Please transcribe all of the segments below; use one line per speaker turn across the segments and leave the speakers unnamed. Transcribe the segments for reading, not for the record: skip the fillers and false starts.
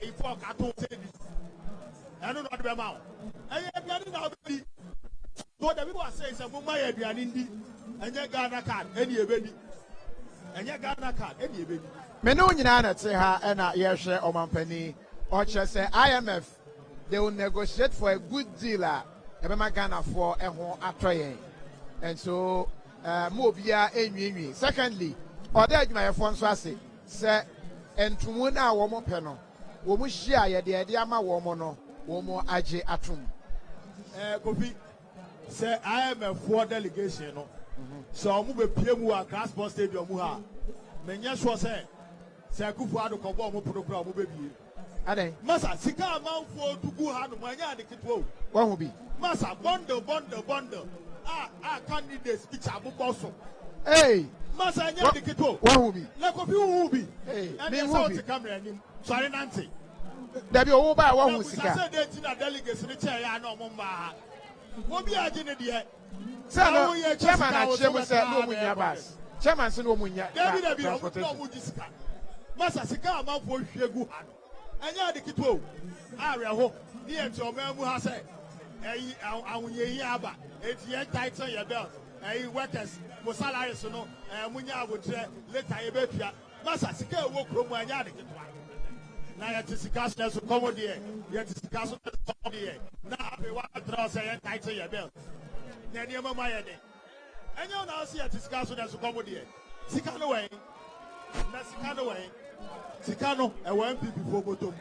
a fork at all. I don't know what about. I am now. What the people say is a Mumaya Bianindi, and your Ghana card, any baby, and your Ghana card, any baby.
Menunina say her and a year share or company, or just say IMF, they will negotiate for a good dealer, a Ghana for a home attraye. And so, Mobia and secondly, or that my phone say, and Tumuna woman penal, woman share the idea my woman, woman aje atum.
Kofi. Say I am a 4 delegation, no. So I move a PM at Transport Stadium. Menya sure say Kufu to come on program.
Ade.
Masa sika amount for to go hand manya de kitwo.
What will be?
Masa bundle. Candidates speech abu bosso.
Hey.
Masa nya de kitwo.
What will be?
Na Kofi will be.
Hey.
And the sound to camera nim. Sorry Nancy.
There be over one who sika.
Say they delegates in the chair ya no mumba. Wobi agene de
Sir, chairman and chairman said no munya bas. Chairman said no munya.
David no mujisika. Masa sika amafo hwegu ha no. Anya de kitwo. Awe ho. Ni enti omamu ha say eyi awunye aba. Eti ye title your belt. Eyi workers mo salaries no munya abotre later ye betua. Masa sika ewo kromu anya de kitwa. Na ya tisika so komo de. Ya tisika so de. Na abe wa draw say title your belt. Na dia mama ye de. Enyo na see ya tisika so de so komo de. Sika no wen. Na sika no wen. Sika no e wan pipi for motom.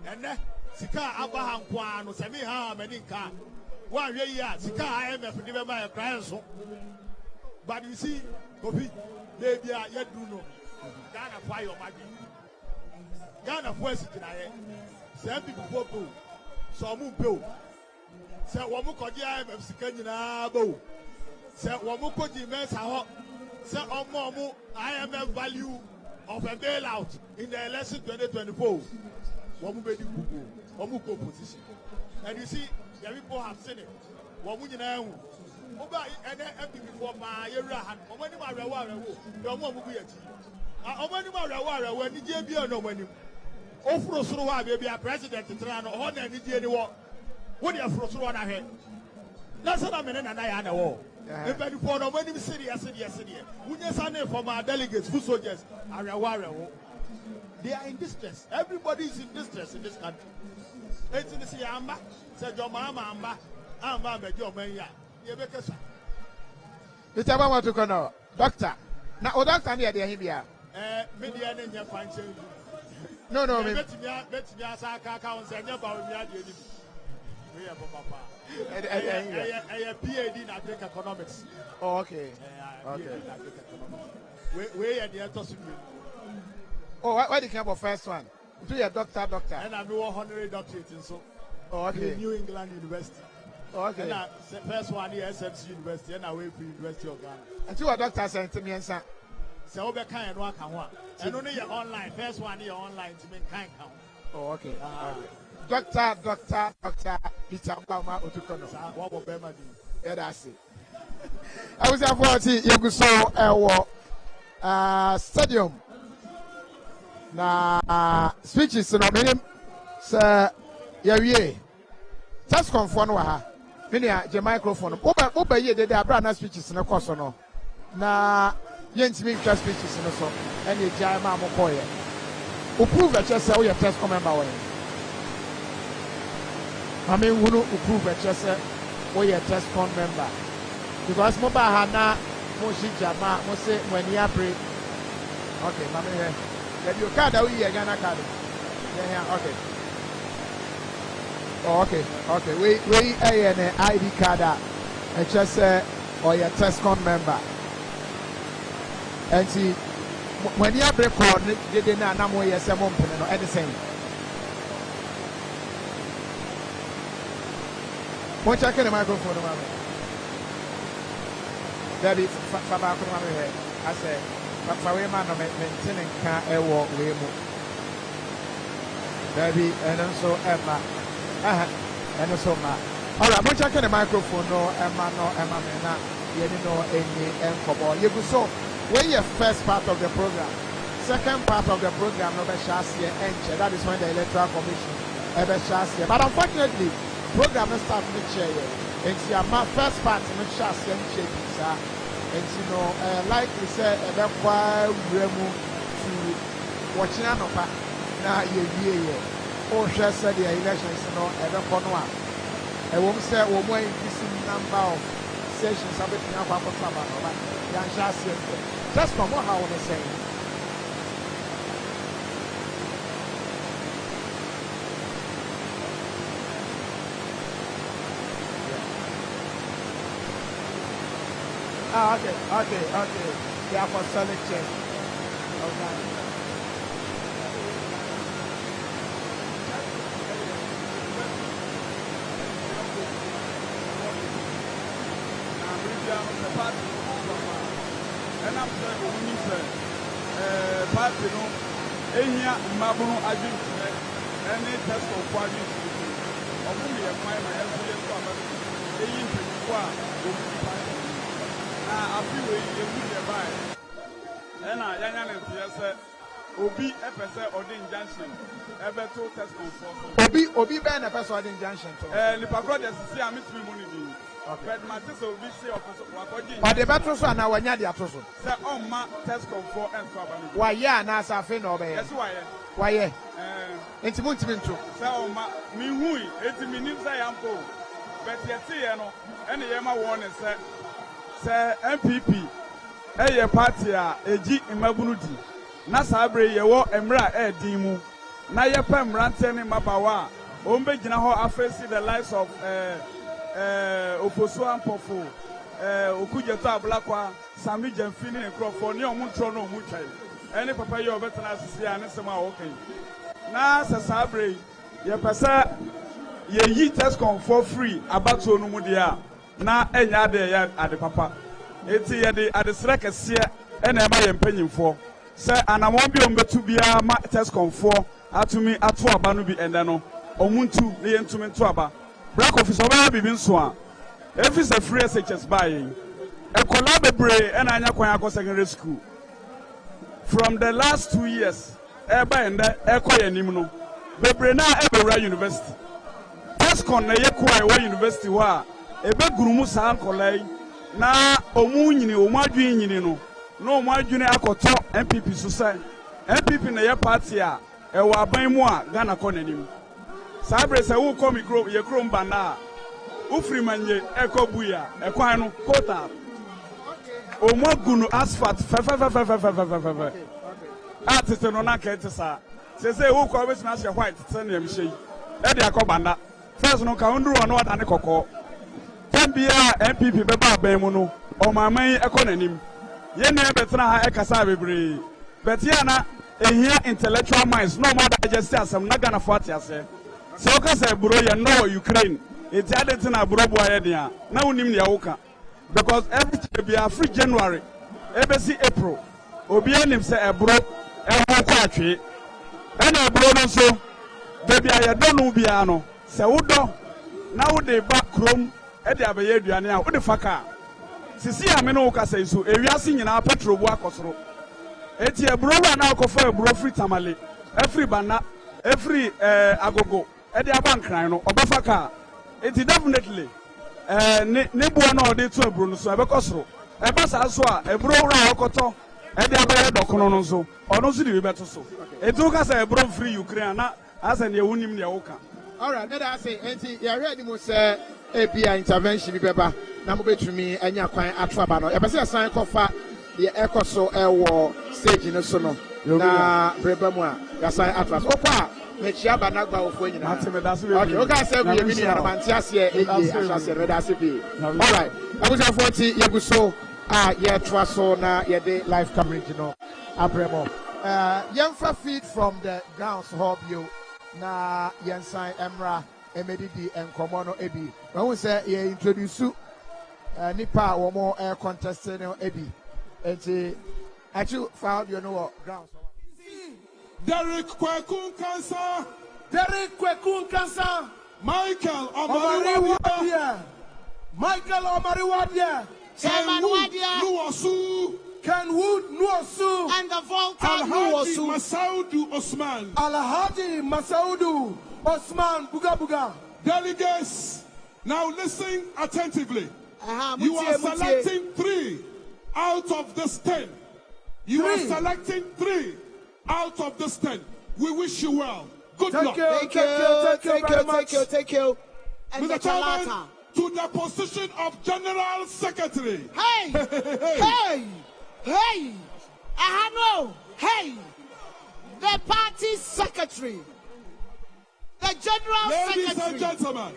Ene sika Abraham kwa no se me ha mani nka. Wa hwe yi a sika IMF de be ma e kran so. But you see, Kofi, baby a ye do no. Ghana fire your magic. Ghana voice it na here. Some people go, some go. Say womu ko di IMF sika nyina bo. Say womu ko di mensa ho. Say omo IMF value of a bailout in the election 2024. Womu be di kuku. Womu ko position. And you see, the people have seen it. Womu nyina hu. Oba ene MPP for ma yewra han. Omo ni ma rewa rewo. The omo mu yeti. Omo ni ma rewa rewo ni je bi ono manim. Ofuro soro wa be bia president tra no ho na ni die ni wo wo de afuro soro na hwe na se na me na na ya na wo everybody for no manim serious unye sane for my delegates foot soldiers arewa they are in distress. Everybody is in distress in this country. It's in the sea amba say jo mama amba be jo man ya ye be kesa
Mr. Mama to kono doctor na o doctor na de hibia
media na nya fanche
no me
bet me asa aka on say nya ba we ade ni we ya papa PhD in agricultural economics.
Oh, okay.
We ya the to
oh, what the kind of first one? Do your doctor?
And I'm 100 doctorate in so.
Oh, okay.
New England University.
Oh, okay.
And first one here SMC University and away from University of Ghana.
And two doctor sent to me and said,
so we can work on one. And only your online. First one here online to make kind count.
Oh, okay. Doctor Peter Obama Otukono.
What will Bema do?
Yeah, that's it. I was at 40 Yaguso stadium. Na speeches no menim sir yawie just confirm no ha me ya je microphone oba ye de abra na speeches no koso no na yentimi twa speeches no so ene jai ma mo koye o prove that say we test member we I mean who prove that say we test member because mo ba ha na mo shi jama mo se when ya break okay mama here your card out here, Ghana card. Yeah, okay. Oh, okay. We an ID card and just or your TESCON member. And see when you break on they didn't know yes or anything. One check in the microphone, that is Fabako. I said. Papa we man no maintaining ka ewo we mu baby and so Emma and so ma all right mo check the microphone no Emma me na ye ni no enyi enkobo ye go so when your first part of the program second part of the program no be here and that is when the electoral commission ever here. But unfortunately, program start with chair. And see my first part no here and and you know like we said ebe kwa remu to watching anopa na ye o hwe said the elections no ebe kono a e won say wo mo increasing number of sessions abeti akwa akwa ba no ba yan here just from what I want to say. Okay. They are for solid check. Okay.
And I'm saying, party no, Enya Mabuno Argentina, any test of quality. Only a fine my every I feel you buy. And I am Obi FSA or the injunction. Ever to test conform.
Obi Ben FSA or the injunction.
Lipagro see I miss me money. But my sister will be sure of
but the battle so now when you are toso.
Say on my test conform and swabani. Why
yeah na sa fe no be.
Yes
why enti mo ntimi nto.
Say on my me hui enti me nim say ampo. But yet here no any yema warning say MPP eye party a eji imabunu di na sabre ye wo emra edin mu na ye pem rante ne mabawa o mbe gina ho afesi the lives of Oposo Ampofo Okujeto Ablakwa Sami Jamfini ne Crawford ne omuntro no omutwai ene papa ye obetena asisi ane sema okan na sasabre ye pesa ye yi test for free abato no mu dia na enya de ya ade papa eti ye de ade sra kese ena ema ye mpanyimfo se anamon bi ombetu bia ma test for atumi ato aba no bi ende no omuntu ne ye ntumi nto aba black officer oba bibi nso a efis a free SHS buy ekola bebre ena anya kwan akọ secondary school from the last 2 years eba ende ekoye nim no bebre na ebewura university Tescon na yekwa ewa university wa ebe gurumu sa nkolai na omu nyini omu adwi nyini no na omu adwune akoto MPP so sai MPP na ye party a ewa aban mu a Ghana ko nanim sabre se wo komi kro ye kro mba na ufri manye ekobuya ekwan no kota omu gunu asphalt fe atete no na ka etisa se wo ko obesi na hye white se na emhye e de akobanda first no ka nduru ono wada ne kokko tambia MPP beba aban mu no o maman ekonanim ye na betena ha ekasa bebre betia na ehia intellectual minds no more digest asem na Ghana for atiase se o ka say bro ye no Ukraine eti adete na bro bo aye dia na unim ne yawoka because every be free January ebesi April obi anim say ebro ehon kwa atwe ena ebro no so baby aye do no bia no se wodo na wode ba krom e de abaye aduane a wode faka sisi ame no ka say so ewiase nyina petrol bu akosoro eti ebro wa na akofa ebro free tamale every bana every agogo e de abankran no obafaka eti definitely ne buo na ode to ebro no so ebekosoro ebasa so a ebro ra akoto e de abaye dokono no so ono so de beto so eti ka say ebro free Ukraine na asa ne wunim ne woka.
All right, let us say, enti ya ready mo say API intervention bi beba na mo betumi anya kwan atroaba no. E be say san kofa the ekoso ewo stage no so no. Na breba mu a ya san atras. Okwa na chia ba na gba ofo nyina. Okay, okay say we bi ni na manti ase eje asase ready ase bi. All right. Abuja 40 yeguso ye twa so na ye de live coverage no. Abremo. Yemfa feed from the grounds hub you. Na yensan emra emedidi enkomo no ebi when say ye introduce nipa wo mo contesting no ebi enti achu found you know grounds
Derek Kwekun Cancer Michael Omariwadia Chairman Wadia Luwasu Kenwood Nuosu.
And the Volta
Alhaji
Nuosu.
Masaudu Osman.
Alhaji Masaudu Osman Buga Buga.
Delegates, now listen attentively. You are selecting 3 out of this 10. You are selecting 3 out of this 10. We wish you well. Good luck.
Thank you. And
Mr. Chairman, to the position of General Secretary.
Hey! No! Hey! The party secretary. The general secretary.
Ladies and gentlemen.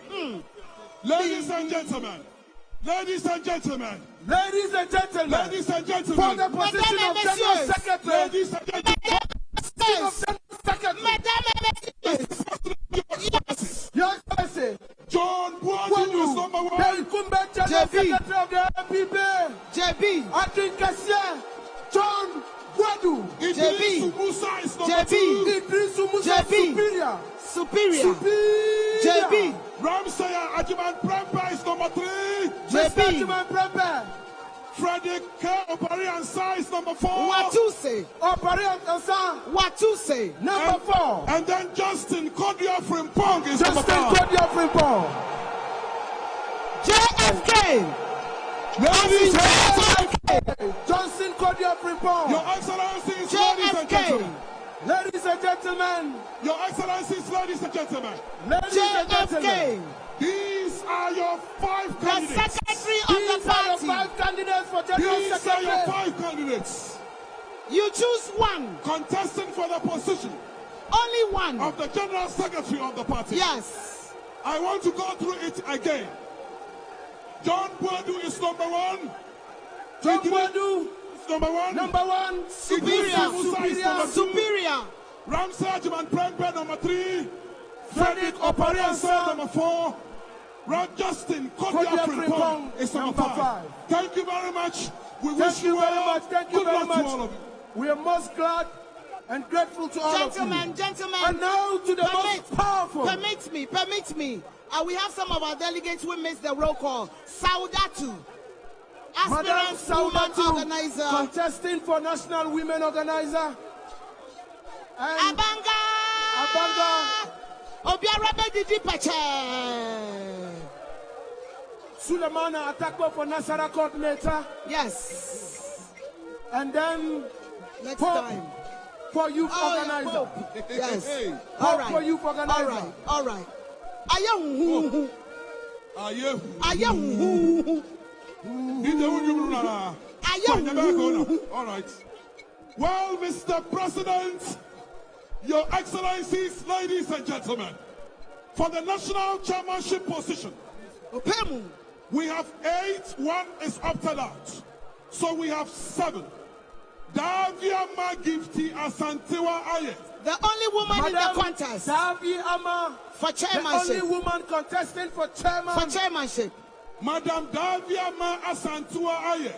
Ladies and gentlemen. Ladies and gentlemen.
Ladies and gentlemen.
Ladies and gentlemen.
For the position of General Secretary.
Ladies and gentlemen.
Yes.
John Buadu is number 1.
JB.
John Buadu.
Idris Musa is number 2.
Idris Musa
Superior. JB.
Ramsaya Ajiman Prempa is number 3.
JB.
Frederick K. Oparian is number 4.
What you say? What you say?
Number 4.
And then Justin Kodia Frimpong is number 5.
Kodia Frimpong.
JFK.
Ladies and gentlemen.
Johnson Kodia Frimpong.
Your Excellencies, ladies and gentlemen.
Ladies and gentlemen.
Your Excellencies, ladies and gentlemen.
Ladies and gentlemen.
These are your 5 candidates.
The secretary of the party.
These are your 5 candidates for General Secretary.
These are your 5 candidates.
You choose one.
Contesting for the position.
Only one.
Of the General Secretary of the party.
Yes.
I want to go through it again. John Buadu is number 1.
John Buadu
is number 1.
Number 1.
Superior.
Ramsay Ajiman Prempe number 3. Frederick Oparian number 4. Justin Kodia Frimpong is number 5. Thank you very much. We wish you well.
Thank you very much.
To all of you.
We are most glad and grateful to all of you.
Gentlemen.
And now to the most powerful.
Permit me. We have some of our delegates who missed the roll call. Saudatu.
Madam
Saudatu, organizer.
Contesting for National Women Organizer. And
Abanga. Obiarabe Didi Pache.
Sulemana Atakbo for Nasara coordinator.
Yes.
And then
next time
for youth organizer.
Yes.
All right. For youth organizer.
All right.
All right. Well, Mr. President, Your Excellencies, ladies and gentlemen, for the national chairmanship position, we have 8, 1 is opted out. So we have 7. Davia Magifti Asantewa Aye.
The only woman in the contest.
Davia Ama
for chairmanship.
The only woman contesting for
chairmanship.
Madam Davia Ma Asantewa Aye.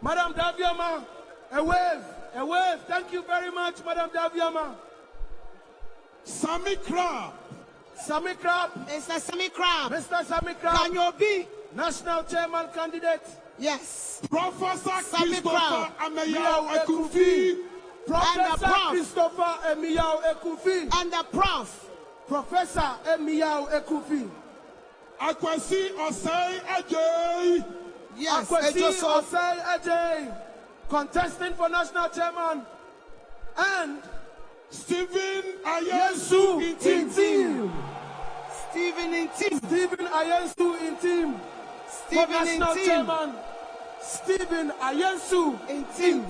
Madam Daviama, a wave. Thank you very much, Madam Daviama.
Sammy Crab.
Mr. Sammy Crab.
Mr. Sammy Crab.
Can you be
national chairman candidate?
Yes.
Professor
Sammy
Christopher
Ameyao
Ekufi.
Professor Christopher Ameyao Ekufi.
And the prof.
Professor Ameyao Ekufi.
Akwesi Osei Ajay.
Yes,
Akwesi Osei Ajay, contesting for national chairman, and
Stephen Ayensu in team.
Stephen Ayensu in team. For national chairman, Stephen Ayensu in team.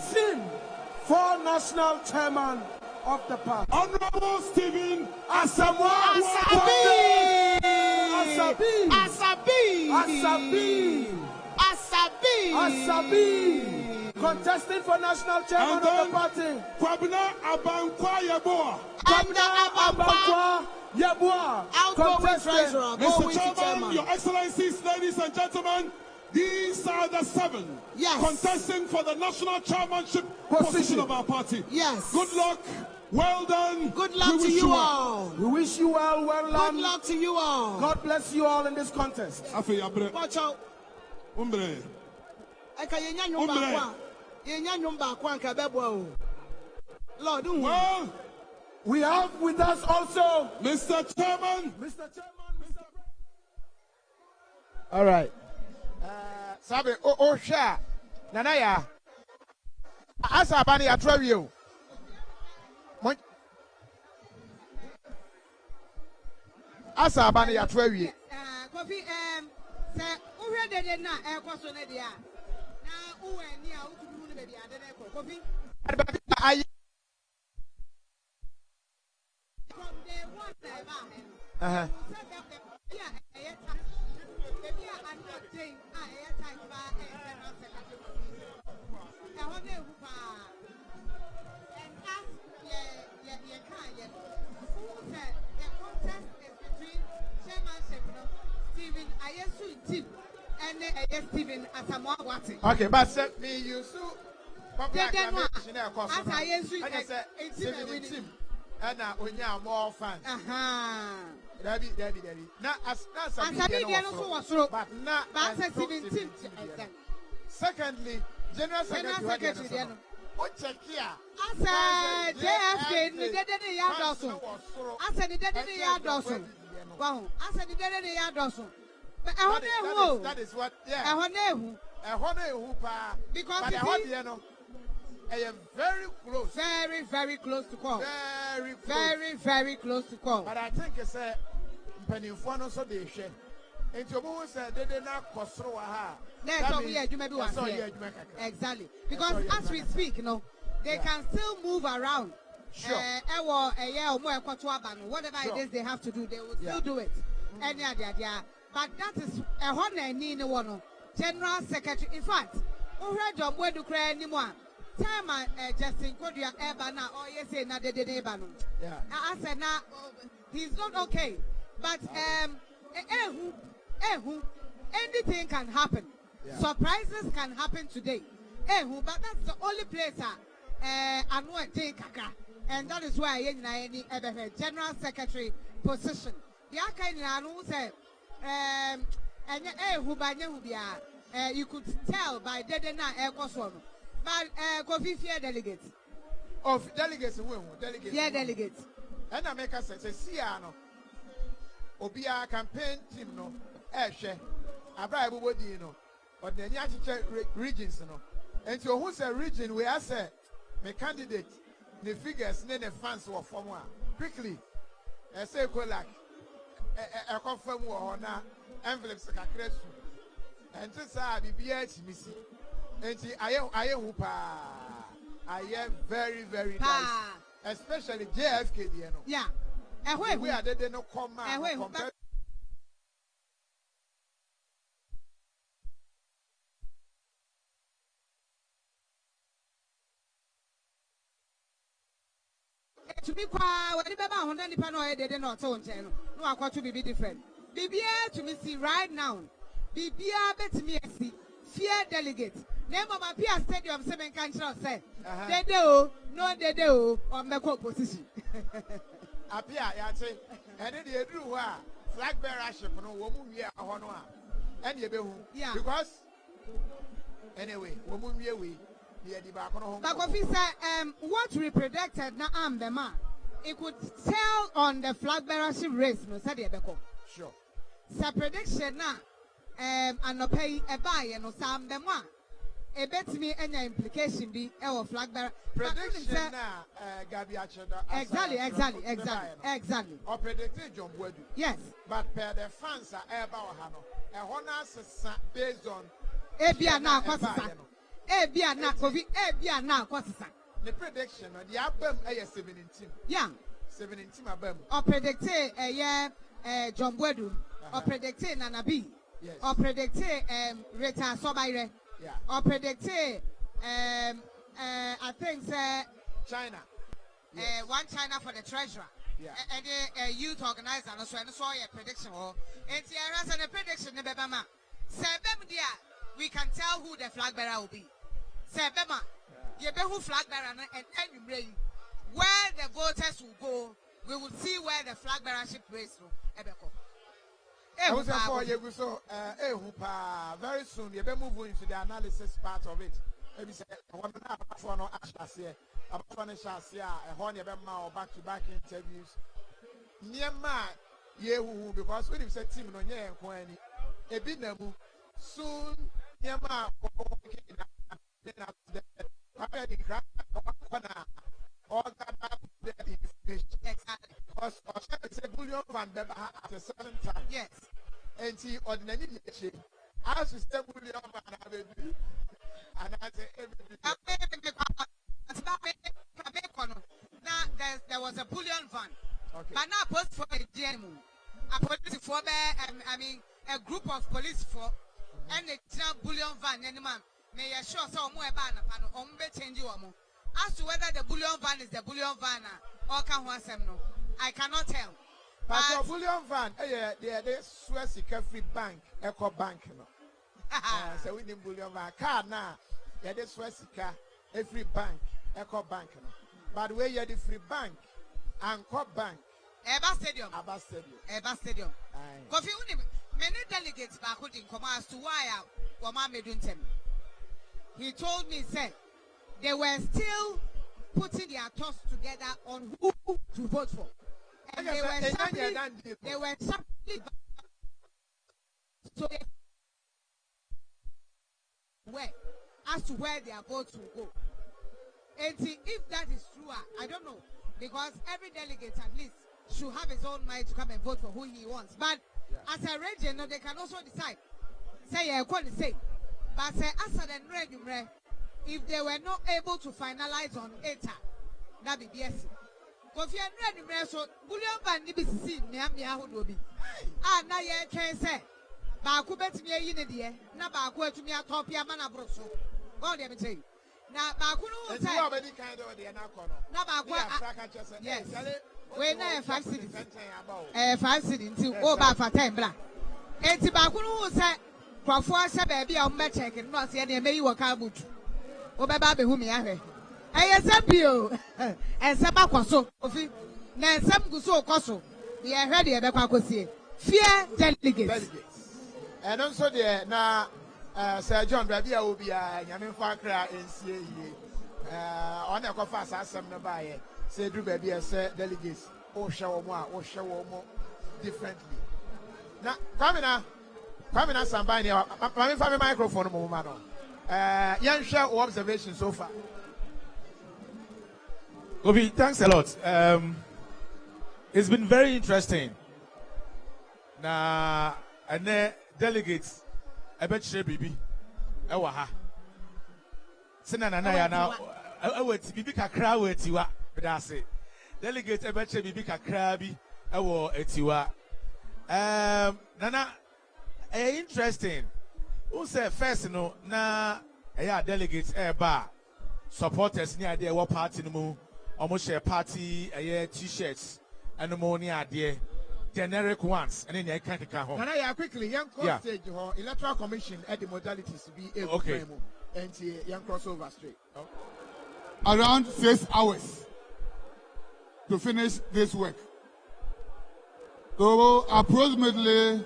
For national chairman of the party.
Honorable Stephen
Asabi.
Contesting for national chairman of the party.
Kwabena Abankwa
Yeboah.
Outgoing treasurer.
Mr. Chairman, Your Excellencies, ladies and gentlemen, these are the 7 contesting for the national chairmanship position of our party.
Yes.
Good luck. Well done.
Good luck to you all.
We wish you well
Good luck to you all.
God bless you all in this contest.
Watch out. Lord,
well,
we have with us also
Mr. Chairman.
All right. Sabe, Osha, Nanaya. Asa bani atrewi. Asa bani atrewi.
Kofi, sir, who did not air question idea. Now, who are near who to do the baby? Kofi.
Okay, but me you so
team
and now more fans. Daddy. Now, as secondly, General Secretary. What check here?
I said, JFK, I said,
that is what, yeah. Because I am very close.
Very close to call. Very close to call.
But I think it's a penny for no so they share. And your woman said they did not cost through her.
Exactly. Because as we speak, they can still move around.
Sure.
Whatever it is they have to do, they will still do it. But that is a honor General Secretary. In fact, job where do cry anymore. Time Justin Kodia Ebana or yes, another day Ebano.
Yeah.
I said now he's not okay. But anything can happen.
Yeah.
Surprises can happen today. But that's the only place I know a thing and that is why I ever General Secretary position. The Akane say you could tell by Dedena Ekoswono. But Kofi fear delegates.
Of delegates, delegates.
Fear delegates.
And I make us say, Siano. Obia campaign team no, Eshe, Abraham Wodi no, or the Nyachi regions no. And so who's a region where I say, my candidate, the figures, then the fans were from one. Quickly, I say, Kolak, a confirm war now, envelopes like a crest. And just I be missing. And see, I am very, very nice. Especially JFK,
Yeah.
We are there, no come out.
To be quiet, whatever on any panel, they did not own channel. No, I want to be different. BBA to me see right now. BBA bet me see. Fear delegates. Name of my Pia Stadium 7 country say. They do, no, they do, on the position.
Apia, Yate, and then they drew her flag bearer ship no woman we are honor. And you be
yeah.
Because anyway, woman we are the back on home.
But what we predicted now am the man. It could tell on the flag bearership race, no said Beko.
Sure.
So prediction now and no pay a buy and no sam the man. A bet me any implication be our flag bearer.
Prediction now, Gabi Achada.
Exactly.
Or predicted John Wedu.
Yes.
But per the fans are ever Hano. A honor based on
Ebia now, Ebia now, Kovi, Ebia now,
the prediction of the album is 17.
Yeah.
17 album.
Or predicted a year John Wedu. Or predicted Nanabi.
Yes.
Or predicted Reta Sobaire.
Yeah.
Or predicted I think
China.
Yes. One China for the treasurer.
Yeah.
And the youth organizer also and so a prediction and here a prediction in Bema. We can tell who the flag bearer will be. Sebema, you be who flag bearer and any brain. where the voters will go, we will see where the flag bearership race will
very soon, you move into the analysis part of it. Maybe say, one for no Ashasia, a Shasia, a horny back-to-back interviews. Niema, yehu, because when you said team on ye and Kweni, a bit nabu, soon, Niema, all that exactly. Because it's a bullion van at a certain time.
Yes.
And see, ordinary as we step bullion van, and I say
now there was a bullion van.
Okay.
But now post for a GM, a police for a group of police for and a bullion van any man. May you sure some more ban upon change you. As to whether the bullion van is the bullion van or can no, I cannot tell.
But the bullion van, they Swiss Free Bank, Eco Bank, no. So we need bullion van car now. Yeah, the Swiss every bank, Eco Bank, no. But where you the free bank and Co Bank,
Eba Stadium,
Eba
Stadium. Kofi, many delegates back in come as to why Wama Meduntem. He told me, said. They were still putting their thoughts together on who to vote for. And they were sharply so as to where their votes will go. And see, if that is true, I don't know. Because every delegate at least should have his own mind to come and vote for who he wants. But as a region, they can also decide. Say, but say, as a if they were not able to finalize on ETA, that be BS. Kofi Anre so bullion van ni bi sisi mia hodo bi. Ah na ye twen se ba ku betimi ayi ne de na ba ku atumi atop ya mana broso. God dey me tell you. Na ba ku no say.
You already kind of the na kono.
Na ba ku yes. We na 5 cities. 5 cities nti o ba fa time bra. Enti ba ku no say kwafo ahye ba bia o mbe check no say na emeyi wo ka butu. Obeba be hu me ahwe eyesem bio ensem akwaso ofi na ensem guso okoso de ehwe de ebekwa akosie fear delegates
and also there na Sir John baby a obi a nyame fa kra ensie yie on ekofa asasem no ba ye say dru baby a say delegates o hwe wo mo differently na kwame na sambani mami fa me microphone mo ma no young share observation so far.
Obi, thanks a lot. It's been very interesting. Na ane delegates ebetche bibi ewa ha. Sina na ya na ewati bibi kakra wa etiwa bedase. Delegates ebetche bibi kakra bi ewo etiwa. Nana interesting. Who said first no na delegates eba supporters ni ade wo party no mu almost share party t-shirts and mo ni ade generic ones and then can ho.
Can I quickly young stage ho electoral commission at the modalities be able to and young crossover straight.
Around 6 hours to finish this work. So approximately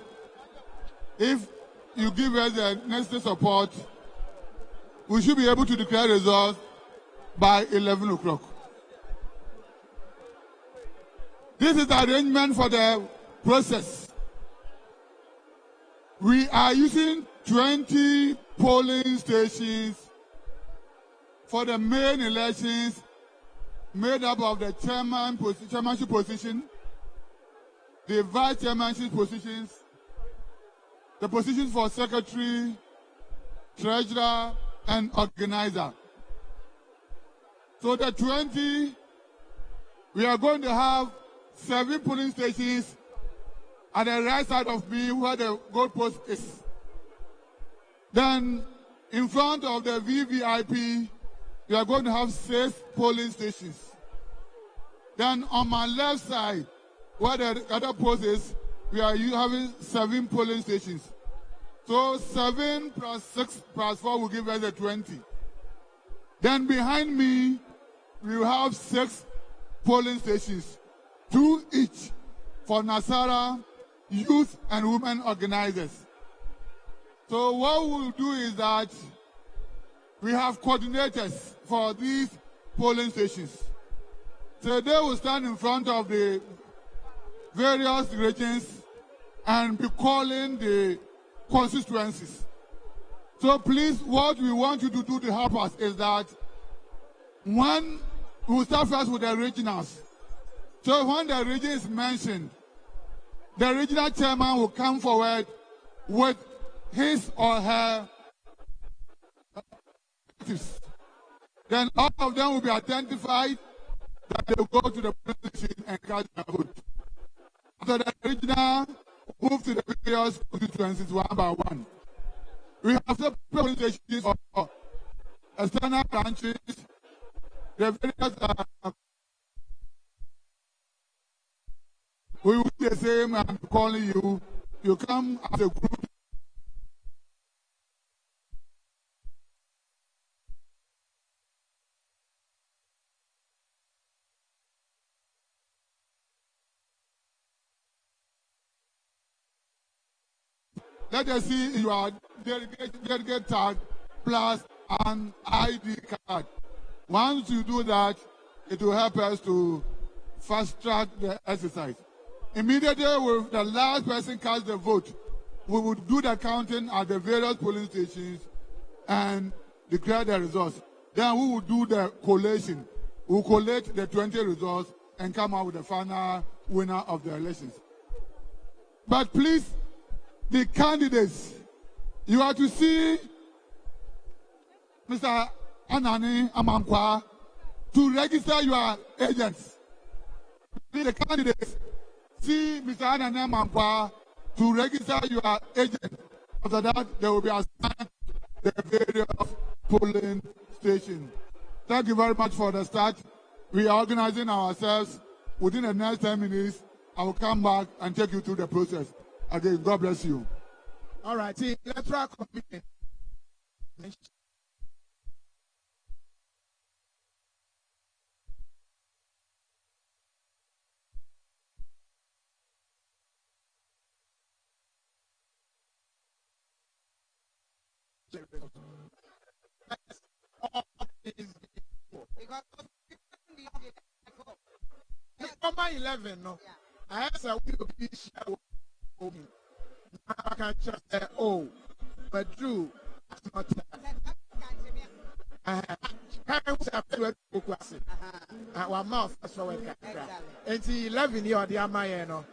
if you give us the necessary support, we should be able to declare results by 11 o'clock. This is the arrangement for the process. We are using 20 polling stations for the main elections made up of the chairmanship position, the vice chairmanship positions, the positions for secretary, treasurer, and organizer. So the 20, we are going to have 7 polling stations at the right side of me where the goalpost is. Then in front of the VVIP, we are going to have 6 polling stations. Then on my left side, where the other post is, we are having 7 polling stations. So 7 plus 6 plus 4 will give us a 20. Then behind me, we will have 6
polling stations, 2 each for Nasara youth and women organizers. So what we'll do is that we have coordinators for these polling stations. So they will stand in front of the various regions and be calling the constituencies. So please, what we want you to do to help us is that one, we will start first with the regionals. So when the region is mentioned, the regional chairman will come forward with his or her actives. Then all of them will be identified that they will go to the position and cast their vote. After the regional, move to the various constituencies one by one. We have separate presentations for external branches, the various we will do the same. I'm calling you. You come as a group. Let us see your delegate tag plus an ID card. Once you do that, it will help us to fast track the exercise. Immediately, with the last person cast the vote, we will do the counting at the various polling stations and declare the results. Then we will do the collation. We will collate the 20 results and come out with the final winner of the elections. But please, the candidates, you are to see Mr. Anani Amankwa to register your agents. The candidates, see Mr. Anani Amankwa to register your agent. After that, they will be assigned the various polling stations. Thank you very much for the start. We are organizing ourselves. Within the next 10 minutes, I will come back and take you through the process. Again, God bless you.
All right, the electoral committee. Number 11, no. I have a will be show. I can just say, oh, but Drew, not our mouth as well. And the 11 year the Amayano,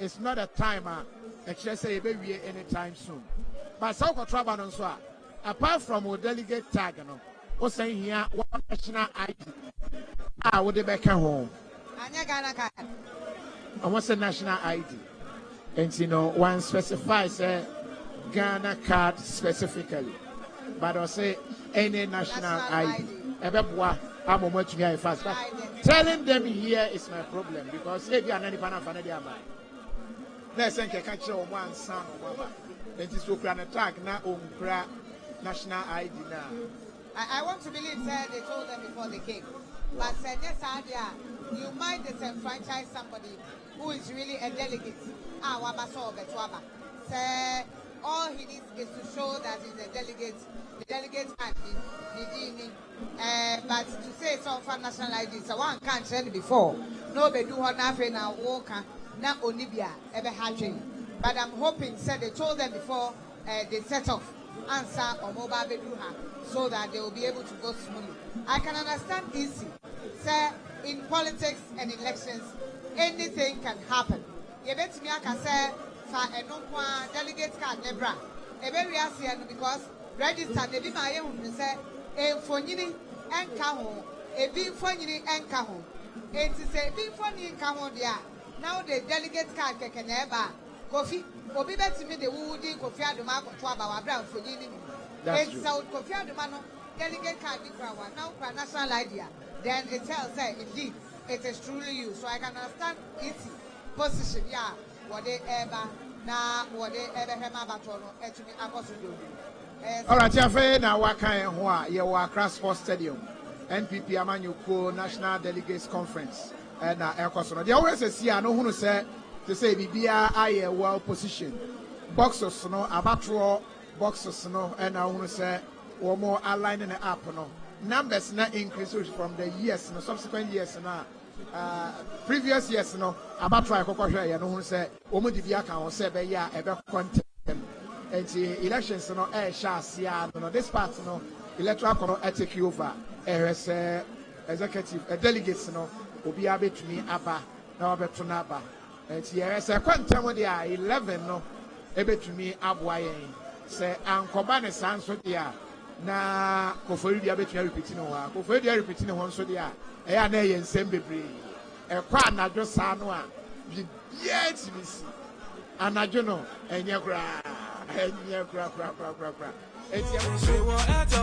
it's not a timer, and she say baby anytime soon. But South Traban so apart from a delegate tag, no, was saying here one national ID. I would be back home. And what's a national ID? And you know, one specifies a Ghana card specifically, but I say any national ID. I'm much very fast. But telling them here is my problem because if you are not fan of another man, let's say I catch one son or one. Then this will plan attack now on national ID now.
I want to believe that they told them before they came, but said yes, idea. You might disenfranchise somebody who is really a delegate. Say all he needs is to show that he's a delegate. The delegate can be but to say it's on for national ID, so one can't tell before. Nobody do what nothing now walker, not Onibia, ever hatching. But I'm hoping, said they told them before they set off answer or mobile bedruha so that they will be able to go smoothly. I can understand easy. Say in politics and elections, anything can happen. You bet me I can say for a no delegate card nebra. A very ASEAN because register the Bima Yahoo say a phonini and Kaho, a being phonini and Kaho. It is a being phony in Kaho there. Now the delegate card can never coffee. Obi bet me the woody coffee at the mark of Twaba Brown for Yini. It's South Coffee at the Mano delegate card now for national idea. Then it tells her indeed it is truly you. So I can understand its position, yeah. What they ever now, what they ever have about to be a possible.
All right, Jaffe, now what kind of you are Cross Sports Stadium. NPP Amanyoko National Delegates Conference and Ekosono. They always say, I know who say to say Bibia I well position. Boxers no abattoir boxers no and I want to say or more aligning the app no. Numbers not increase from the years no subsequent years now. Previous years no abattoir kokosha ya no who say omo dibia kan say be ya e be content and the elections no sha no this part no electoral kono take over executive delegates no obi abetumi aba na obeto na aba and here say quantum there 11 no ebetumi aboa yen say ankoba ne sanso dia na kofori dia betumi repeat no wa kofori dia repeat no nso dia e ya na ye nsem bebre e kwa anadwo sa no a bia timisi anadwo no enye kra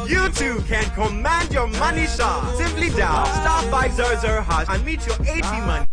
You too can command your money shot. Simply dial *500# and meet your 80 money.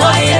Why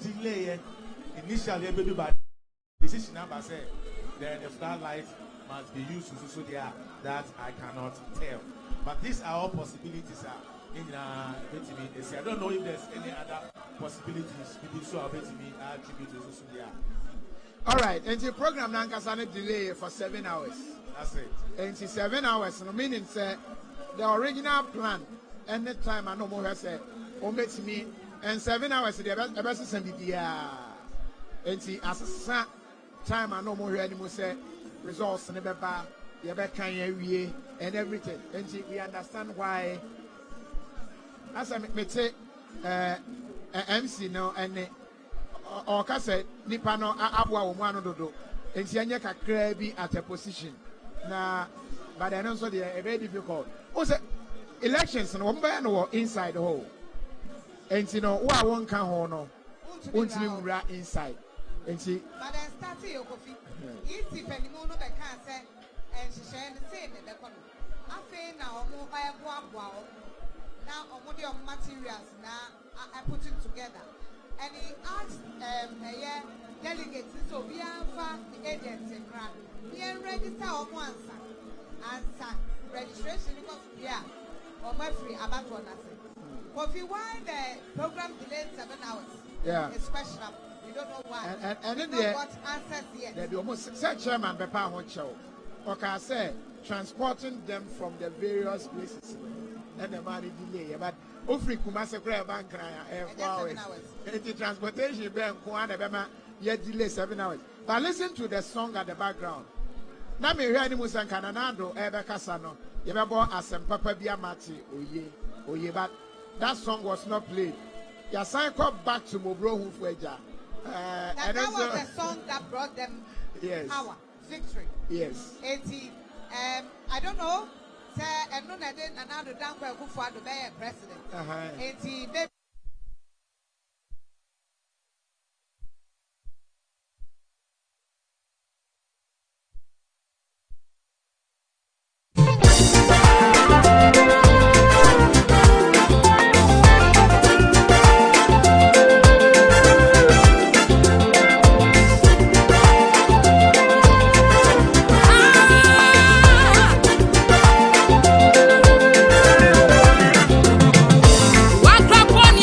delay initially everybody decision number say the floodlight must be used so there that I cannot tell. But these are all possibilities in I don't know if there's any other possibilities so I'll bet me attribute so there.
All right, and the program Nankasana delay for 7 hours.
That's it.
And 7 hours, no meaning say the original plan any time I know more say omit me and 7 hours the best send BBA. And see as a time I know more anymore say results and beba you and everything. And see we understand why as I say MC no and or kase nipa no abua wo mu anododo enti anye kakra bi at a position na but then also they are very difficult o say elections no won no inside the hole enti no wo a won ka ho no ontimi mura inside enti
but then start your coffee easy penimo no be kan say and she share the same be kono afi na omo boa na omo the materials na I put it together. And he asked delegates so we have the agency grant. We register on answer registration because or free about 1 hour. If you want the program delayed 7 hours, it's questionable. We don't know why. And
then
we don't got answers yet.
The almost said chairman Bepa Honcho. Okay, I say transporting them from the various places and the money delay, but. Ofri Kumase Grab Bank 4 hours. And the transportation bank yet delay 7 hours. But listen to the song at the background. Nami Rani Musan Cananado, Ebe Casano, Yababo Asem Papa Biamati, Oye, but that song was not played. Yasan called back to Mobro Hufweja.
And that was the song that brought them power, victory.
Yes.
80. I don't know. And no, I didn't another down by who for the president. 80.
One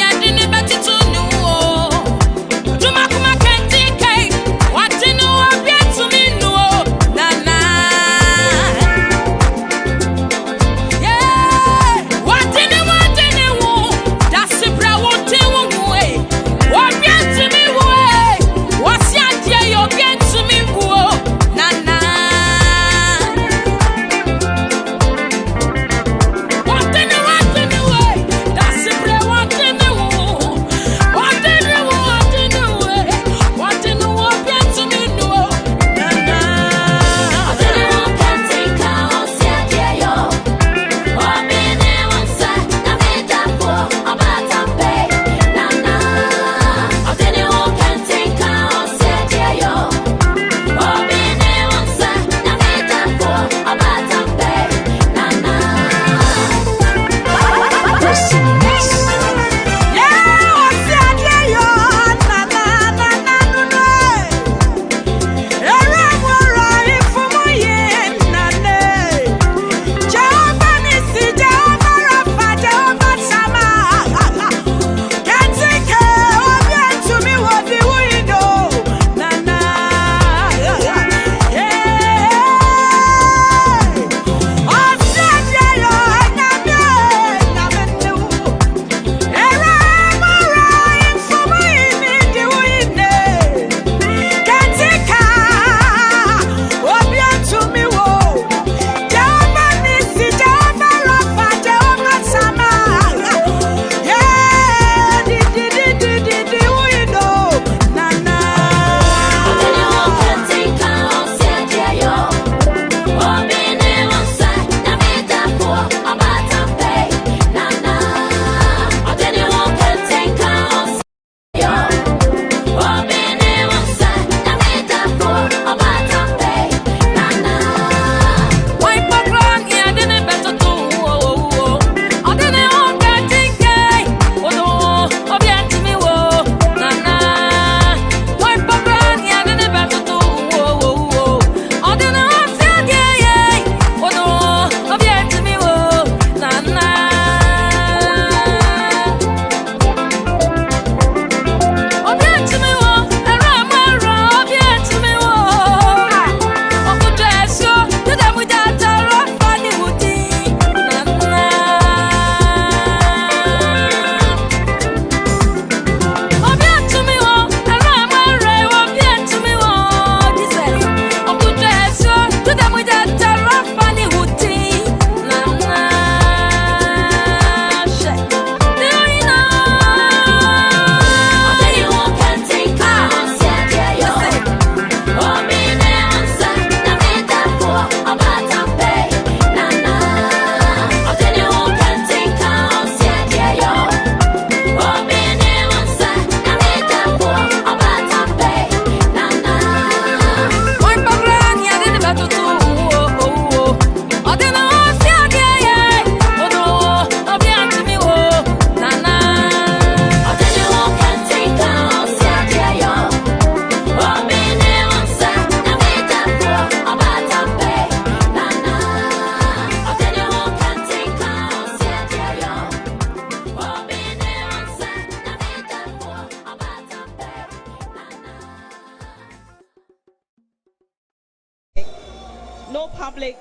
no public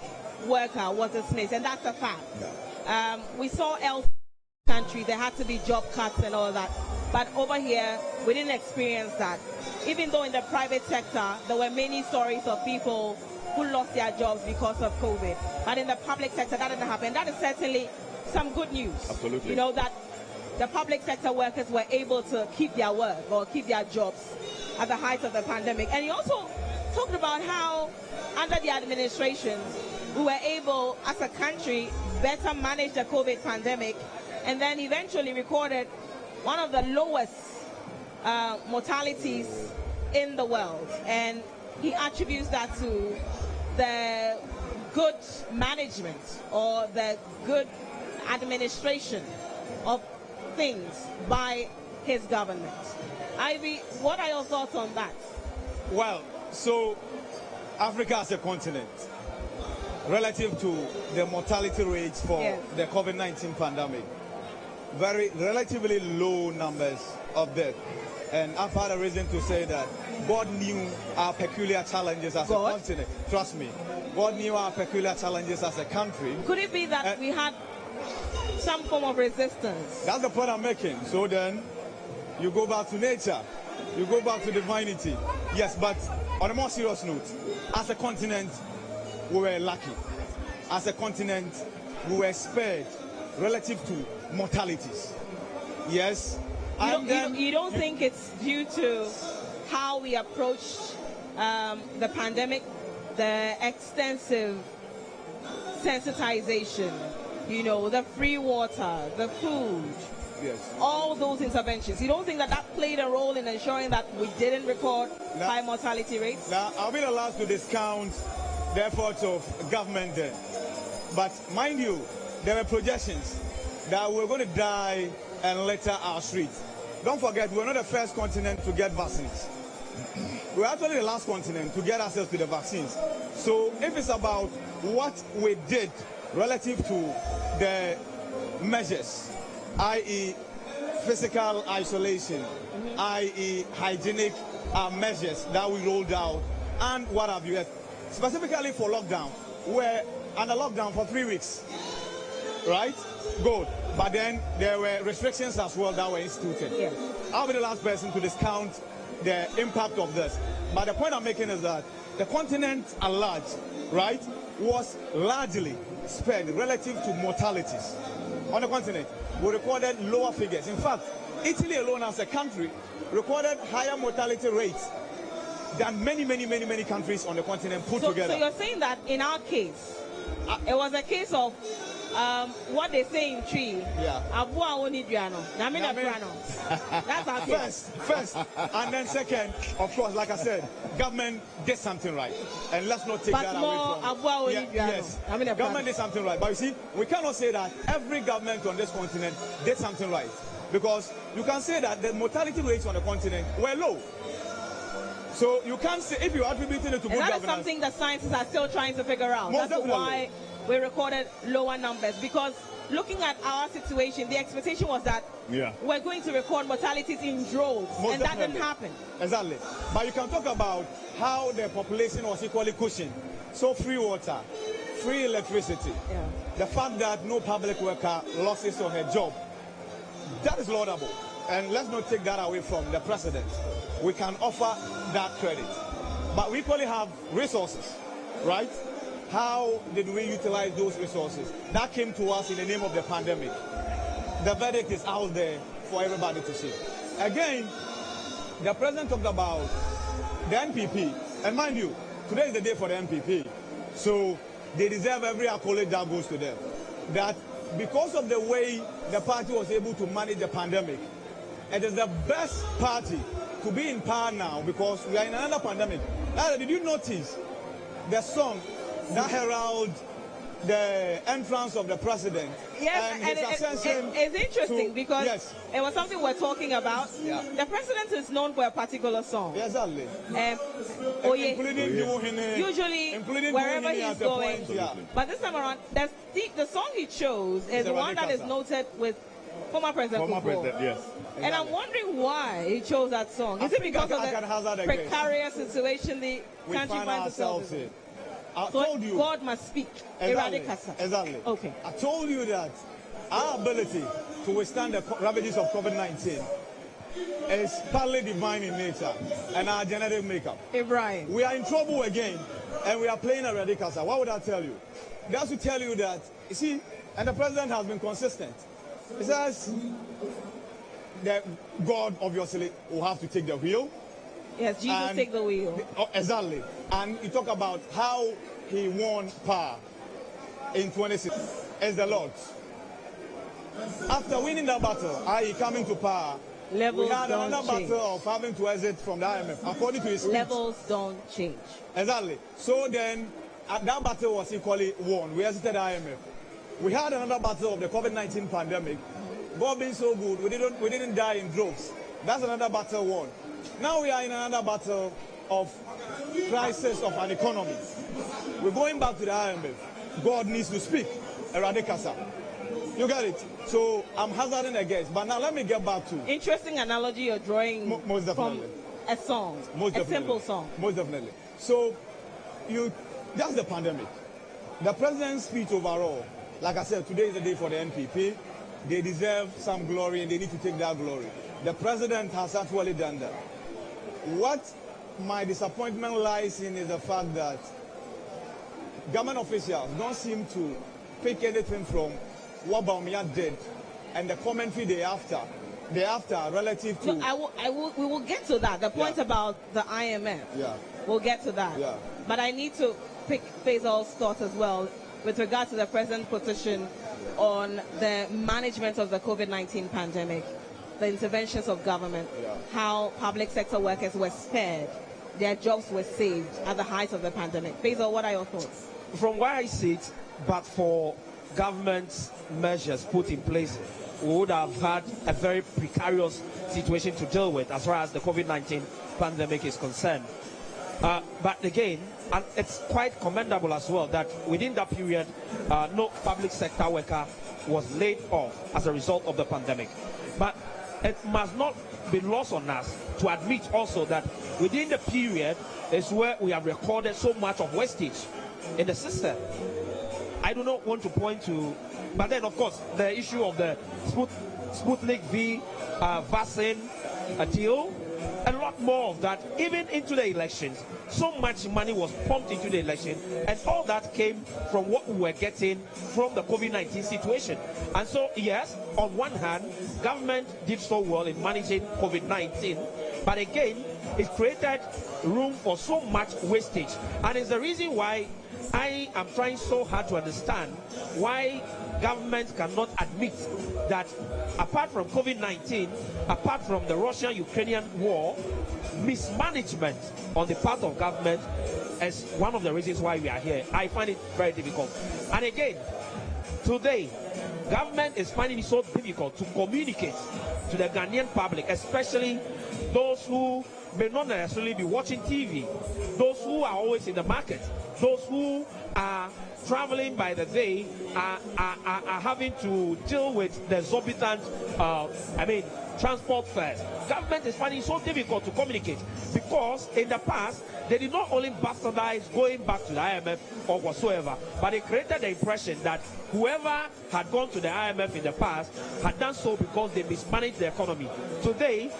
worker was dismissed, and that's a fact. We saw elsewhere in the country there had to be job cuts and all that, but over here we didn't experience that. Even though in the private sector there were many stories of people who lost their jobs because of COVID, but in the public sector that didn't happen. That is certainly some good news.
Absolutely.
You know, that the public sector workers were able to keep their work or keep their jobs at the height of the pandemic. And he also talked about how under the administrations we were able as a country better manage the COVID pandemic, and then eventually recorded one of the lowest mortalities in the world. And he attributes that to the good management or the good administration of things by his government. Ivy, what are your thoughts on that?
Well, so Africa as a continent, relative to the mortality rates for the COVID-19 pandemic, very relatively low numbers of death. And I've had a reason to say that God knew our peculiar challenges as a continent. Trust me, God knew our peculiar challenges as a country.
Could it be that we had some form of resistance?
That's the point I'm making. So then you go back to nature, you go back to divinity. Yes, but on a more serious note, as a continent, we were lucky. As a continent, we were spared relative to mortalities. Yes.
You don't think it's due to how we approached the pandemic, the extensive sensitization, you know, the free water, the food, all those interventions? You don't think that that played a role in ensuring that we didn't record high mortality rates?
Now, I'll be the last to discount the efforts of government then. But mind you, there were projections that we're going to die and litter our streets. Don't forget, we're not the first continent to get vaccines. We're actually the last continent to get access to the vaccines. So if it's about what we did relative to the measures, i.e. physical isolation, i.e. hygienic measures that we rolled out, and what have you, specifically for lockdown, we're under lockdown for 3 weeks, right? Good. But then there were restrictions as well that were instituted.
Yes.
I'll be the last person to discount the impact of this. But the point I'm making is that the continent at large, right, was largely spared relative to mortalities. On the continent, we recorded lower figures. In fact, Italy alone as a country recorded higher mortality rates than many countries on the continent put together.
So you're saying that in our case, it was a case of what they say in tree. That's our case.
First, and then second, of course, like I said, government did something right, and let's not take that away from. Yes, government did something right, but you see, we cannot say that every government on this continent did something right, because you can say that the mortality rates on the continent were low. So you can't say, if you are attributing it to good governance.
That is something that scientists are still trying to figure out. That's why we recorded lower numbers, because looking at our situation, the expectation was that we're going to record mortalities in droves, and that didn't happen.
Exactly. But you can talk about how the population was equally cushioned. So free water, free electricity, the fact that no public worker lost his or her job, that is laudable. And let's not take that away from the president. We can offer that credit. But we equally have resources, right? How did we utilize those resources? That came to us in the name of the pandemic. The verdict is out there for everybody to see. Again, the president talked about the NPP. And mind you, today is the day for the NPP. So they deserve every accolade that goes to them. That because of the way the party was able to manage the pandemic, it is the best party to be in power now, because we are in another pandemic. Now, did you notice the song that herald the entrance of the president?
Yes, and it's interesting because it was something we're talking about. The president is known for a particular song.
Exactly.
Usually, wherever he's going. But this time around, the song he chose is the one that is noted with former President Kufuor. And I'm wondering why he chose that song. Is it because of the precarious situation the country finds itself in?
I told you.
God must speak.
Exactly.
Okay.
I told you that our ability to withstand the ravages of COVID-19 is partly divine in nature and our genetic makeup.
Ibrahim.
We are in trouble again and we are playing a radicasa. What would I tell you? That's to tell you that, you see, and the president has been consistent. He says that God obviously will have to take the wheel.
Yes, Jesus take the wheel.
Exactly. And you talk about how he won power in 26 as the Lord. After winning that battle, i.e. coming to power,
levels
we had another
change.
battle of having to exit from the IMF, according to his speech.
Levels don't change.
Exactly. So then, that battle was equally won. We exited the IMF. We had another battle of the COVID-19 pandemic. God being so good, we didn't die in droves. That's another battle won. Now we are in another battle of crisis of an economy. We're going back to the IMF. God needs to speak. Eradicasa. You get it? So I'm hazarding a guess. But now let me get back to...
Interesting analogy you're drawing
most definitely.
From a song.
Most definitely.
A simple song.
Most definitely. So that's the pandemic. The president's speech overall, like I said, today is the day for the NPP. They deserve some glory and they need to take that glory. The president has actually done that. What my disappointment lies in is the fact that government officials don't seem to pick anything from what Baumia did and the commentary thereafter relative to...
So we will get to that. The point about the IMF.
Yeah.
We'll get to that.
Yeah.
But I need to pick Faisal's thought as well with regard to the president's position on the management of the COVID-19 pandemic, the interventions of government, how public sector workers were spared, their jobs were saved at the height of the pandemic. Faisal, what are your thoughts?
From where I sit, but for government measures put in place, we would have had a very precarious situation to deal with as far as the COVID-19 pandemic is concerned. But again, and it's quite commendable as well that within that period, no public sector worker was laid off as a result of the pandemic. But it must not be lost on us to admit also that within the period is where we have recorded so much of wastage in the system. I do not want to point to, but then of course the issue of the Sputnik V vaccine deal, a lot more of that, even into the elections. So much money was pumped into the election, and all that came from what we were getting from the COVID-19 situation. And so, yes, on one hand, government did so well in managing COVID-19, but again, it created room for so much wastage. And it's the reason why I am trying so hard to understand why government cannot admit that apart from COVID-19, apart from the Russian-Ukrainian war, mismanagement on the part of government is one of the reasons why we are here. I find it very difficult. And again, today, government is finding it so difficult to communicate to the Ghanaian public, especially those who may not necessarily be watching TV, those who are always in the market, those who are traveling by the day are having to deal with the exorbitant, transport fares. Government is finding it so difficult to communicate because in the past, they did not only bastardize going back to the IMF or whatsoever, but they created the impression that whoever had gone to the IMF in the past had done so because they mismanaged the economy. Today,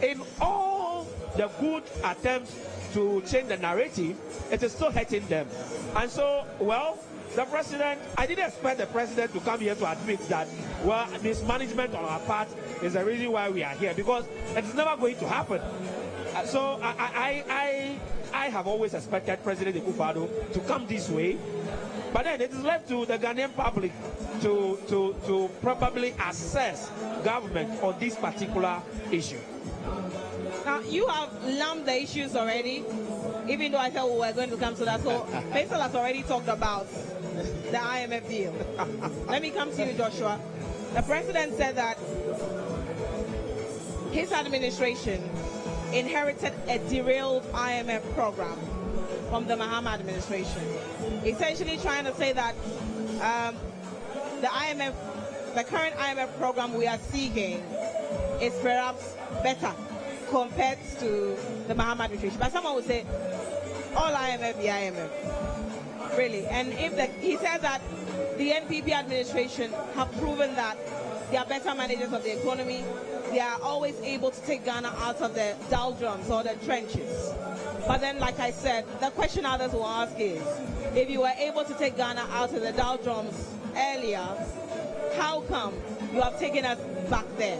in all the good attempts to change the narrative, it is still hurting them. And so, well, the president, I didn't expect the president to come here to admit that, well, mismanagement on our part is the reason why we are here, because it's never going to happen. So I have always expected President Akufo-Addo to come this way, but then it is left to the Ghanaian public to probably assess government on this particular issue.
Now, you have lumped the issues already, even though I thought we were going to come to that. So, Faisal has already talked about the IMF deal. Let me come to you, Joshua. The president said that his administration inherited a derailed IMF program from the Mahama administration. Essentially trying to say that the current IMF program we are seeking is perhaps better compared to the Mahama administration. But someone would say, all IMF be IMF. really. And he says that the NPP administration have proven that they are better managers of the economy. They are always able to take Ghana out of the doldrums or the trenches. But then, like I said, the question others will ask is, if you were able to take Ghana out of the doldrums earlier, how come you have taken us back there?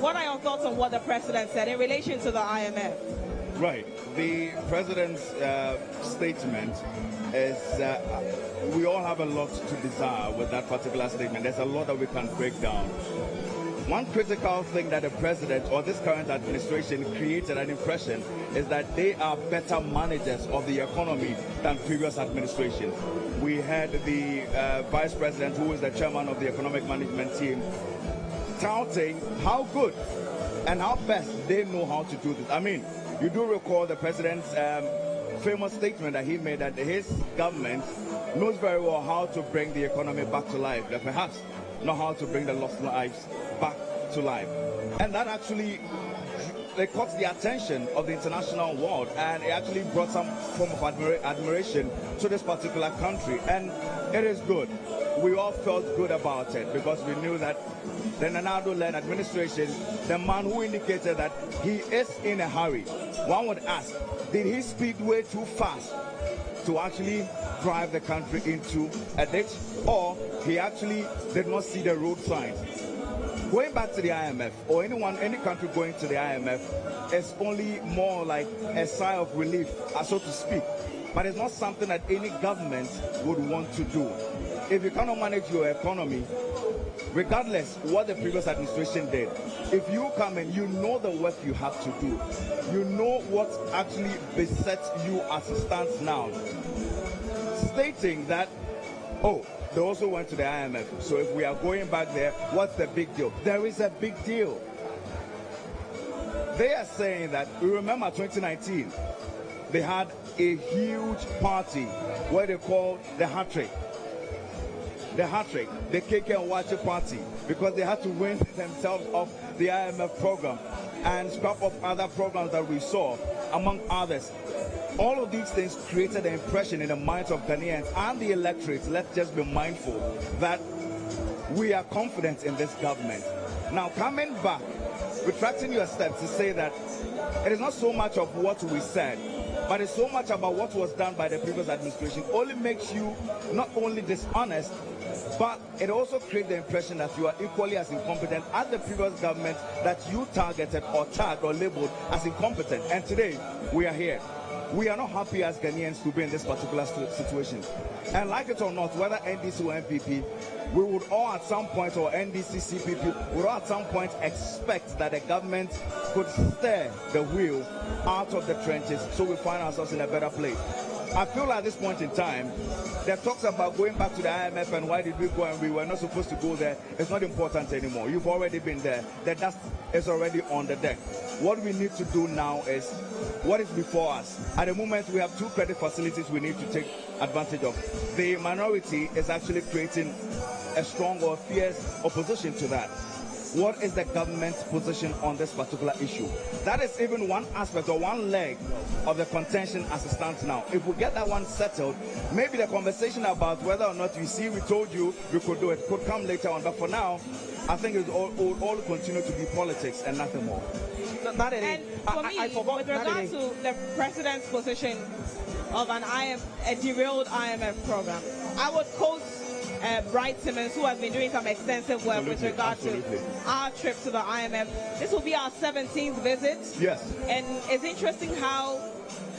What are your thoughts on what the president said in relation to the IMF?
Right. The president's statement is, we all have a lot to desire with that particular statement. There's a lot that we can break down. One critical thing that the president or this current administration created an impression is that they are better managers of the economy than previous administrations. We had the vice president, who is the chairman of the economic management team, touting how good and how best they know how to do this. I mean, you do recall the president's famous statement that he made that his government knows very well how to bring the economy back to life, that perhaps not how to bring the lost lives back to life. And that actually caught the attention of the international world, and it actually brought some form of admiration to this particular country. And it is good. We all felt good about it because we knew that the Nanado-led administration, the man who indicated that he is in a hurry, one would ask, did he speak way too fast to actually drive the country into a ditch, or he actually did not see the road signs? Going back to the IMF, or any country going to the IMF, is only more like a sigh of relief, so to speak. But it's not something that any government would want to do. If you cannot manage your economy, regardless what the previous administration did, if you come and you know the work you have to do, you know what actually besets you as it stands now, stating that, oh, they also went to the IMF, so if we are going back there, what's the big deal? There is a big deal. They are saying that, we remember 2019, they had a huge party where they called the hat-trick. The hat-trick, the KMTV party, because they had to win themselves off the IMF program and scrap up other programs that we saw, among others. All of these things created an impression in the minds of Ghanaians and the electorate. Let's just be mindful that we are confident in this government. Now, coming back, retracting your steps to say that it is not so much of what we said, but it's so much about what was done by the previous administration, only makes you not only dishonest, but it also creates the impression that you are equally as incompetent as the previous government that you targeted or tagged or labeled as incompetent. And today, we are here. We are not happy as Ghanaians to be in this particular situation. And like it or not, whether NDC or MPP, we would all at some point, or NDC, CPP, would all at some point expect that the government could steer the wheel out of the trenches so we find ourselves in a better place. I feel at this point in time, the talks about going back to the IMF and why did we go and we were not supposed to go there is not important anymore. You've already been there. The dust is already on the deck. What we need to do now is what is before us. At the moment, we have two credit facilities we need to take advantage of. The minority is actually creating a strong or fierce opposition to that. What is the government's position on this particular issue? That is even one aspect or one leg of the contention as it stands now. If we get that one settled, maybe the conversation about whether or not we told you we could do it could come later on. But for now, I think it will all continue to be politics and nothing more.
And for me, with regard to the president's position of a derailed IMF program, I would quote Bright Simmons, who has been doing some extensive work with regard to our trip to the IMF. This will be our 17th visit.
Yes.
And it's interesting how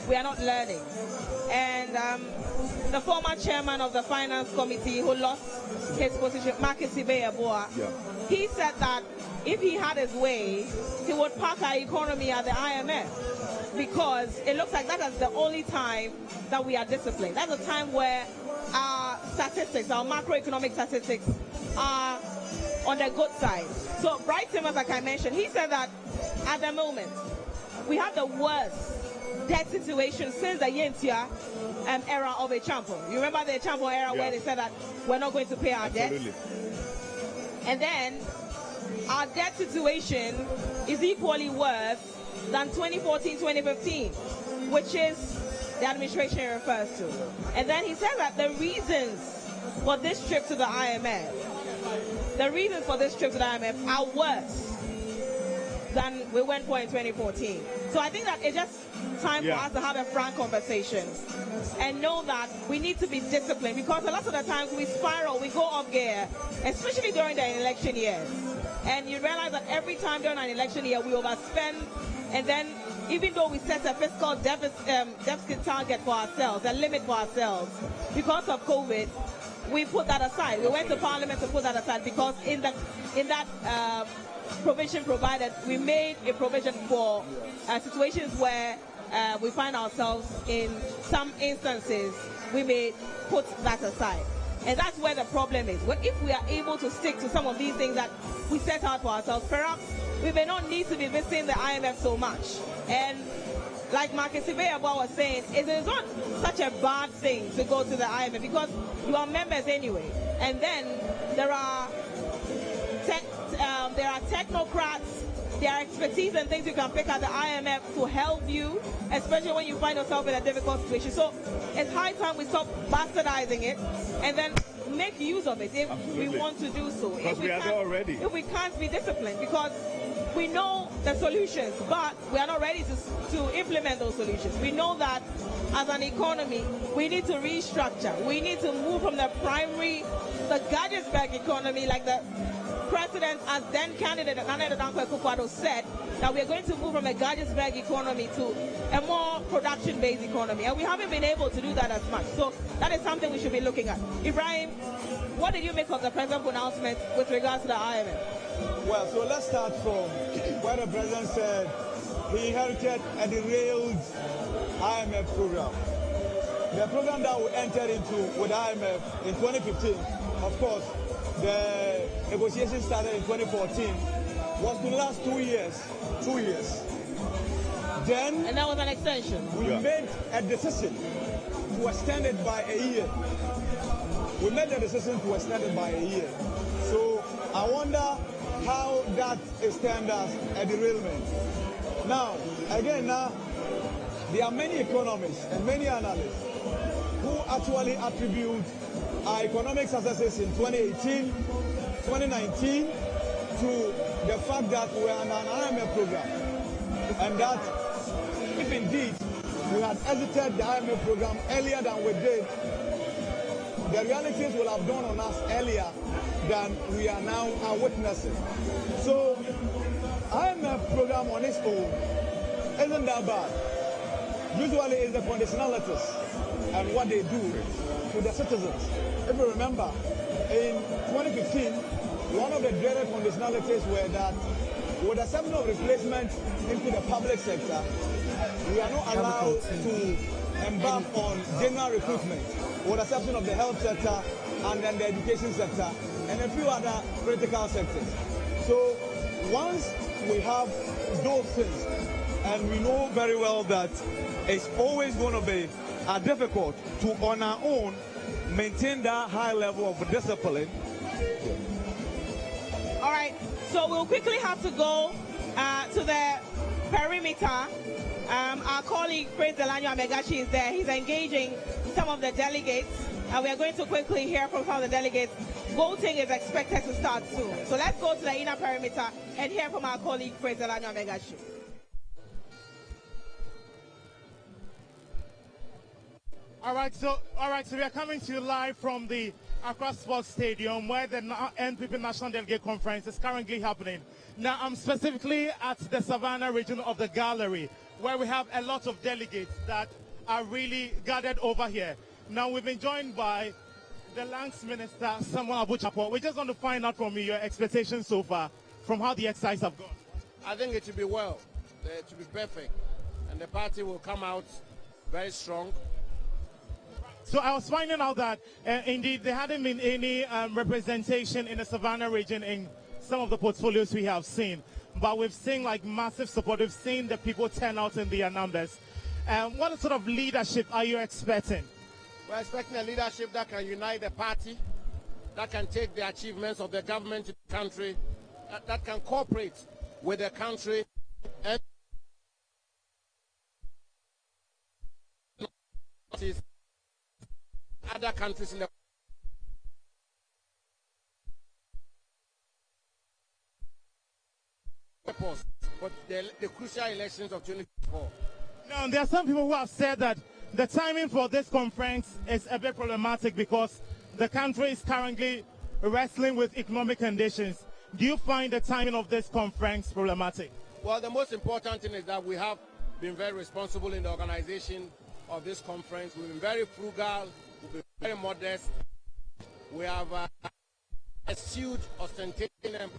we are not learning. And the former chairman of the finance committee who lost his position, Makisi Beyabua, he said that if he had his way, he would park our economy at the IMF, because it looks like that is the only time that we are disciplined. That's a time where our statistics, our macroeconomic statistics, are on the good side. So Bright Simmons, like I mentioned, he said that at the moment we have the worst debt situation since the Yentia era of a champion. You remember the champion era where they said that we're not going to pay our debt? And then our debt situation is equally worse than 2014-2015, which is the administration refers to. And then he said that the reasons for this trip to the IMF, are worse than we went for in 2014. So I think that it's just time for us to have a frank conversation and know that we need to be disciplined, because a lot of the times we spiral, we go off gear, especially during the election years. And you realize that every time during an election year, we overspend, and then even though we set a fiscal deficit target for ourselves, a limit for ourselves, because of COVID, we put that aside. We went to Parliament to put that aside, because in that provision provided, we made a provision for situations where we find ourselves in some instances, we may put that aside. And that's where the problem is. If we are able to stick to some of these things that we set out for ourselves, perhaps we may not need to be visiting the IMF so much. And like Marcus Ibeaba was saying, it is not such a bad thing to go to the IMF, because you are members anyway. And then there are technocrats, there are expertise and things you can pick at the IMF to help you, especially when you find yourself in a difficult situation. So it's high time we stop bastardizing it and then make use of it if we want to do so.
Because we are there already.
If we can't be disciplined, because we know the solutions, but we are not ready to implement those solutions. We know that as an economy, we need to restructure. We need to move from the Gadgetsburg economy, like the President, as then candidate Nana Dankwa Akufo-Addo said, that we are going to move from a Gadgetsburg economy to a more production-based economy. And we haven't been able to do that as much. So that is something we should be looking at. Ibrahim, what did you make of the President's pronouncement with regards to the IMF?
Well, so let's start from where the President said he inherited a derailed IMF program. The program that we entered into with IMF in 2015, of course, the negotiations started in 2014, was to last 2 years. 2 years. Then,
and that was an extension.
We made a decision to extend it by a year. We made the decision to extend it by a year. So I wonder how that is termed as a derailment. Now, again, there are many economists and many analysts who actually attribute our economic successes in 2018, 2019 to the fact that we are on an IMF program, and that if indeed we had exited the IMF program earlier than we did, the realities will have dawned on us earlier than we are now witnessing. So, IMF program on its own isn't that bad. Usually it's the conditionalities and what they do to the citizens. If you remember, in 2015, one of the dreaded conditionalities were that with the exception of replacement into the public sector, we are not allowed to embark on general recruitment, with the exception of the health sector and then the education sector and a few other critical sectors. So once we have those things, and we know very well that it's always going to be difficult to, on our own, maintain that high level of discipline.
All right, so we'll quickly have to go to the perimeter. Our colleague, Prince Delanyo Amegachi, is there. He's engaging some of the delegates, and we are going to quickly hear from some of the delegates. Voting is expected to start soon. So let's go to the inner perimeter and hear from our colleague, Prince Delanyo Amegachi.
All right, so we are coming to you live from the Accra Sports Stadium, where the NPP National Delegate Conference is currently happening. Now, I'm specifically at the Savannah region of the gallery, where we have a lot of delegates that are really gathered over here. Now, we've been joined by the Lands Minister, Samuel Abu-Chapo. We just want to find out from you your expectations so far from how the exercise have gone.
I think it will be well, it will be perfect, and the party will come out very strong.
So I was finding out that indeed there hadn't been any representation in the Savannah region in some of the portfolios we have seen. But we've seen like massive support. We've seen the people turn out in their numbers. What sort of leadership are you expecting?
We're expecting a leadership that can unite the party, that can take the achievements of the government to the country, that can cooperate with the country and parties, other countries in the but the crucial elections of 2024.
Now, there are some people who have said that the timing for this conference is a bit problematic because the country is currently wrestling with economic conditions. Do you find the timing of this conference problematic?
Well, the most important thing is that we have been very responsible in the organization of this conference. We've been very frugal, we've been very modest. We have eschewed ostentation and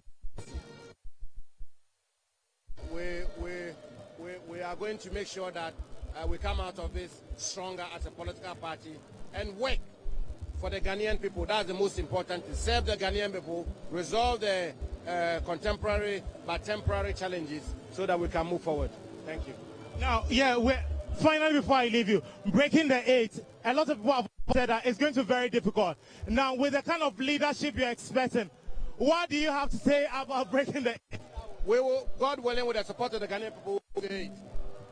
we are going to make sure that we come out of this stronger as a political party and work for the Ghanaian people. That's the most important thing. Serve the Ghanaian people, resolve the contemporary but temporary challenges so that we can move forward. Thank you.
Now, finally, before I leave you, breaking the 8, a lot of people have said that it's going to be very difficult. Now, with the kind of leadership you're expecting, what do you have to say about breaking the 8?
We will, God willing, with the support of the Ghanaian people, will do it.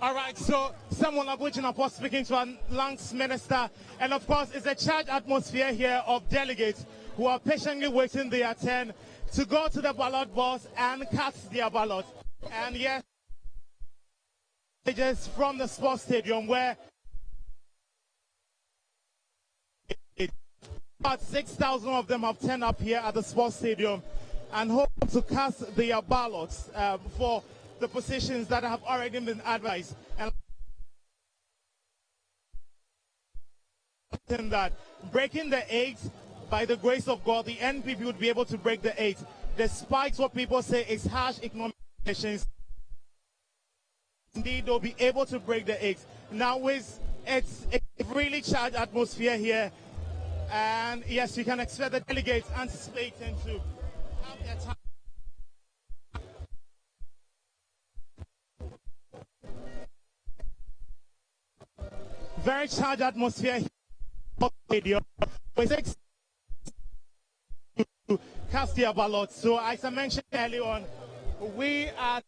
All right, so someone like Wichinapo speaking to our Lands Minister, and of course, it's a charged atmosphere here of delegates who are patiently waiting their turn to go to the ballot box and cast their ballot. And yes, just from the sports stadium where about 6,000 of them have turned up here at the sports stadium and hope to cast their ballots for the positions that have already been advised. And that breaking the 8, by the grace of God, the NPP would be able to break the 8, despite what people say is harsh economic conditions. Indeed, they'll be able to break the 8. Now, it's a really charged atmosphere here, and yes, you can expect the delegates anticipating to have their time. Very charged atmosphere here. To cast their ballots. So as I mentioned earlier on, we are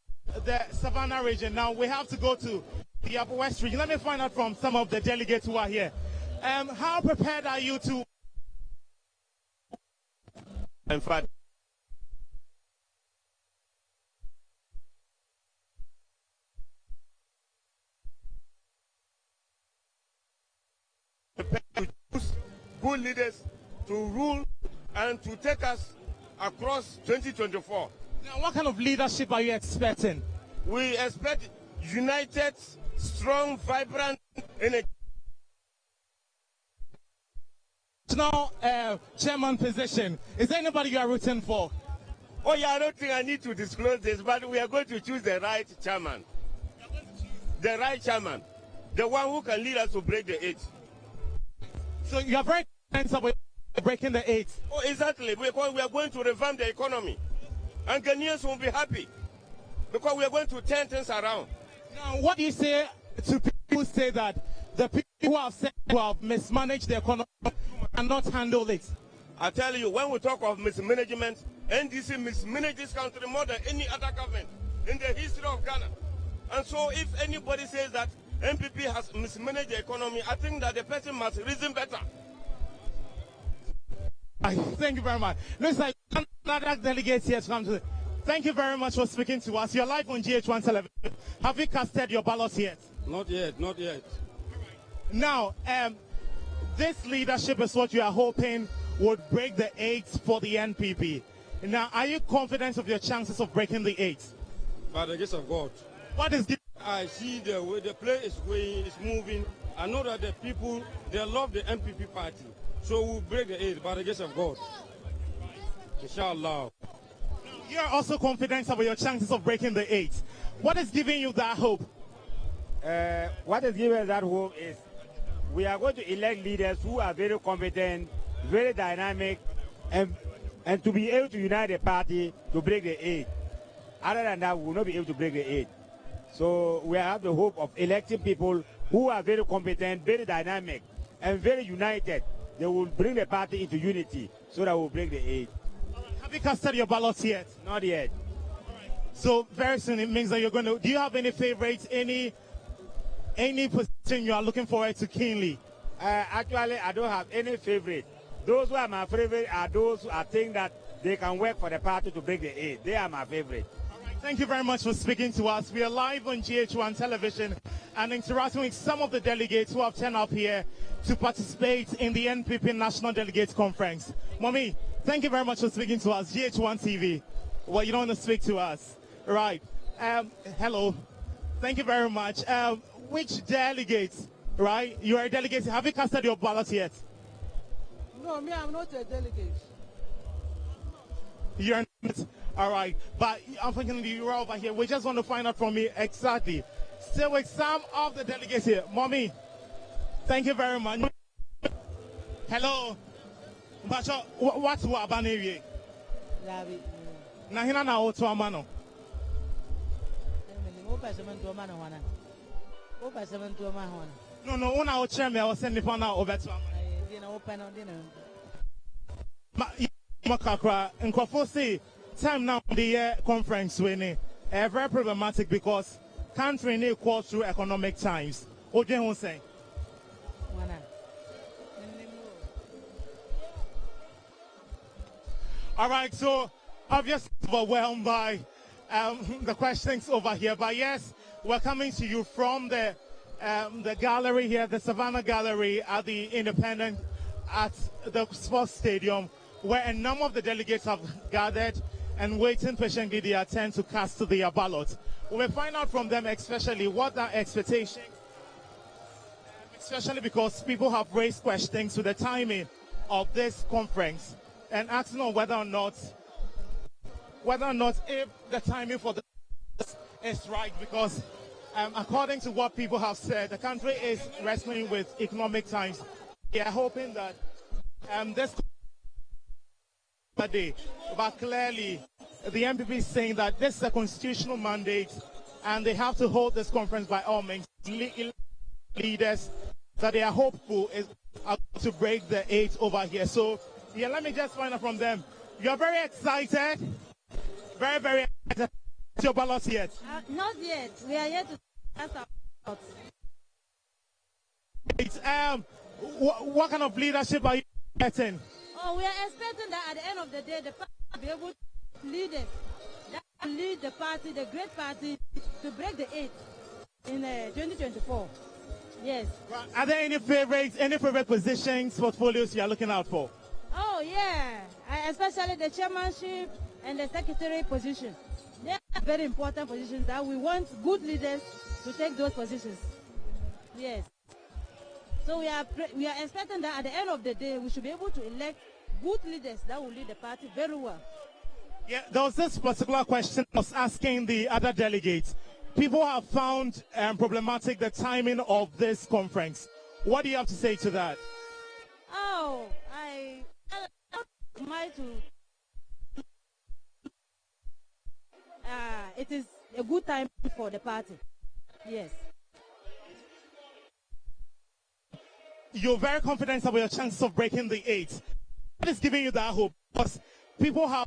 the Savannah region. Now we have to go to the Upper West region. Let me find out from some of the delegates who are here. How prepared are you to?
In fact, to choose good leaders to rule and to take us across 2024.
Now, what kind of leadership are you expecting?
We expect united, strong, vibrant, energy.
Now, chairman position. Is there anybody you are rooting for?
Oh yeah, I don't think I need to disclose this, but we are going to choose the right chairman. The right chairman. The one who can lead us to break the 8.
So you are very confident about breaking the 8.
Oh, exactly. Because we are going to revamp the economy. And Ghanaians will be happy. Because we are going to turn things around.
Now, what do you say to people who say that the people who have said who have mismanaged the economy and not handle it?
I tell you, when we talk of mismanagement, NDC mismanaged this country more than any other government in the history of Ghana. And so if anybody says that MPP has mismanaged the economy, I think that the person must reason better.
Thank you very much. Looks like another delegate here to come to. Thank you very much for speaking to us. You're live on GH1 television. Have you casted your ballots yet?
Not yet, not yet.
Now, this leadership is what you are hoping would break the 8 for the NPP. Now, are you confident of your chances of breaking the 8?
By the grace of God.
What is
I see the way the play is going, is moving. I know that the people, they love the MPP party. So we'll break the 8 by the grace of God. Inshallah.
You're also confident about your chances of breaking the 8. What is giving you that hope?
What is giving us that hope is we are going to elect leaders who are very competent, very dynamic, and to be able to unite the party to break the 8. Other than that, we will not be able to break the 8. So we have the hope of electing people who are very competent, very dynamic, and very united. They will bring the party into unity so that we'll break the 8.
Have you casted your ballots yet?
Not yet.
So very soon it means that you're going to. Do you have any favorites? Any position you are looking forward to keenly?
Actually, I don't have any favorite. Those who are my favorite are those who I think that they can work for the party to break the aid. They are my favorite.
All right, thank you very much for speaking to us. We are live on GH1 television and interacting with some of the delegates who have turned up here to participate in the NPP National Delegates Conference. Mommy, thank you very much for speaking to us. GH1 TV. Well, you don't want to speak to us. Right. Hello. Thank you very much. Which delegates, right? You are a delegate. Have you casted your ballot yet?
No, me, I'm not a delegate.
You're not. All right. But unfortunately, you're over here. We just want to find out from you exactly. Still with some of the delegates here. Mommy, thank you very much. Hello. Bacho, what's what about you? Nahina na otu amano. No, una oche me o send the phone over to Makakra and Kofosi time now the conference when very problematic because country need go through economic times. What do you say? All right, so obviously overwhelmed by the questions over here, but yes, we're coming to you from the gallery here, the Savannah Gallery at the Independent at the sports stadium, where a number of the delegates have gathered and waiting patiently their turn to cast their ballot. We'll find out from them especially what their expectations, especially because people have raised questions to the timing of this conference and asking on whether or not if the timing for this is right, because according to what people have said, the country is wrestling with economic times. They are hoping that this day, but clearly the MPP is saying that this is a constitutional mandate and they have to hold this conference by all means. Leaders that they are hopeful is to break the 8 over here. So yeah, let me just find out from them. You're very excited, very, very excited. Your ballot yet?
Not yet. We are yet to cast our ballots.
What kind of leadership are you getting?
Oh, we are expecting that at the end of the day, the party will be able to lead it. That will lead the party, the great party, to break the 8 in 2024. Yes.
Are there any favorite positions, portfolios you are looking out for?
Oh, yeah. Especially the chairmanship and the secretary position. They are very important positions that we want good leaders to take those positions. Yes. So we are expecting that at the end of the day, we should be able to elect good leaders that will lead the party very well.
Yeah, there was this particular question I was asking the other delegates. People have found problematic the timing of this conference. What do you have to say to that?
Oh, I might to. It is a good time for the party. Yes.
You're very confident about your chances of breaking the 8. What is giving you that hope? Because people have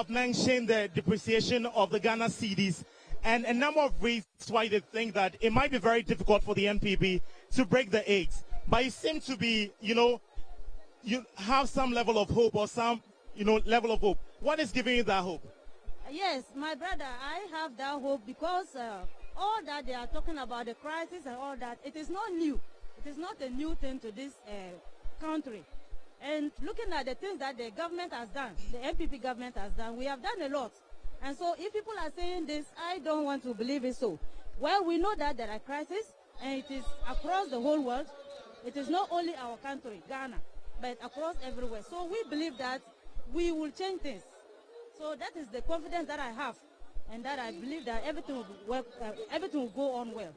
mentioned the depreciation of the Ghana cedis and a number of reasons why they think that it might be very difficult for the NPP to break the 8. But you seem to be, you have some level of hope or some, level of hope. What is giving you that hope?
Yes, my brother, I have that hope because all that they are talking about, the crisis and all that, it is not new. It is not a new thing to this country. And looking at the things that the government has done, the MPP government has done, we have done a lot. And so if people are saying this, I don't want to believe it so. Well, we know that there are crises, and it is across the whole world. It is not only our country, Ghana, but across everywhere. So we believe that we will change things. So that is the confidence that I have, and that I believe that everything will work, everything will go on well.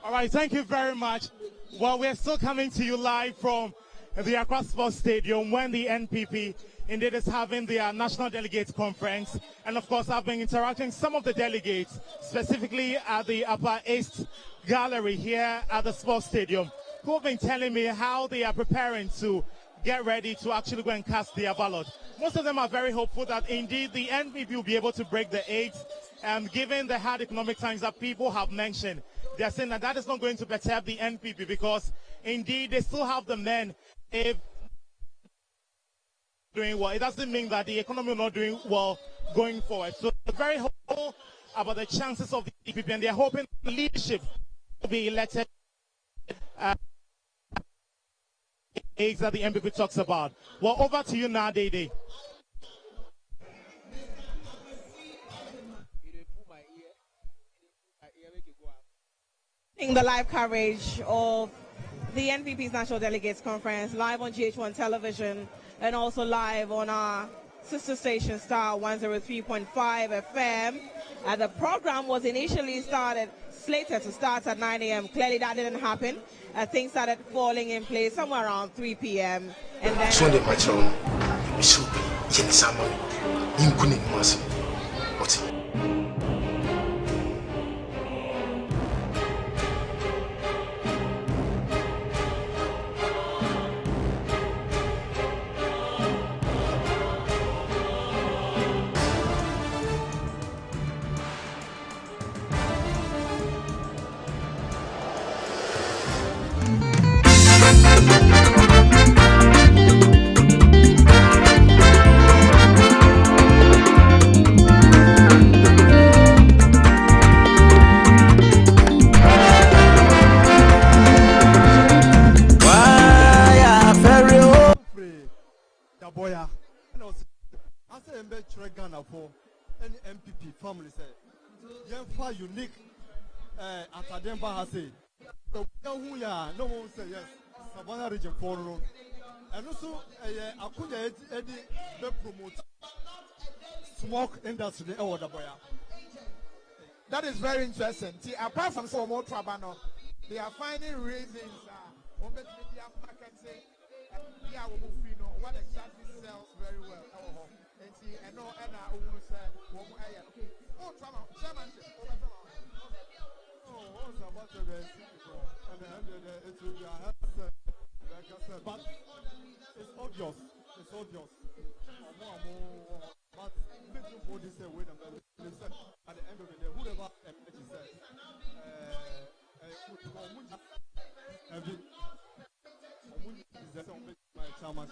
All right, thank you very much. Well, we're still coming to you live from the Accra Sports Stadium when the NPP indeed is having their National Delegates Conference. And of course, I've been interacting with some of the delegates, specifically at the Upper East Gallery here at the Sports Stadium, who have been telling me how they are preparing to get ready to actually go and cast their ballot. Most of them are very hopeful that indeed the NPP will be able to break the 8, given the hard economic times that people have mentioned. they are saying that that is not going to perturb the NPP because indeed they still have the men. If doing well, it doesn't mean that the economy will not doing well going forward. So they're very hopeful about the chances of the NPP, and they're hoping leadership will be elected. That the NPP talks about. Well, over to you now, Dede.
In the live coverage of the NPP's National Delegates Conference, live on GH1 television, and also live on our sister station, Star 103.5 FM. The program was initially slated to start at 9 a.m. Clearly, that didn't happen. Things started falling in place somewhere around 3 p.m. And then.
Any MPP family say, "Yenfa unique Atademba has said, so who ya no one say yes, Savannah region for room, and also Akuya Eddie be promote smoke industry or the boya."
That is very interesting. See, apart from some more trabano, they are finding reasons. What exactly sells very well. And see, and no, and I will say, oh, trauma, chairmanship.
Oh, it's about the rest. And it will be a help, like I said, but it's obvious. It's obvious. But little body say, wait a minute. Listen, at the end of the day, whoever MPG says, my chairman,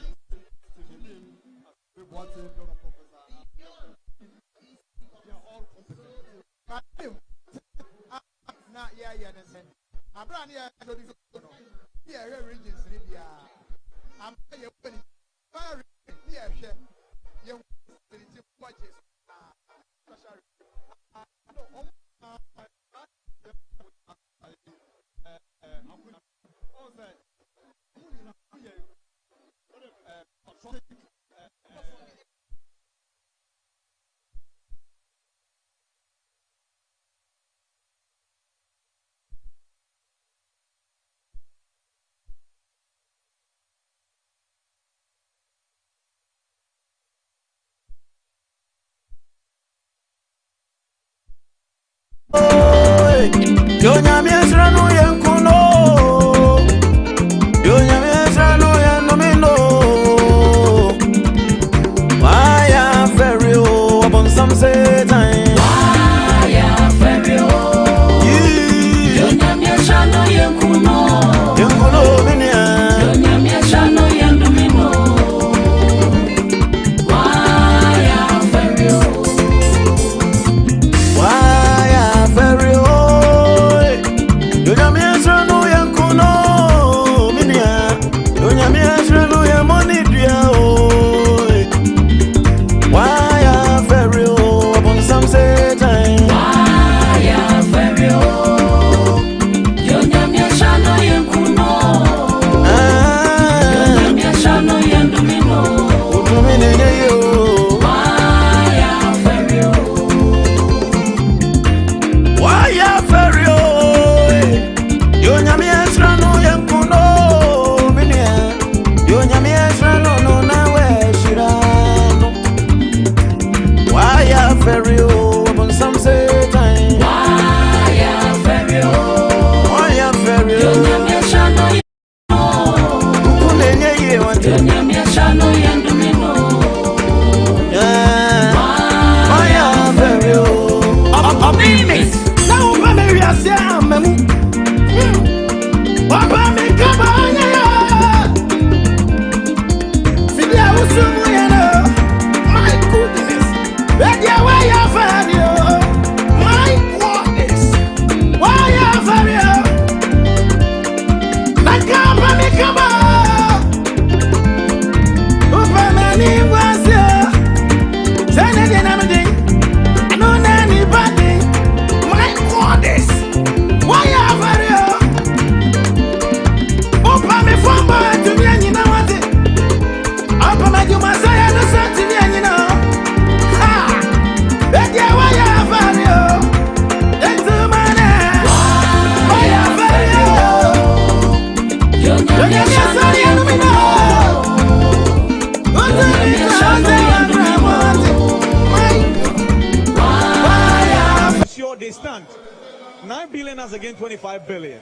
9 billion as against 25 billion.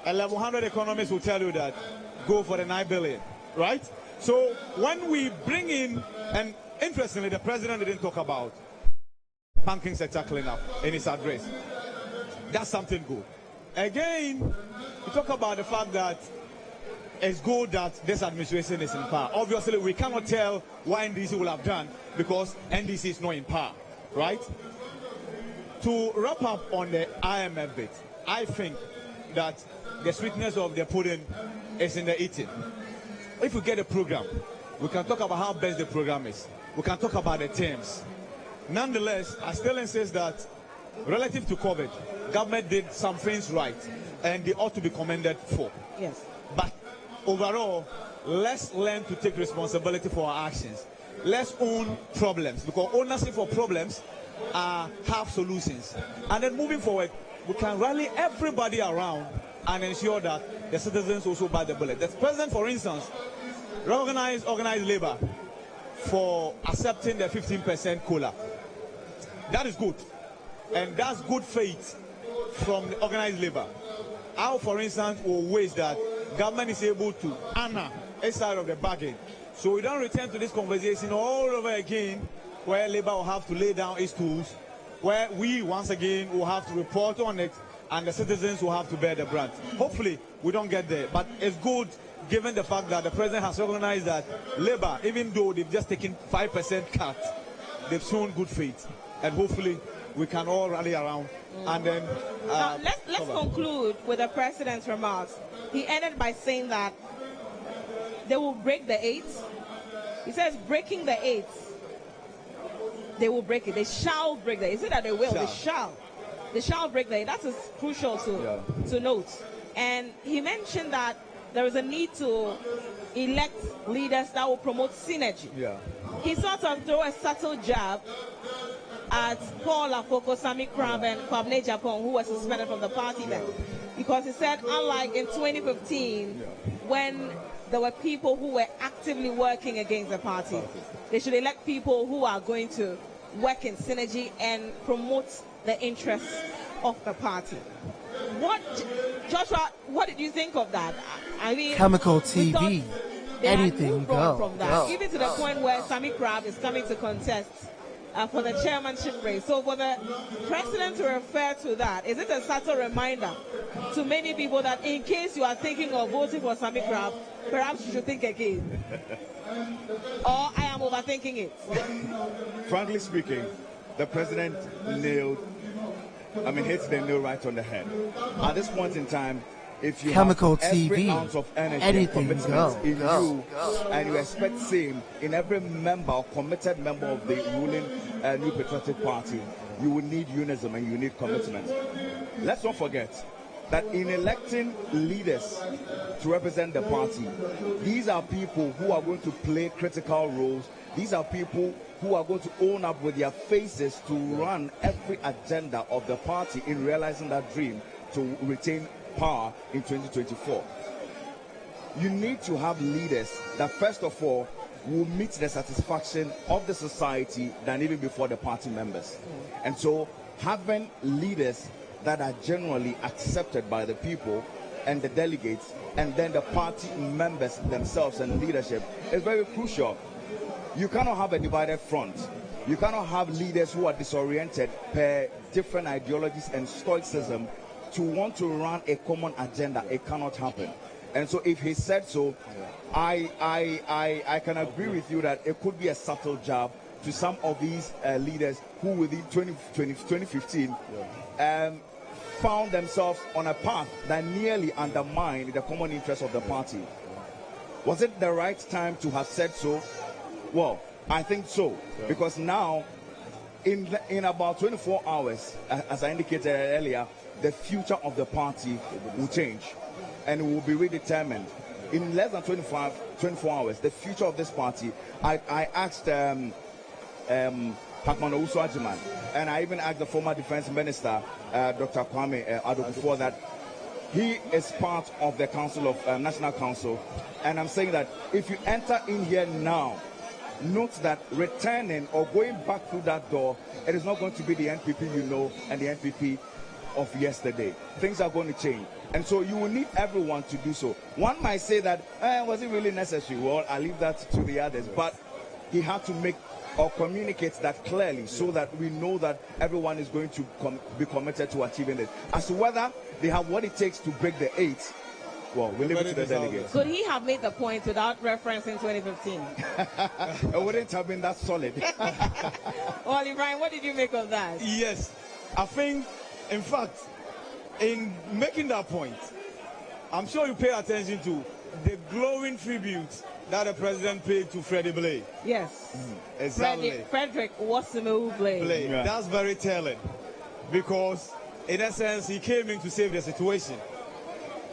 1100 economists will tell you that go for the 9 billion, right? So when we bring in, and interestingly, the president didn't talk about banking sector cleanup in his address. That's something good. Again, we talk about the fact that it's good that this administration is in power. Obviously, we cannot tell what NDC will have done because NDC is not in power, right? To wrap up on the IMF bit, I think that the sweetness of the pudding is in the eating. If we get a program, we can talk about how best the program is. We can talk about the terms. Nonetheless, I still insist that relative to COVID, government did some things right, and they ought to be commended for.
Yes.
But overall, let's learn to take responsibility for our actions. Let's own problems, because ownership for problems have solutions. And then moving forward, we can rally everybody around and ensure that the citizens also buy the bullet. The president, for instance, organized labor for accepting the 15% COLA. That is good. And that's good faith from the organized labor. How, for instance, will ways that government is able to honor a side of the bargain. So we don't return to this conversation all over again, where labor will have to lay down its tools, where we once again will have to report on it, and the citizens will have to bear the brunt. Hopefully, we don't get there. But it's good, given the fact that the president has recognized that labor, even though they've just taken 5% cut, they've shown good faith. And hopefully, we can all rally around. And then
now, let's conclude with the president's remarks. He ended by saying that they will break the 8. He says breaking the 8. They will break it. They shall break the 8. He said that they will. They shall. They shall break the 8. That is crucial to note. And he mentioned that there is a need to elect leaders that will promote synergy.
Yeah.
He sort of threw a subtle jab at Paul Afoko, Sami Crab, and Kwabene Japon, who were suspended from the party then. Because he said, unlike in 2015, when there were people who were actively working against the party, they should elect people who are going to work in synergy and promote the interests of the party. Joshua, what did you think of that? I mean,
Khemical TV, anything go.
From that, even to the point where Sami Crab is coming to contest for the chairmanship race. So for the president to refer to that, is it a subtle reminder to many people that in case you are thinking of voting for Sami Crab, perhaps you should think again? Or I am overthinking it?
Frankly speaking, the president hits the nail right on the head. At this point in time, if you
Khemical
have every
TV,
ounce of energy
anything
and commitment in you,
go.
and you expect same in every member or committed member of the ruling New Patriotic Party, you will need unison and you need commitment. Let's not forget that in electing leaders to represent the party, these are people who are going to play critical roles. These are people who are going to own up with their faces to run every agenda of the party in realizing that dream to retain power in 2024. You need to have leaders that first of all will meet the satisfaction of the society than even before the party members. And so having leaders that are generally accepted by the people and the delegates and then the party members themselves and leadership is very crucial. You cannot have a divided front. You cannot have leaders who are disoriented per different ideologies and stoicism to want to run a common agenda. It cannot happen. And so if he said so, I can agree with you that it could be a subtle jab to some of these leaders who within 2015 found themselves on a path that nearly undermined the common interest of the party. Was it the right time to have said so? Well, I think so, because now in about 24 hours, as I indicated earlier, the future of the party will change and it will be redetermined. In less than 24 hours, the future of this party, I asked Hakman Owusu-Agyemang, and I even asked the former defense minister, Dr. Kwame Addo, that he is part of the council of National Council, and I'm saying that if you enter in here now note that returning or going back through that door, it is not going to be the NPP you know and the NPP of yesterday. Things are going to change. And so you will need everyone to do so. One might say that, was it really necessary? Well, I'll leave that to the others. But he had to make or communicate that clearly so that we know that everyone is going to be committed to achieving it. As to whether they have what it takes to break the 8, well, we'll leave it to the delegates.
Could he have made the point without reference in 2015?
It wouldn't have been that solid.
Well, Ibrahim, what did you make of that?
Yes, I think, in fact, in making that point, I'm sure you pay attention to the glowing tribute that the president paid to Freddie Blay.
Yes.
Exactly.
Frederick Wasemu Blay.
Yeah. That's very telling, because in essence he came in to save the situation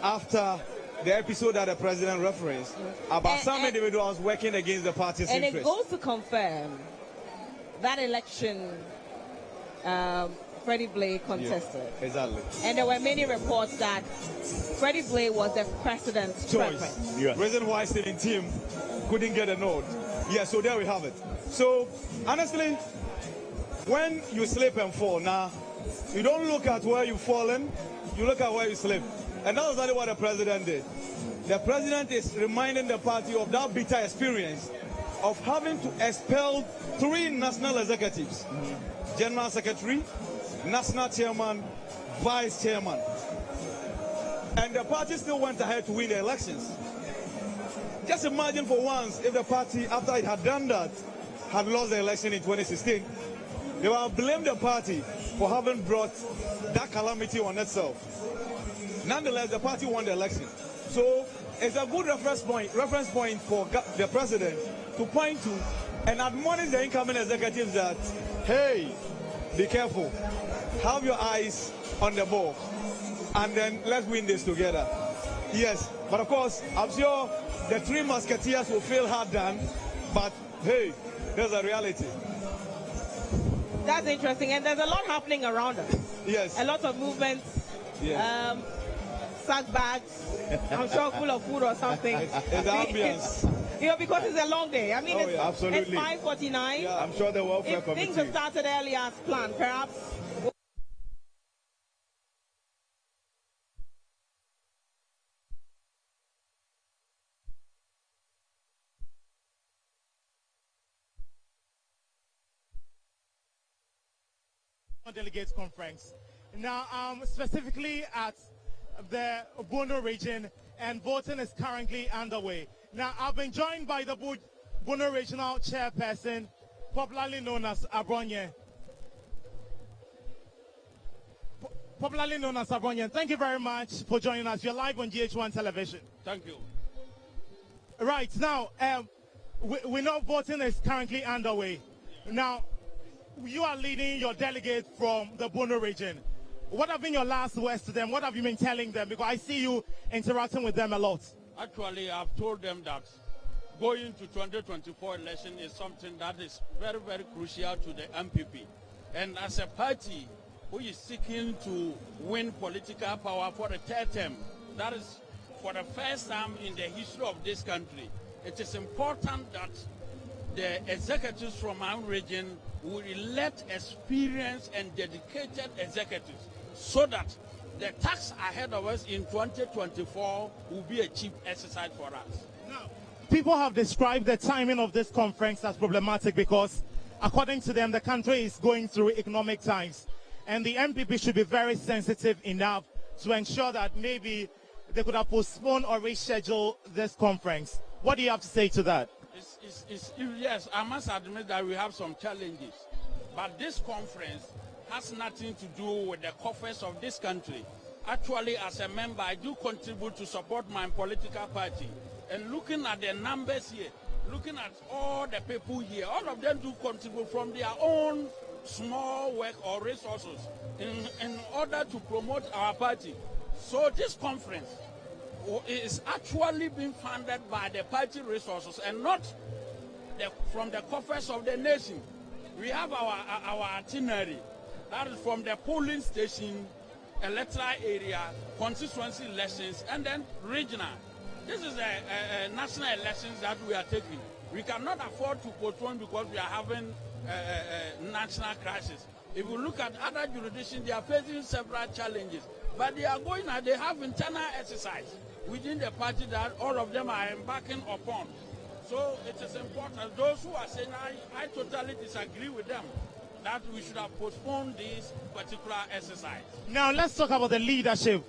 after the episode that the president referenced about some individuals working against the party's
and
interests.
It goes to confirm that election Freddie Blay contested.
Yeah, exactly.
And there were many reports that Freddie Blay was the president's choice.
Yeah. Reason why sitting team couldn't get a nod. Yeah, so there we have it. So honestly, when you slip and fall, now you don't look at where you've fallen, you look at where you slip. And that's exactly what the president did. The president is reminding the party of that bitter experience of having to expel 3 national executives, general secretary, national chairman, vice chairman. And the party still went ahead to win the elections. Just imagine for once if the party, after it had done that, had lost the election in 2016. They will blame the party for having brought that calamity on itself. Nonetheless, the party won the election. So it's a good reference point for the president to point to and admonish the incoming executives that, hey, be careful. Have your eyes on the ball. And then let's win this together. Yes, but of course, I'm sure the 3 musketeers will feel hard done. But hey, there's a reality.
That's interesting. And there's a lot happening around us.
Yes.
A lot of movements.
Yes.
Sack bags, I'm sure full of food or something.
It's the ambience.
You know, because it's a long day. I mean,
absolutely.
It's 5:49.
Yeah, I'm sure the welfare committee.
If things have started earlier as planned, perhaps.
Delegates conference. Now, specifically at the Bono region, and voting is currently underway. Now, I've been joined by the Bono regional chairperson, popularly known as Abronye. Popularly known as Abronye. Thank you very much for joining us. You're live on GH1 television.
Thank you.
Right, now, we know voting is currently underway. Now, you are leading your delegate from the Bono region. What have been your last words to them? What have you been telling them? Because I see you interacting with them a lot.
Actually, I've told them that going to 2024 election is something that is very, very crucial to the MPP. And as a party who is seeking to win political power for the 3rd term, that is for the first time in the history of this country, it is important that the executives from our region will elect experienced and dedicated executives so that the task ahead of us in 2024 will be a cheap exercise for us.
Now, people have described the timing of this conference as problematic because, according to them, the country is going through economic times. And the MPP should be very sensitive enough to ensure that maybe they could have postponed or rescheduled this conference. What do you have to say to that?
Yes, I must admit that we have some challenges. But this conference has nothing to do with the coffers of this country. Actually, as a member, I do contribute to support my political party. And looking at the numbers here, looking at all the people here, all of them do contribute from their own small work or resources in order to promote our party. So this conference is actually being funded by the party resources and not from the coffers of the nation. We have our itinerary. That is from the polling station, electoral area, constituency elections, and then regional. This is a national elections that we are taking. We cannot afford to postpone because we are having a national crisis. If you look at other jurisdictions, they are facing several challenges. But they are going and they have internal exercise within the party that all of them are embarking upon. So it is important. Those who are saying, I totally disagree with them, that we should have postponed this particular exercise.
Now let's talk about the leadership.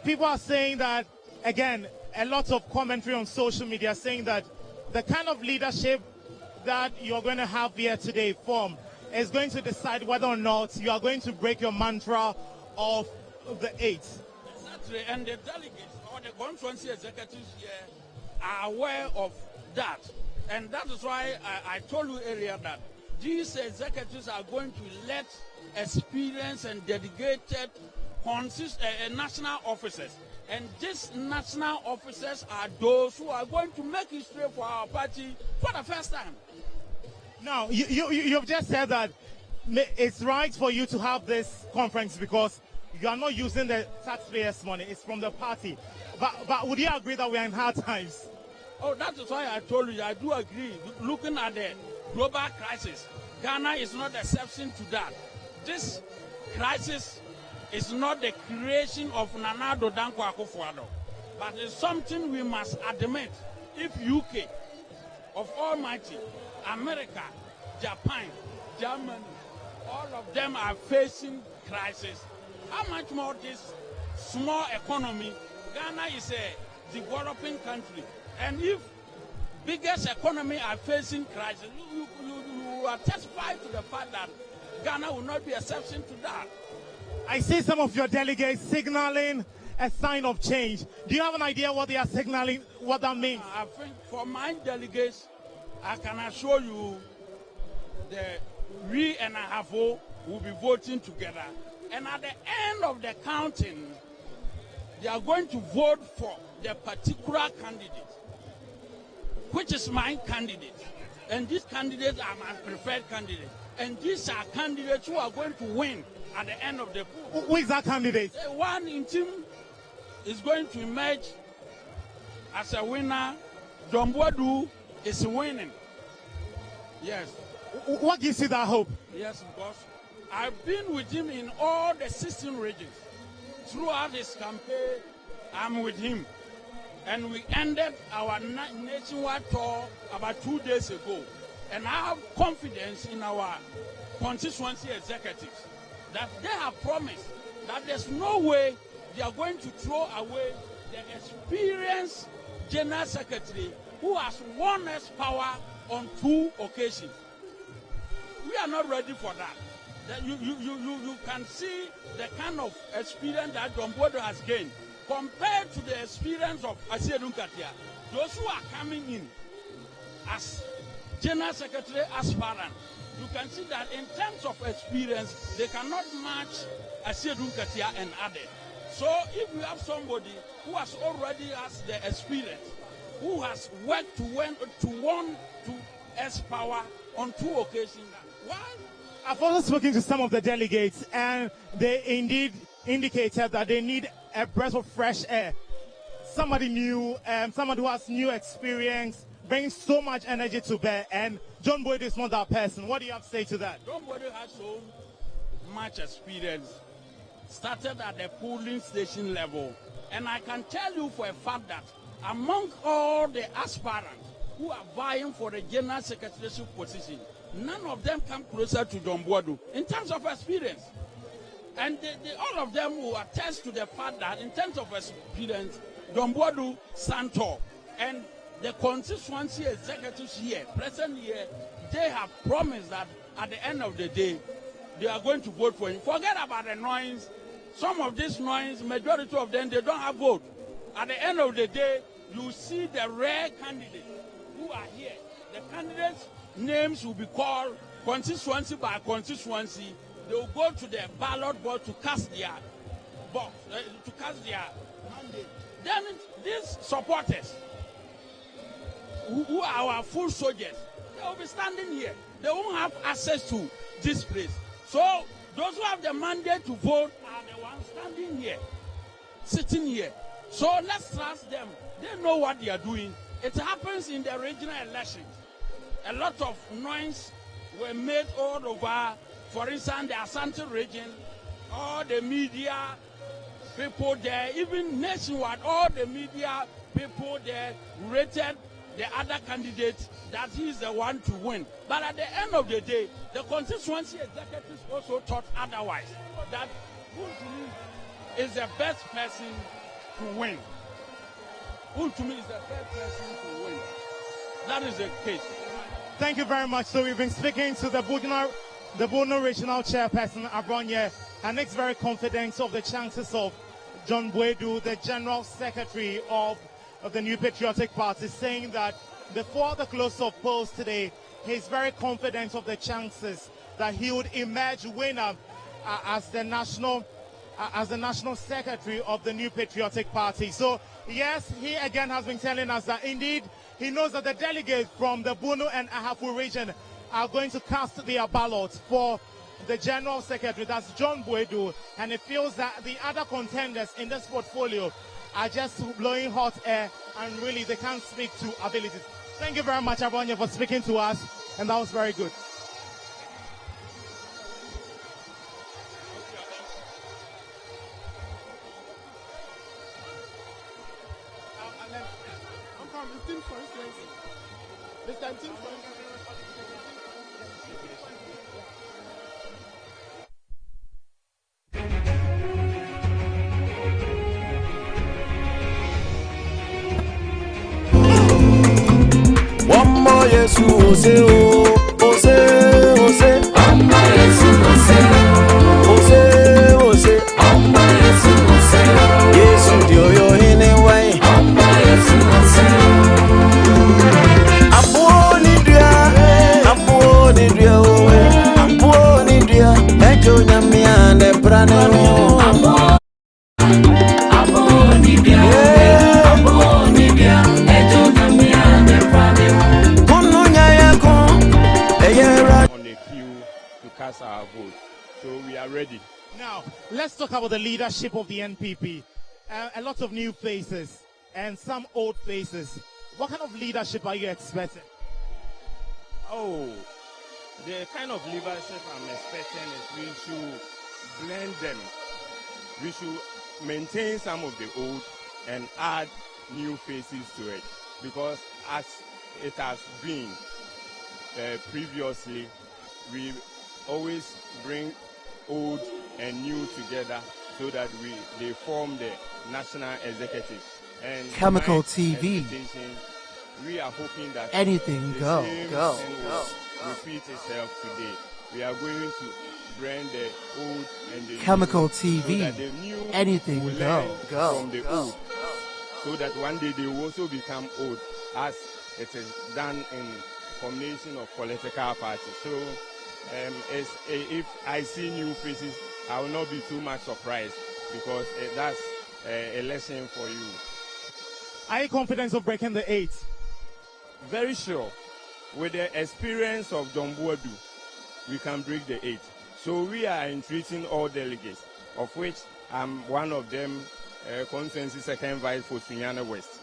People are saying that, again, a lot of commentary on social media saying that the kind of leadership that you're going to have here today form is going to decide whether or not you are going to break your mantra of the 8th.
Exactly, and the delegates or the constituency executives here are aware of that. And that is why I told you earlier that these executives are going to let experienced and dedicated national officers. And these national officers are those who are going to make history for our party for the first time.
Now, you've just said that it's right for you to have this conference because you are not using the taxpayers' money. It's from the party. But would you agree that we are in hard times?
Oh, that is why I told you, I do agree. Looking at the global crisis, Ghana is not the exception to that. This crisis is not the creation of Nana Addo Dankwa Akufo-Addo, but it's something we must admit. If UK, of Almighty, America, Japan, Germany, all of them are facing crisis, how much more this small economy? Ghana is a developing country, and if biggest economy are facing crisis, you are testifying to the fact that Ghana will not be exception to that.
I see some of your delegates signaling a sign of change. Do you have an idea what they are signaling, what that means?
I think for my delegates, I can assure you that we and Ahafo will be voting together. And at the end of the counting, they are going to vote for the particular candidate, which is my candidate. And these candidates are my preferred candidate. And these are candidates who are going to win at the end of the poll.
Who is that candidate?
The one in team is going to emerge as a winner. Dombodu is winning. Yes.
What gives you that hope?
Yes, because I've been with him in all the 16 regions. Throughout his campaign, I'm with him. And we ended our nationwide tour about 2 days ago. And I have confidence in our constituency executives that they have promised that there's no way they are going to throw away the experienced General Secretary who has won us power on 2 occasions. We are not ready for that. You can see the kind of experience that Dombodo has gained compared to the experience of Asiedu Nkatia. Those who are coming in as General Secretary aspirant, you can see that in terms of experience, they cannot match Asiedu Nkatia and others. So if you have somebody who has already has the experience, who has worked to win to S power on 2 occasions, why?
I've also spoken to some of the delegates, and they indeed indicated that they need a breath of fresh air. Somebody new, somebody who has new experience, brings so much energy to bear, and John Boyd is not that person. What do you have to say to that?
John Boyd has so much experience, started at the polling station level, and I can tell you for a fact that among all the aspirants who are vying for the General Secretaryship position, none of them come closer to Dombodo in terms of experience. And all of them will attest to the fact that in terms of experience, Dombodo stand tall. And the constituency executives here, present here, they have promised that at the end of the day, they are going to vote for him. Forget about the noise. Some of these noise, majority of them, they don't have vote. At the end of the day, you see the rare candidates who are here. The candidates' names will be called constituency by constituency. They will go to the ballot board to cast their box, to cast their mandate. Then these supporters, who are our full soldiers, they will be standing here. They won't have access to this place. So those who have the mandate to vote are the ones standing here, sitting here. So let's trust them. They know what they are doing. It happens in the regional elections. A lot of noise were made all over. For instance, the Asante region, all the media people there, even nationwide, all the media people there rated the other candidate that he's the one to win. But at the end of the day, the constituency executives also thought otherwise, that Untumi is the best person to win. Untumi is the best person to win. That is the case.
Thank you very much. So we've been speaking to the Bono Regional Chairperson, Abronye, and it's very confident of the chances of John Boadu, the General Secretary of the New Patriotic Party, saying that before the close of polls today, he's very confident of the chances that he would emerge winner as the national secretary of the New Patriotic Party. So yes, he again has been telling us that indeed he knows that the delegates from the Bono and Ahafo region are going to cast their ballots for the General Secretary, that's John Boadu, and he feels that the other contenders in this portfolio are just blowing hot air and really they can't speak to abilities. Thank you very much, Abonye, for speaking to us, and that was very good.
Yesu ose ose ose Amma Yesu ose ose ose Amma Yesu ose Yesu dio yo anyway Amma Yesu ose Abuoni dia Abuoni dia ejo nyamia ne brane o Abuoni dia ejo nyamia ne brane o
on a queue to cast our vote. So we are ready.
Now, let's talk about the leadership of the NPP. A lot of new faces and some old faces. What kind of leadership are you expecting?
Oh, the kind of leadership I'm expecting is we should blend them. We should maintain some of the old and add new faces to it. Because as it has been previously, we always bring old and new together so that they form the national executive. And
Khemical TV.
We are hoping that
anything go.
Repeat itself today. We are going to brand the old and the
Khemical
new
TV.
So that the new
anything
will
go.
learn from the old. So that one day they will also become old, as it is done in combination of political parties. So if I see new faces, I will not be too much surprised because that's a lesson for you.
Are you confident of breaking the 8?
Very sure. With the experience of John Boadu, we can break the 8. So we are entreating all delegates, of which I'm one of them, constituency second vice for Sunyana West.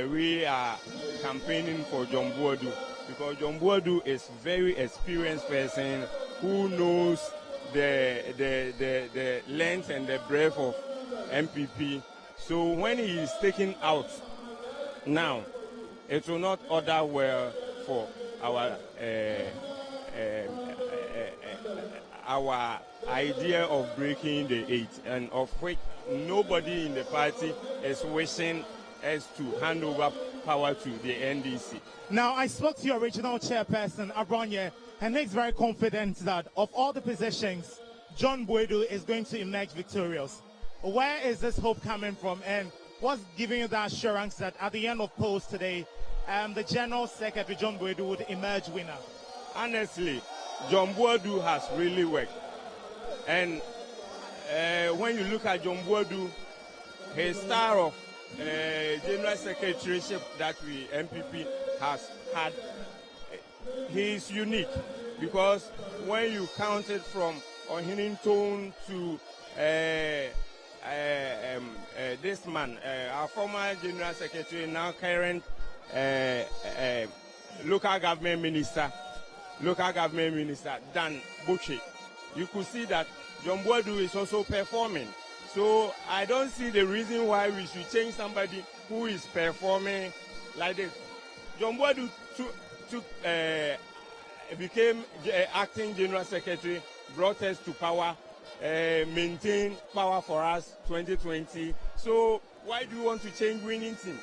We are campaigning for John Boadu because John Boadu is a very experienced person who knows the length and the breadth of MPP. So when he is taken out now, it will not order well for our idea of breaking the 8, and of which nobody in the party is wishing us to hand over power to the NDC.
Now, I spoke to your original chairperson, Abronye, and he's very confident that of all the positions, John Boadu is going to emerge victorious. Where is this hope coming from, and what's giving you the assurance that at the end of polls today, the General Secretary, John Boadu, would emerge winner?
Honestly, John Boadu has really worked. And when you look at John Boadu, his style of General Secretaryship that we MPP has had, he is unique because when you count it from Ohinintone to
this man, our former General Secretary, now current local government minister, Dan Buchi. You could see that John Boadu is also performing. So I don't see the reason why we should change somebody who is performing like this. John Boadu became acting General Secretary, brought us to power, maintained power for us 2020. So why do you want to change winning team,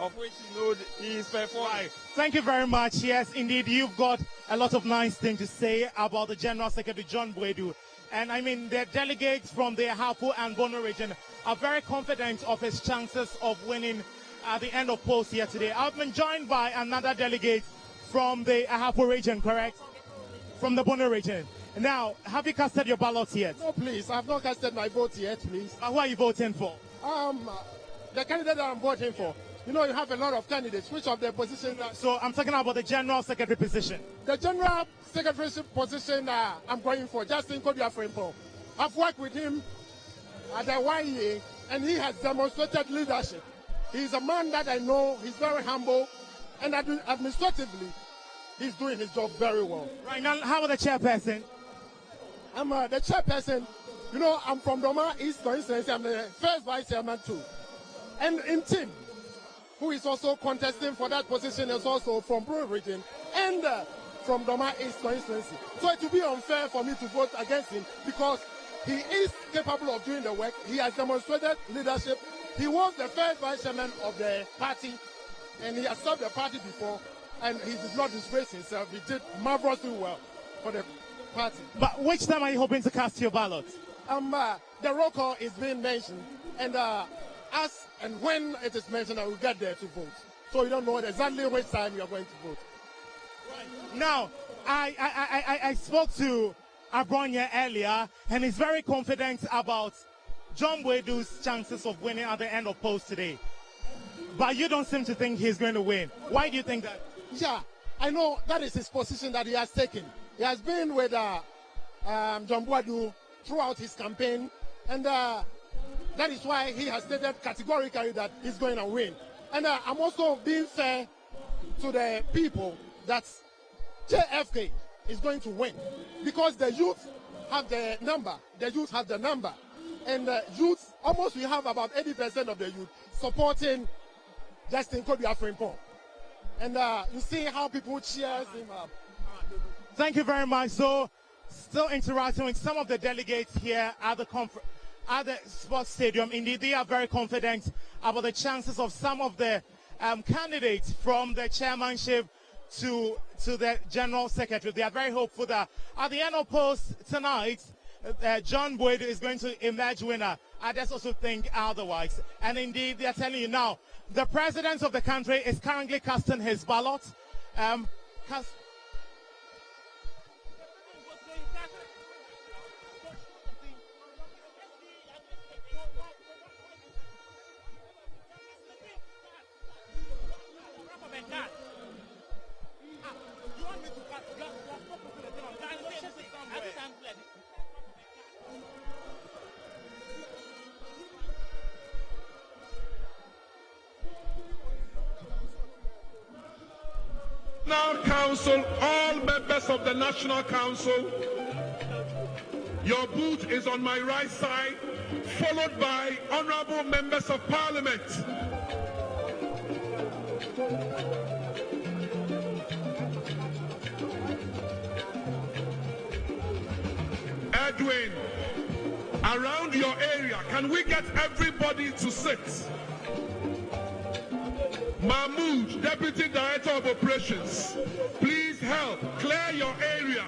of which you know he is performing?
Right. Thank you very much. Yes, indeed, you've got a lot of nice things to say about the General Secretary, John Boadu. And I mean, the delegates from the Ahafo and Bono region are very confident of his chances of winning at the end of polls here today. I've been joined by another delegate from the Ahafo region, correct? From the Bono region. Now, have you casted your ballot yet?
No, please. I have not casted my vote yet, please.
Who are you voting for?
The candidate that I'm voting for. You know, you have a lot of candidates. Which of the positions?
So I'm talking about the General Secretary position.
The General Secretary position I'm going for, Justin Kodia-Frimpong. I've worked with him at the YEA, and he has demonstrated leadership. He's a man that I know. He's very humble, and administratively, he's doing his job very well.
Right now, how about the chairperson?
I'm the chairperson. You know, I'm from Doma East constituency. I'm the first vice chairman too. And in Tim, who is also contesting for that position, is also from Bro region and from Doma East constituency. So it would be unfair for me to vote against him because he is capable of doing the work. He has demonstrated leadership. He was the first vice chairman of the party, and he has served the party before, and he did not disgrace himself. He did marvelously well for the party.
But which time are you hoping to cast your ballot?
The roll call is being mentioned, and as and when it is mentioned, I will get there to vote. So you don't know exactly which time you are going to vote.
Right. Now, I spoke to Abronya earlier, and he's very confident about John Boadu's chances of winning at the end of polls today. But you don't seem to think he's going to win. Why do you think that?
Yeah, I know that is his position that he has taken. He has been with John Boadu throughout his campaign, and that is why he has stated categorically that he's going to win. And I'm also being fair to the people that JFK is going to win because the youth have the number. The youth have the number. And the youth, almost we have about 80% of the youth supporting Justin Kodia-Frimpong. And you see how people cheers him up.
Thank you very much. So, still interacting with some of the delegates here at the sports stadium. Indeed, they are very confident about the chances of some of the candidates from the chairmanship to the general secretary. They are very hopeful that at the end of polls tonight, John Boadu is going to emerge winner. Others also think otherwise. And indeed, they are telling you now, the president of the country is currently casting his ballot.
National Council, all members of the National Council, your booth is on my right side, followed by honorable members of Parliament. Edwin, around your area, can we get everybody to sit? Mahmoud, Deputy Director of Operations, please help clear your area.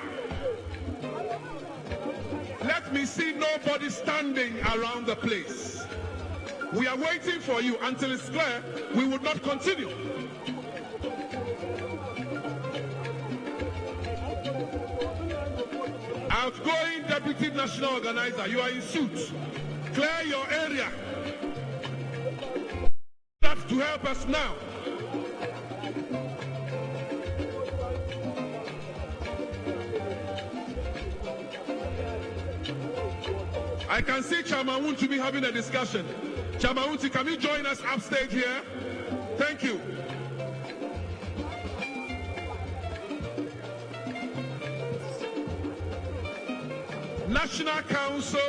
Let me see nobody standing around the place. We are waiting for you. Until it's clear, we would not continue. Outgoing Deputy National Organizer, you are in suit. Clear your area. That's to help us now. I can see Chairman Woon to be having a discussion. Chamauti, can you join us upstage here? Thank you. National Council,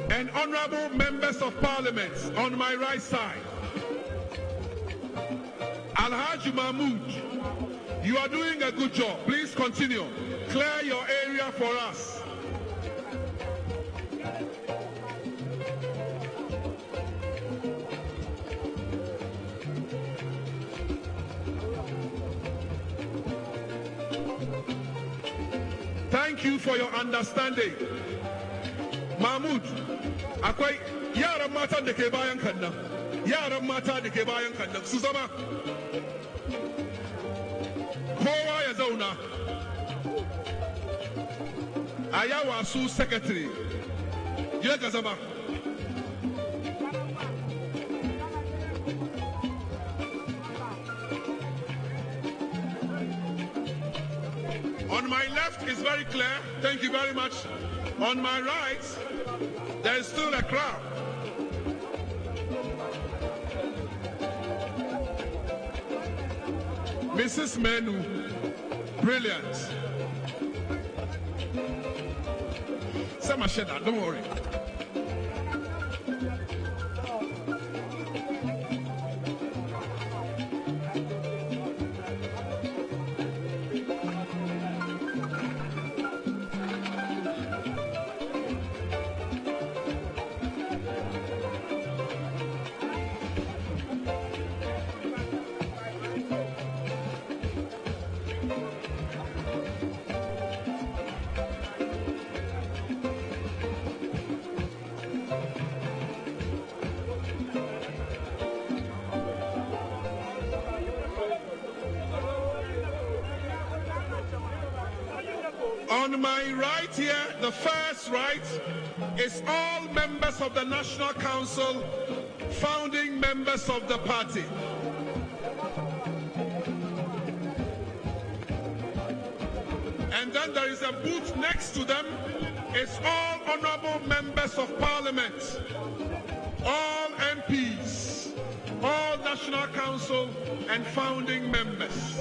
and honorable members of parliament on my right side. Alhaji Mahmoud, you are doing a good job. Please continue. Clear your area for us. Thank you for your understanding. Mahmoud, akwai yaran matan da ke bayan kannan. Yaran mata da ke bayan kannan su zama. Kowa ya zauna. A yawa su secretary. Je ka zama. On my left is very clear. Thank you very much. On my right, there is still a crowd. Mrs. Menu, brilliant. Sama Sheda, don't worry. On my right here, the first right, is all members of the National Council, founding members of the party. And then there is a booth next to them. It's all honorable members of parliament, all MPs, all National Council and founding members.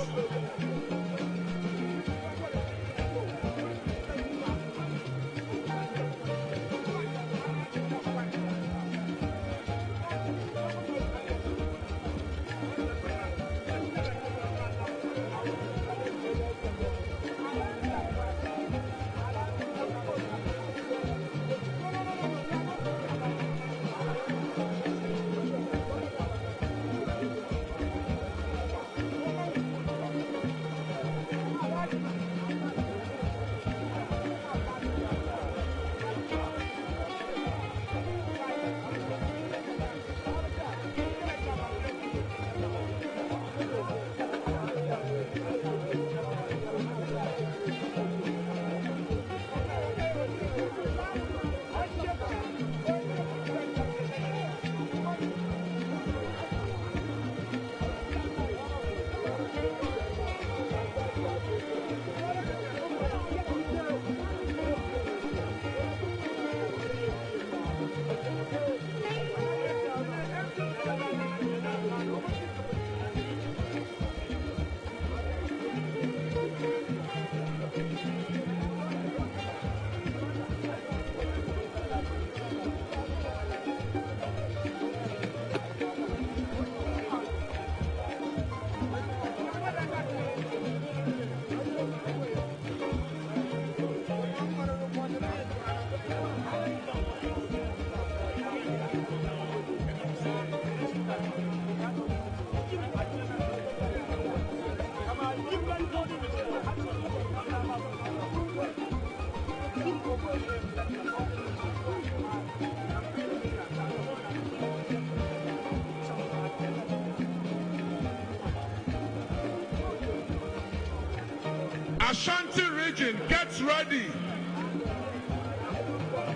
Ashanti region, get ready.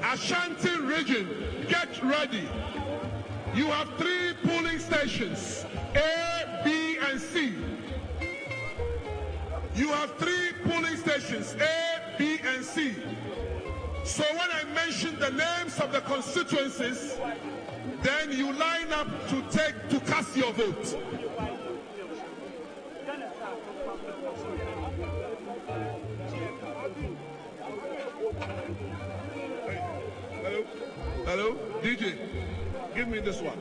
Ashanti region, get ready. You have 3 polling stations, A, B, and C. You have 3 polling stations, A, B, and C. So when I mention the names of the constituencies, then you line up to cast your vote. Hello, DJ, give me this one,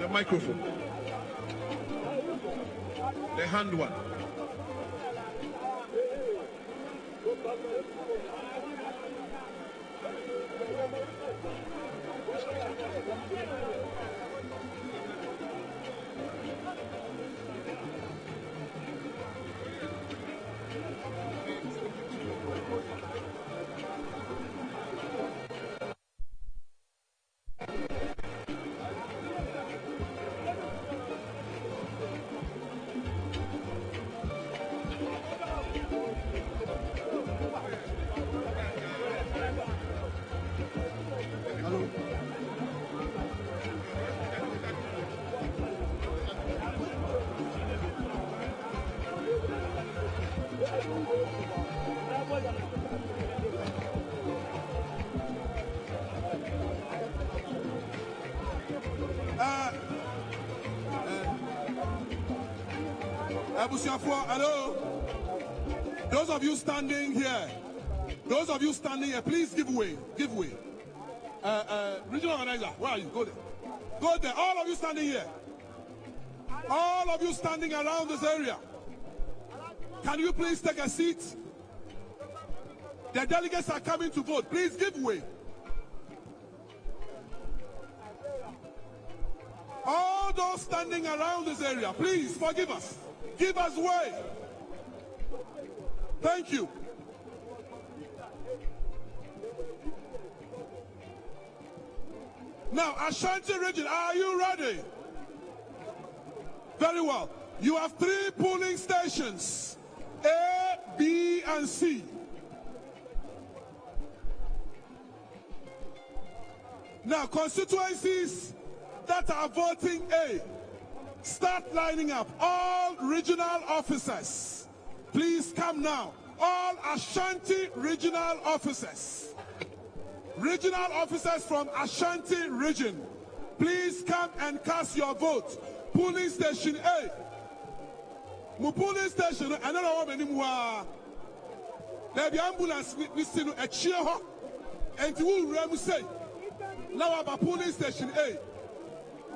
the microphone, the hand one. Hello. Those of you standing here, please give way. Give way. Regional organizer, where are you? Go there. Go there. All of you standing here. All of you standing around this area. Can you please take a seat? The delegates are coming to vote. Please give way. All those standing around this area, please forgive us. Give us way. Thank you. Now, Ashanti region, are you ready? Very well. You have 3 polling stations, A, B, and C. Now, constituencies that are voting A, start lining up. All regional officers, please come now. All Ashanti regional officers. Regional officers from Ashanti region, please come and cast your vote. Polling station A. Mu polling station, I don't know how many more. There be ambulance we see a cheer and you will say. Now about polling station A.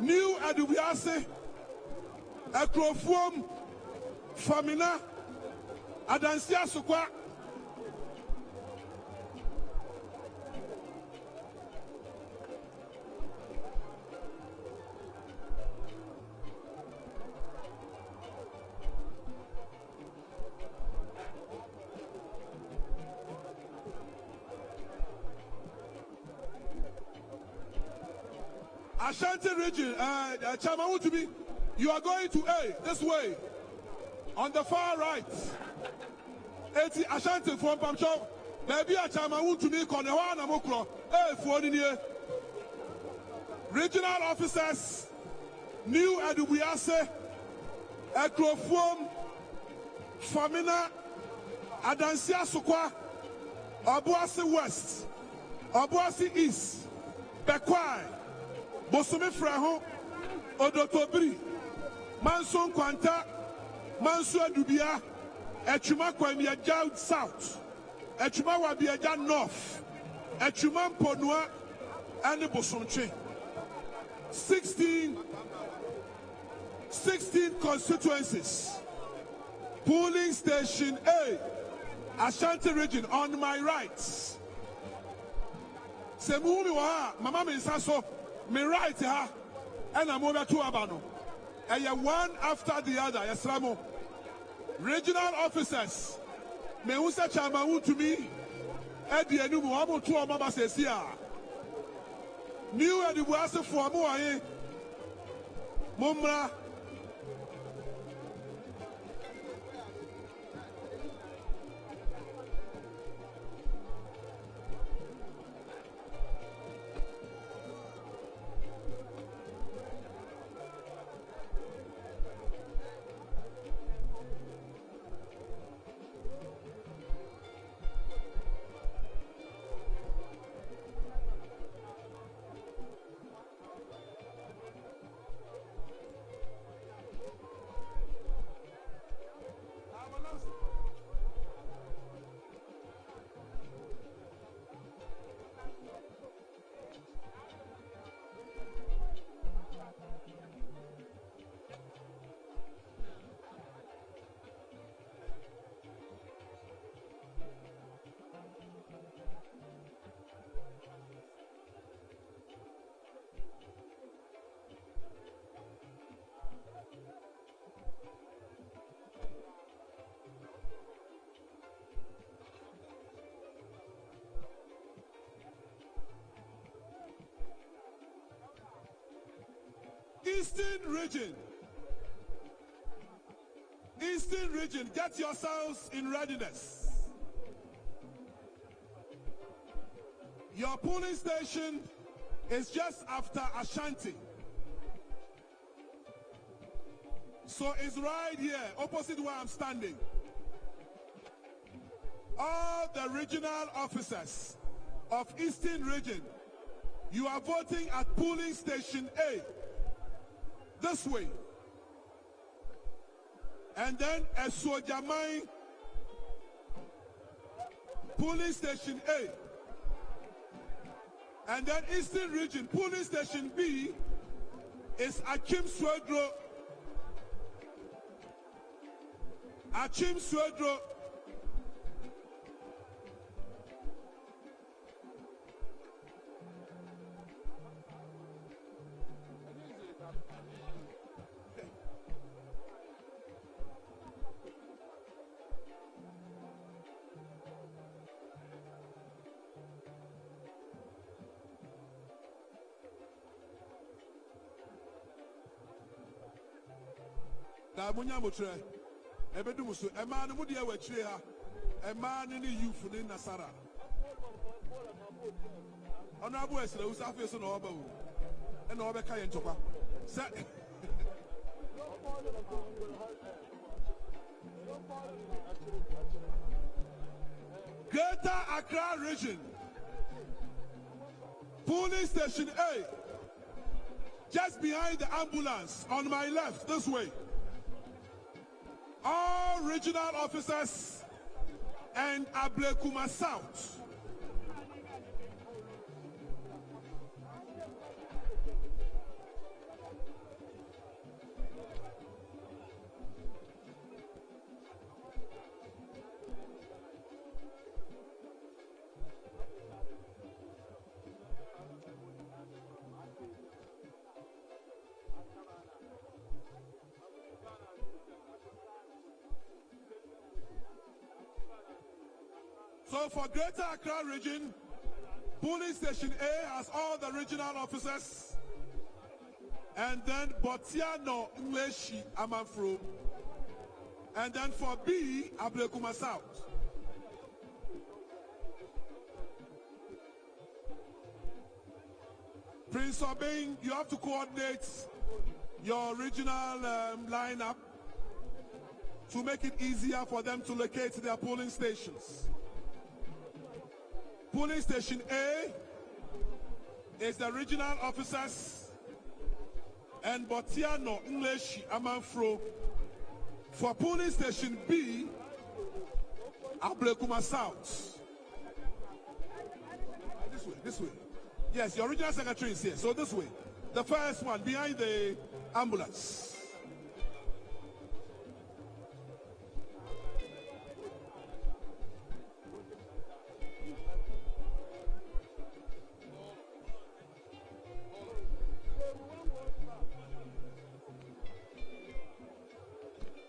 New Adubiase, Akrofum, Famina, Adansia Sukwa. Ashanti region, Chairman to be, you are going to A, this way, on the far right. Ashanti from Pamcho, maybe a Chairman to me, Konewana Mokro, A for the regional officers, New Adubiase, Ekrofum, Famina, Adansia Sukwa, Obuasi West, Obuasi East, Bekwai, Bosome Fraho, Odotobri, Manson Kwanta, Manso Dubia, Echuma Kwamiaja South, Echuma Wabiaja North, Echuma Ponua, and Bosomche. 16 constituencies. Polling station A, Ashanti region, on my right. Semumi wa mama me saso me right ha and I'm over to Abano. And you one after the other, Yesramo. Regional officers, me usa chama to me, Eddie Enumu, Amo to Mama Sesia. New Edibuase for Moae, Mumra. Eastern region. Eastern region, get yourselves in readiness. Your polling station is just after Ashanti. So it's right here, opposite where I'm standing. All the regional officers of Eastern region, you are voting at polling station A. This way. And then Esojamai, polling station A. And then Eastern region, polling station B is Achim Swedro. Achim Swedro. Munya Mutre, Ebedumus, a man who would have a man in the youth in Nasara. Honorable Esther, who's a face on Obo and Obeka and Topa. Greater Accra region, polling station A, just behind the ambulance on my left, this way. All regional officers and Ablekuma South. So for Greater Accra region, polling station A has all the regional officers, and then Botiano Mweshi Amanfro, and then for B, Ablekuma South. Prince Obeng, you have to coordinate your regional lineup to make it easier for them to locate their polling stations. Polling station A is the regional officers and Botiano English Amanfro. For polling station B, Ablekuma South. This way. Yes, your regional secretary is here. So this way. The first one behind the ambulance.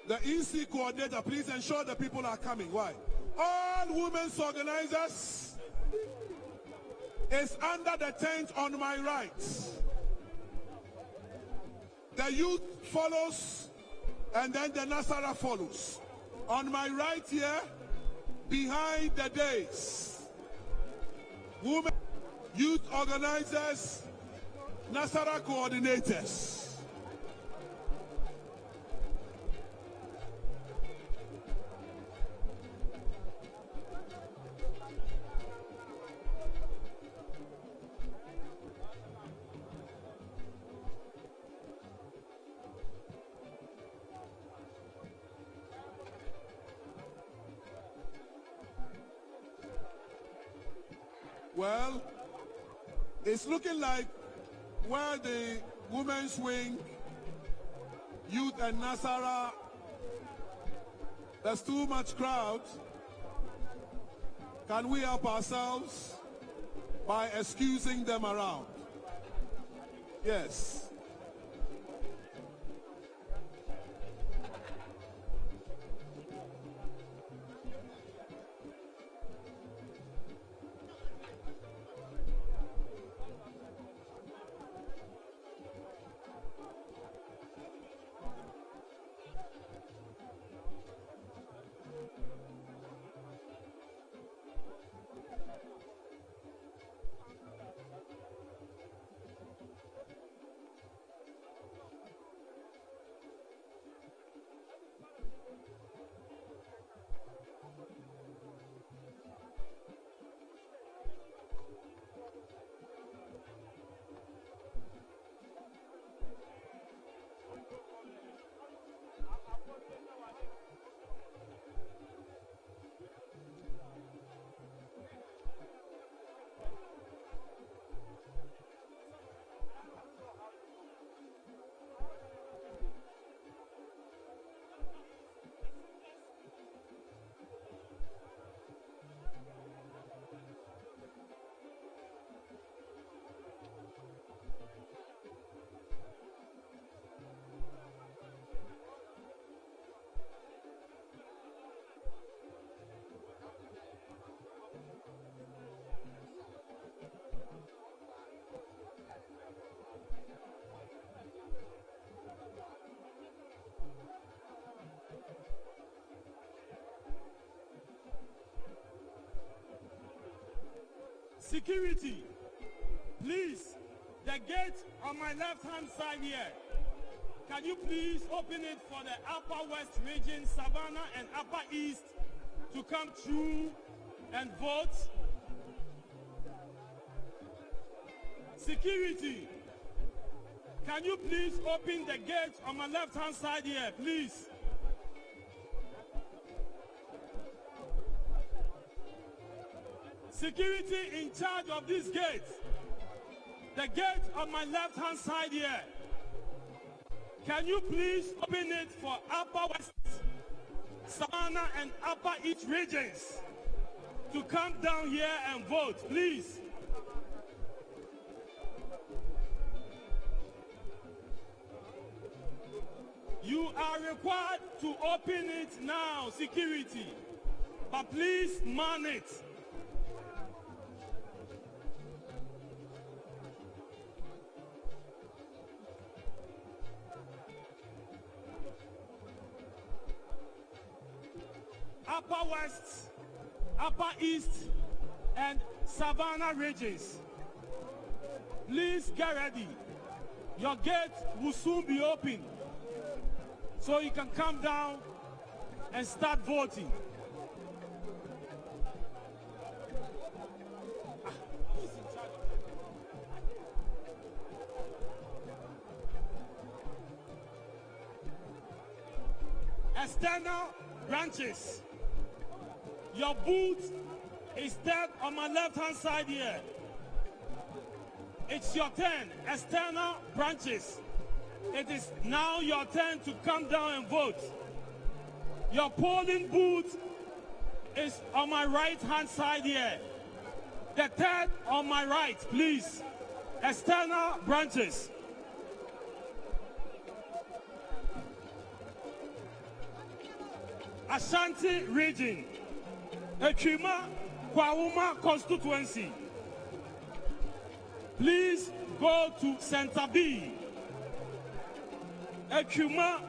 The EC coordinator, please ensure the people are coming. Why? All women's organizers is under the tent on my right. The youth follows, and then the Nasara follows. On my right here, behind the days. Women, youth organizers, Nasara coordinators. Well, it's looking like where the women's wing, youth and Nasara, there's too much crowd. Can we help ourselves by excusing them around? Yes.
Security, please, the gate on my left-hand side here. Can you please open it for the Upper West region, Savannah and Upper East to come through and vote? Security, can you please open the gate on my left-hand side here, please? Security in charge of this gate. The gate on my left-hand side here. Can you please open it for Upper West, Savannah and Upper East regions to come down here and vote, please? You are required to open it now, security, but please man it. Upper West, Upper East, and Savannah regions. Please get ready. Your gate will soon be open, so you can come down and start voting. External branches. Your booth is dead on my left-hand side here. It's your turn. External branches. It is now your turn to come down and vote. Your polling booth is on my right-hand side here. The third on my right, please. External branches. Ashanti region. Ekima Kwahuma constituency. Please go to Center B. Ekima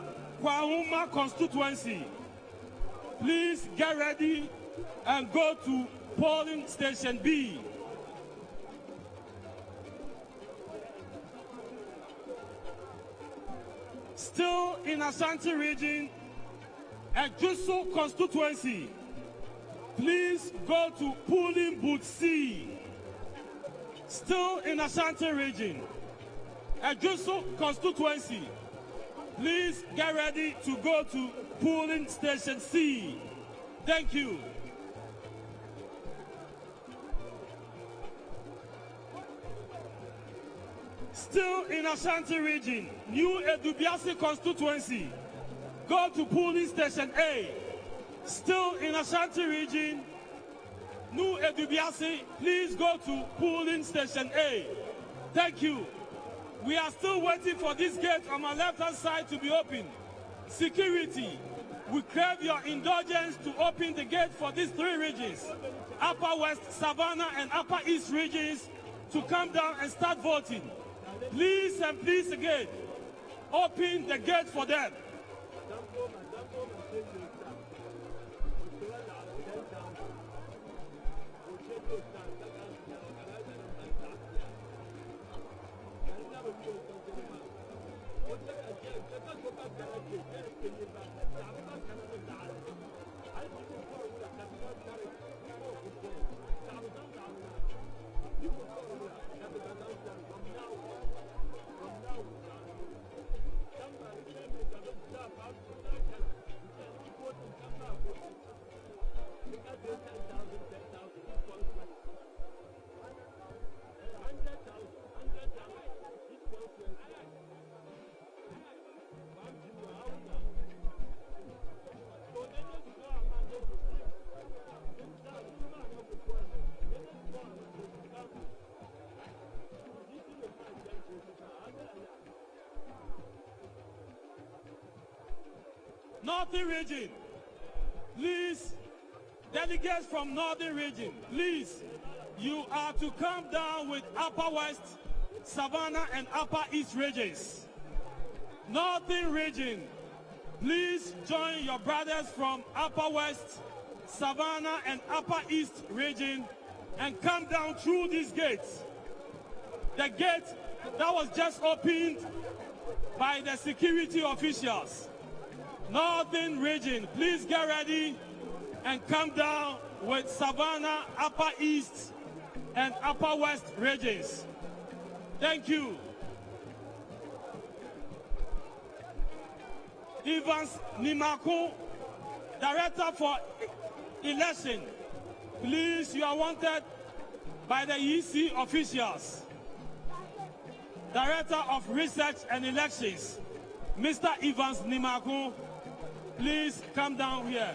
Kwahuma constituency. Please get ready and go to polling station B. Still in Ashanti region, Ejusu constituency. Please go to polling booth C. Still in Ashanti region, Ejusu constituency. Please get ready to go to polling station C. Thank you.
Still in Ashanti region, New Edubiasi constituency, go to polling station A. Still in Ashanti region, New Edubiasi, please go to polling station A. Thank you. We are still waiting for this gate on my left-hand side to be open. Security, we crave your indulgence to open the gate for these three regions, Upper West, Savannah, and Upper East regions, to come down and start voting. Please and please again, open the gate for them. Northern region, please, delegates from Northern region, please, you are to come down with Upper West, Savannah, and Upper East regions. Northern region, please join your brothers from Upper West, Savannah, and Upper East region and come down through these gates. The gate that was just opened by the security officials. Northern region, please get ready and come down with Savannah, Upper East, and Upper West regions. Thank you. Evans Nimaku, Director for Election, please, you are wanted by the EC officials. Director of Research and Elections, Mr. Evans Nimaku, please come down here.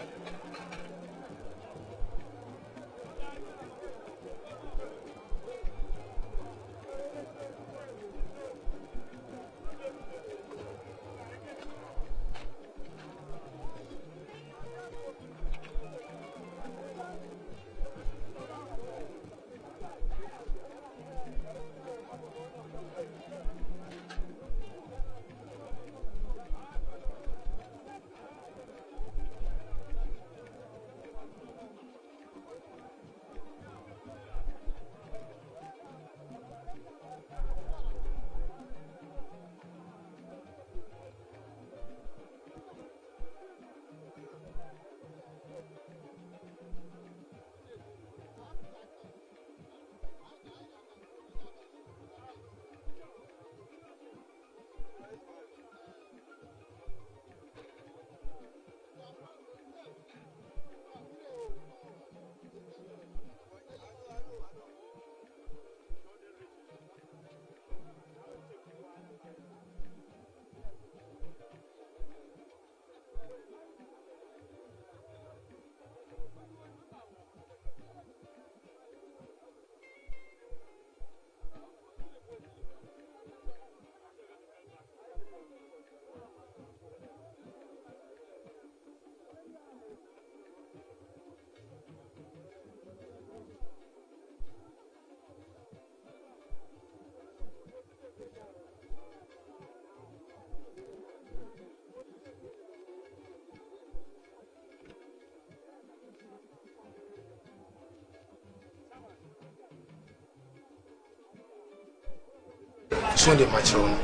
So the matron,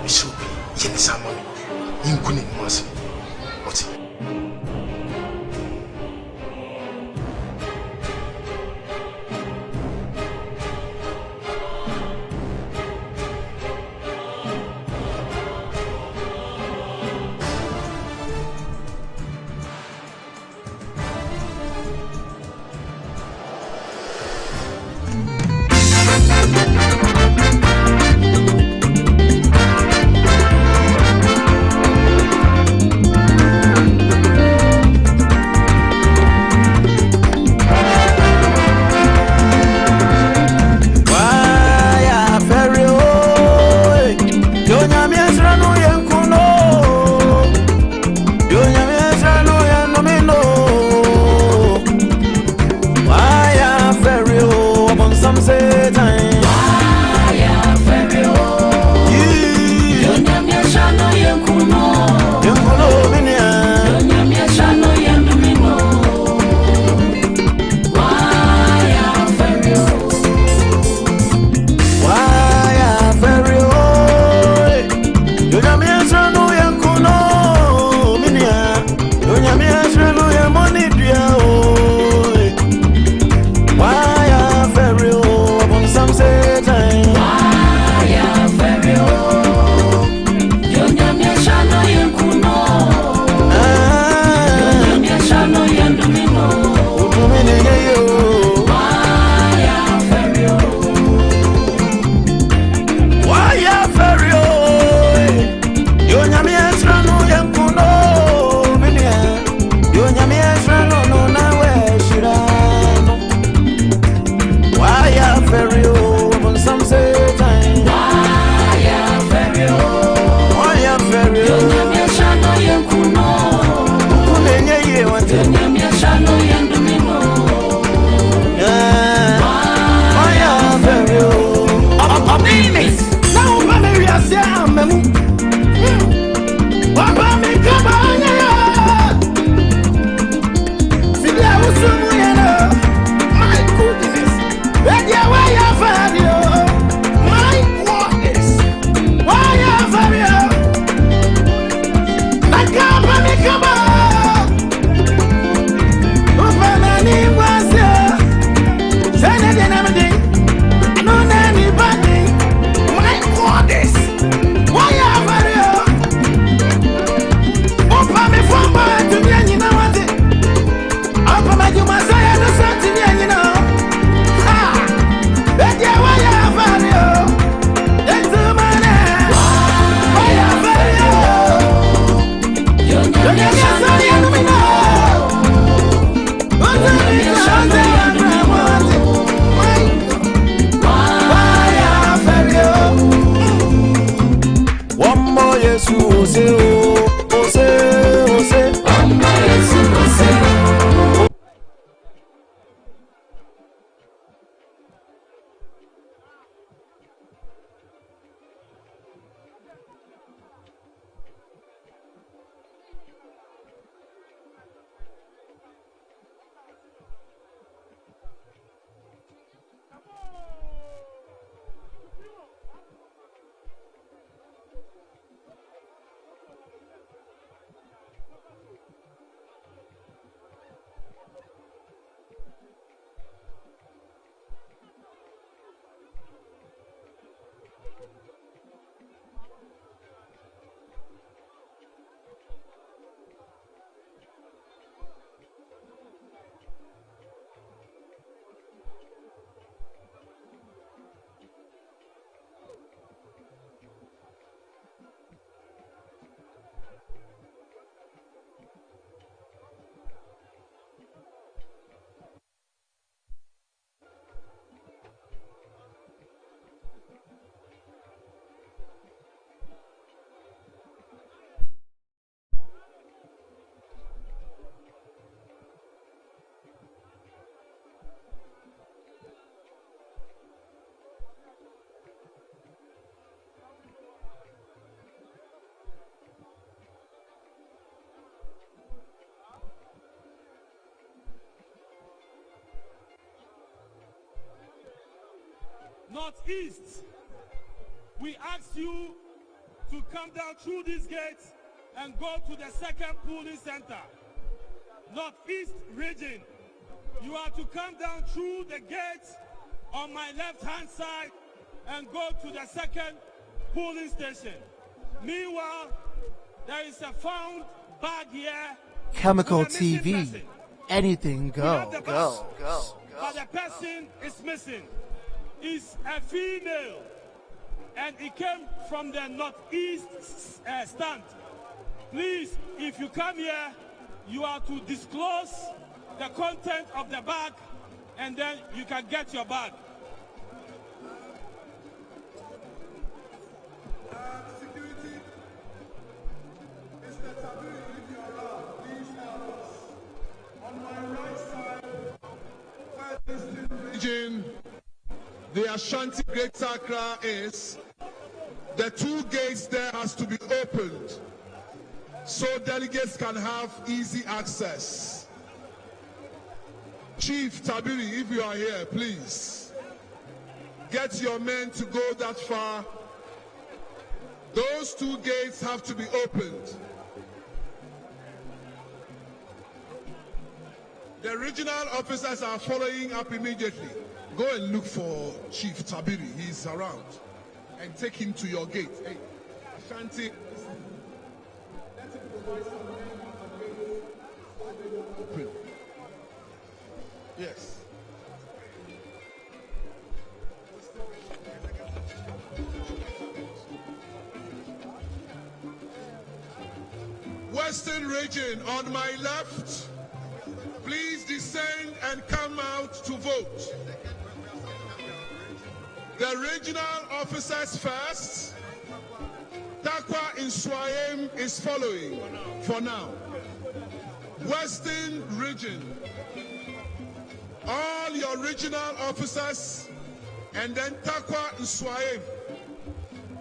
we should be in someone in Kunin Moss. What?
Northeast, we ask you to come down through these gates and go to the second polling center. Northeast region, you are to come down through the gates on my left-hand side and go to the second polling station. Meanwhile, there is a found bag here.
Khemical TV. Anything go.
But the person is missing. Is a female, and it came from the northeast stand. Please, if you come here, you are to disclose the content of the bag, and then you can get your bag.
Security, Mr. Tabiri, if you allow, please help us. On my right side, first region, the Ashanti Greater Accra is, the two gates there has to be opened so delegates can have easy access. Chief Tabiri, if you are here, please get your men to go that far. Those two gates have to be opened. The regional officers are following up immediately. Go and look for Chief Tabiri. He's around. And take him to your gate. Hey, Ashanti. Open. Yes. Western region on my left. Please descend and come out to vote. The regional officers first. Takwa in Swayem is following for now. Western Region, all your regional officers, and then Takwa Nswaye,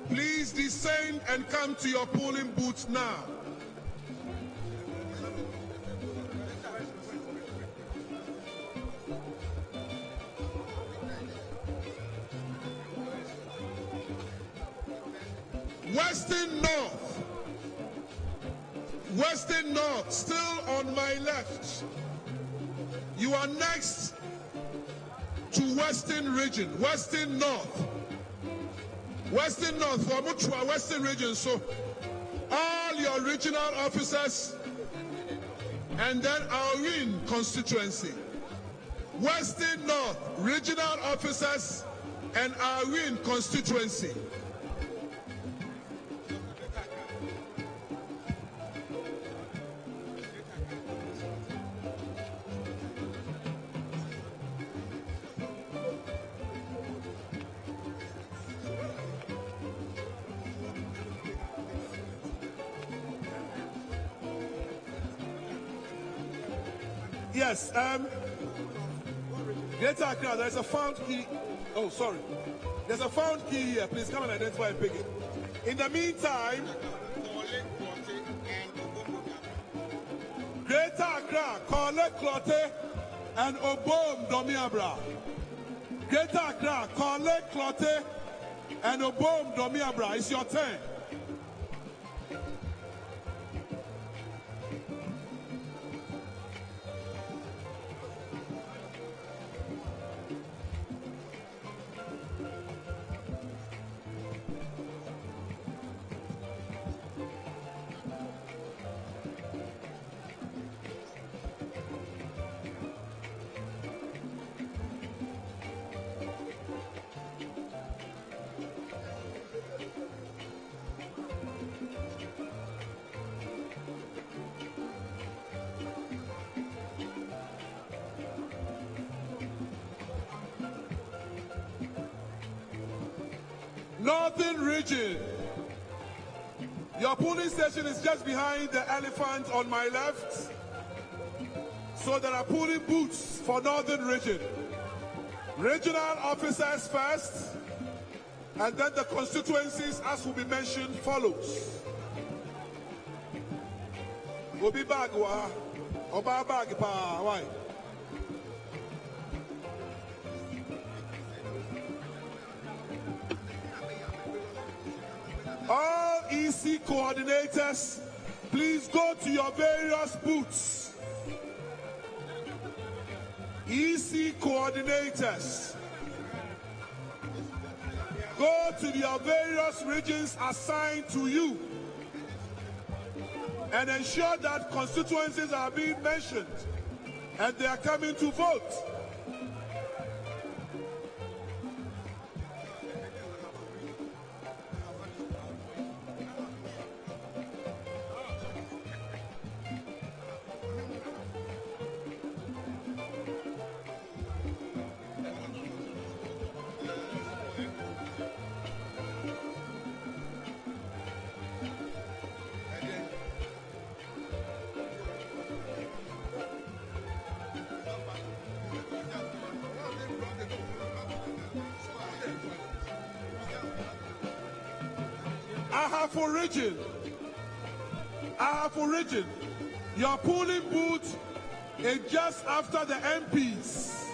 please descend and come to your polling booths now. Western North, still on my left. You are next to Western Region, Western North. Western North, for Mutua, Western Region. So all your regional officers and then our win constituency. Western North, regional officers and our win constituency. Yes, Greater Accra, there's a found key. Oh, sorry. There's a found key here. Please come and identify and pick it. In the meantime, Greater Accra, Kole Klote and Obom Domiabra. Greater Accra, Kole Klote and Obom Domiabra. It's your turn. Northern Region. Your polling station is just behind the elephant on my left. So there are polling booths for Northern Region. Regional officers first, and then the constituencies, as will be mentioned, follows. Obi Bagwa, Oba Bagpa, why? All EC coordinators, please go to your various booths. EC coordinators, go to your various regions assigned to you and ensure that constituencies are being mentioned and they are coming to vote. Region, your polling booth is just after the MPs,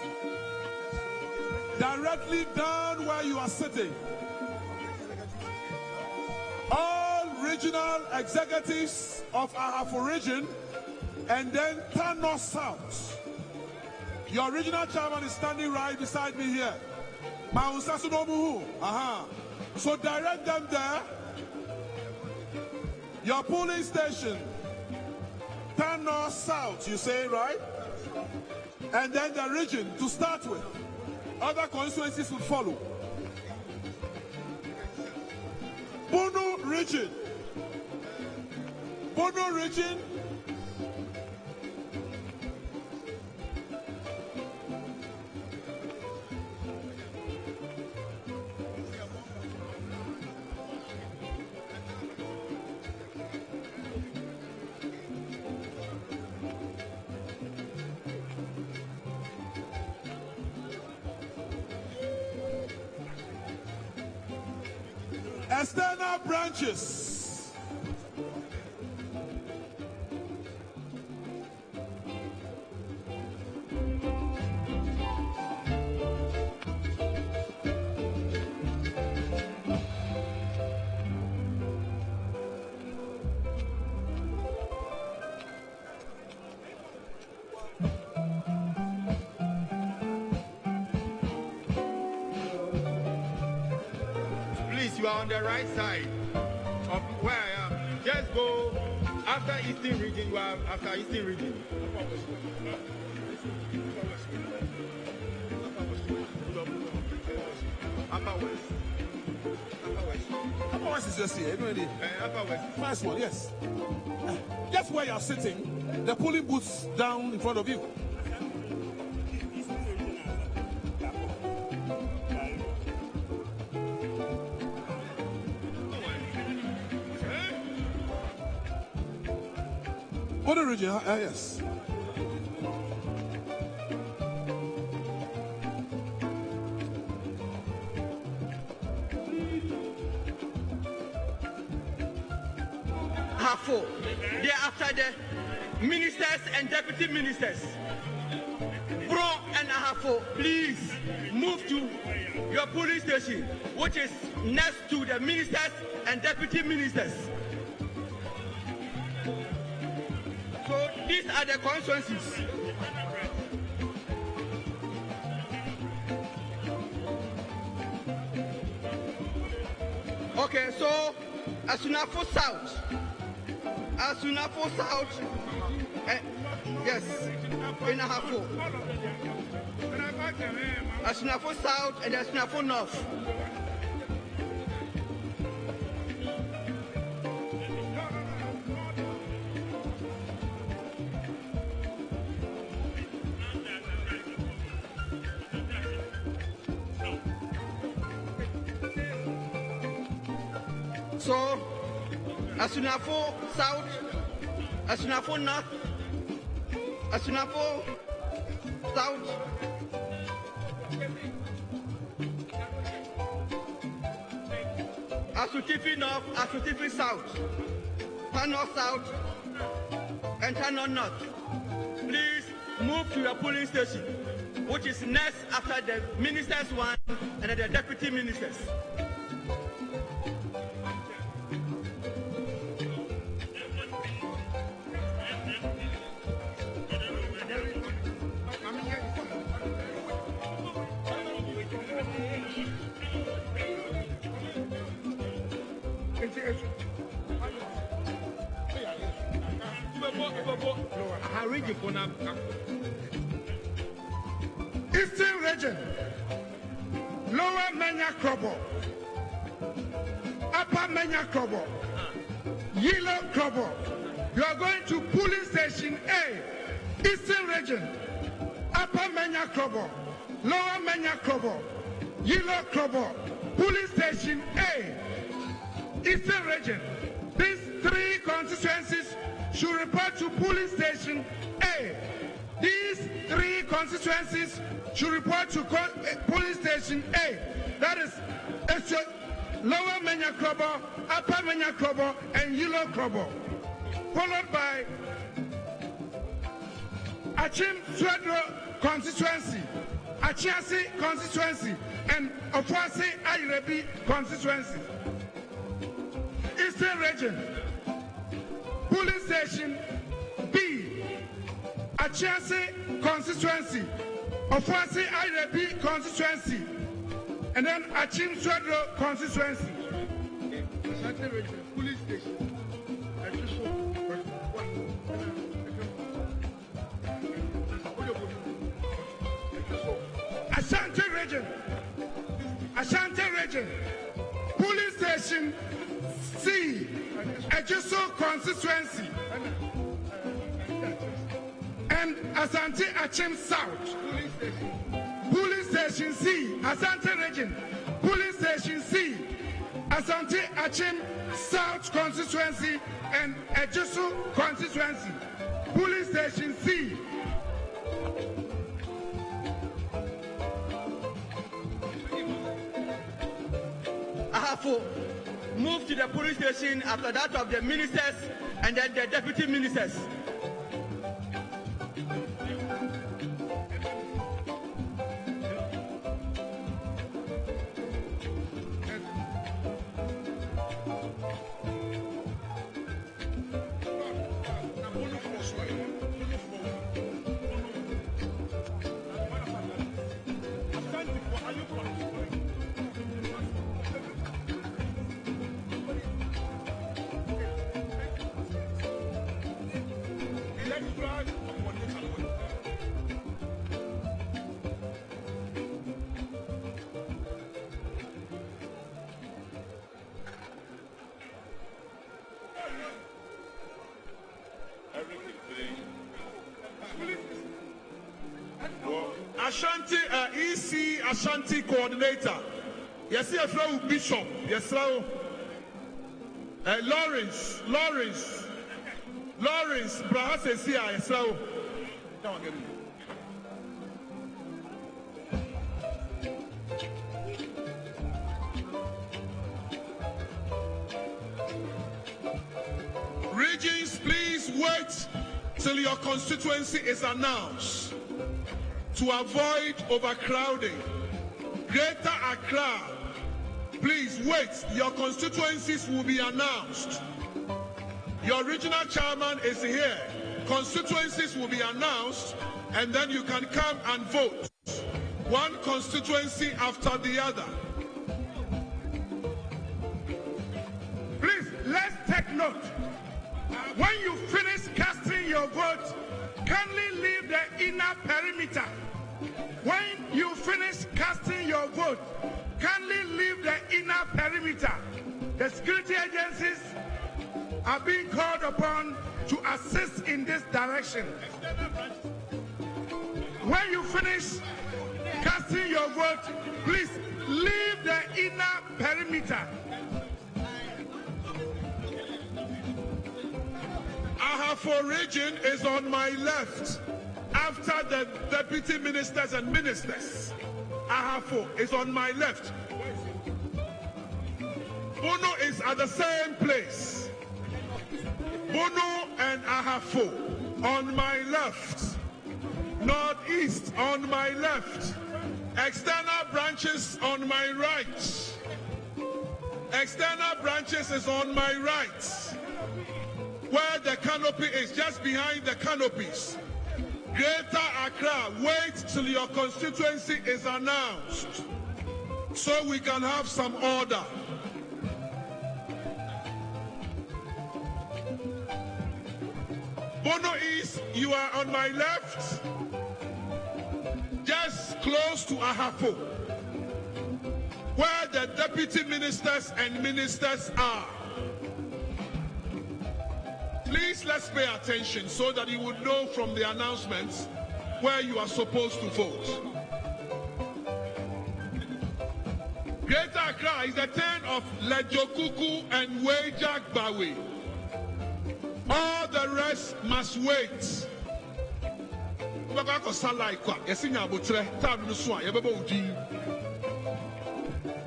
directly down where you are sitting. All regional executives of Ahafo Region and then Tano South. Your regional chairman is standing right beside me here. So direct them there. Your polling station, turn north south, you say, right? And then the region to start with. Other constituencies will follow. Bono region. Bono region. external branches.
You are on the right side of where I am. Just go after Eastern region. You are after Eastern region. Upper West.
Upper West is just here.
Upper West.
First one, yes. Just where you are sitting, the polling booths down in front of you. What a region, yes.
Half-4. They are after the ministers and deputy ministers. Bro and Half-4, please move to your police station, which is next to the ministers and deputy ministers. So these are the constituencies. Okay, so Asunafo South. Asunafo South. Yes, in Ahafo. Asunafo South and Asunafo North. So, Asunafo South, Asunafo North, Asunafo South, Asutifi North, Asutifi South, Tano South, and Tano North. Please move to your polling station, which is next after the ministers one and the deputy ministers.
Eastern region, Lower Menya Krobo, Upper Menya Krobo, Yellow Krobo. You are going to police station A, Eastern region, Upper Menya Krobo, Lower Menya Krobo, Yellow Krobo, police station A, Eastern region. These three constituencies should report to police station A. These three constituencies should report to police station A. That is Lower Menya Krobo, Upper Menya Krobo, and Yellow Krobo. Followed by Achim Swedro constituency, Achiasi constituency, and Ofuasi Ayirebi constituency. Eastern region, police station B, Achiasi constituency, Ofuasi Ayirebi constituency, and then Achim Swedro constituency. Ashanti region, police station. Ashanti region, police station C, Ejiso constituency, and Asante Achim South, police station C, Asante region, police station C, Asante Achim South constituency, and Ejiso constituency, police station C. Ahafo,
move to the police station after that of the ministers and then the deputy ministers.
Ashanti EC Ashanti coordinator. Yes, you flow Bishop. Yes, flow. Lawrence. Brahas is here. Yes, flow. Regions, please wait till your constituency is announced to avoid overcrowding. Greater Accra, please wait. Your constituencies will be announced. Your regional chairman is here. Constituencies will be announced, and then you can come and vote. One constituency after the other.
Please, let's take note. When you finish casting your vote, kindly leave the inner perimeter. When you finish casting your vote, kindly leave the inner perimeter. The security agencies are being called upon to assist in this direction. When you finish casting your vote, please leave the inner perimeter.
Ahafo region is on my left. After the deputy ministers and ministers, Ahafo is on my left. Bono is at the same place. Bono and Ahafo on my left. Northeast on my left. External branches on my right. External branches is on my right. Where the canopy is, just behind the canopies. Greater Accra, wait till your constituency is announced so we can have some order. Bono East, you are on my left, just close to Ahafo, where the deputy ministers and ministers are. Please, let's pay attention so that you would know from the announcements where you are supposed to vote. Greater Accra is the turn of Lejokuku and Wejagbawe. All the rest must wait.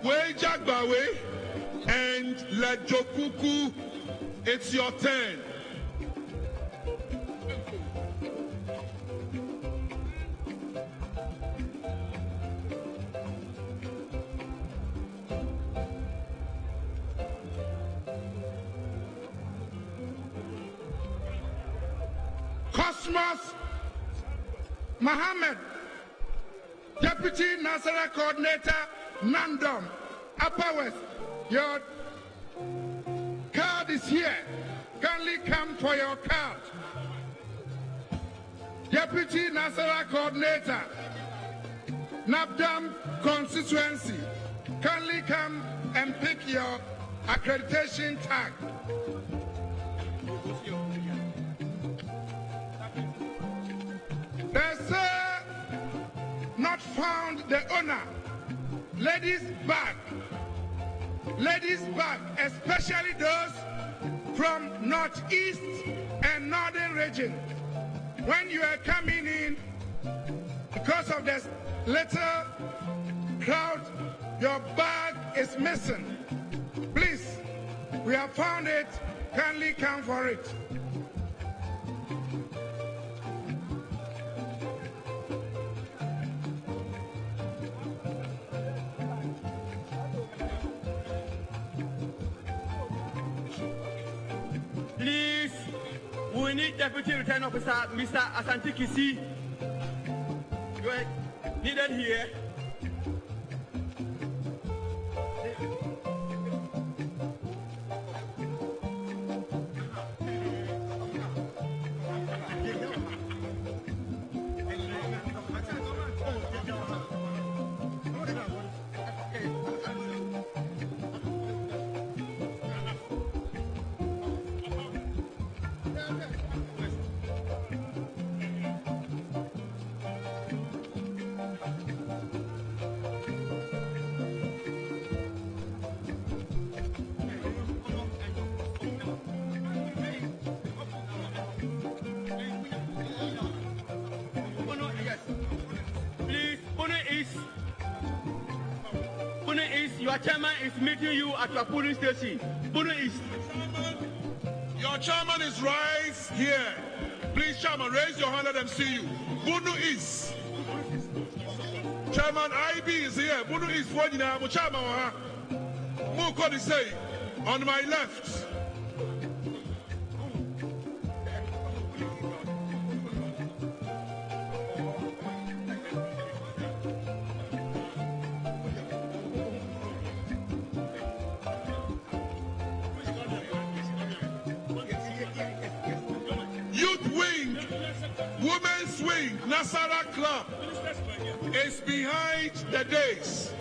Wejagbawe and Lejokuku, it's your turn.
Cosmos Mohammed, Deputy Nasara Coordinator, Nandom, Upper West. Your card is here. Kindly come for your card. Deputy Nasara Coordinator, Nabdam Constituency. Kindly come and pick your accreditation tag. There's not found the owner. Ladies back, especially those from Northeast and Northern region. When you are coming in, because of this little crowd, your bag is missing. Please We have found it. Kindly come for it.
Please, we need Deputy Return Officer Mr. Asante Kisi. You are needed here. Your chairman is meeting you at your polling station. Bono East.
Your chairman is right here. Please, chairman, raise your hand, let them see you. Bono East. Chairman IB is here. Bono East. What you know? Chairman, Mukodi say on my left. Nasara Club is behind the days.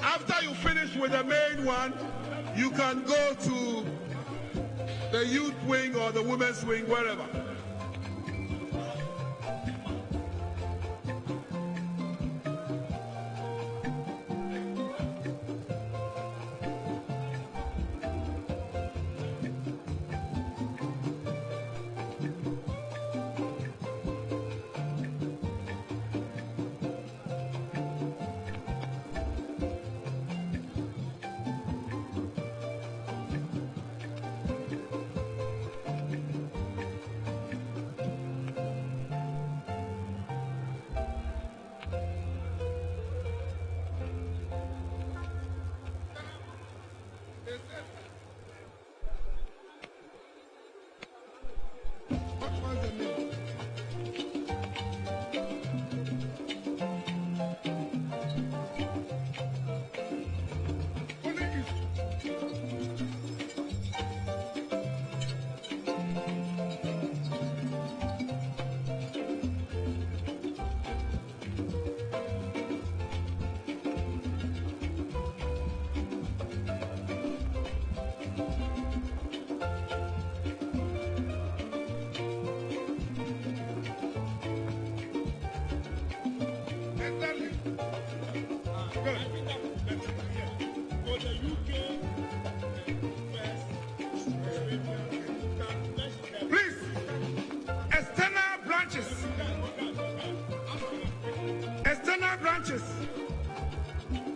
After you finish with the main one, you can go to the youth wing or the women's wing, wherever.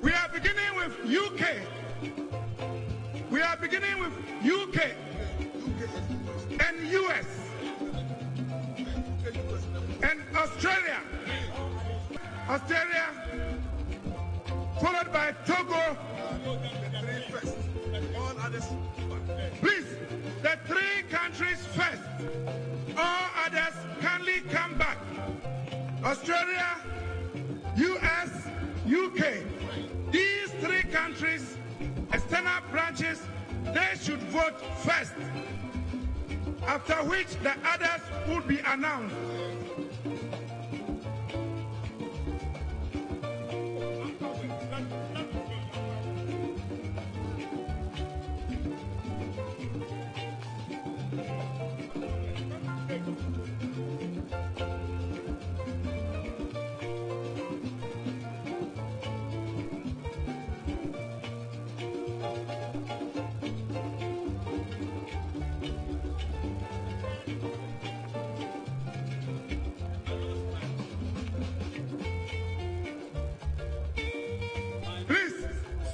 We are beginning with UK. We are beginning with UK and US and Australia. Australia, followed by Togo. Please, the three countries first. All others kindly come back. Australia, US, UK. These three countries, external branches, they should vote first. After which the others would be announced.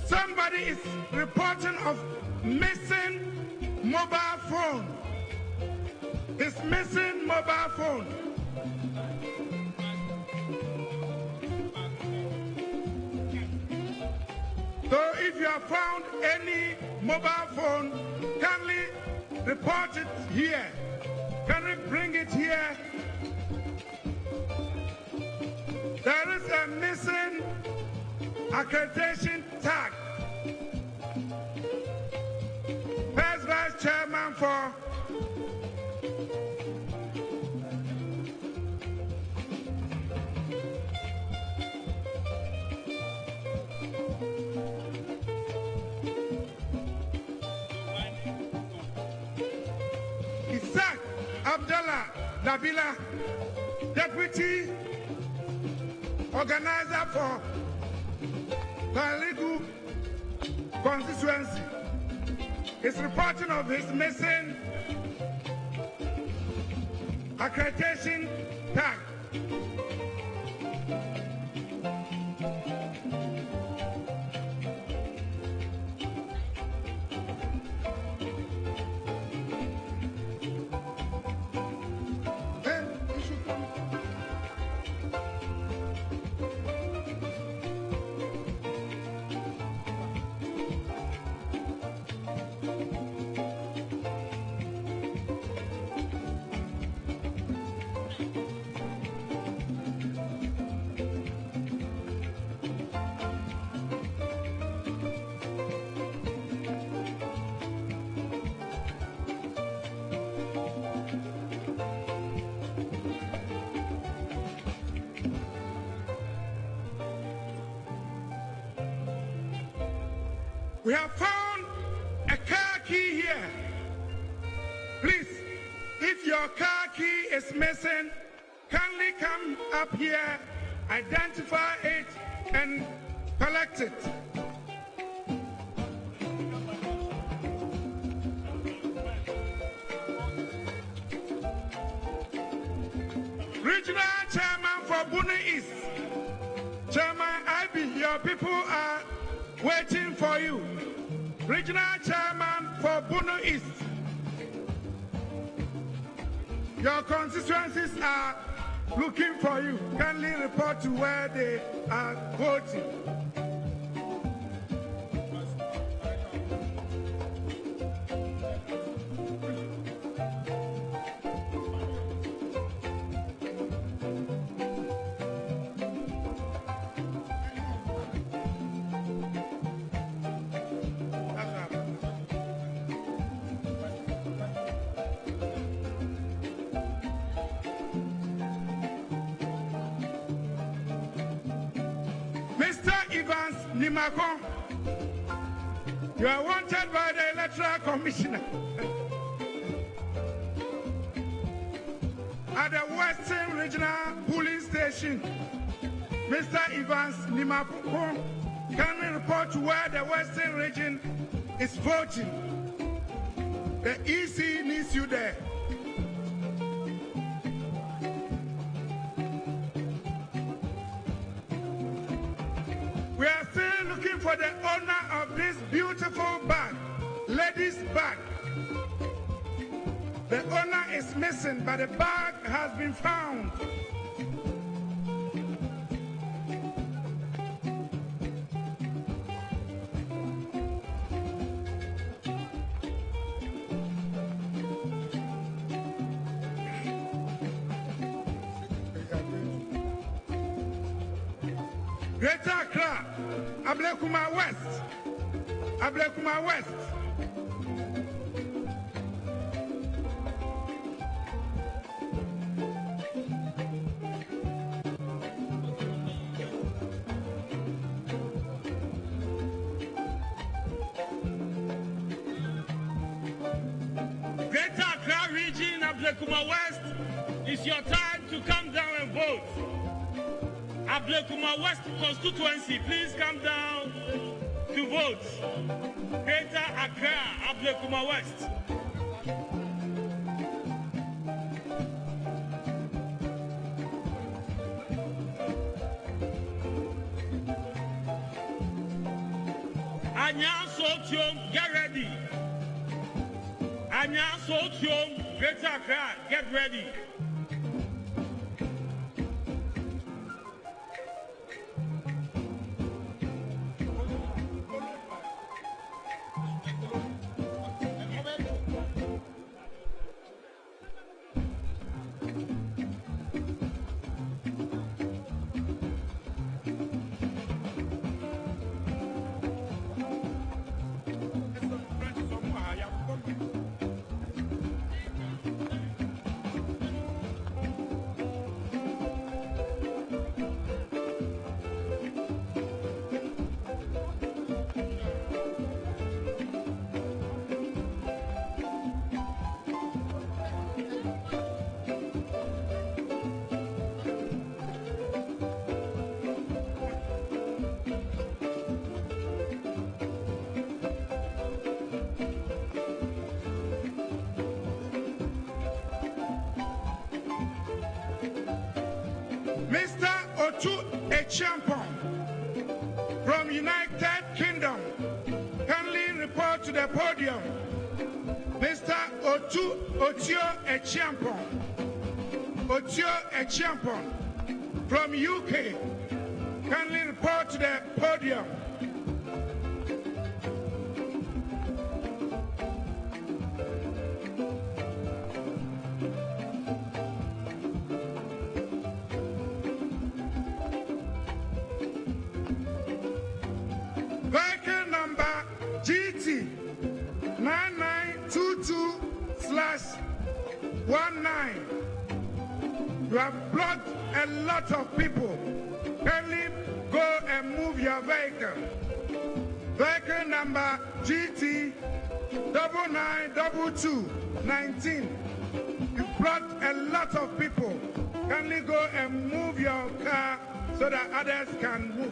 Somebody is reporting of missing
mobile phone. He's missing mobile phone. So if you have found any mobile phone, kindly report it here. Can we bring it here? There is a missing accreditation tag. First Vice Chairman for Isaac Abdallah Dabila, Deputy Organizer for Khemical constituency, is reporting of his missing accreditation tag. We have found a car key here. Please, if your car key is missing, kindly come up here, identify it, and collect it. Regional Chairman for Buni East, Chairman IB, your people are waiting for you. Regional Chairman for Bunu East. Your constituencies are looking for you. Kindly report to where they are voting. You are wanted by the Electoral Commissioner at the Western Regional Police Station. Mr. Evans Nimako, can we report to where the Western Region is voting? The EC needs you there. We are still looking for the owner of this beautiful bag, ladies' bag. The owner is missing, but the bag has been found. Greater Accra, Ablekuma West, Ablekuma West.
Greater Accra region, Ablekuma West, it's your time to come down and vote. Ablekuma West constituency, please come down to vote. Greater Accra, Ablekuma West. Anya Sotium, get ready. Anya Sotium, Greater Accra, get ready.
Mr. Otu Echiampong from United Kingdom kindly report to the podium. Mr. Otio Echiampong from UK kindly report to the podium. Vehicle number GT 9922/19. You have blocked a lot of people. Kindly go and move your vehicle. Vehicle number GT 9922/19. You blocked a lot of people. Kindly go and move your car so that others can move.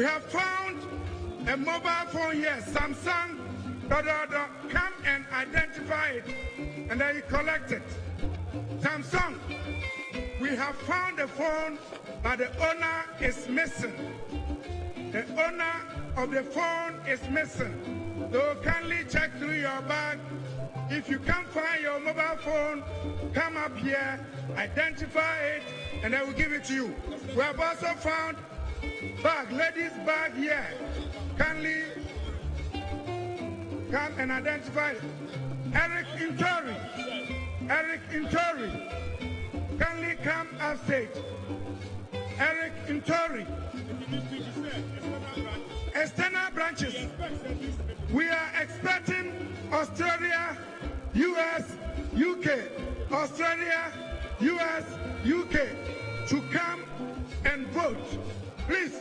We have found a mobile phone here, Samsung. Come and identify it, and then you collect it. Samsung, we have found the phone, but the owner is missing. The owner of the phone is missing. So kindly check through your bag. If you can't find your mobile phone, come up here, identify it, and then we'll give it to you. We have also found bag, ladies' bag here. Kindly come and identify it. Eric Intori. Kindly come upstage. Eric Intori. External branches. We are expecting Australia, US, UK, Australia, US, UK to come and vote. Please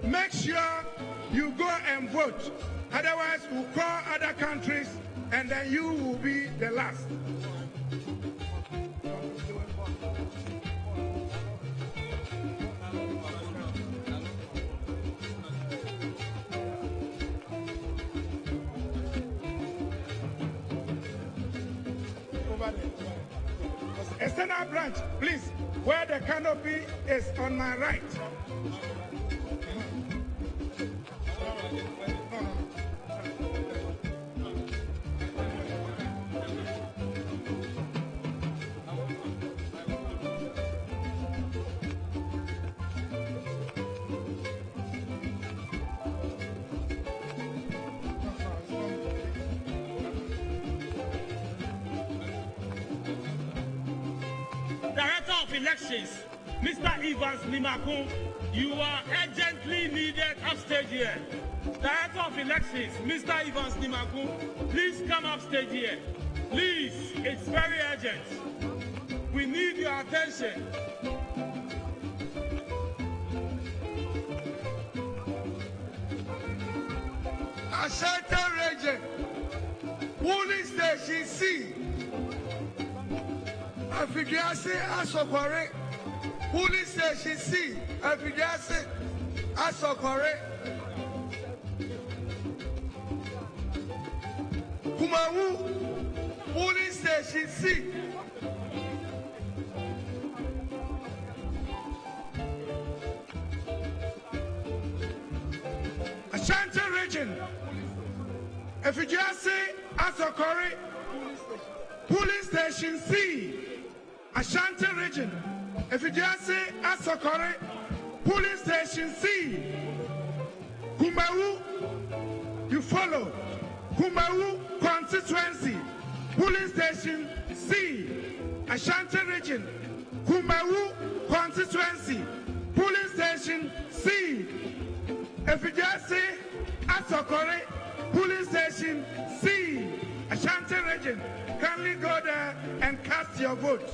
make sure you go and vote. Otherwise, we'll call other countries and then you will be the last. External branch, please, where the canopy is on my right.
Director of Elections, Mr. Evans Nimakun, you are urgently needed upstage here. Director of Elections, Mr. Evans Nimakun, please come upstage here. Please, it's very urgent. We need your attention.
Ashanti region, police station C. Afidiase Asokore, police station C. Afidiase Asokore. Kumawu, police station C. Ashanti region, Afidiase Asokore, police station C. Ashanti region, Efidiase Asokore, police station C. Kumawu, you follow. Kumawu constituency, police station C. Ashanti region, Kumawu constituency, police station C. Efidiase Asokore, police station C. Ashanti region, kindly go there and cast your vote.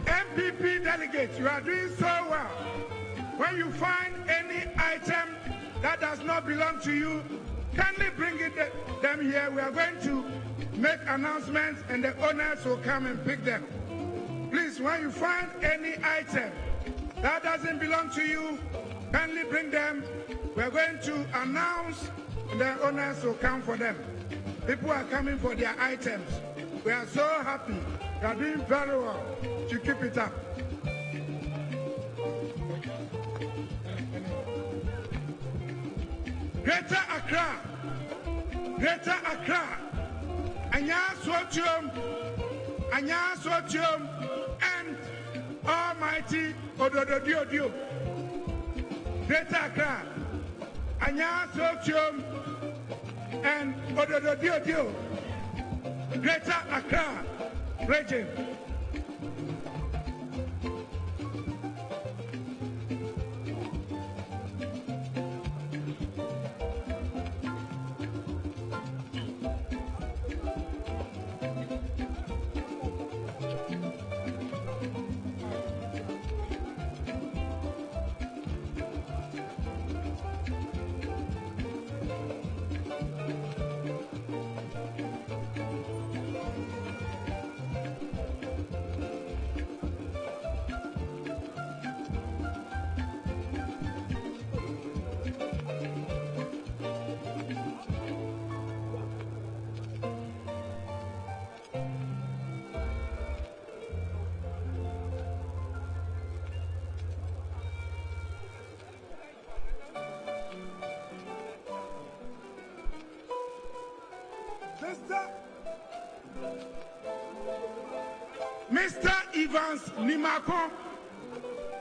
MPP delegates, you are doing so well. When you find any item that does not belong to you, kindly bring them here. We are going to make announcements and the owners will come and pick them. Please, when you find any item that doesn't belong to you, kindly bring them. We are going to announce and the owners will come for them. People are coming for their items. We are so happy. You are doing very well. To keep it up. Greater Accra, Anya Sotium, and Almighty Odododio. Greater Accra, Anya Sotium, and Odododio. Greater Accra region.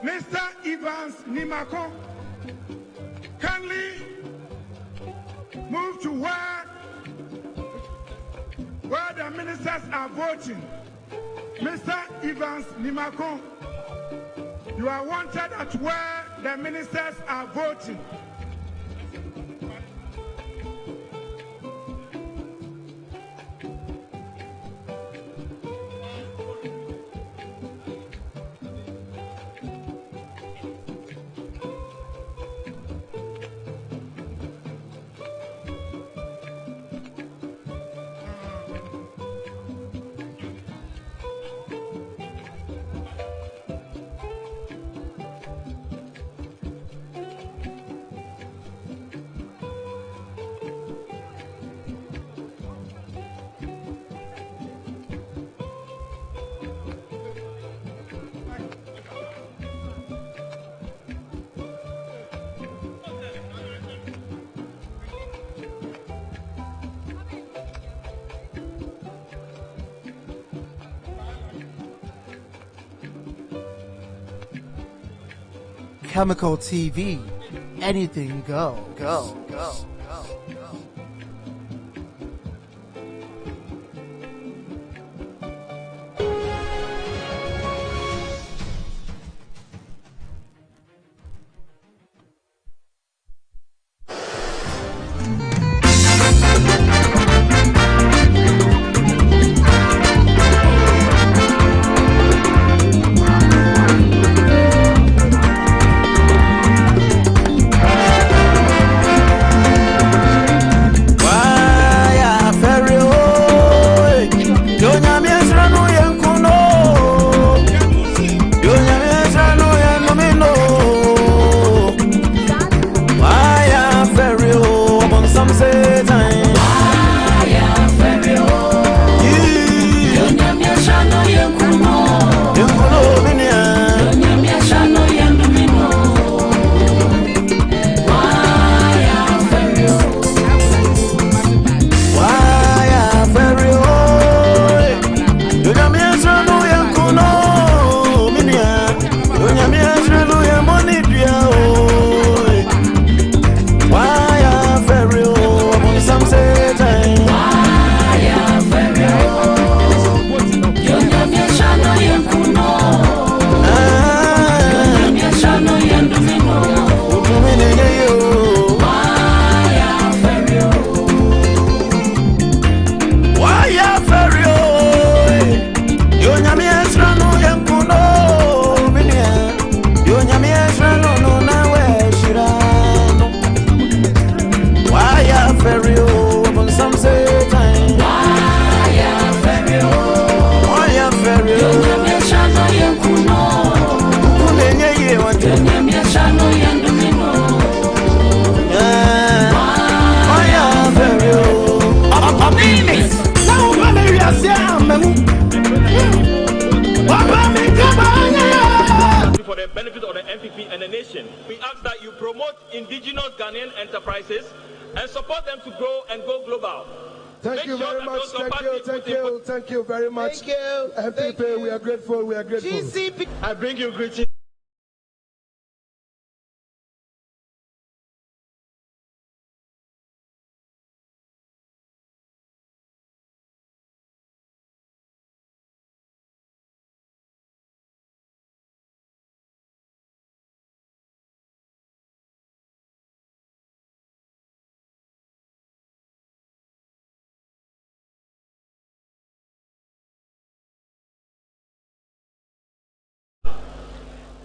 Mr. Evans Nimako, kindly move to where the ministers are voting. Mr. Evans Nimako, you are wanted at where the ministers are voting.
Khemical TV, anything go.
Ghanaian enterprises and support them to grow and go global.
Thank you very much. Thank you very much.
Thank you.
MPP, we are grateful. We are grateful.
GCP.
I bring you greetings.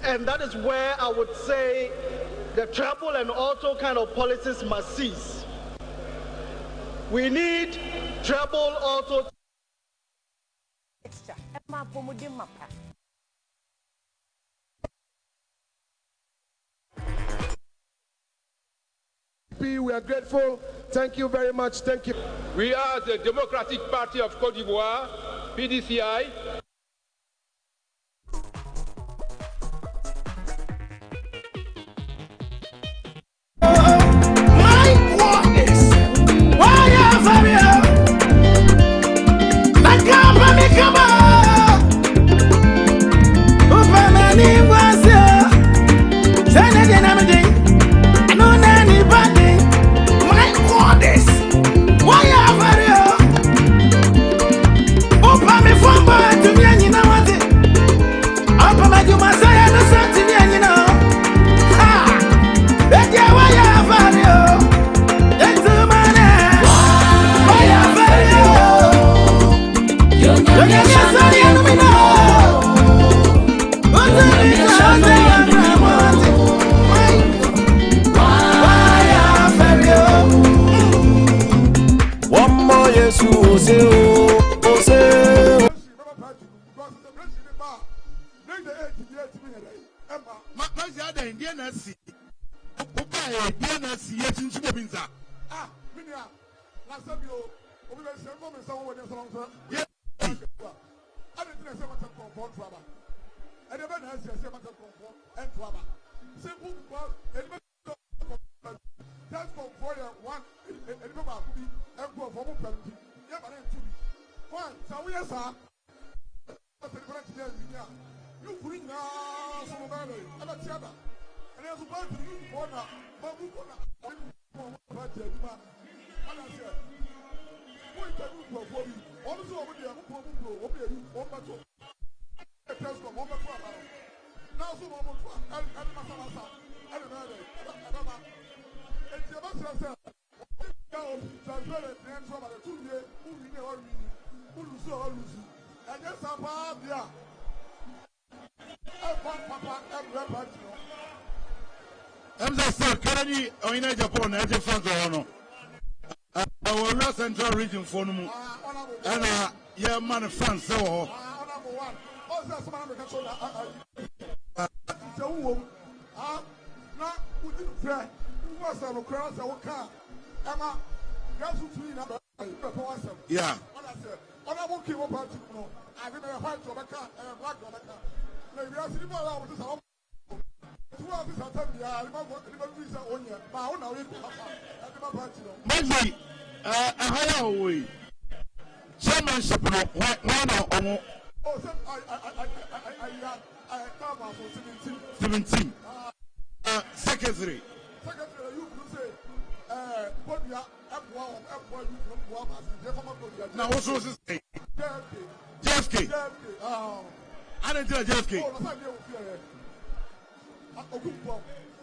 And that is where I would say the travel and auto kind of policies must cease. We need travel auto.
We are grateful. Thank you very much. Thank you.
We are the Democratic Party of Côte d'Ivoire, PDCI.
Our Central Region for and yeah, man, France. So, yeah. Maybe a higher way. Chairmanship, why not? I 17. Secretary. Now, what's this thing? JFK. I didn't tell JFK.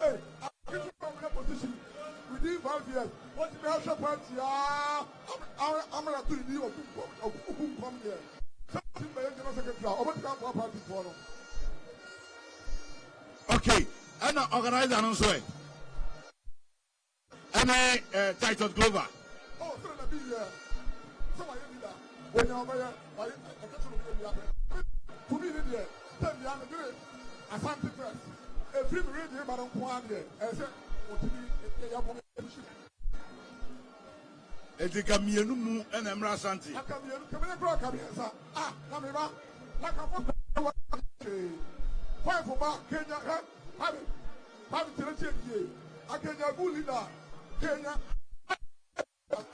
Hey, position within 5 years. What the national party? I'm going to do you come here. Okay, and organize an answer. And I titled Glover. Oh, so let me here. So I did that. When you're there, I to me, there, tell me I'm doing a Santa Press. A free radio, but I'm one here. I said, what to be a Eti kamienu mu ena mra santi. Kamienu kamene pro kamiensa. Ah, kamiba. La kapo. Five for back Kenya. Have tele check here. Kenya good leader. Kenya.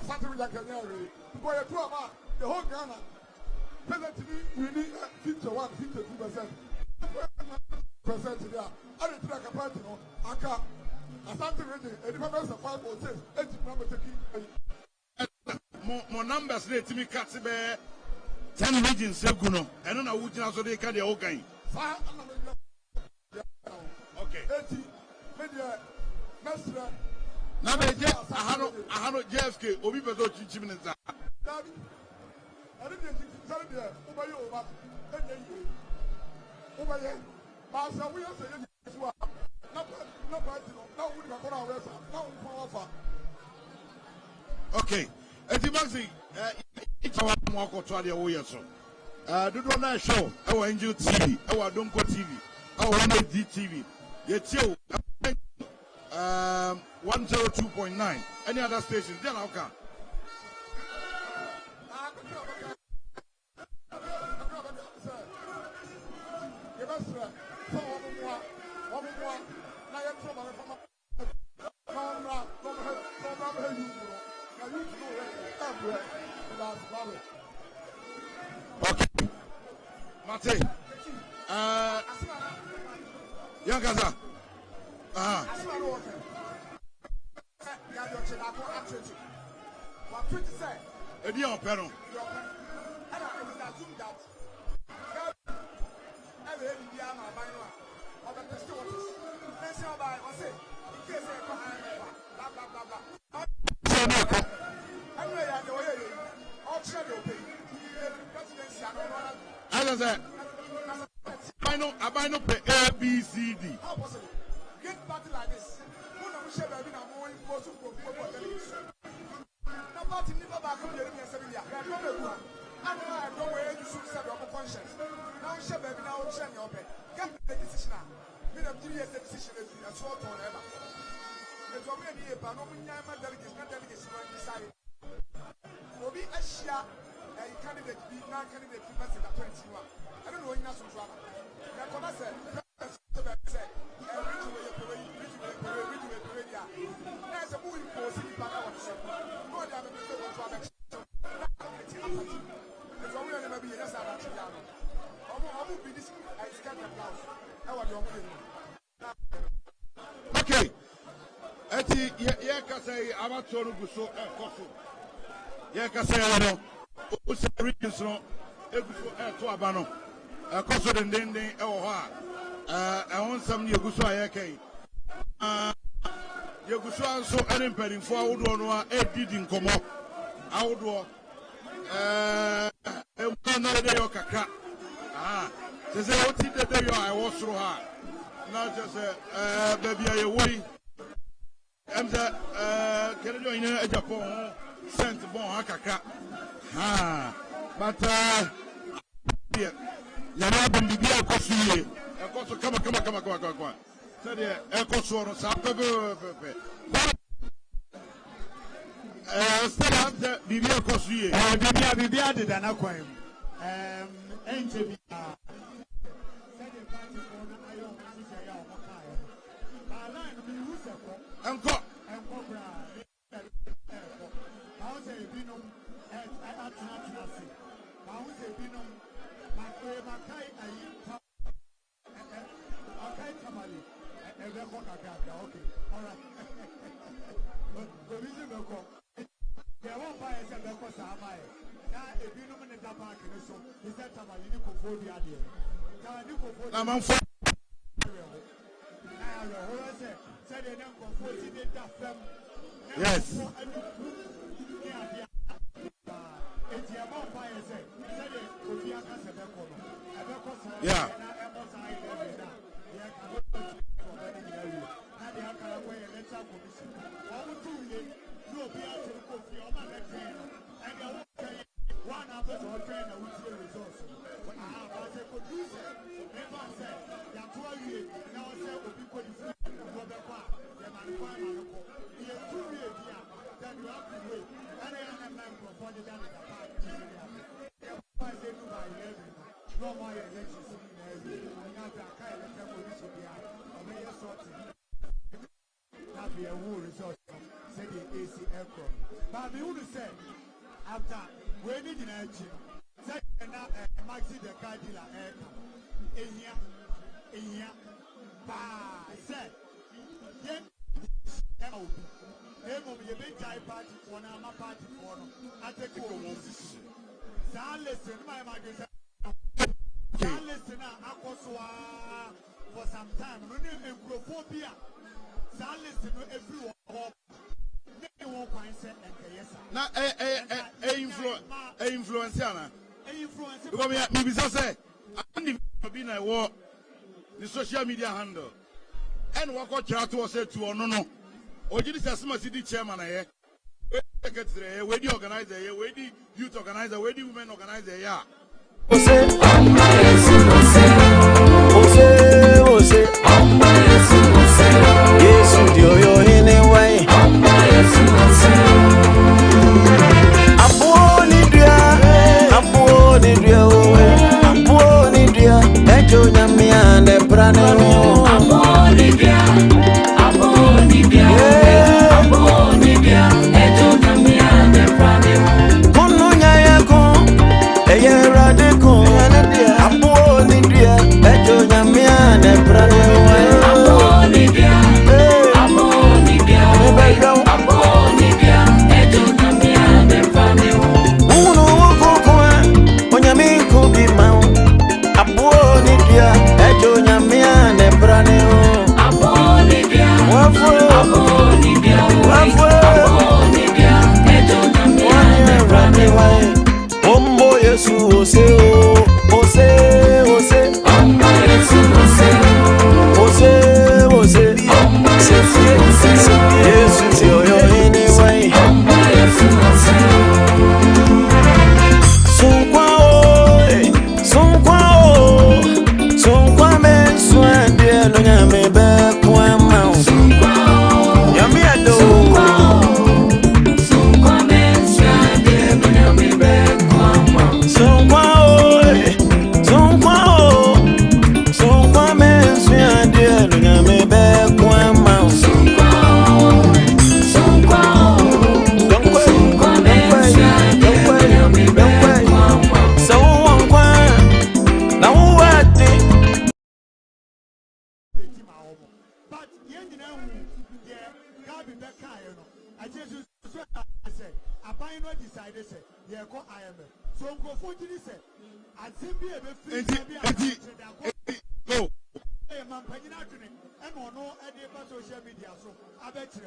Something like Kenya. Boy, the whole Ghana. Presently, we need 51, 52%. Percent there. I didn't like a party. I can't. I started reading. And if I was a 5 or 6, 8 number taking. More numbers, let me cut the 10 regions. Seguno. I don't know which also they can. Okay. Okay. 80. Media. Mesra. Now, I have no JFK. Obi Bezo Chichimin. I didn't tell you over you over. Over here. Master, we are saying this one. Okay. Etimaxi, it's our more control the way so. Do not show our Angel TV, our Donko TV, our 100D TV. Yet you 102.9. Any other stations? Then how come? Okay. Mate. Young Gaza. Edion Peron. I know the A, B, C, D. Get party like this. Who knows share baby na mo go to go delegates. Na party ni baba come here me say bia. Na come egu. And I don't wear you should serve your conscience. Now share baby na o share me open. Get the decision. Me dem 3 years decision is a short on ever. The job me dey pa no me nyama delegates na delegates no decide. Obi Asia candidate be na candidate be message at 21. I don't know when you so drama. Na come say okay. Eti ye ka say amato guso koso. Ye ka say no. O say regions no eguso to abano. Koso den e wo ho a ehon sam ne eguso ayekai. Yeguso anso ene mpanimfo awodo no a edidi nkomo awodo emana de yo kaka se oti de yo awosoro ha na je se baby aye woi emza kene do ina Japan ho cent bon akaka but ya na bindi bia kosuye ekoso kama c'est-à-dire ekoso sa pepe c'est-à-dire bibia kosuye bibia de dana kwam NTV encore yes. Yeah.
we are who resort said the AC aircraft. But we would say after we need an engine, said Maxi the car dealer aircraft. In here, said, then you big tie party for my party for I take you one. Listen, my magazine. Listen, I was for some time. Running in Prophobia. Listen, everyone.
Now, influence. Because maybe say, I'm been a war the social media handle. And what got you to say to no. Or did this as city chairman here? Where the organizer, where the youth organizer, where the women organizer, yeah.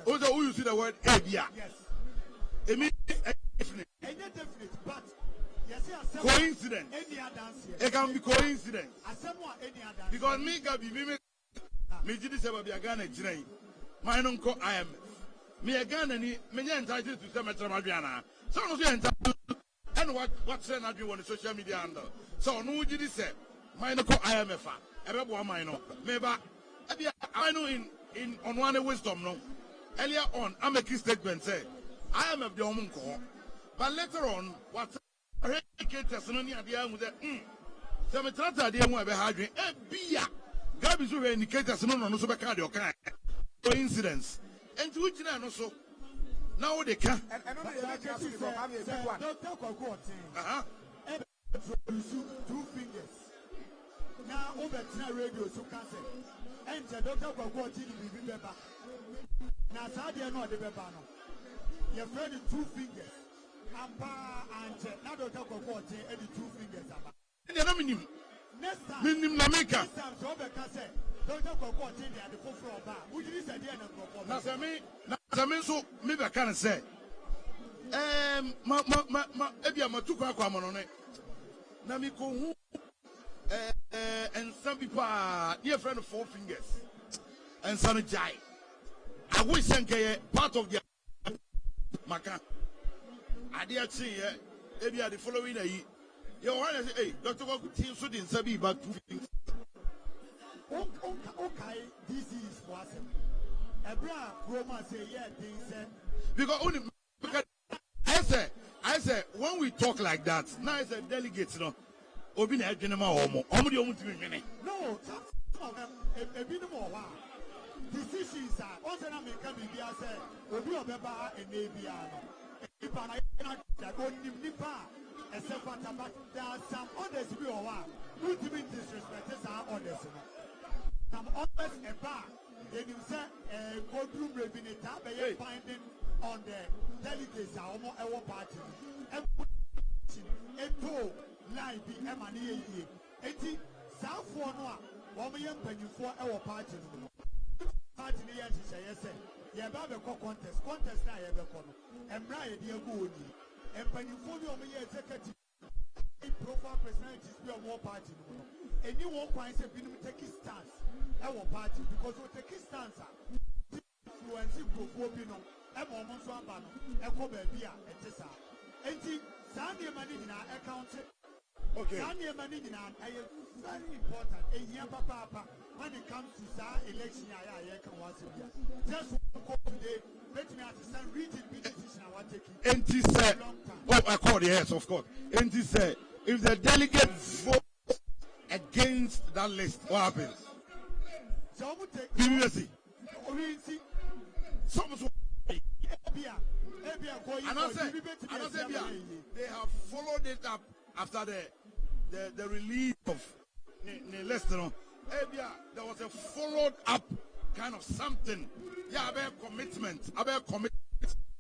Also, who you see the word idea? Yes. It means definite. But coincidence. It can be coincidence. Because me Gabi, me did this about the Ghana Jray. My uncle I am. Me a Ghana, me entitled to some Madriana. Some of you entitled. And what send I do on the social media under. So no did this say. My uncle I am a fan. Everyone I know. Maybe I know in on one wisdom no. Earlier on, I make a statement say, I am of the Omunko. But later on, what I testimony at the end with the Semetrata idea where we had a beer. Gabby will indicate testimony on the Sobacadio kind. Coincidence. And to which I also now they can.
Two fingers. Now over radio so can say. And the doctor will TV Beba. Now Sadia no the Beba no. Your friend is 2 fingers. Ampa and now doctor will and the 2 fingers.
And the minimum.
Next time.
Minimum Nameka.
Next time so can say. Doctor will at the full bar. Would you say the end of
Now so maybe I can say. Ebia matuko akwa no ne. Na mi ko hu and some people are dear friend of 4 fingers. And some jai. I wish Sanke part of the Maka. I dare see maybe the following day. You want to say, hey, Dr. Wakuti so didn't sabi about 2 fingers.
Okay, this is possible. Abraham Roma say, yeah, they said.
Because only I say, when we talk like that, now I say delegates, you know, Obi na Genema Omo. Omo di Omo to me.
No, a bit more. decisions are also not make a BBA say, Obi Obeba and Nabiano. If I not going to Nipa, except for Tabak, there are some others we are who to be disrespected are others. Some others a bar, then you say a courtroom revenita by finding on the delegates are almost our party. And live be Emani, 80 South for no. 1 million penny for our party. Party yes, say, yeah, about the contest. Contest now, ever come. And Brian, dear good. And when you follow me, executive profile personalities, we are more party. And you won't find a minimum take his stance. Our party, because we take his stance. Influencing Profobino, and Momon Swabano, and Kobe Bia, and Tessa. And Sandy money in our account. Okay. Sandy money in our very important. And here, Papa, when it comes to that election, I can watch it. Just today, let me understand, reading the decision I want to take.
And he said, oh, I called, yes, of course. And he said, if the delegates vote against that list, what happens?
So,
BBC.
And
I said, they have followed it up after the release of the list. You know, there was a followed up kind of something. Yeah, about commitment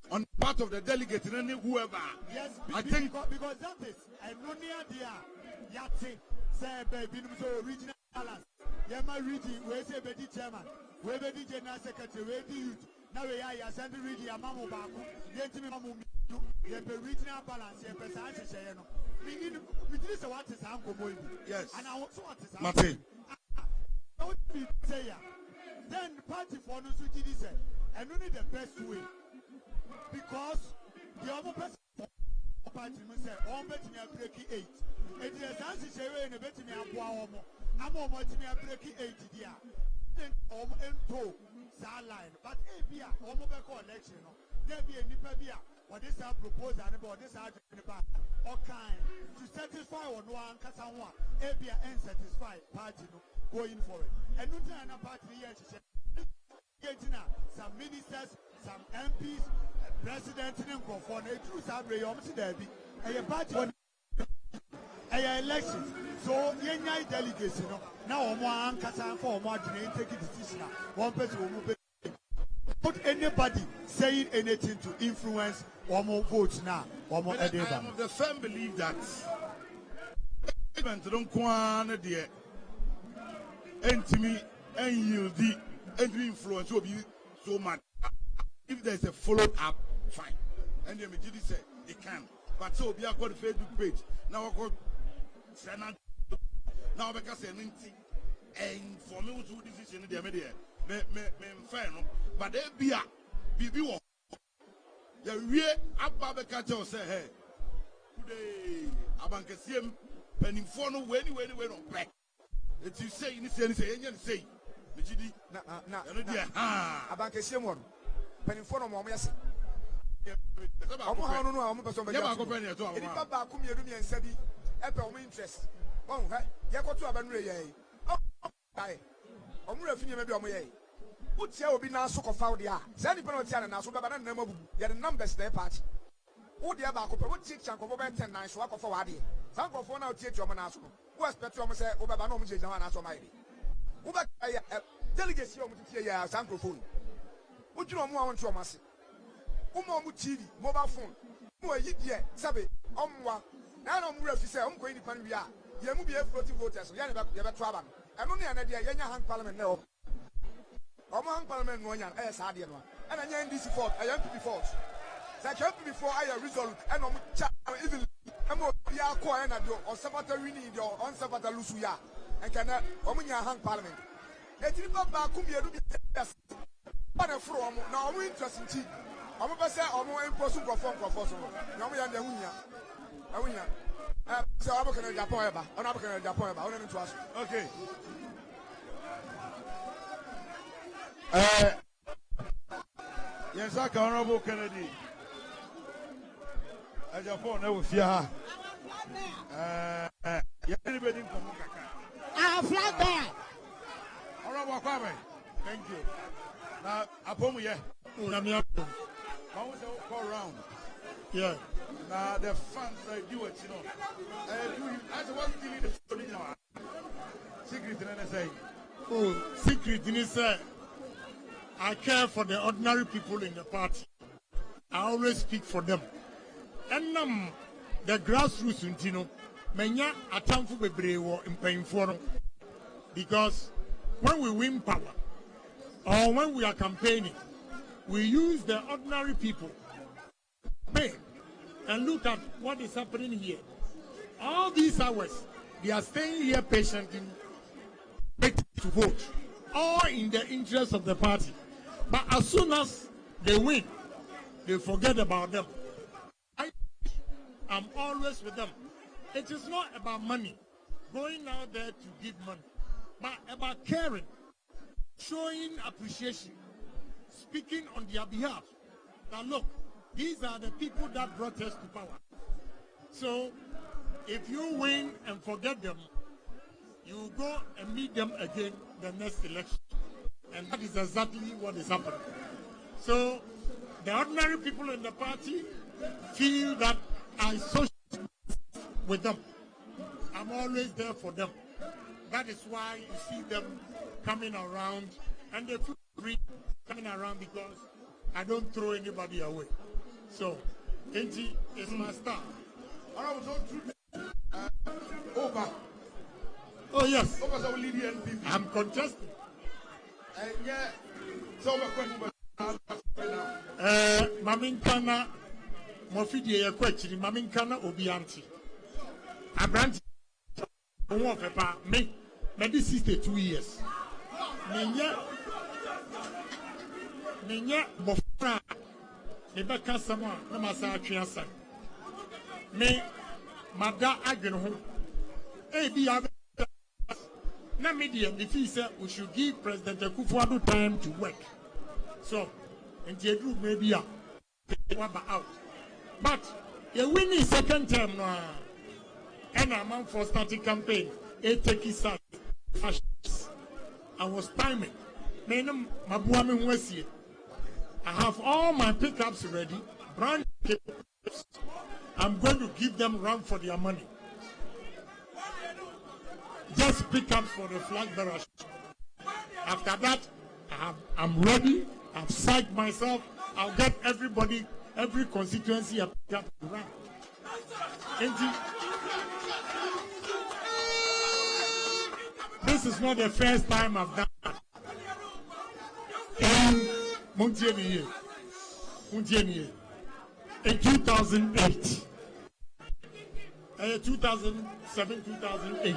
on the part of the delegate and whoever.
Yes,
I think
because that is a non-idea. Yati say baby, so original balance. Yama reading, we say bedi chairman, we bedi general secretary, we di youth. Now we are sending reading a mamu baku. Yenti me mamu mi. Yepe regional balance. Yepe sa anse share no. We did say what is uncle boy.
Yes.
And I also what is
Martin.
What we say ya? Then party for no suit this and only the best way because the other person party must say all betting me break 8. It is as share in a betting me aboa I'm almost me break 8 dia. Then into line, but if almost election, there be a nipabia, or this are proposed and about this are all kind to satisfy on one Kasawa, Abia and satisfy party going for it. And no time party here some ministers, some MPs, president and for a true sabre, there be a party a election. So, young delegates, you know, now one Kasan for more than take a decision. One person will move. Not anybody saying anything to influence or more votes now. Or more
I am of the firm belief that don't want the enemy and you the influence will be so much. If there's a follow up, fine. And the majority say it can. But so we are got Facebook page. Now I got Senate. Now because and for me to decision in the media, me fair no. But there be a bibi wo. The real abba catch us say hey. Today abankesiem penimfo no we no back. It you say you say say. Mejidi na
abankesiem wo. Penimfo no mo yase. Omo ha no no a omo person be.
Ya ba ko pen e to
a. Edi baba akum yedu mi ensa bi. Epe omo interest. Oh, ye ko to abanure ye. Ai. Omo rafi nyeme bi omo ye. Utia obi na so ko fawo dia. Say ni penalty na so baba na na mabubu. Ye the numbers there party. Wo dia ba ko pe wo tie chanko bo be 10 9 so akofo wa de. Sanko fo na tie omo na so. Wo expect omo say wo baba na omo je jan na so mai de. Wo ba delegacy omo tie ya sanko phone. Wo juro omo a won to omo ase. Omo TV, mobile phone. Mo yi die sabe omwa. Na na omo rafi say omo ko ni pan wi a. Ye mu bi e floating voters. Ye be to aba no. Eno ne ana dia ye nya hang parliament na o. Omo hang parliament no nya e sa de no. And anya NDC fault, MPP fault. Say MPP before I result and omo cha even emo ya ko e na do on sabata winning the on sabata lusu ya. And can omo nya hang parliament. E tri baba kum ye do bi yes. Ba na fro omo na omo interest nti. Omo be say omo imposu crofon so. Na omo ya na hunya. Awunya. So I'm going to Japan. I'm not going to Japan. I'm going to ask.
Okay. Yes, I can Honorable Kennedy. Japan, I will fear. Anybody come?
I'm flat there.
Honorable Kwame. Thank you. Apomu, yeah. Call round.
Yeah.
Now the fans do it, you know. As one TV the secret in NSA.
Oh, secret in NSA. I care for the ordinary people in the party. I always speak for them. And the grassroots, you know, menya atamfu bebree in mpanyinfoɔ because when we win power or when we are campaigning, we use the ordinary people pay and look at what is happening here. All these hours, they are staying here patiently to vote, all in the interest of the party. But as soon as they win, they forget about them. I'm always with them. It is not about money, going out there to give money, but about caring, showing appreciation, speaking on their behalf. Now look, these are the people that brought us to power. So if you win and forget them, you go and meet them again the next election. And that is exactly what is happening. So the ordinary people in the party feel that I associate with them. I'm always there for them. That is why you see them coming around, and they feel free coming around because I don't throw anybody away. So, Kenji is my star.
Over.
Oh yes.
Over the leader NPP.
I'm contesting.
Yeah. So
Maminkana Mofidi Yakwechiri, Maminkana Obianti. Abranti me, maybe 62 years. Minya Bofra, Nebeka Sama, Namasa Triansan. Me, Mada Ageno, ABA. Na media, the fee said we should give President Akufo-Addo time to work. So, and the group may be out. But the winning second term now, and a month for starting campaign, I was timing. I have all my pickups ready. Brand pickups. I'm going to give them run for their money. Just pickups for the flag bearers. After that, I'm ready. I've psyched myself. I'll get everybody, every constituency a pickup to run. This is not the first time I've done that. In 2008, 2007, 2008,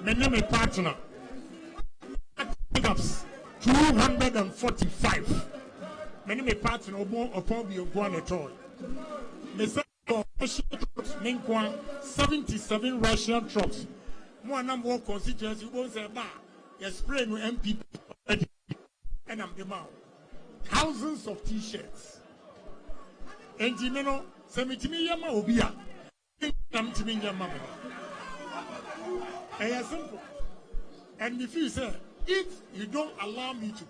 my name is partner. Pickups 245. My name is partner upon the one at all. 77 Russian trucks. More number of constituencies you won't say bah, you spray no MP and I'm the man. Thousands of t-shirts. And Jimeno, Semitimi Yama Obia. I'm Timing Yama. And simple. And if you say, if you don't allow me to,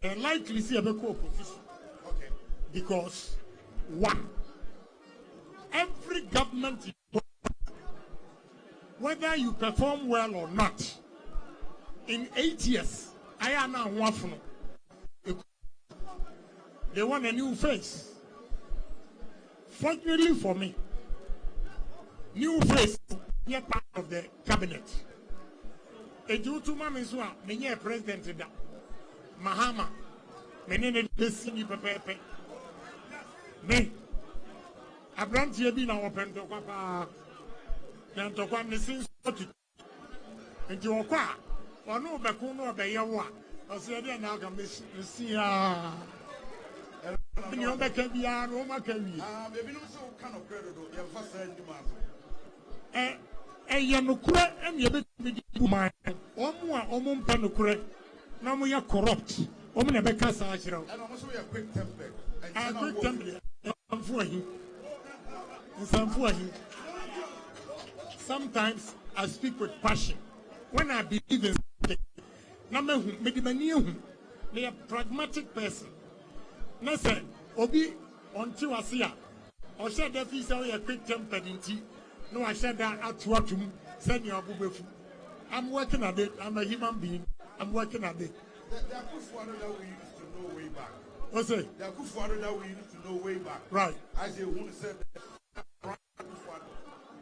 and likely see a co-opposition. Okay. Because one, every government, whether you perform well or not, in 8 years, I am now one. They want a new face. Fortunately for me, new face is part of the cabinet. A Jutuma Miswa, many president, Mahama, many destiny pepe. Me, a branch here been our pentocapa. And to come missing and you are or no Bakuno Bayawa or say, now can see your back can be our Roma can be. Maybe no so kind of credit, your first demand. A Yanukura and your bit mine, or more, or more Panukure. Now we are corrupt. Woman, a Becca Sashiro. And also a quick temper. And quick temper. I'm for him. Some for him. Sometimes I speak with passion. When I believe in something,
Namehu, Medimaniu, they are pragmatic person. Nasa, Obi, until I see her, or said that he's a quick tempered in tea. No, I said that at what send your bubefu. I'm working at it, I'm a human being, I'm working at it.
There are Kufuor that we used to know way back.
What's it?
There are Kufuor that we used to know way back.
Right.
As you who said that,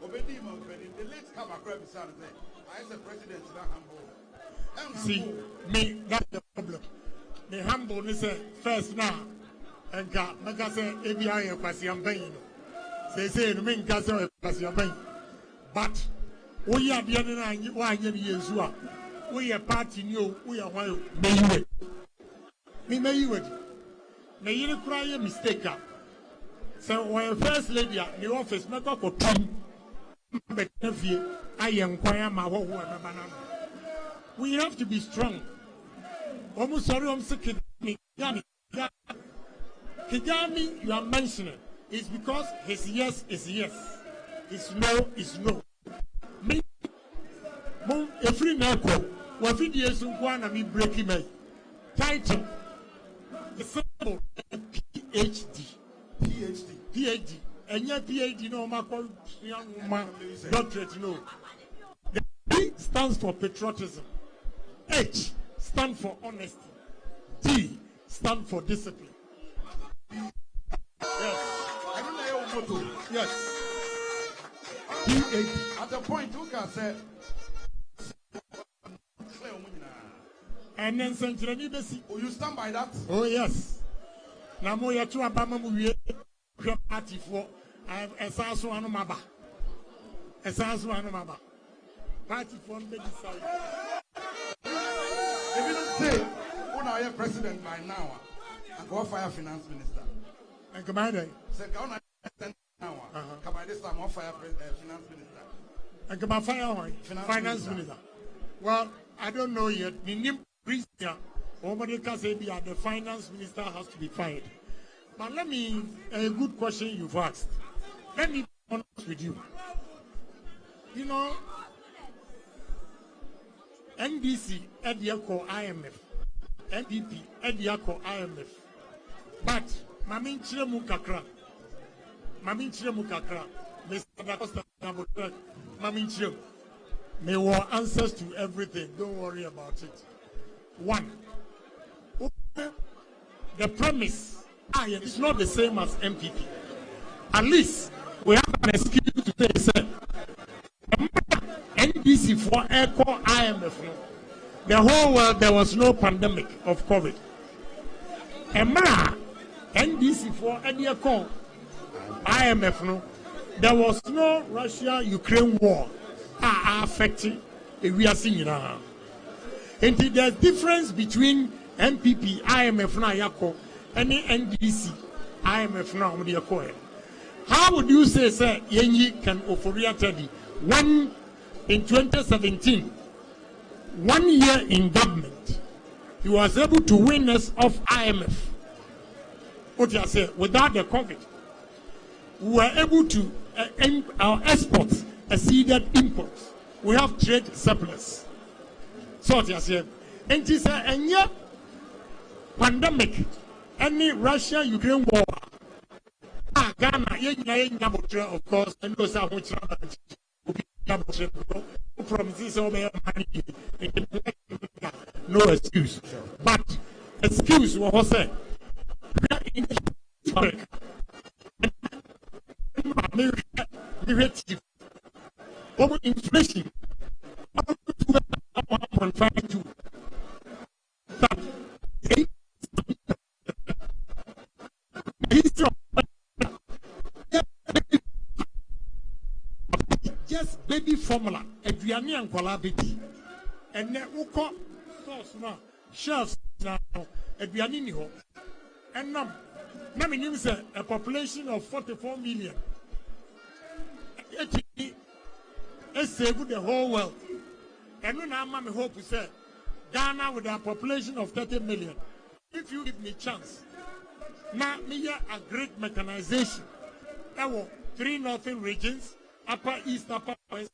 Obedima, the late Khemical beside me. I as a president, that humble.
See, me, that's the problem. The humble is first now. And Maka say, ABI, Pasiampain. Say, no mean Casa, Pasiampain. But we are the other one years. We are party new, we are one. May you may you cry a mistake. So, when first lady at the office, not for time, but I inquire my whole banana. We have to be strong. Almost sorry, I'm sick. Kigami, you are mentioning is because his yes is yes, his no is no. Me, every narco, what video is one of me breaking my title. The symbol PhD, and your PhD, no, my young man, doctorate, no. The P stands for patriotism, H stands for honesty, D stands for discipline. Yes.
I don't know your motto.
Yes.
At the point, who can say,
and then Centrani Bessie.
Oh, you stand by that?
Oh, yes. Namoya to Abama, we party for a Sasu Anumaba. A Sasu Anumaba. Party for the side.
If you don't say, who now your president by now, and go fire finance minister.
And Commander.
Say, come on, now. Come on, this time, on fire finance minister.
And come on, fire finance minister. Well, I don't know yet. Nobody can say the finance minister has to be fired. But let me, a good question you've asked. Let me be honest with you. You know, NDC, Ediako IMF, NDP, Ediako IMF. But, Mamin Chiremu Kakra, Mr. Dacosta, Mamin Chiremu. May want answers to everything. Don't worry about it. One, the premise is not the same as MPP. At least we have an excuse to say, NDC for ECO IMF. The whole world, there was no pandemic of COVID. NDC for ECO IMF. There was no Russia-Ukraine war. Affecting we are seeing now. And there's difference between MPP, IMF now yako, and NDC, IMF now. How would you say, sir, Yenyi can Oforia Teddy? One in 2017, 1 year in government, he was able to win us off IMF. What you say? Without the COVID, we were able to our exports exceeded imports. We have trade surplus. So what you say? And it's a pandemic, any Russia-Ukraine war. Ghana, of course, and those are which from this money, no excuse. But excuse what was said. Over inflation, 1.52. Just baby formula, Adriani and Qualabiti, and then Uko sauce now, shelves now, Adriani ho, and now, means a population of 44 million. It's saved the whole world. And when I'm hope to say Ghana with a population of 30 million. If you give me chance, now me a great mechanization. There were 3 northern regions, Upper East, Upper West,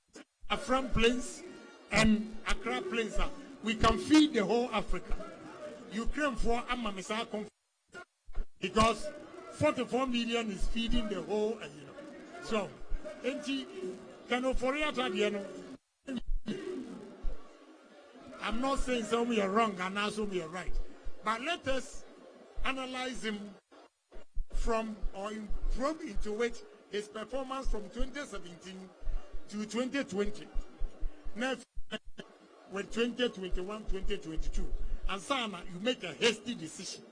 Afram Plains, and Accra Plains. we can feed the whole Africa. Ukraine for Amamisa because 44 million is feeding the whole, So, I'm not saying some we are wrong and now some we are right. But let us analyze him from into which his performance from 2017 to 2020. Now, with 2021, 2022. And Sana, you make a hasty decision.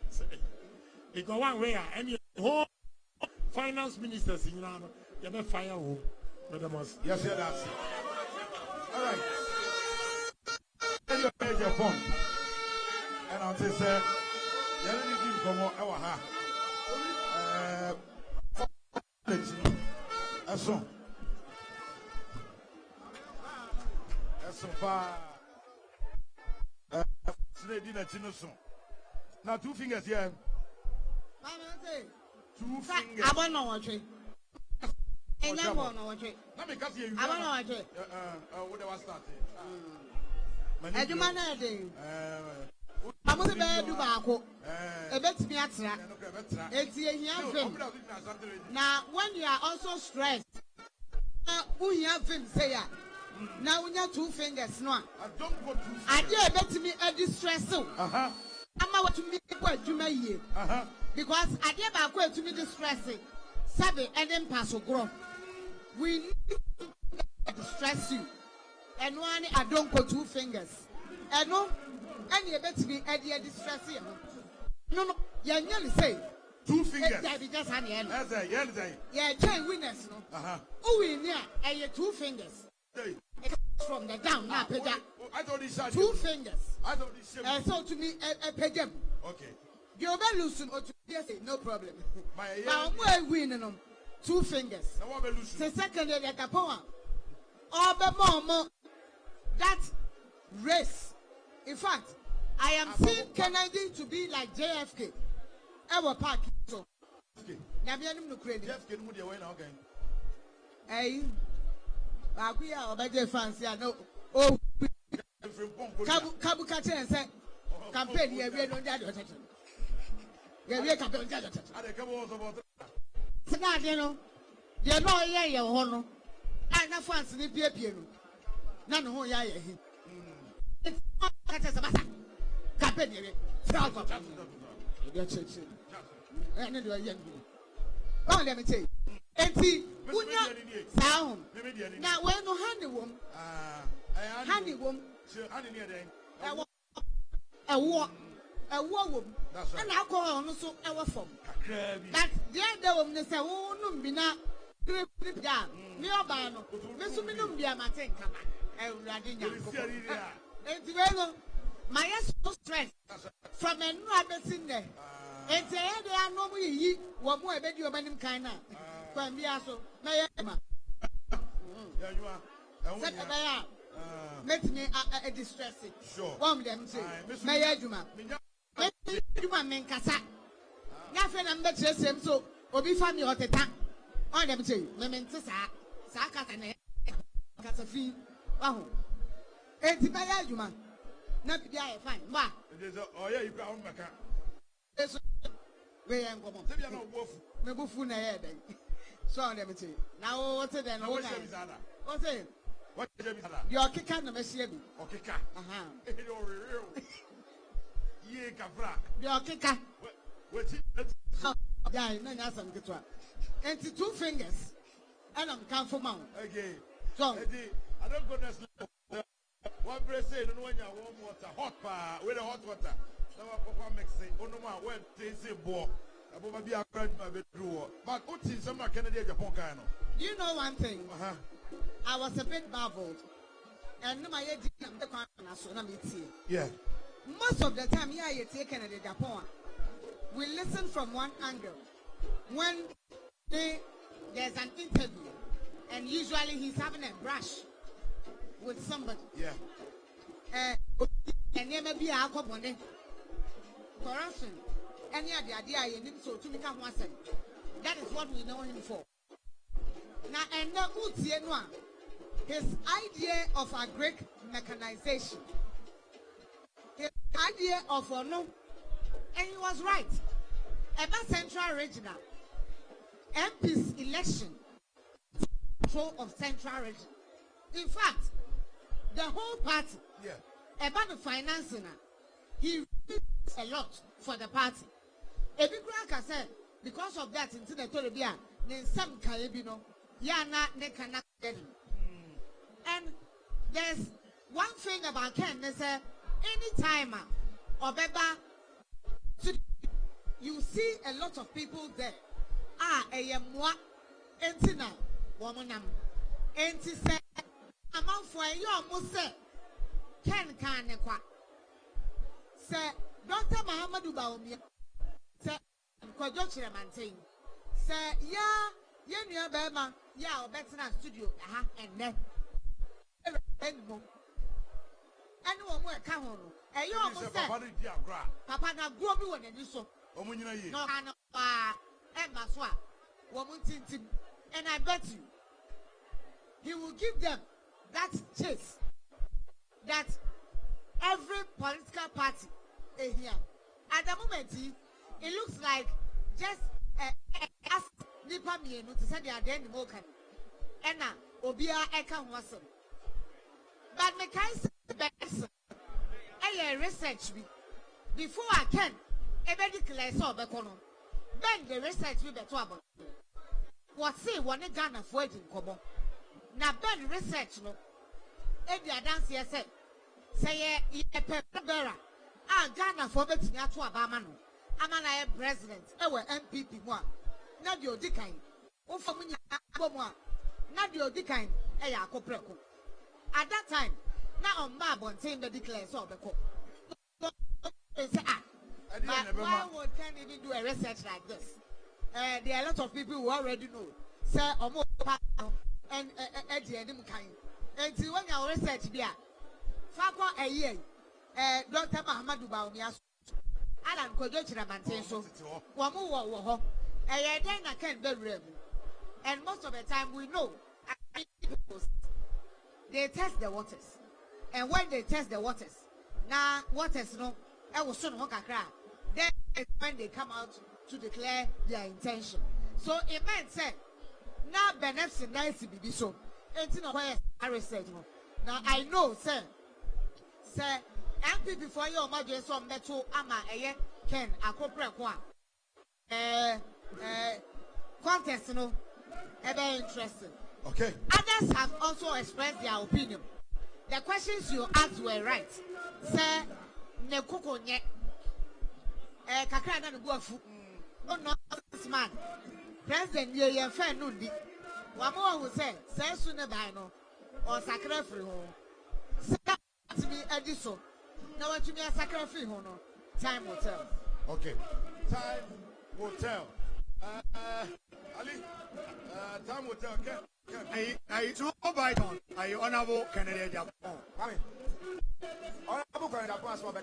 Because one way, any whole finance ministers in Iran, you may fire home.
Yes, yes, that's all right. Tell your page your phone. And I'll say, you need to come over here. That's far. Now 2 fingers here. 2 fingers. I don't know what you. I don't know what you. Let me cut you. I don't know what you. What was started? I do my name. I'm going to do back. A bit me at it's now, when you are also stressed, who you have him say, now we have 2 fingers. No, I don't go to. I dare bet me a distress. I'm out to me what you may hear. Because I dare back to me distressing. Sabe and then pass will grow. We need to distress you. And one, I don't go 2 fingers. And no, and you bet me a dear distressing. No, you nearly say 2 fingers. Just honey, yeah, chain winners. Oh, we near and your 2 fingers. From the down, now, I don't decide 2 fingers. I don't decide. And so to me, a pegam. Okay. You're very loose or to no problem. Now, we're winning 2 fingers. The second day, like a poem. Or the more that race. In fact, I am seeing Kennedy to be like JFK. Our park. So, Nabianum no credit. Hey. We are better fancy. I know. Oh, Kabu Kate and said, campaign here. We don't get it. Yeah, we can't get it. Now, you know, you're not here, your honor. I know fancy the piano. None of who I am. It's not a matter. Campaign here. Oh, let me tell you. Sound. Now, when no handy woman, a war woman, and I call on so our form. That the other woman is a woman, be not down. Nearby, Miss Minum, be a matin, my so strength from a rabbit in there. And say, they are no way, what more about your man kind of. When we are so, may make me a distressing. Sure. One them say, may I do, ma'am? You want men cassa. Nothing I'm not just him so, or be funny or the time. On them say, Memon Saka and Cassafi. Oh, and the Bayajuma. Not be I fine. Ma, oh, yeah, you got back. Where I'm going to be no wolf. Me bufu na head. So let me tell you. Now what's it then? What's it? What is it? Your kicker na mesie bi. O kicker. Aha. Ye kafra. Your kicker. What? Yeah, na nya sam kitwa. And 2 fingers. And I'm come for mount. Okay. So I don't go next level. One breast say no when you warm water, hot pa, with the hot water. Now papa makes say, oh no man, when they say bo. But what is some Kennedy Japan? Do you know one thing? I was a bit baffled. And my yeah. Most of the time, here you take Kennedy Japan. We listen from one angle. When there's an interview, and usually he's having a brush with somebody. Yeah. And there may be alcohol corruption. Any idea you need so to become one thing. That is what we know him for. Now, and his idea of a Greek mechanization
idea of no, and he was right. About Central Regional MP's election, control of Central Region. In fact, the whole party, about the financing, he did a lot for the party. A big crack said, because of that, into the Toribia, then some Kaibino, Yana, Nekana. And there's one thing about Ken, they say, anytime or Beba, you see a lot of people there. A moi, entina, womanam, enti say, among for you almost say, Ken Kanekwa. Say, Dr. Mahamadou Baumia, say, Kojochira maintain. Say, yeah, Bema, yeah, or better than studio, and then. Anyone will come on. And you almost said, Papa, now grow me when you so. No, Emma Swap, woman Tintin, and I bet you he will give them that chase that every political party is here. At the moment, it looks like just ask Nipa Mienu to say they are there in the Mokan. And now, Obia Eka Wasson. But me can say a research me before I can a medical so bekono. Ben the research me beto about. What say one Ghana for it in Kobo. Now Ben research no. Every dance here said say ye pepera. Ghana for beting at Abamano. Amana president. Ewe MPP one. Nadio Dikain. Ufamina Bomwa. Nadio Dikain. Eya Kopreko. At that time, now on Mabon saying the declare so the court. Why would can even do a research like this? There are a lot of people who already know. Sir, almost and Eddie and Mukain. And see when your research be Fakwa a year, Dr. Mahamadou Baumia, Alan Kojochira Manteso, Wamu, a year then I can't be real. And most of the time we know. They test the waters, and when they test the waters, now waters no, I will soon walk a crowd. Then when they come out to declare their intention. So it meant say, now benefits nice to be so. Ain't no why I said no. Now I know, sir, MP before you imagine some metal ama a Ken a corporate one. Contest no, very interesting.
Okay.
Others have also expressed their opinion. The questions you asked were right. Sir, ne kuko nye. Kakra na nubuafu. Oh no, this man. President ye fair no di. Wamo who say, say soon no or sacrifice ho. Say to me ediso. Now what you mean sacrifice ho no. Time will tell.
Okay. Time will tell. Ali, time will tell. Okay.
I to by on. I honorable Canadian Japan.
Honorable Canadian Japan as well.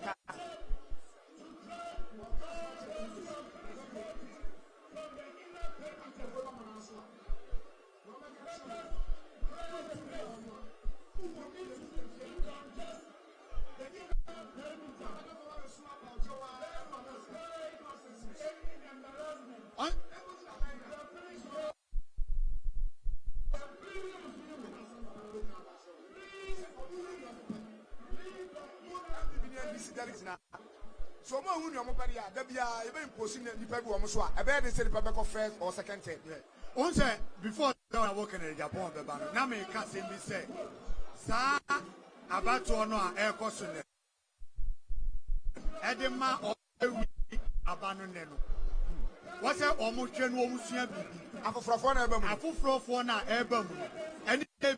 So more who you even posting the people almost a bad say the public first or second time.
Once before I work in Japan, now me can say, Sa about to honor air cost. Edema or abandoned. What's that almost general Musia? Afufrofona album. And the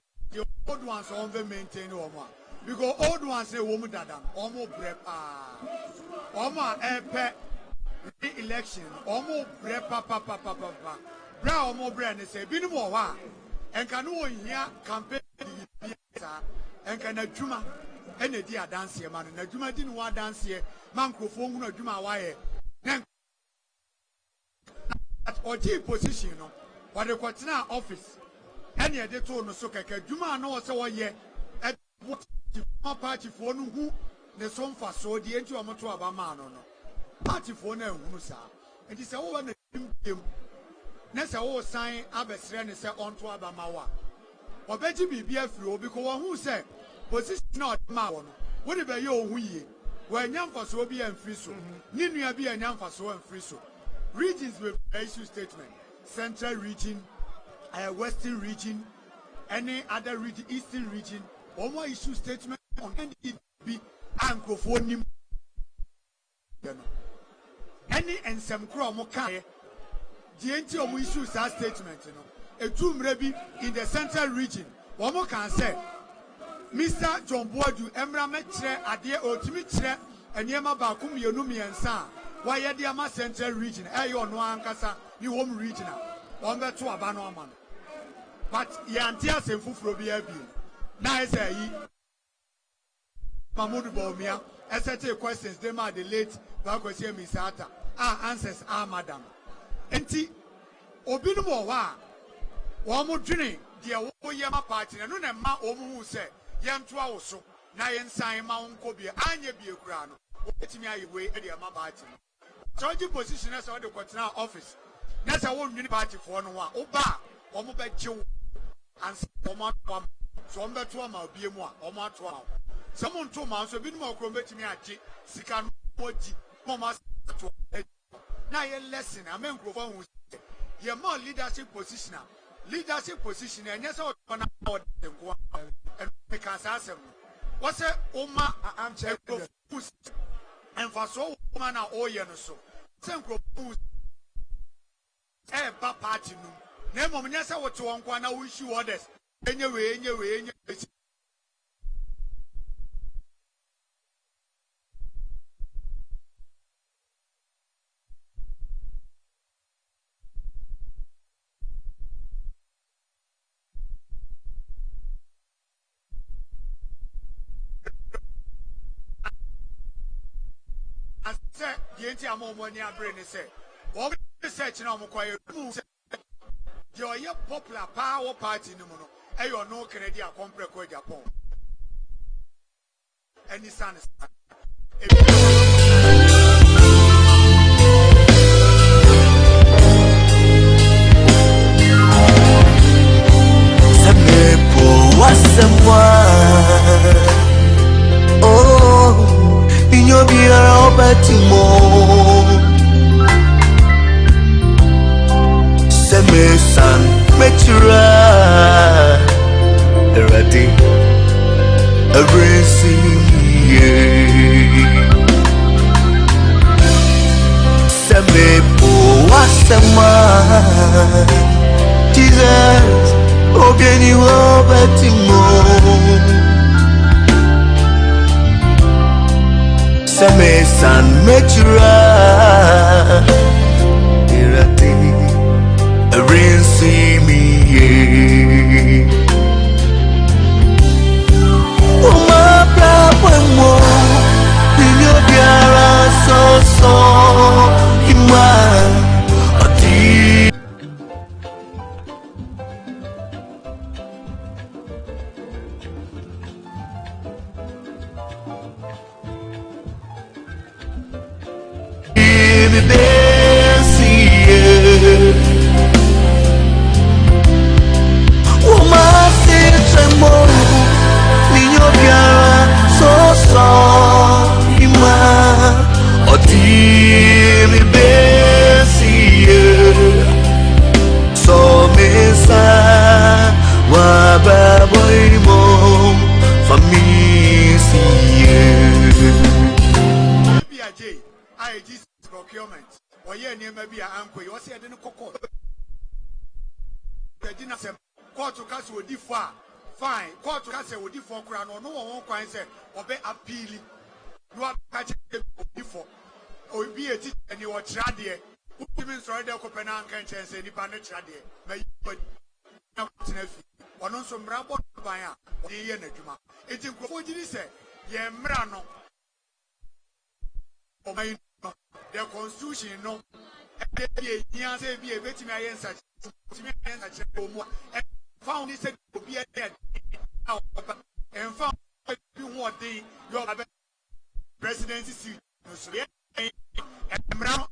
old ones on the maintain or one. Because old ones say woman dadam, almost brepa, almost a re-election, almost brepa, papa, bra almost brand say, be no more, and can no one here campaign and can a juma, and a dear dance here, man, and a juma didn't want dance here, microphone, no juma wire. Then at OG position, what the Quatina office, and yet they told no so juma no so ye at what. Party for who ne so mfa so de enti o moto abama no no party fo na ehunu sa enti se wo na tim na se wo san abesre ne se onto abama wa obeji bibi afiri obi ko wo hu se position na ma wo no wo de be ye ohu yie wo anyamfa so obi amfiri so ni nua bi anyamfa so amfiri so regions with issue statement central region western region any other region eastern region omo issue statement on NDB ankrofo any ensem kro omo kan the enti omo issue sa statement no etumre bi in the central region omo kan say Mr. John Boadu emra metre ade otimi kire eniema ba ku mienu miensa wa ye de ama central region eyo no ankasa ni home regional on beto aba no ama no but yanti asemfufuro bi abi na ese yi Mahmoud Bawumia esete questions they ma the late Bakwesi Misata answers are madam enti obi no mo wa wo mo dwene de wo ye ma party no na ma o mu hu se ye nto awo so na ye nsan ma wonko bi anya bi ekura no otimi ayewe e de ma party charge position as the continental office na se wo nwini party for no wa oba o mo be jew and o mo atwa so on beto ma obi mu a o mo atwa someone to man so bi no akro betimi agye sika no oji mo ma to na ye lesson amen krofo hu ye more leadership position and yes o na o de ko and because asem what say o ma am che and for so woman na o ye no so say krofo ba party no na mom nya say what won kwa na we issue orders enye we the entire money I bring it say. What research now McQuire your popular power party no mono. Ayo no Canadian compre ko Japan. Any son is
Semesan metura eradi abresi semepo wasema Jesus ogeni obetimo Semesan metura eradi rinse me, oh my problem, in your biara so in my procurement. Or ye near maybe a uncle, you say I didn't cook. The dinner said, Court to Castle would differ. Fine, Court to Castle would differ crown or no one can say, or be appealing. You are catching before. Or be a teacher and you are tradie. Who means right there, Copenhagen can say, any planet tradie. May you not or no some rabble by a year. It's in Crawford, say, Ye Mrano. The constitution, no, found this to be a dead and found what day you are
presidency seat no so emra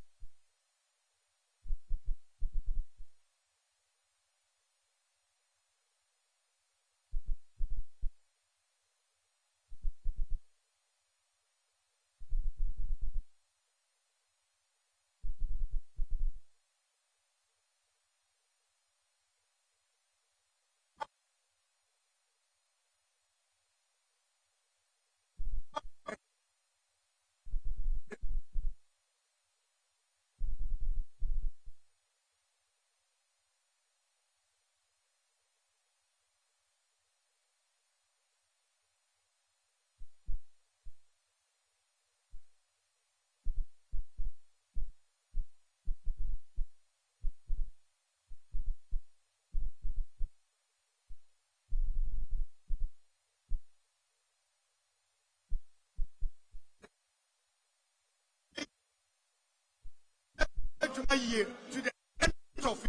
to the end of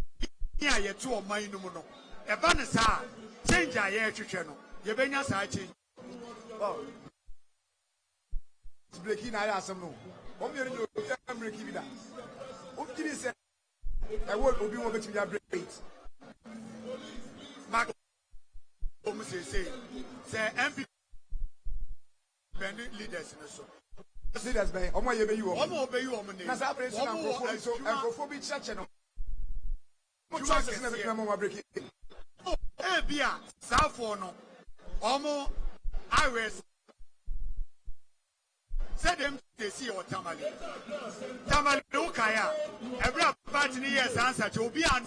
here ye to o man no mu no e ba ne sa change aye twetwe no ye benya sa change
oh breaking na asem no o me ni o break bi da o kiri se e wo obi wo betimi ya break
mark o mu say MP bending leaders no so
leaders by omo ye be you
omo be you omo ne
na sa president and so and bi church no mo choices na be na mo break
e bia sa for no omo irs said them they see or tamale no kaya every party ni yes answer to obi an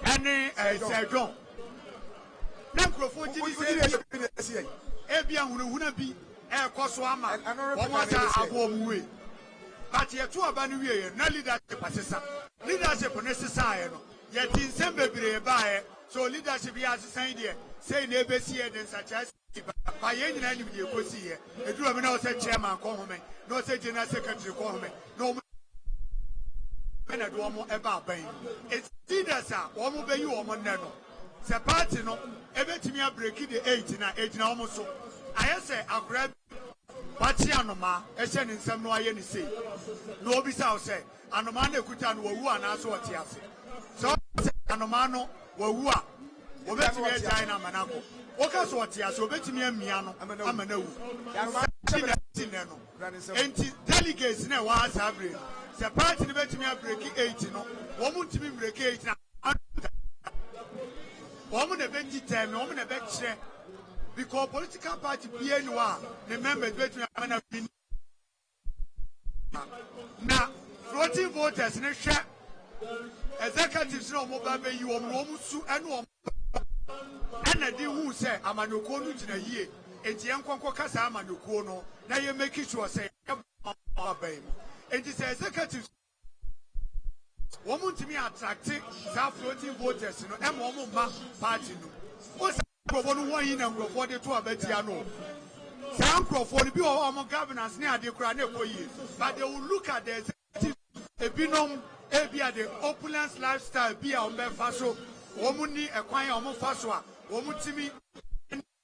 any second na microphone TV say e bia hunu bi e koso ama omo ta abo muwe but ye to aba no wie na leadership asesa leadership ne sesa ye no ye tin sem bebre ba ye so leadership ya asesa there say na ebesi ye den sacha ba ye nyina ni bi ekosi ye eduro me na o say chairman ko home na o say general secretary ko home no na do omo e ba ban it's leaders a omo be yi omo nne no se party no ebetimi a break the 8 na omo so aye say akra party anoma e se ne nsam no aye ni sei no obi sa o say anoma na ekuta no wawu ana so ote ase so anoma no wawu a obetimi e jai na manako o ka so ote ase obetimi amia no amanawu no enti delegates na wa asabre se party ne betimi a break 8 no wo mu ntimi break 8 na woman a bendy time, woman a bet share because political party PNUA, the members between a been now floating voters in a share executives no mobile bay you almost and one and a deal who say I'm a no corner in a year, and young Conco Casa Manukono, now you make it sure say and this executives. Woman to me attractive South floating voters, and woman party. What's one in and for the 2 Betiano? Some for the Bio governance near the Craneco, but they will look at the Ebinom, Ebia, the opulence lifestyle, be on Befaso, Womuni, acquire Omo Faswa, Woman to me.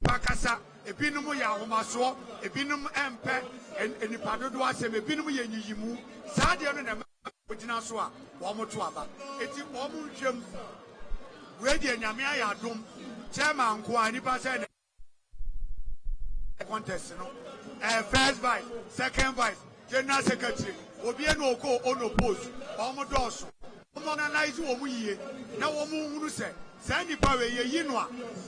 Pakasa, Ebinum Yahumaso, Ebinum Empe, and the Padua, Ebinum Yenimu, Sadian and Within Swa, Wamotuaba. It's Woman Jim Radio Yamia Dum, Chairman Kwani Pasan contest, first vice, second vice, general secretary, Obiano Ko Ono Post, Omodoso, Omonanize Omuye, now Omu say. Sandy Power Yinwa,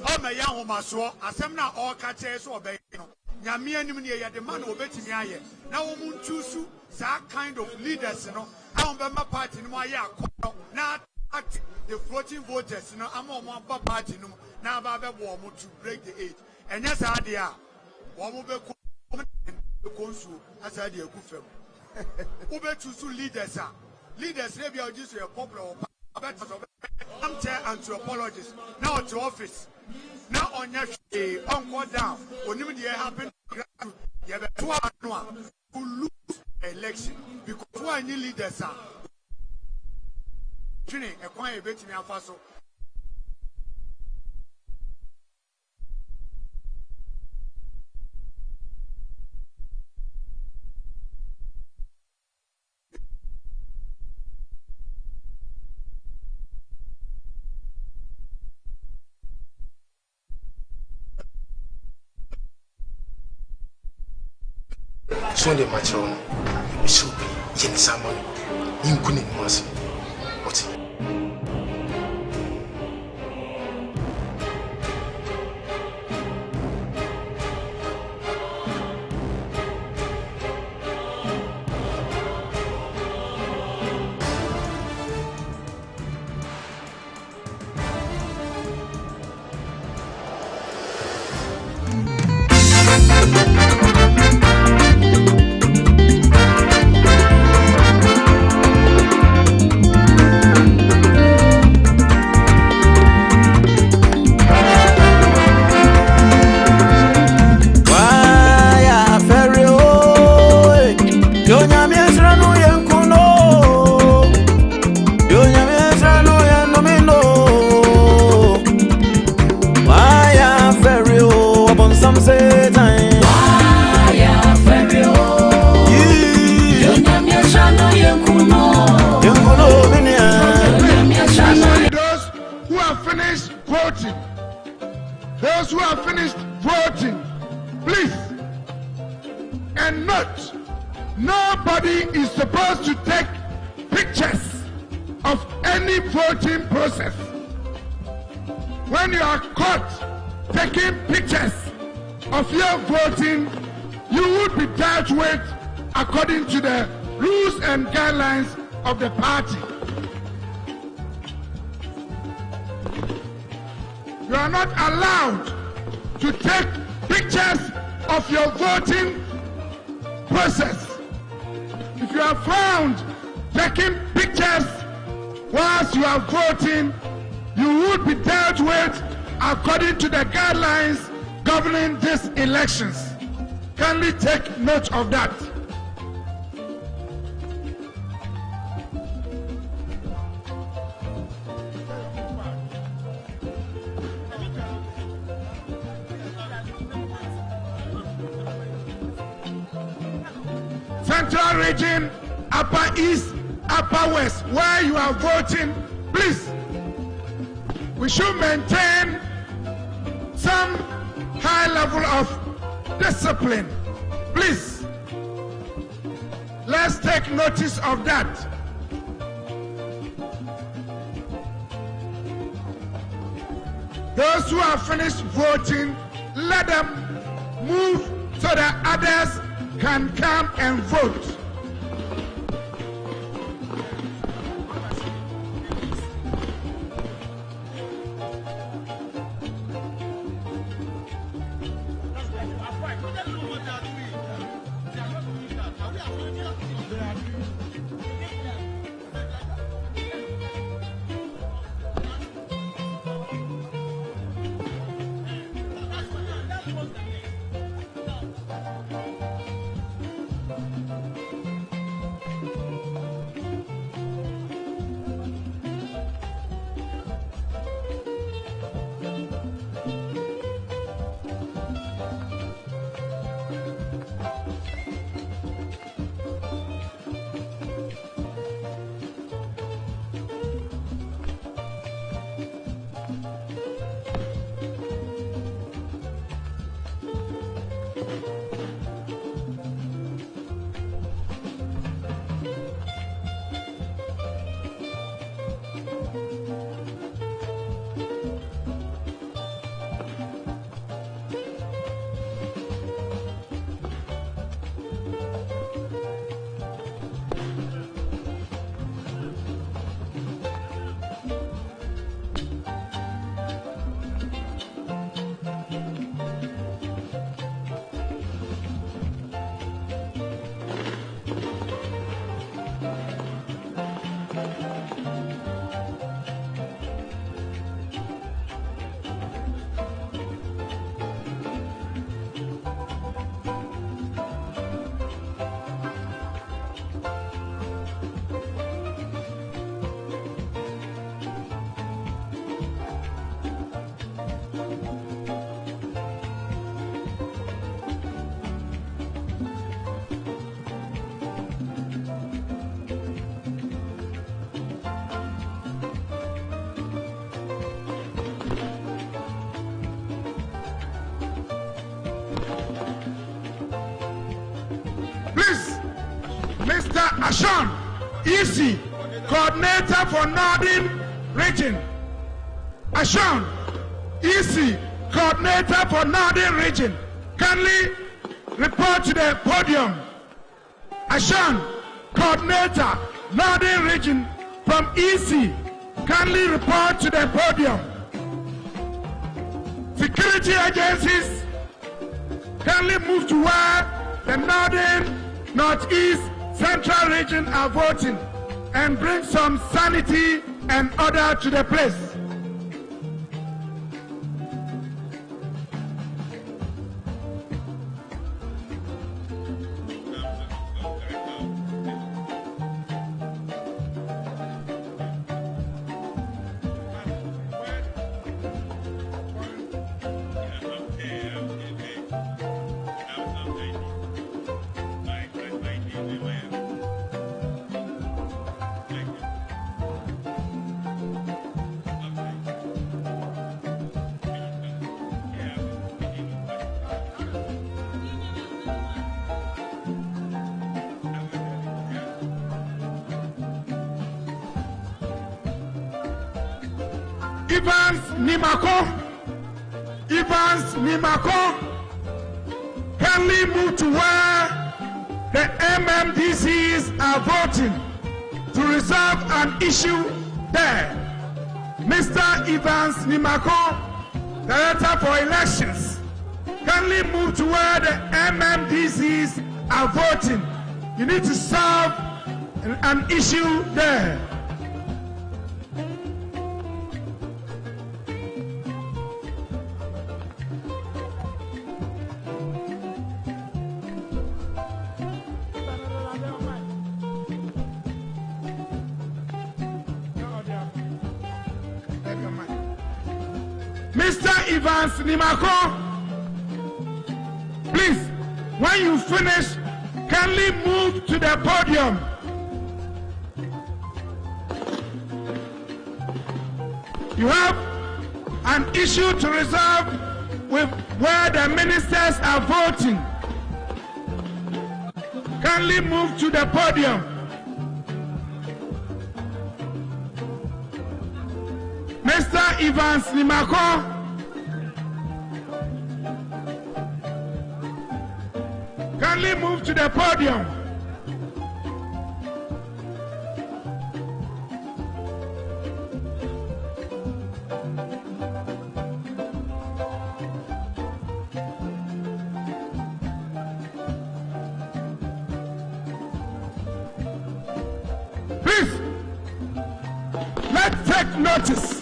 oh my young Maso, Asemna or catches or Bayno. Yamia Nimia, the man who bet me aye. Now Moon Chusu, that kind of leaders, I remember party in my yard, not the floating voters, I'm on one party, now Baba Womo to break the 8. And yes, I dear, Womo the consul, as I dear Gufem. Ube Chusu leaders are leaders, maybe I'll just a popular. I'm anthropologist now to office now on your uncle down when you happen you have a who lose election because why new leaders are training a quiet bit in Alfaso
so the matron, we should be in someone in Kunin Moss. What?
Those who have finished voting, please. And note, nobody is supposed to take pictures of any voting process. When you are caught taking pictures of your voting, you would be dealt with according to the rules and guidelines of the party. You are not allowed to take pictures of your voting process. If you are found taking pictures whilst you are voting, you would be dealt with according to the guidelines governing these elections. Kindly take note of that. Central region, Upper East, Upper West, where you are voting, please, we should maintain some high level of discipline. Please, let's take notice of that. Those who have finished voting, let them move so that others can come and vote. Ashon, EC, Coordinator for Northern Region. Ashon, EC, Coordinator for Northern Region. Kindly report to the podium. Ashon, Coordinator, Northern Region from EC. Kindly report to the podium. Security agencies, kindly move to where the Northern, Northeast, Central Region are voting and bring some sanity and order to the place. Evans Nimako, kindly move to where the MMDCs are voting to resolve an issue there. Mr. Evans Nimako, Director for Elections, kindly move to where the MMDCs are voting. You need to solve an issue there. Mr. Evans Nimako, please, when you finish, kindly move to the podium. You have an issue to resolve with where the ministers are voting. Kindly move to the podium. Mr. Evans Nimako, kindly move to the podium. Please, let's take notice.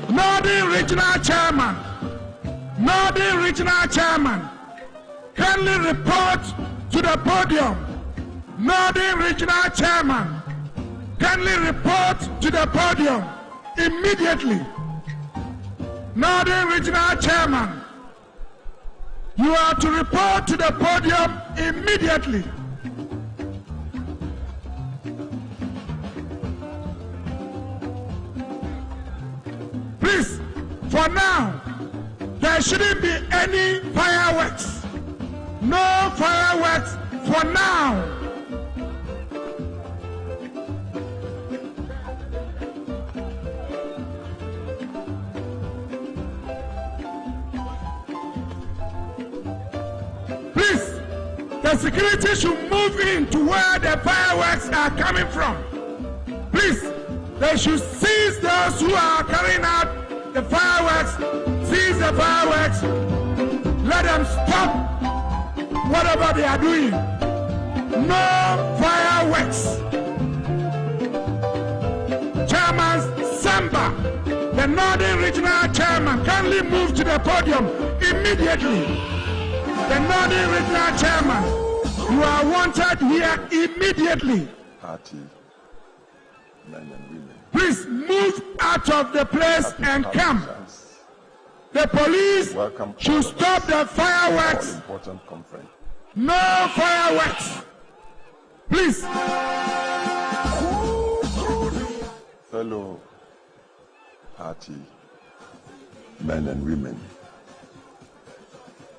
Northern Regional Chairman, kindly report to the podium. Northern Regional Chairman, kindly report to the podium immediately. Northern Regional Chairman, you are to report to the podium immediately. Please, for now, there shouldn't be any fireworks. No fireworks for now. Please, the security should move in to where the fireworks are coming from. Please, they should seize those who are carrying out the fireworks, seize the fireworks, let them stop whatever they are doing. No fireworks. Chairman Samba, the Northern Regional Chairman, kindly move to the podium immediately. The Northern Regional Chairman, you are wanted here immediately.
Party, men and women.
Please move out of the place and come. The police should stop the fireworks.
Important conference.
No fireworks. Please.
Fellow party men and women,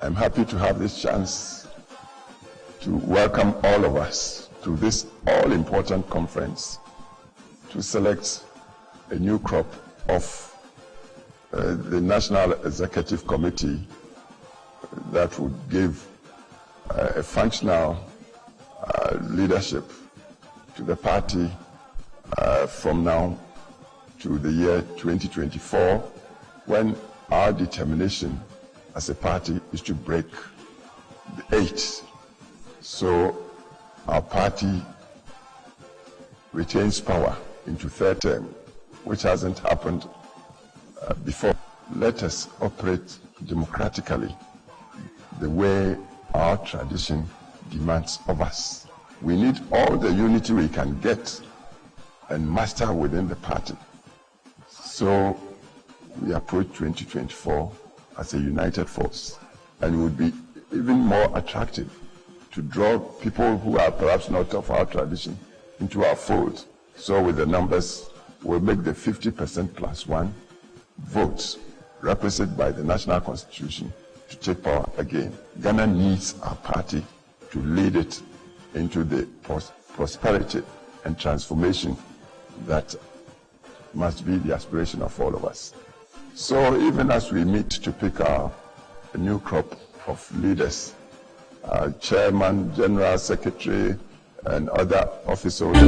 I'm happy to have this chance to welcome all of us to this all-important conference to select a new crop of the National Executive Committee that would give a functional leadership to the party from now to the year 2024, when our determination as a party is to break the 8. So our party retains power into third term, which hasn't happened before. Let us operate democratically the way our tradition demands of us. We need all the unity we can get and master within the party. So we approach 2024 as a united force, and it would be even more attractive to draw people who are perhaps not of our tradition into our fold. So with the numbers, we'll make the 50% plus 1 votes represented by the national constitution to take power again. Ghana needs our party to lead it into the prosperity and transformation that must be the aspiration of all of us. So even as we meet to pick a new crop of leaders, chairman, general secretary, and other office holders.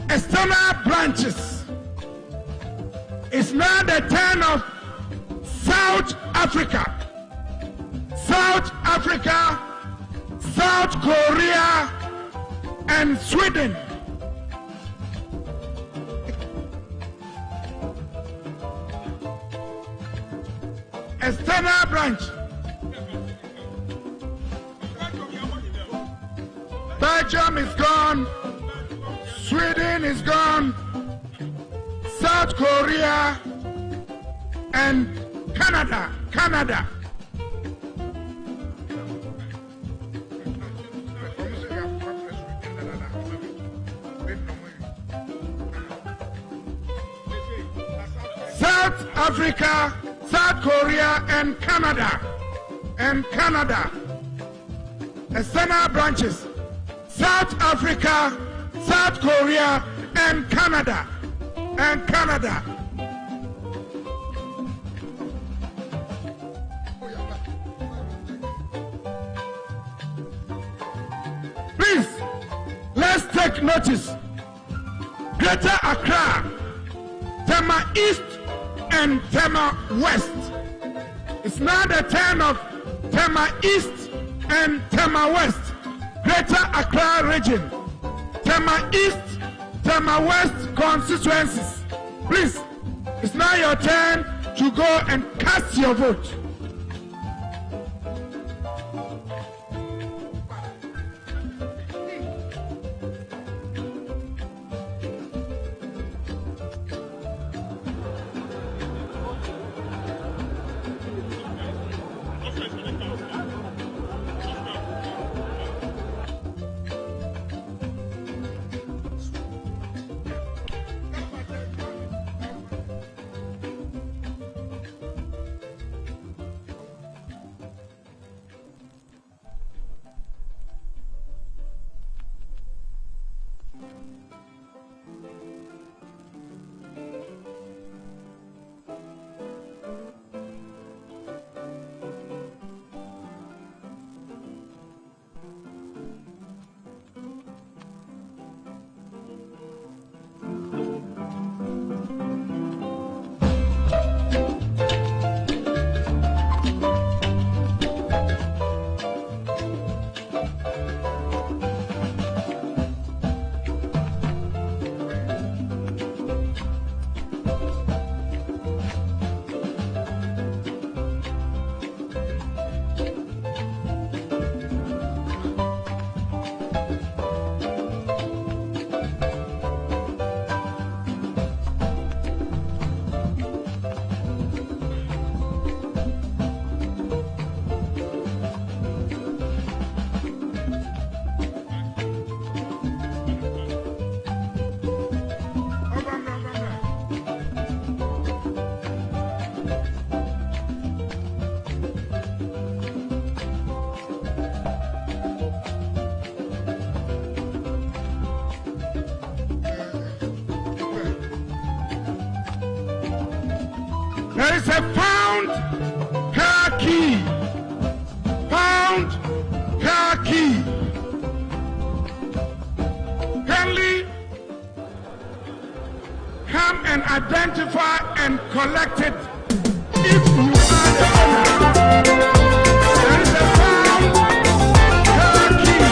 External branches. It's now the turn of South Africa. South Africa, South Korea, and Sweden. External branch. Belgium is gone. Sweden is gone. South Korea and Canada. South Africa, South Korea, and Canada. External branches. South Africa, South Korea, and Canada. Please, let's take notice. Greater Accra, Tema East and Tema West. It's now the turn of Tema East and Tema West. Greater Accra region, Tema East, Tema West constituencies. Please, it's now your turn to go and cast your vote. There is a pound car key. Pound car key. Kindly come and identify and collect it if you are the owner. There is a pound car key.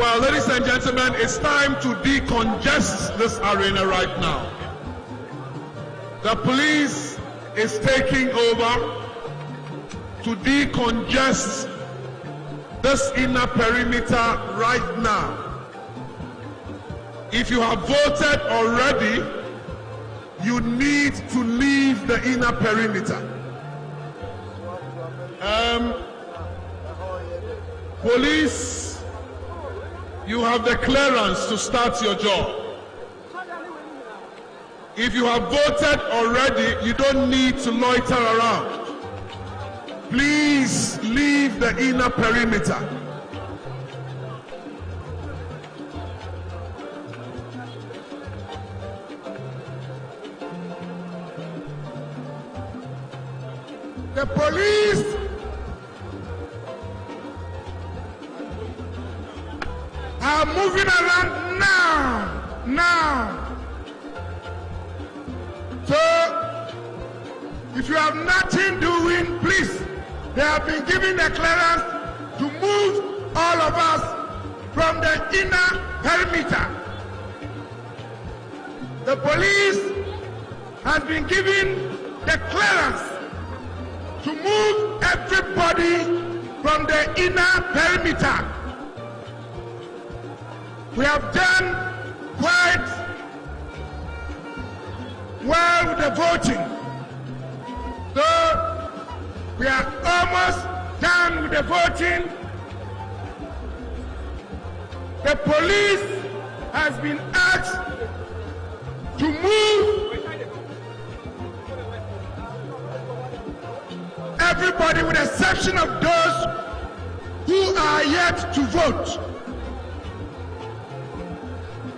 Well, ladies and gentlemen, it's time to decongest this arena right now. The police is taking over to decongest this inner perimeter right now. If you have voted already, you need to leave the inner perimeter. Police, you have the clearance to start your job. If you have voted already, you don't need to loiter around. Please leave the inner perimeter.
The police are moving around now. So, if you have nothing doing, please, they have been given the clearance to move all of us from the inner perimeter. The police has been given the clearance to move everybody from the inner perimeter. We have done quite well with the voting. So we are almost done with the voting. The police has been asked to move everybody with the exception of those who are yet to vote.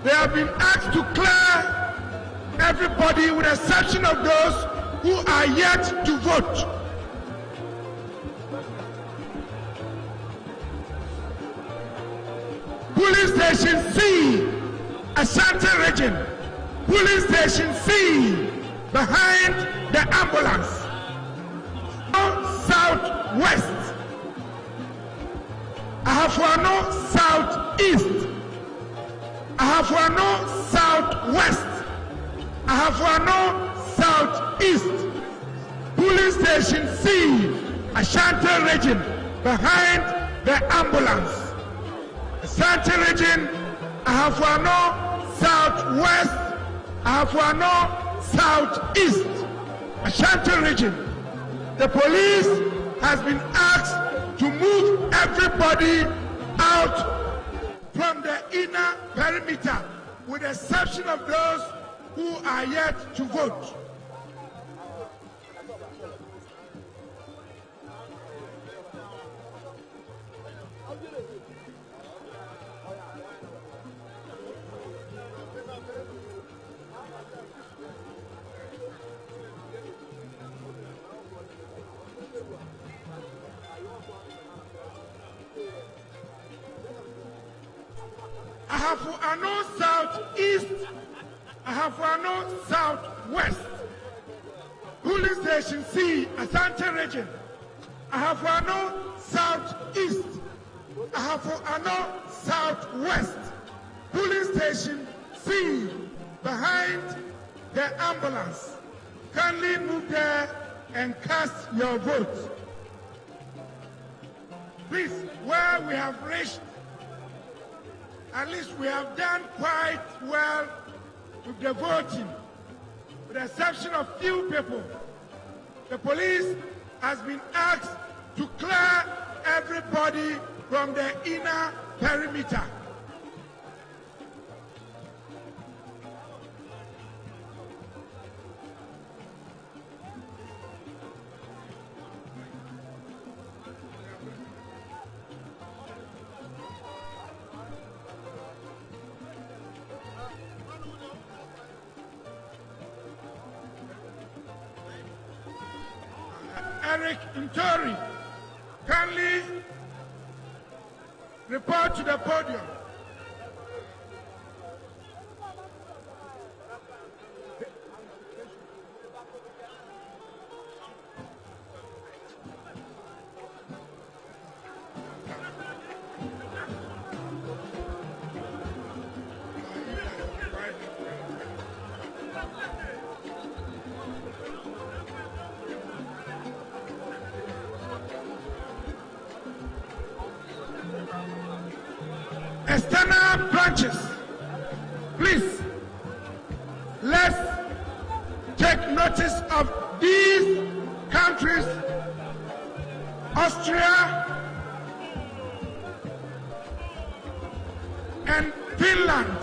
They have been asked to clear everybody with the exception of those who are yet to vote. Police Station C, Ashanti region. Police Station C, behind the ambulance. Southwest. Ahafuano Southeast. Ahafuano Southwest. Ahafuano Southeast. Police Station C, Ashanti region, behind the ambulance. Ashanti region, Ahafuano Southwest, Ahafuano Southeast. Ashanti region. The police has been asked to move everybody out from the inner perimeter, with the exception of those who are yet to vote. Ahafuano Southeast, Ahafuano Southwest, Police Station C, Asante region, Ahafuano Southeast, Ahafuano Southwest, Police Station C, behind the ambulance. Kindly move there and cast your vote. Please, where we have reached, at least we have done quite well with the voting, with the exception of few people. The police has been asked to clear everybody from the inner perimeter. Eric Ntori, kindly report to the podium. external branches, please, let's take notice of these countries: Austria and Finland.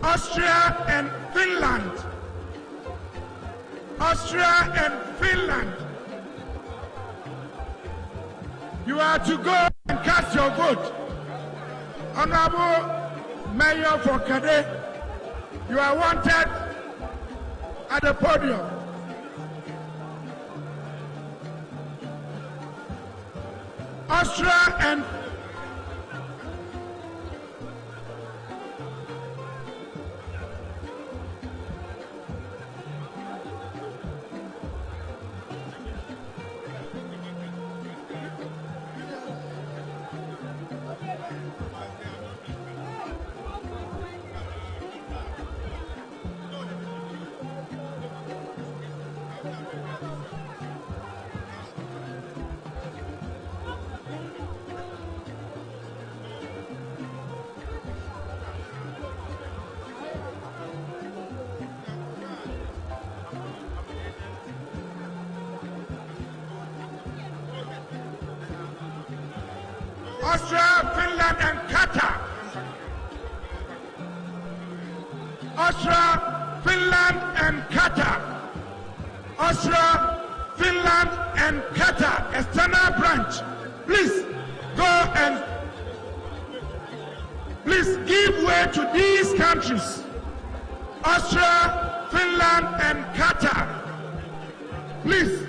Austria and Finland. Austria and Finland. You are to go and cast your vote. Honorable Mayor for Kade, you are wanted at the podium. Austria and Austria, Finland, and Qatar. Austria, Finland, and Qatar. Austria, Finland, and Qatar. External branch. Please go and please give way to these countries. Austria, Finland, and Qatar. Please.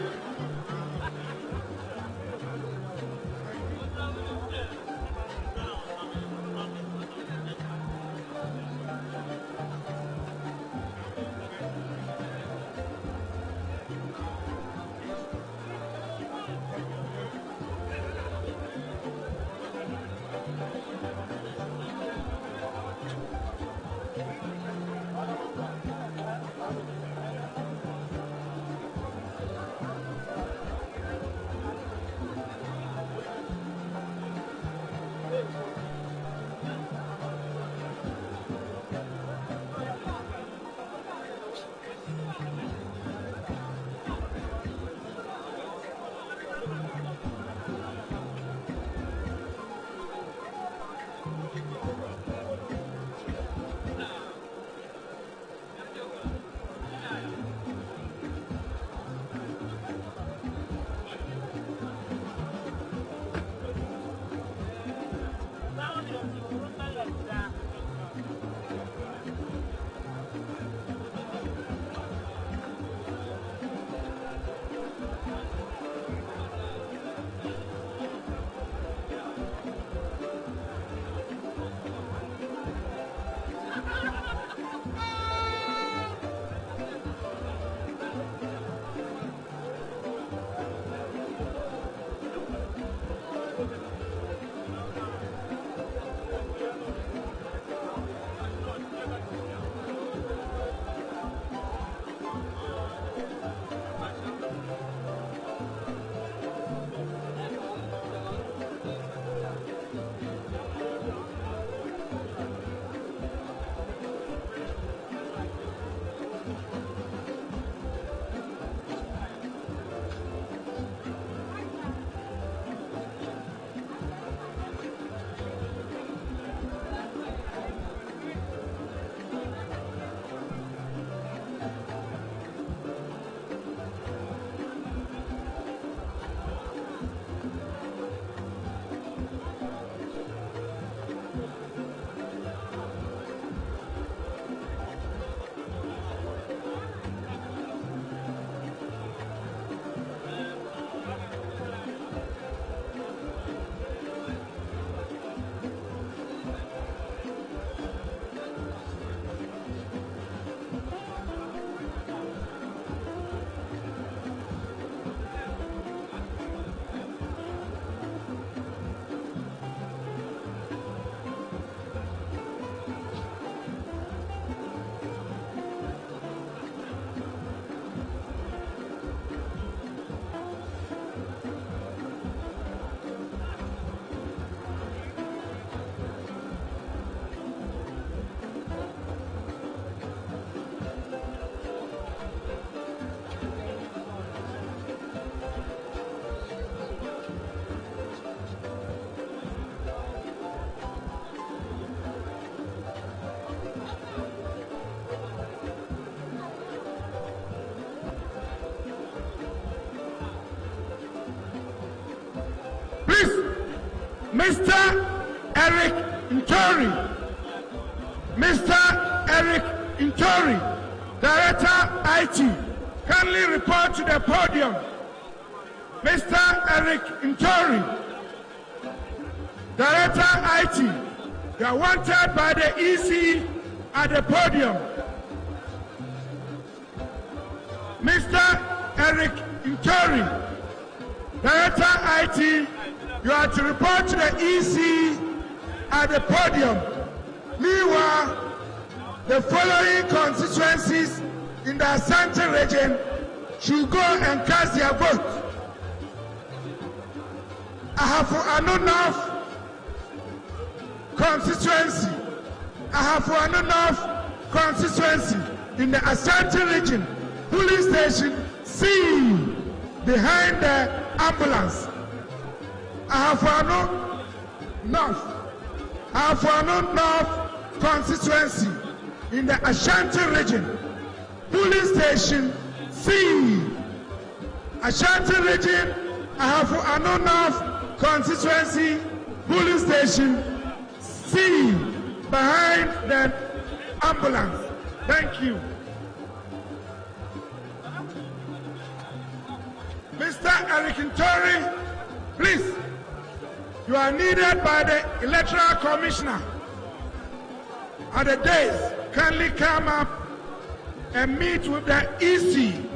Mr. Eric Ntori. Mr. Eric Ntori, Director IT, kindly report to the podium. Mr. Eric Ntori, Director IT, you are wanted by the EC at the podium. Mr. Eric Ntori, Director IT, you are to report to the EC at the podium. Meanwhile, the following constituencies in the Asante region should go and cast their vote. Ahafo Ano North constituency. Ahafo Ano North constituency in the Asante region. Police station C behind the ambulance. Ahafo Ano North. Ahafo Ano North constituency in the Ashanti region. Police station C. Ashanti region. Ahafo Ano North constituency. Police station C. Behind the ambulance. Thank you. Mr. Eric Ntori, please. You are needed by the Electoral Commissioner. At the days, kindly come up and meet with the EC.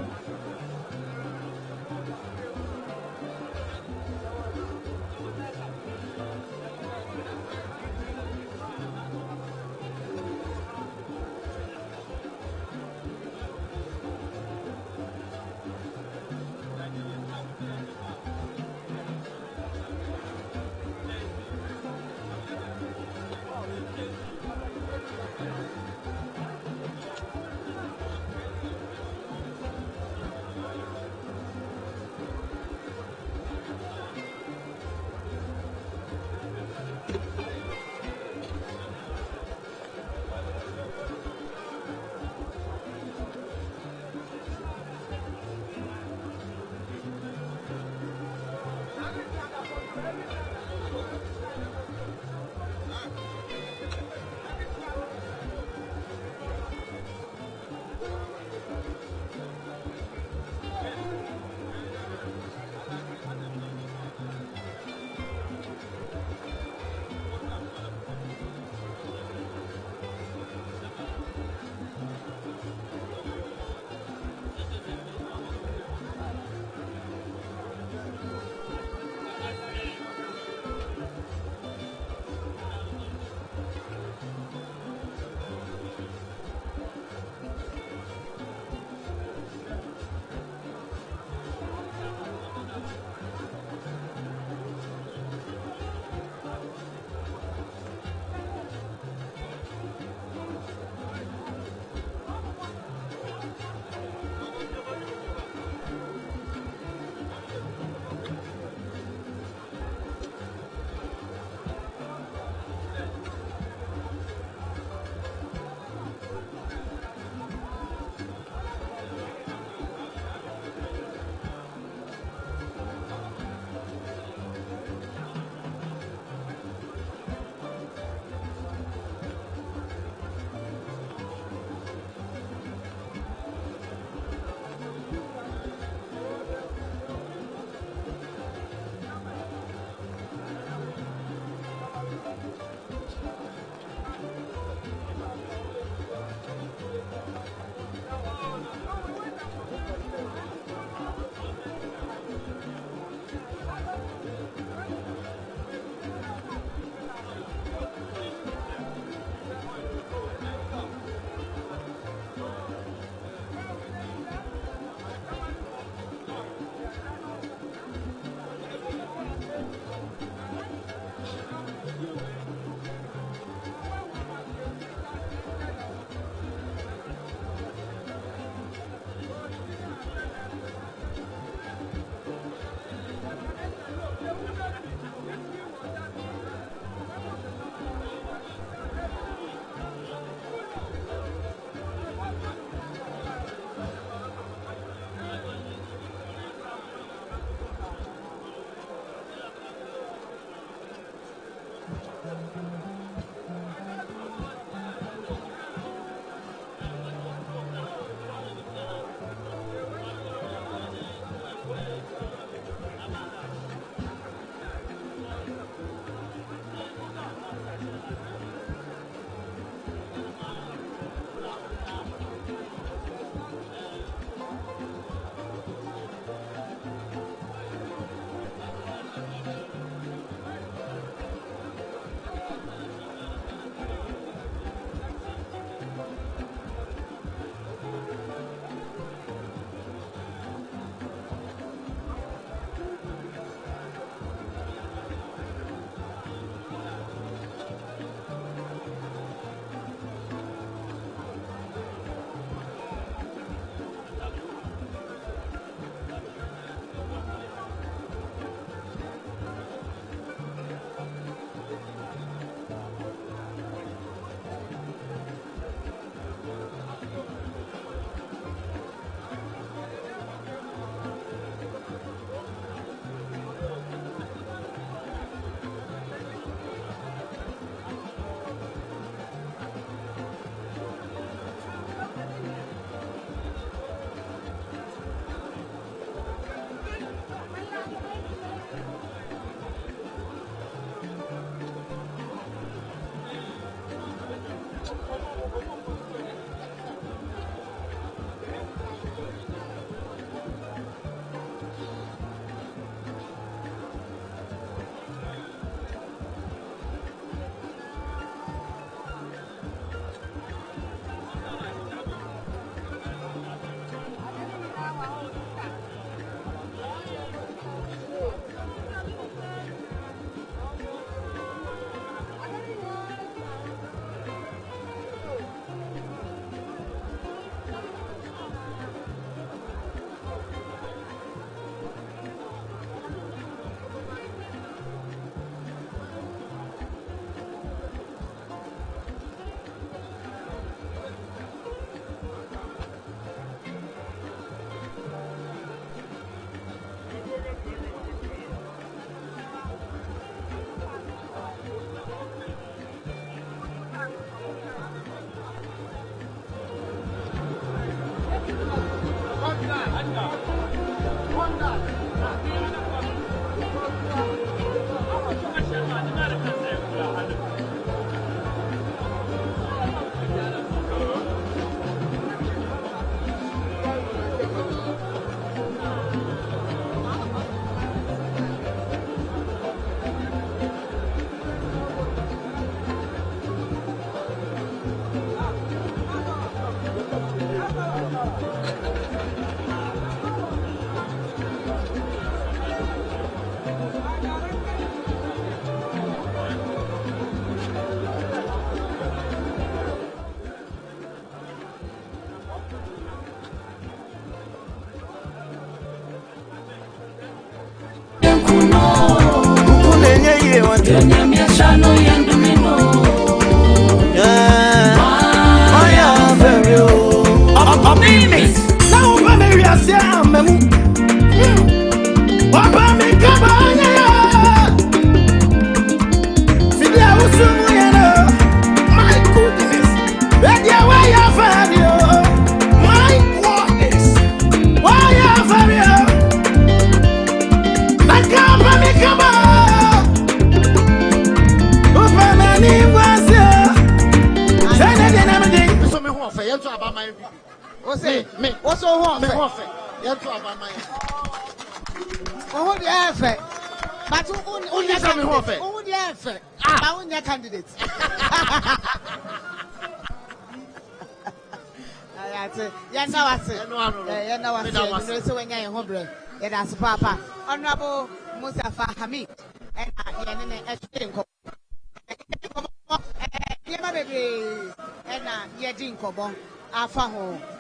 Papa, Honorable Mustafa Hamid, and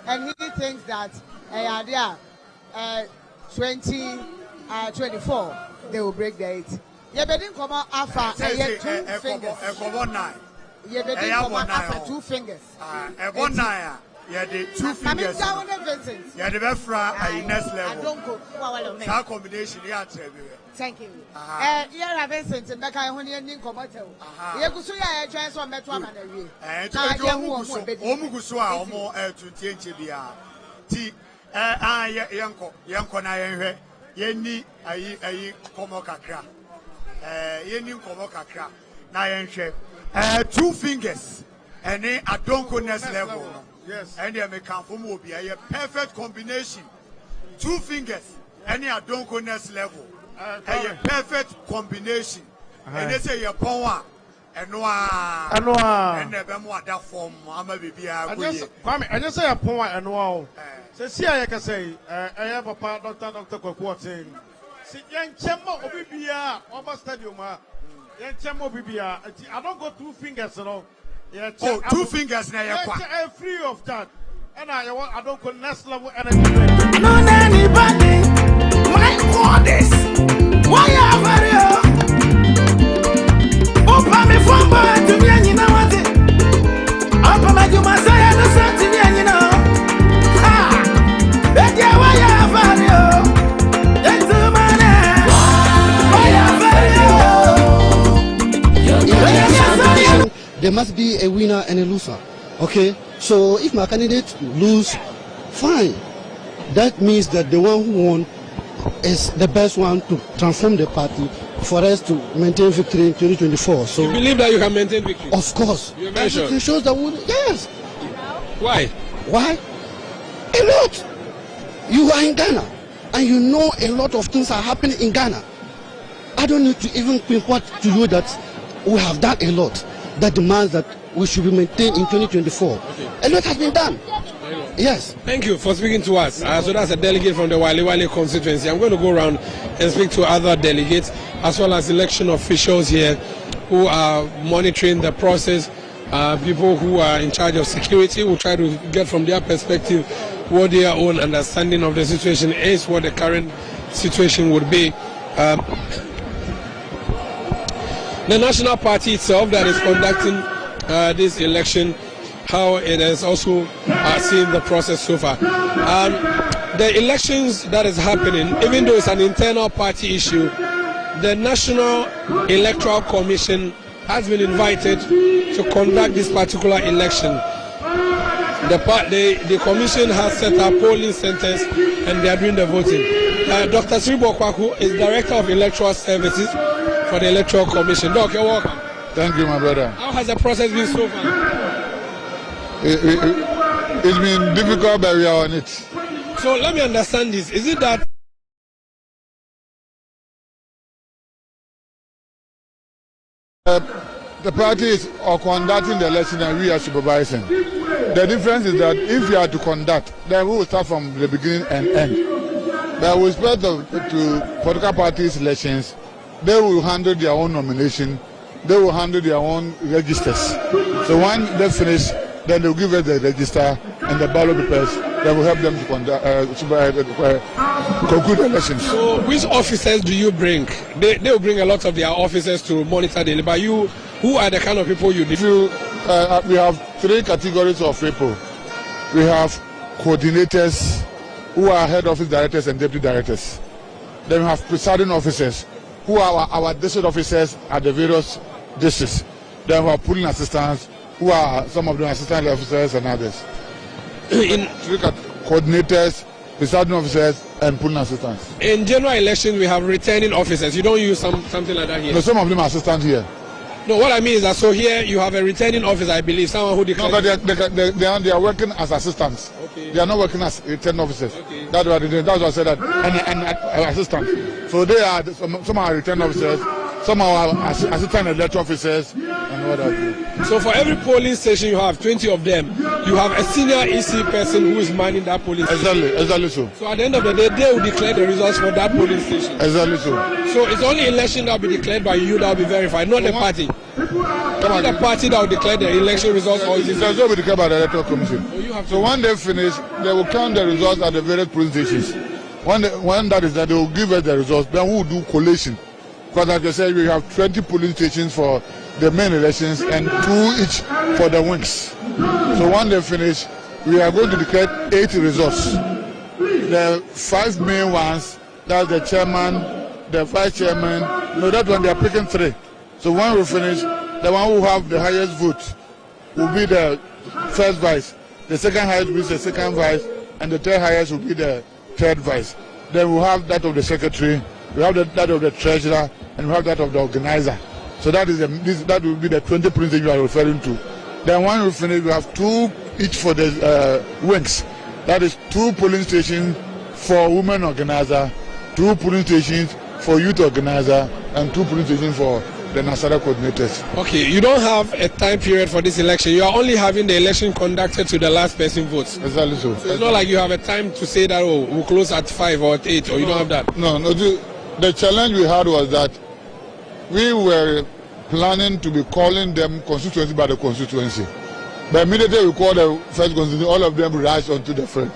and he thinks that 2024 they will break the 8. Two fingers.
Yeah, the 2 fingers. Yeah, the befra next level. That combination, yeah,
thank you. Yeah, Vincent, and Becca, when you're in Comoto. Yakusuya, transfer Metro Manager. And
Omugusua, more to Tienchibia. T. Yanko, Nayan, Yenni, a Comocacra. Yenni Comocacra. Nayan chef. 2 fingers. And then I don't go next level. Yes. And they make a perfect combination. 2 fingers. And they don't go next level. A perfect combination. And they say your power. And never more that form. I'm a baby. I
just say a power and wow. So see, I can say, I have a part Dr. Quoting. See, young Chemo Obibia, over stadium. Young Chemo Bibia. I don't go 2 fingers, you know. Yeah,
2 fingers now.
I'm free of that. And I don't go next level energy.
No, anybody. My goddess. Why are you? Open me from birth to me, and you know what? Open my you must say, and something, and you know. Ah, that's why are you? That's the man. Why are you?
There must be a winner and a loser. Okay? So if my candidate lose, fine. That means that the one who won is the best one to transform the party for us to maintain victory in 2024. So
you believe that you can maintain victory?
Of course.
You're very sure?
It shows that yes.
Why?
Why? A lot. You are in Ghana and you know a lot of things are happening in Ghana. I don't need to even pinpoint to you that we have done a lot that demands that we should be maintained in 2024. Okay. A lot has been done. Yes.
Thank you for speaking to us. So that's a delegate from the Wale constituency. I'm going to go around and speak to other delegates as well as election officials here who are monitoring the process. People who are in charge of security will try to get from their perspective what their own understanding of the situation is, what the current situation would be. The National Party itself that is conducting this election, how it has also seen the process so far. The elections that is happening, even though it's an internal party issue, the National Electoral Commission has been invited to conduct this particular election. The commission has set up polling centers and they are doing the voting. Dr. Sribo Kwaku is Director of Electoral Services for the Electoral Commission. Doc, you're welcome.
Thank you, my brother.
How has the process been so far?
It's been difficult, but we are on it.
So let me understand this. Is it that
the party is conducting the election and we are supervising? The difference is that if you are to conduct, then we will start from the beginning and end. But with respect to political parties' elections, they will handle their own nomination, they will handle their own registers. So when they finish, then they will give us the register and the ballot papers that will help them to conduct, conclude the elections.
So which officers do you bring? They will bring a lot of their officers to monitor the but you, who are the kind of people you need?
We have three categories of people. We have coordinators who are head office directors and deputy directors. Then we have presiding officers who are our district officers at the various districts. Then we have polling assistants who are some of them assistant officers and others. In three coordinators, presiding officers and polling assistants.
In general elections, we have returning officers. You don't use something like that here?
No, some of them are assistants here.
No, what I mean is that so here you have a returning officer, I believe, someone who declares.
No, but they are working as assistants. Okay. They are not working as returning officers. Okay. That's what I said that. And assistants. So they are some are returning officers, some are assistant electoral officers, and what have you.
So for every polling station you have 20 of them, you have a senior EC person who is manning that polling station.
Exactly so.
So at the end of the day, they will declare the results for that polling station.
Exactly so.
So it's only election that will be declared by you that will be verified, not the party. Not the party that will declare the election results. Or is it
will be declared by the Electoral Commission. So when they finish, they will count the results at the various polling stations. When that is done, they will give us the results. Then we will do collation. Because like I said, we have 20 polling stations for the main elections and 2 each for the wings. So when they finish, we are going to declare 8 results. The 5 main ones, that's the chairman, the vice chairman. No, that one they are picking 3. So when we finish, the one who have the highest vote will be the first vice. The second highest will be the second vice, and the third highest will be the third vice. Then we have that of the secretary, we have that of the treasurer, and we have that of the organizer. So that will be the 20 principles you are referring to. Then when we finish, we have 2 each for the wings. That is 2 polling stations for women organizer, 2 polling stations for youth organizer, and 2 polling stations for the Nasara coordinators.
Okay, you don't have a time period for this election. You are only having the election conducted to the last person votes.
Exactly so.
So it's not like you have a time to say that, oh, we'll close at 5 or at 8, or you don't have that.
No. The challenge we had was that we were planning to be calling them constituency by the constituency. But immediately we called the first constituency, all of them rushed onto the front.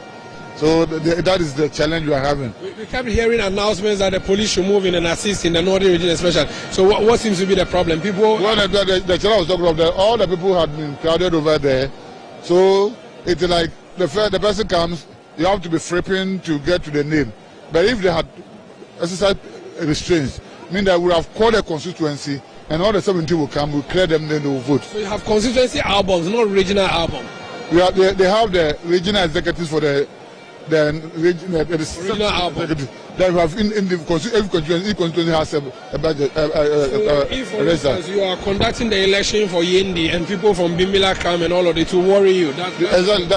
So that is the challenge we are having.
We kept hearing announcements that the police should move in and assist in the northern region especially. So what seems to be the problem? The
challenge was talking about all the people had been crowded over there. So it's like the person comes, you have to be flipping to get to the name. But if they had exercised restraints, mean that we have called a constituency and all the 70 will come, we'll clear them, then they will vote.
So you have constituency albums, not regional album?
They have the regional executives for the then regional album. Then we have in the every constituency has a budget.
If, for instance, you are conducting the election for Yendi and people from Bimbila come and all of it to worry you. That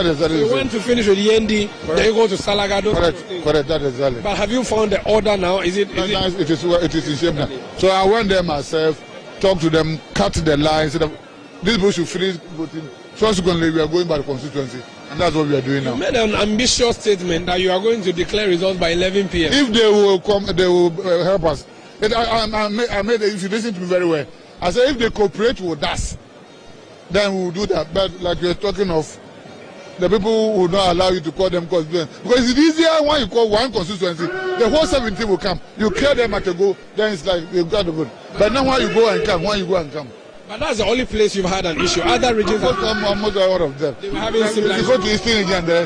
is
you want to finish with Yendi, then you go to Salagado.
Correct. That is exactly.
But have you found the order now? It is
in shape now. So I went there myself, talk to them, cut the lines. These people should finish voting. Subsequently, we are going by the constituency. And that's what we are doing now.
You made an ambitious statement that you are going to declare results by 11 p.m.
If they will come, they will help us. I made if you listen to me very well, I said if they cooperate with us, then we will do that. But like you're talking of, the people will not allow you to call them constituency. Because it's easier when you call one constituency, the whole 17 will come. You clear them at a go, then it's like you've got to vote. But now when you go and come,
But that's the only place you've had an issue. Other regions
almost all of them.
They were having similar
issues. You go to Eastern region there,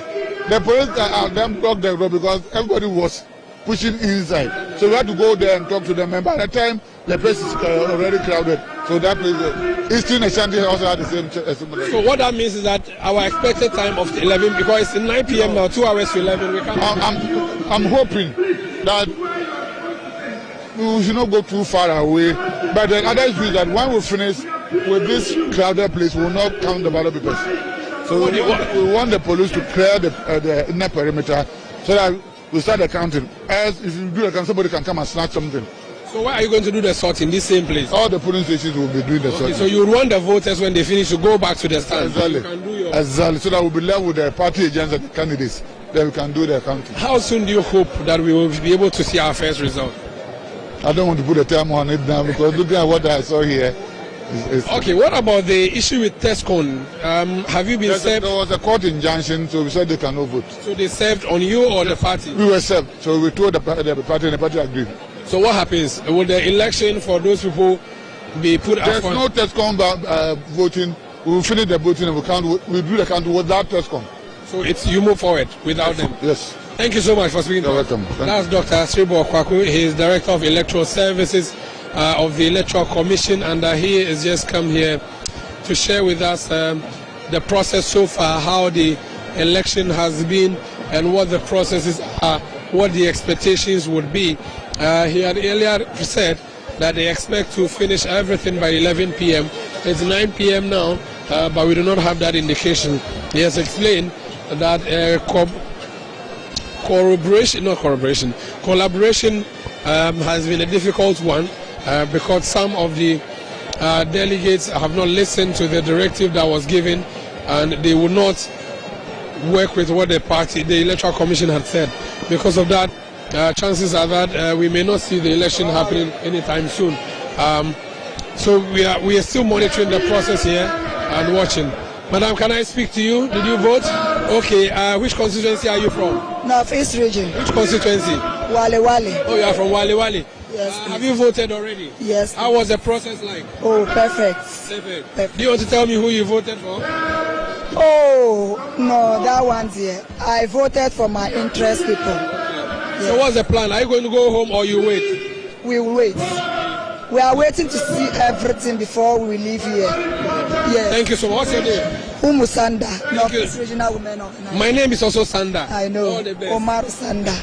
the police them blocked the road because everybody was pushing inside. So we had to go there and talk to them. And by the time the place is already crowded, so that place, Eastern Ashanti also had the same similar.
So what that means is that our expected time of 11, because it's 9 p.m. now, 2 hours to 11. We can't.
I'm hoping that we should not go too far away. But the other issue is that when we finish with this crowded place, we will not count the ballot papers. So we want the police to clear the inner perimeter so that we start the counting. As if you do the count, somebody can come and snatch something.
So why are you going to do the sort in this same place?
All the polling stations will be doing the sorting.
So you want the voters when they finish to go back to the stand.
Exactly. Exactly. So that we'll be left with the party agents and the candidates. Then we can do the counting.
How soon do you hope that we will be able to see our first result?
I don't want to put a time on it now because looking at what I saw here.
Okay, what about the issue with Tescon? Have you been served?
There was a court injunction, so we said they cannot vote.
So they served on you or the party?
We were served, so we told the party and the party agreed.
So what happens? Will the election for those people be put up?
There's no Tescon voting. We will finish the voting and we'll do the count without Tescon.
So you move forward without them?
Yes.
Thank you so much for speaking to us.
You're welcome.
That's Dr. Sribo Kwaku. He is Director of Electoral Services of the Electoral Commission, and he has just come here to share with us the process so far, how the election has been and what the processes are, what the expectations would be. He had earlier said that they expect to finish everything by 11 p.m. It's 9 p.m. now, but we do not have that indication. He has explained that collaboration has been a difficult one because some of the delegates have not listened to the directive that was given, and they would not work with what the Electoral Commission had said. Because of that, chances are that we may not see the election happening anytime soon. So we are still monitoring the process here and watching. Madam, can I speak to you? Did you vote? Okay, which constituency are you from?
North East region.
Which constituency?
Wale Wale.
Oh, you are from Wale Wale?
Yes.
Have you voted already?
Yes.
How was the process like?
Oh, perfect.
Perfect. Do you want to tell me who you voted for?
Oh, no, that one's here. I voted for my interest people.
Yes. So what's the plan? Are you going to go home or you wait?
We will wait. We are waiting to see everything before we leave here. Yes.
Thank you so much. What's your name?
Sanda, North East Regional Women Organization.
My name is also Sanda.
I know.
All the best.
Omar Sanda.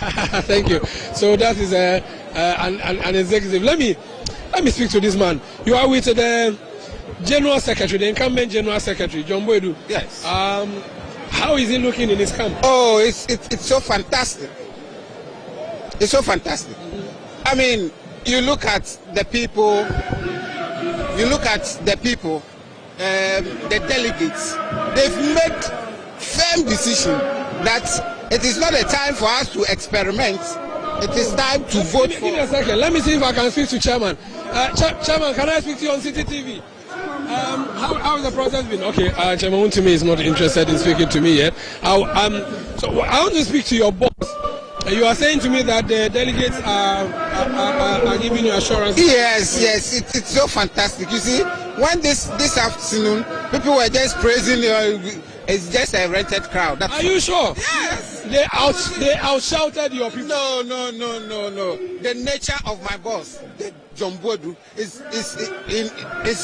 Thank you. So that is an executive. Let me speak to this man. You are with the General Secretary, the incumbent General Secretary, John Boydu.
Yes.
How is he looking in his camp?
Oh, it's so fantastic. It's so fantastic. I mean, you look at the people. The delegates, they've made firm decision that it is not a time for us to experiment. It is time to vote for.
Give me a second. Let me see if I can speak to Chairman. Chairman, can I speak to you on City TV? How has the process been? Okay, Chairman Untimi is not interested in speaking to me yet. So I want to speak to your boss. You are saying to me that the delegates are giving you assurance.
Yes, it's so fantastic. You see, when this afternoon, people were just praising it's just a rented crowd.
Are you sure?
Yes.
They outshouted your people.
No. The nature of my boss, John Bodu is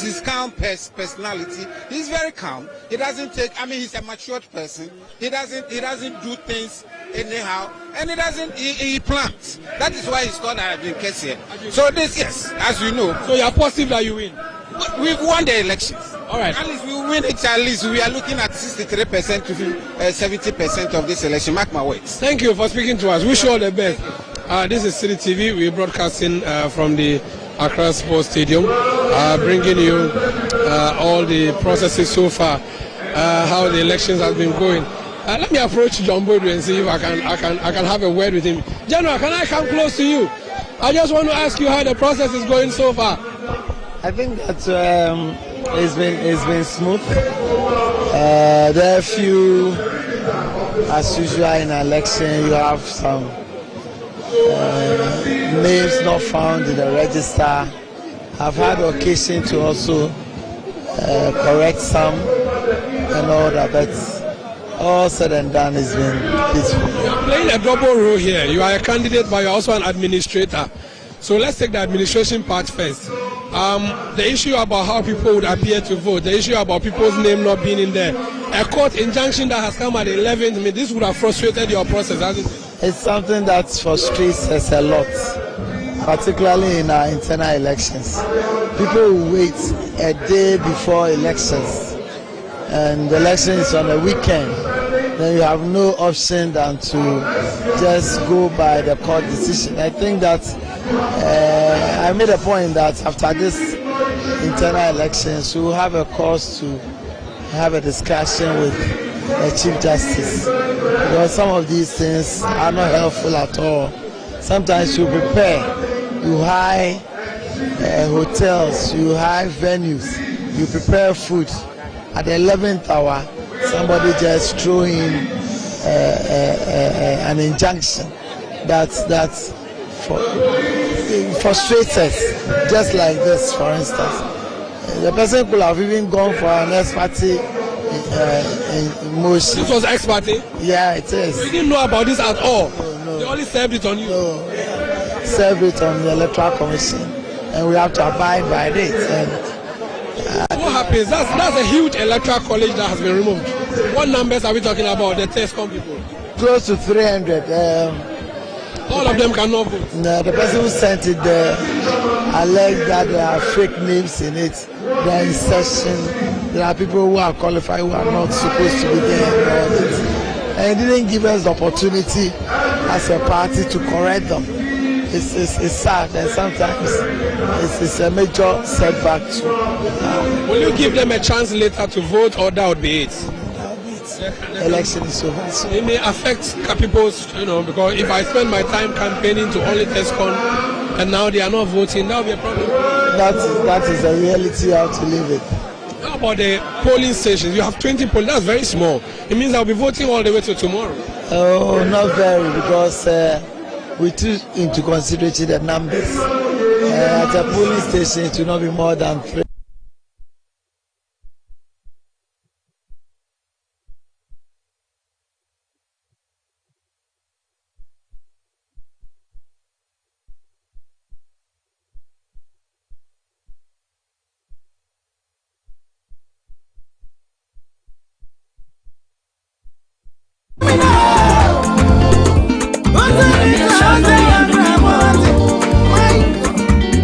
his calm personality. He's very calm. He doesn't take. I mean, he's a matured person. He doesn't do things anyhow, and he plans. That is why he's called Adrian. So this, yes, as you know.
So you are positive that you win.
We've won the elections.
All right.
At least we win it. At least we are looking at 63% to 70% of this election. Mark my words.
Thank you for speaking to us. Wish you all the best. This is City TV. We're broadcasting from the Accra Sports Stadium, bringing you all the processes so far, how the elections have been going. Let me approach John Bodu and see if I can have a word with him. General, can I come close to you? I just want to ask you how the process is going so far.
I think that it's been smooth. There are a few, as usual in an election, you have some names not found in the register. I've had occasion to also correct some and all that, but all said and done has been peaceful.
You are playing a double role here. You are a candidate, but you're also an administrator. So let's take the administration part first. The issue about how people would appear to vote, the issue about people's name not being in there, a court injunction that has come at the 11th, I mean, this would have frustrated your process, hasn't it?
It's something that frustrates us a lot, particularly in our internal elections. People will wait a day before elections, and the election is on a weekend. Then you have no option than to just go by the court decision. I think that I made a point that after this internal elections, we will have a cause to have a discussion with the Chief Justice, because some of these things are not helpful at all. Sometimes you prepare, you hire hotels, you hire venues, you prepare food. At the 11th hour, somebody just throw in an injunction that frustrates us, just like this, for instance. The person could have even gone for an ex-party motion.
This was ex-party?
Yeah, it is.
You didn't know about this at all? No. They only served it on you?
No, served it on the Electoral Commission, and we have to abide by it. And
what happens? That's a huge electoral college that has been removed. What numbers are we talking about, the TESCOM people?
Close to 300.
All of them cannot vote?
No, the person who sent it there alleged that there are fake names in it. There are insertion. There are people who are qualified who are not supposed to be there. And it didn't give us the opportunity as a party to correct them. It's sad, and sometimes it's a major setback.
Will you give them a chance later to vote, or that would be it?
Election is over.
So it may affect people's, because if I spend my time campaigning to only TESCOM and now they are not voting, that will be a problem.
That is a reality you have to live with.
How about the polling stations? You have 20 polling, that's very small. It means I'll be voting all the way to tomorrow.
Oh, not very, because we took into consideration the numbers. At a polling station, it will not be more than 3.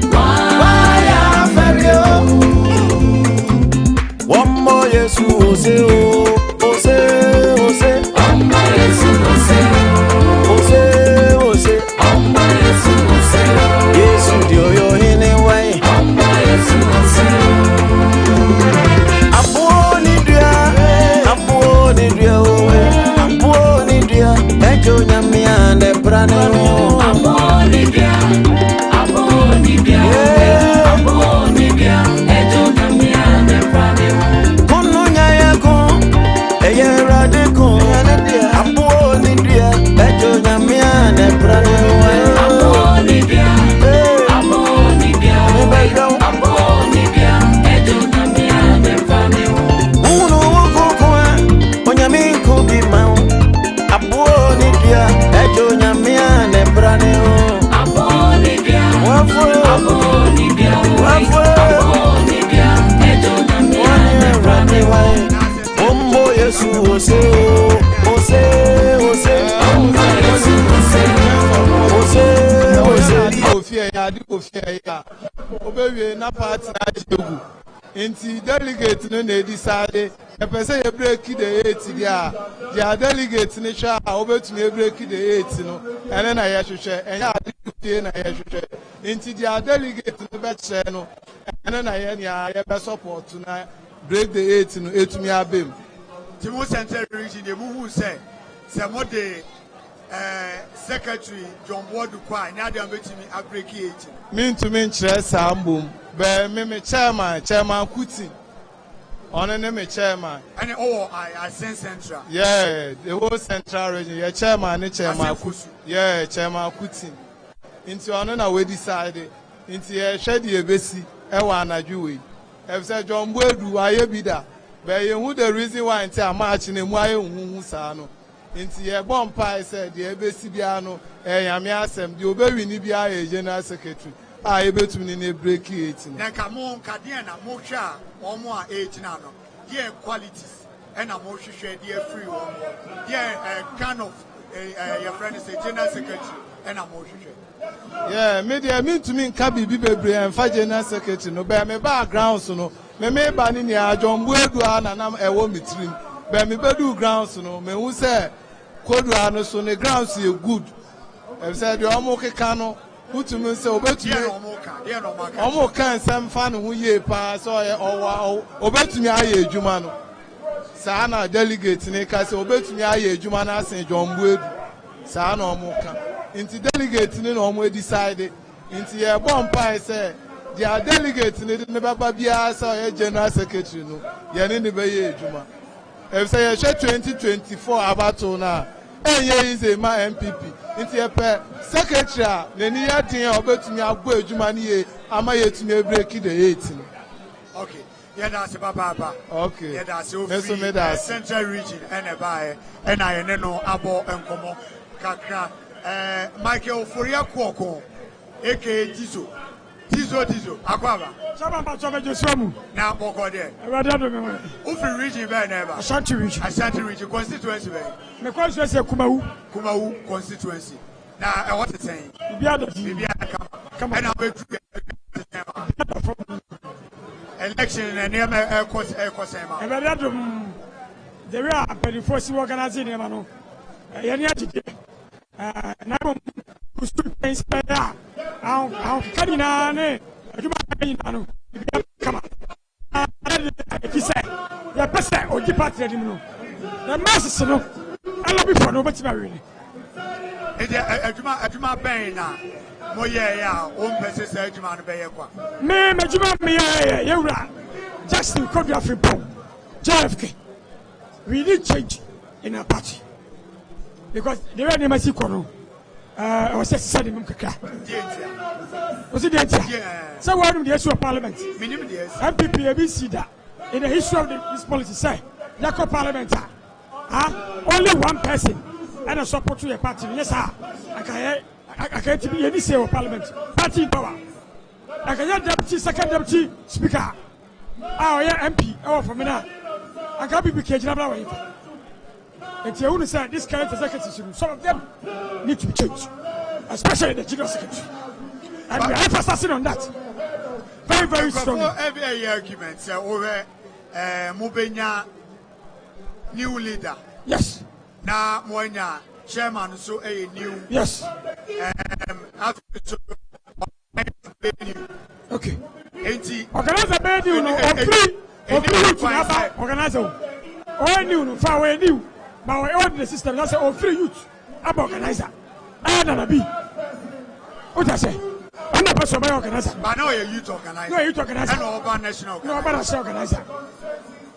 Why
Inti delegate no na decide e person e break the 8 dia dia delegate ni sha obetumi e break the 8 no ene na ye hwehwe enya ade na ye hwehwe inti dia delegate no be kire no ene na ye nya ye be support na break the 8 no etumi abem
Timo Central region de mu hu say mo de secretary John Bodu kwa nya de betumi a break 8
me ntumi nkire sa mbom be me chairman Kuti on me chairman
and I send central
yeah the whole central region yeah chairman Kuti yeah chairman Kuti into on na we decide into ye hwe de ebesi e wa anadwo we e say John Bodu aye bida be ye hu the reason why into a march na mu aye hu sa no into ye bompa say de ebesi bia no e yame asem de obewi ni bia ye general secretary I bet me in a break 8.
Nakamon Kadiana Mosha, or more 8 now. Dear qualities, and a motion share dear free one. Dear kind of your friend is a general secretary, and a motion share.
Yeah, media mean to me, Kabi Bibre and Fa general secretary, no bear me background, no, me banning ya John Boduan and I'm a woman between. Bear me bedu grounds, no, me who say, Coduano, so the grounds you good. I've said you're okay, Cano. Utumu se obetumi omo kan sam fa no ye pa so obetumi aye adwuma no saa na delegate ne ka se obetumi aye adwuma na asen John Bodu saa na omo ka inti delegate ne no omo decide inti ye bompa se dia delegate ne baba bia so ye general secretary no ye ne be ye adwuma e say ye 2024 abato na enye is a ma MPP inti ye pe secretary na ni ya tin obetumi agbo adwuma ni ye ama ye tumi break the 8 no
okay yeah that's baba
okay
yeah that's central region and I no abo enkomo kakra Michael Foria Kwoko aka Tizo akwaba
Chaba ba chobe Josuamu
na boko there
Ewada do me
Ufi region be na eba
Ashanti region
constituency be
me constituency
Kumawu constituency na what is saying Bibia come and election and near Kosema
Ewada do the way a force organizing them no yeni atide na bom kustu inspire how kadina ne aduma kadina no kama he say ya pese oji party dem no the masses no ala before no betima we
aduma ben na mo ye ya o mpese say aduma no be ye kwa
me aduma me ye wura Justin Kodua Frimpong JFK we need change in our party because the way they must kono I was said him kakra was it the so one of the issue of parliament MPP ABC that in the history of this policy say Yako parliament only one person and a support to a party yes sir I can't be any say of parliament party power I can deputy second deputy speaker yeah MP from me now I can't be KMTV. And you want say this current executive, some of them need to be changed, especially the general secretary. And we are emphasizing on that very strongly.
Every argument say over Mubenya new leader.
Yes.
Now Moenya chairman so a new.
Yes. Okay. Organizer Benny no organizer. Oh new far away new. But we order the system. That's all free youth. I'm organizer. I don't be. What I say? I'm not person by organizer.
But now you're youth organizer.
No, youth organizer.
And urban national organizer.
No, urban national organizer.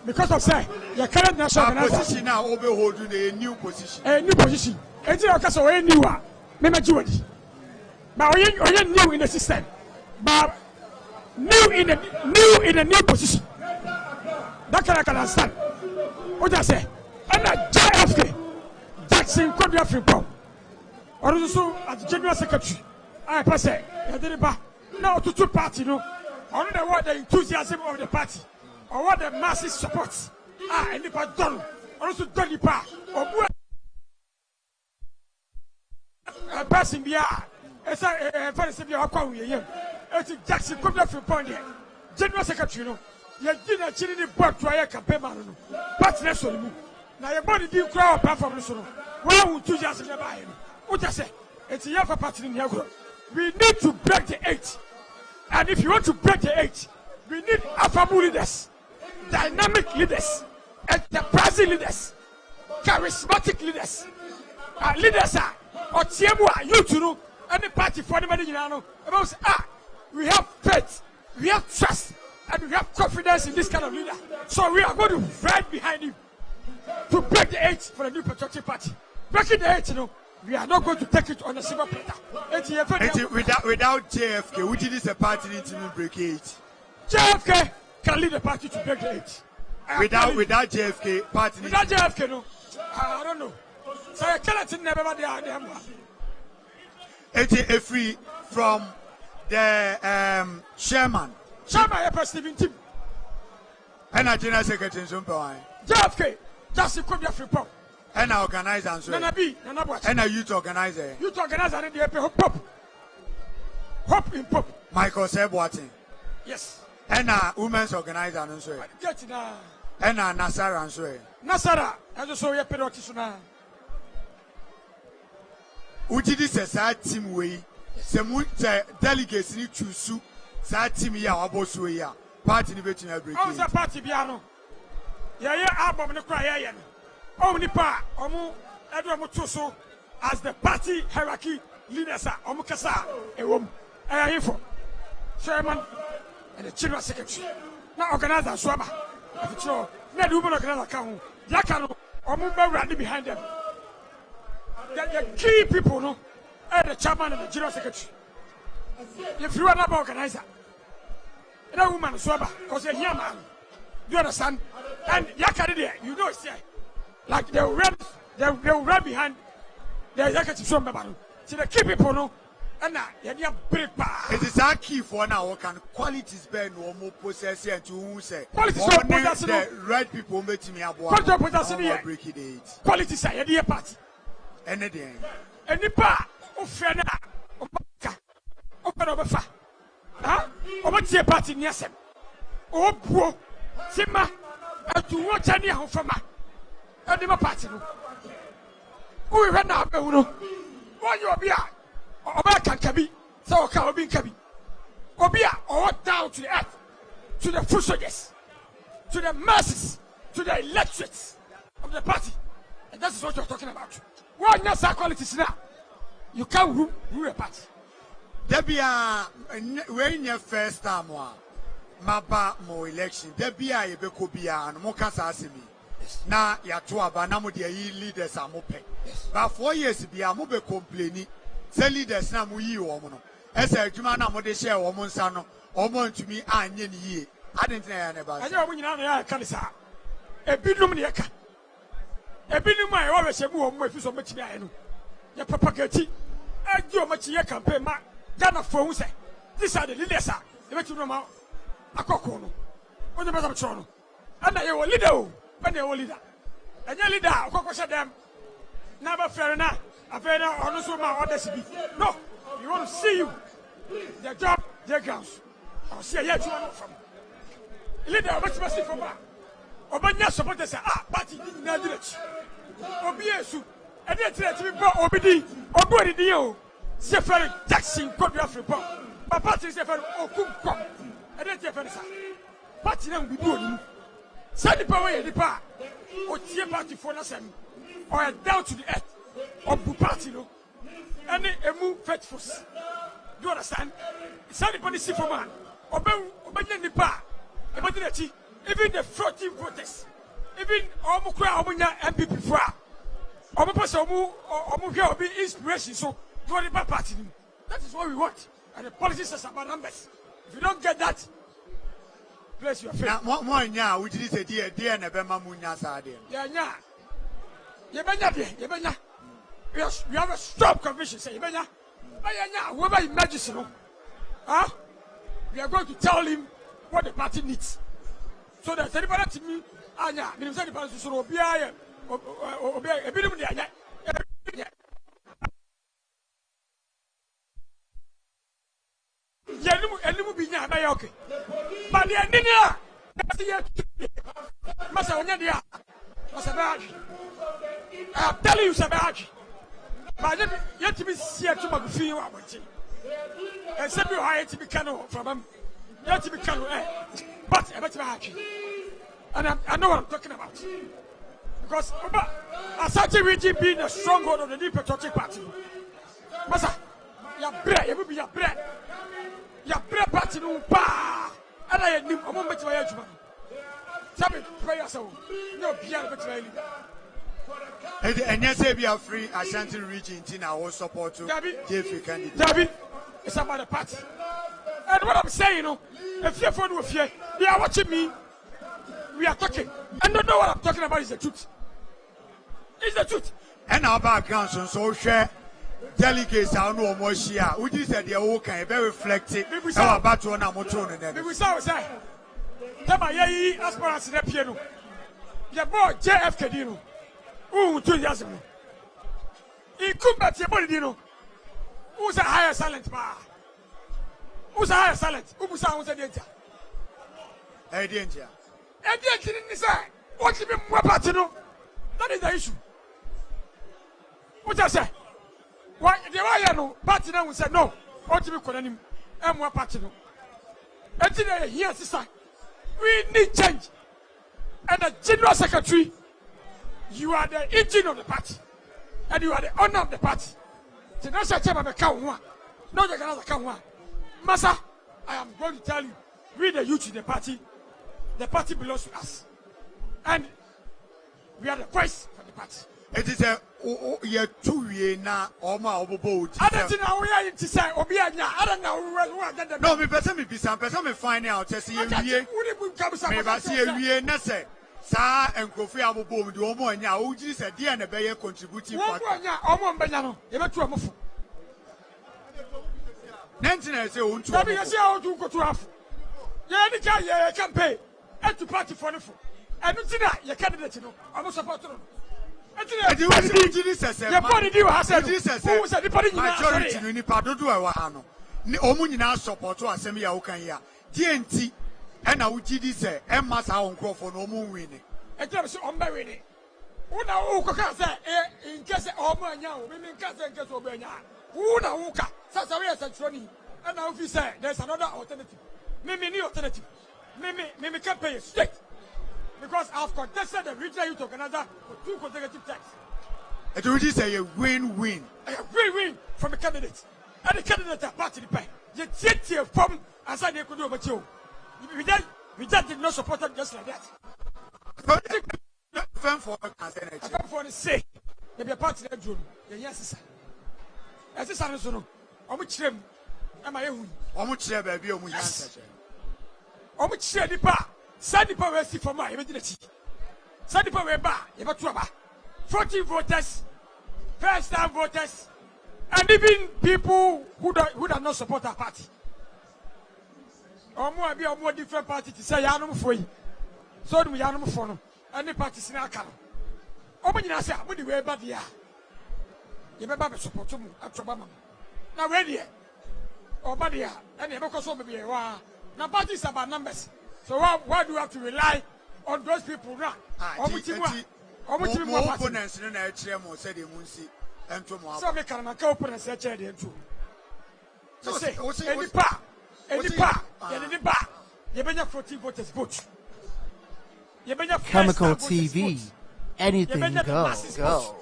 Because of say, your current national organizer.
Position now will be holding a new position.
A new position. It's your case or new one. Remember Judy. But we are new in the system. But new in a new position. That I can understand. What I say? And a JFK, Jackson Kodua Frimpong, or also as general secretary. I pass it. Now to two party, no. I don't know what the enthusiasm of the party or what the masses support. Any part done.
also Tony Pa, or a passing bia. As a very severe account, it's Jackson come up from Pondy. General Secretary, you didn't actually work to a campaign. But that's all. Now your body didn't grow up from the solo. Why would you just never him? What I say? It's a Yapa party in Yagro. We need to break the 8. And if you want to break the 8, we need affable leaders, dynamic leaders, enterprising leaders, charismatic leaders. Leaders are, or Tiemua, you to know, any party for anybody you know, about we have faith, we have trust, and we have confidence in this kind of leader. So we are going to ride behind him to break the 8 for the new patriotic party. Breaking the 8, we are not going to take it on a silver platter.
Without JFK, which is a party need to break 8.
JFK can lead the party to break the 8.
Without JFK, party.
Without JFK, no. I don't know. So I cannot never be there.
It's free from the chairman.
Chairman, Stephen Tim.
And a general secretary,
JFK, just a copy of free pop.
And a organizer, and a youth organizer.
Youth organizer, and the pop. Hop in pop.
Michael Sebwatin.
Yes.
And a women's organizer, and so.
Get it now.
And a Nasara, and so.
Nasara, and so your perotisuna.
Uti this is a team way. Some delegates need to sue. Sad team ya, Abosuya. Party debating every.
How's a party piano? Yeah, album no cry. Omnipa, Omu, Edward Mutuso, as the party hierarchy leaders are Omukasa, a woman, I am for chairman and the general secretary. Now organizer Swaba, not woman organizer Kahu, Yakano, Omu ready behind them. The key people, no, and the chairman and the general secretary. If you are not organizer, and a woman Swaba, because you're here, man, you understand? And Yakari, you know, it's there. Like they will run behind the executive show member. See the key people know, and now you break bar.
It is our key for now. What can qualities be no more possess and to say
qualities
the right people make me a boy.
Break it. Qualities are your party.
Anything.
Any part of Fena, open over fa. Huh? What's your party near them? Oh, bro, Simma, and to watch any of them. And the party. We ran out. Why you be Obaka Kabi, so Caribbean Kabi. Obia, or down to the earth, to the foot soldiers, to the masses, to the electorates of the party. And that's what you're talking about. What not our qualities now? You can't rule a party.
There be when your first time, Maba mo election, there be a Bekobia and Mokasa Asimi. Na ya tuaba na mo de leaders amope ba 4 years bia mo be complaining say leaders na mo yi wo mo no ese adwuma na mo de share wo mo nsa no o mo ntumi anye ni yie adentina ya ne ba
anya wo nyina na ya kanisa ebinum ne yaka ebinum a wo be shemu wo mo afi so mo chiri aye no ya propagate agi o mo chi ye campaign ma Ghana for who say these are the leaders are e be tunu ma akoko no o de be so tro no ana ye wo leader o when they leader, and your leader, Coco them, never fair enough. A fair honest woman, others be. No, you want to see you. Their job, their grounds. I'll see a year to one from leader, what's mercy for one. Obanya supporters say, party didn't know it. Obiesu, and then to be bought Obidi, Obodi Dio, Sefer Jackson, Cobia Fripon. But party is a very Okum, and then Jefferson. Party then be doing. Send the power in the power, or tear party for us, or down to the earth, or party, no, and a move faithful. Do you understand? Send the body see for man, or the power, even the 14 voters, even Omukra Omunya MPP for Omuposo Omuka will be inspiration. So, do the party. That is what we want, and the politics is about numbers. If you don't get that, place your face.
Now, more now, which is a dear and a Bemamunya Sadi.
Yeah. Yebenya. We have a strong conviction, say Yebenya. Whoever imagines, we are going to tell him what the party needs. So that anybody to me, Anya, Minister of the Party, Ebidum de anya. Enimu bi nya na okay. But the engineer, that's the Masa onya dia. Masa baji. I'm telling you, Sabaji. But yet to be here to my feel about it. And send me high to be canoe from him. Yet to be canoe, but a better happy. And I know what I'm talking about. Because Asante region being a stronghold of the New Patriotic Party. Masa, your bread, you will be your bread. Your bread party no pa. And I knew a moment to my edge. Tell me, pray yourself. No, Pierre, but
and yes, we are free Ashanti region in our support to JF candidate.
David, it's about the party. And what I'm saying, you know, if you're phone with you, they are watching me. We are talking. And don't know what I'm talking about is the truth. It's the truth.
And our background, so share delegates are no more share. We said they are okay, very reflective. Our battle on our motor.
We saw, say, Tama aspirants in the piano. Your boy JF Kedino. 2 years ago. He could bet your body, you know. Who's a higher silent bar? Who's a higher silent? Who's a danger?
A danger.
A danger in this eye. What's the more about to know? That is the issue. What I say? Why, the way no, party now said no. What to be calling him? And more party no. And today, here, sister, we need change. And the general secretary. You are the engine of the party, and you are the owner of the party. The national chairman become one. No, the other come one. Massa, I am going to tell you, we the youth in the party belongs to us, and we are the voice for the party.
It is a year 2 years now. I don't
know where you say. I don't know where.
No, me person me find out. Just see you. Me see you. Sa enkofi abobom de omo anya o giri se dia na be contributing factor
omo mbanya no ye betu amofo
nantina se o ntu
omo se o tu kotu af ye ni ka ye campaign etu party for no fo enu tina ye candidate no omo support no
enti we giri se
ye body di wa se
who se di party nyina majority no ni padodo e wa ha no ni omo nyina support asem ya wo kan ya TNT and I would say, and Massa on Crawford no moon winning.
I tell you, I'm very winning. Una Uka say, in case of Manya, women can't say, case of Benya. Una Uka, Sasaria Satroni, and now if you say there's another alternative. Mimi new alternative. Mimi can pay a state. Because I've contested the regional youth organizer for 2 consecutive times.
It would say a win-win.
A win-win from the candidate. And the candidate are party the pay. You take your from as I could do about you. We just did not support them just like that.
For
the sake, they be a party that June. Yes, sir. As a son of Sono, Omuchim, am I own?
Omuchia, baby, Omuchia.
Omuchia, the bar, Sandy Power, see for my immediately. Sandy Power bar, ever trouble. 40 voters, first time voters, and even people who do not support our party. Or more different party to say Yanum for you. So do we Yanum for them. And the parties in our color. Open your answer, what do we about the year? You better support them at Trobama. Now, ready? Or Badia, and the Bocos over here. Now, parties about numbers. So, why do we have to rely on those people now?
More opponents in the chairman said he won't see. And tomorrow,
so we can open and search there too. So, say, any part.
Khemical TV, anything go.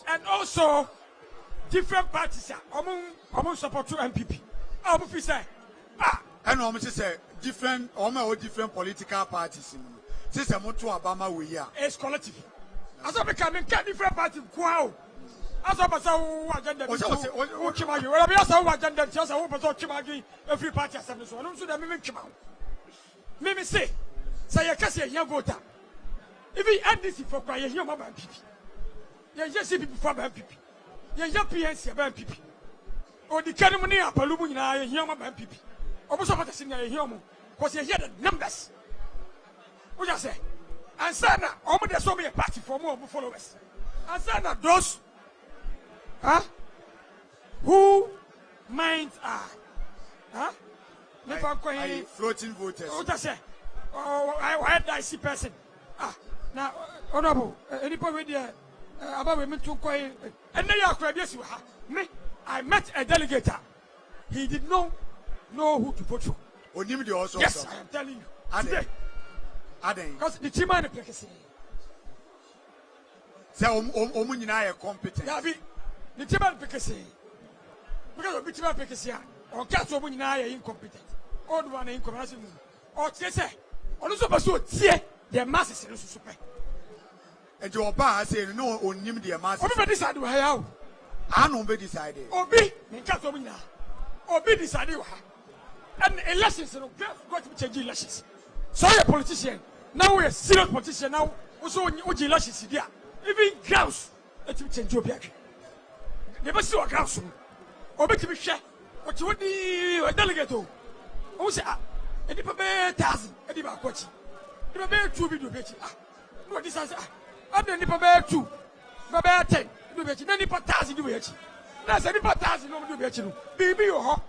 And also, different parties are support to MPP.
And almost say different political parties. Since I'm to Obama, we are.
It's collective. As I become different parties, wow. As I was agenda, every party has something. So I don't see them make out. Mimi say you can't say young voter. If you end this for crying, you're my people. You just see people from people. You're young PNC about people. Or the ceremony of Palumina, you're my people. Almost about the senior human, because you hear the numbers. What I say? And sana, almost there's so many party for more followers. And sana, those who minds are
floating voters.
What I say? Oh, I see person. Now, honorable, anybody with the about women to coin, and now you are yes, you have me. I met a delegate. He did not know who to vote for. Yes, I am telling you. Today. Because the team are competent.
So, competent.
The team are because of the team are competent. Or cats of incompetent. All one incompetent. Or say, also pursue their masses in super.
And your bar say no on him the masses.
What decide to how?
I don't be decided.
Obi, Katomina. Obi decided. And elections got to change elections. So a politician. Now we're a serious politician now. Also, Uji elections here. Even grounds. Let me change your back. Never saw a grounds. Obi to be share. What you would be a delegate. Who say, and if a bear 1,000, and if I watch. If a bear 2 video bitch. What this is, I'm the nipper bear 2. The bear 10. Do bitch. Then nipper 1,000 do bitch. That's a nipper 1,000 no do bitch. Baby, you hot.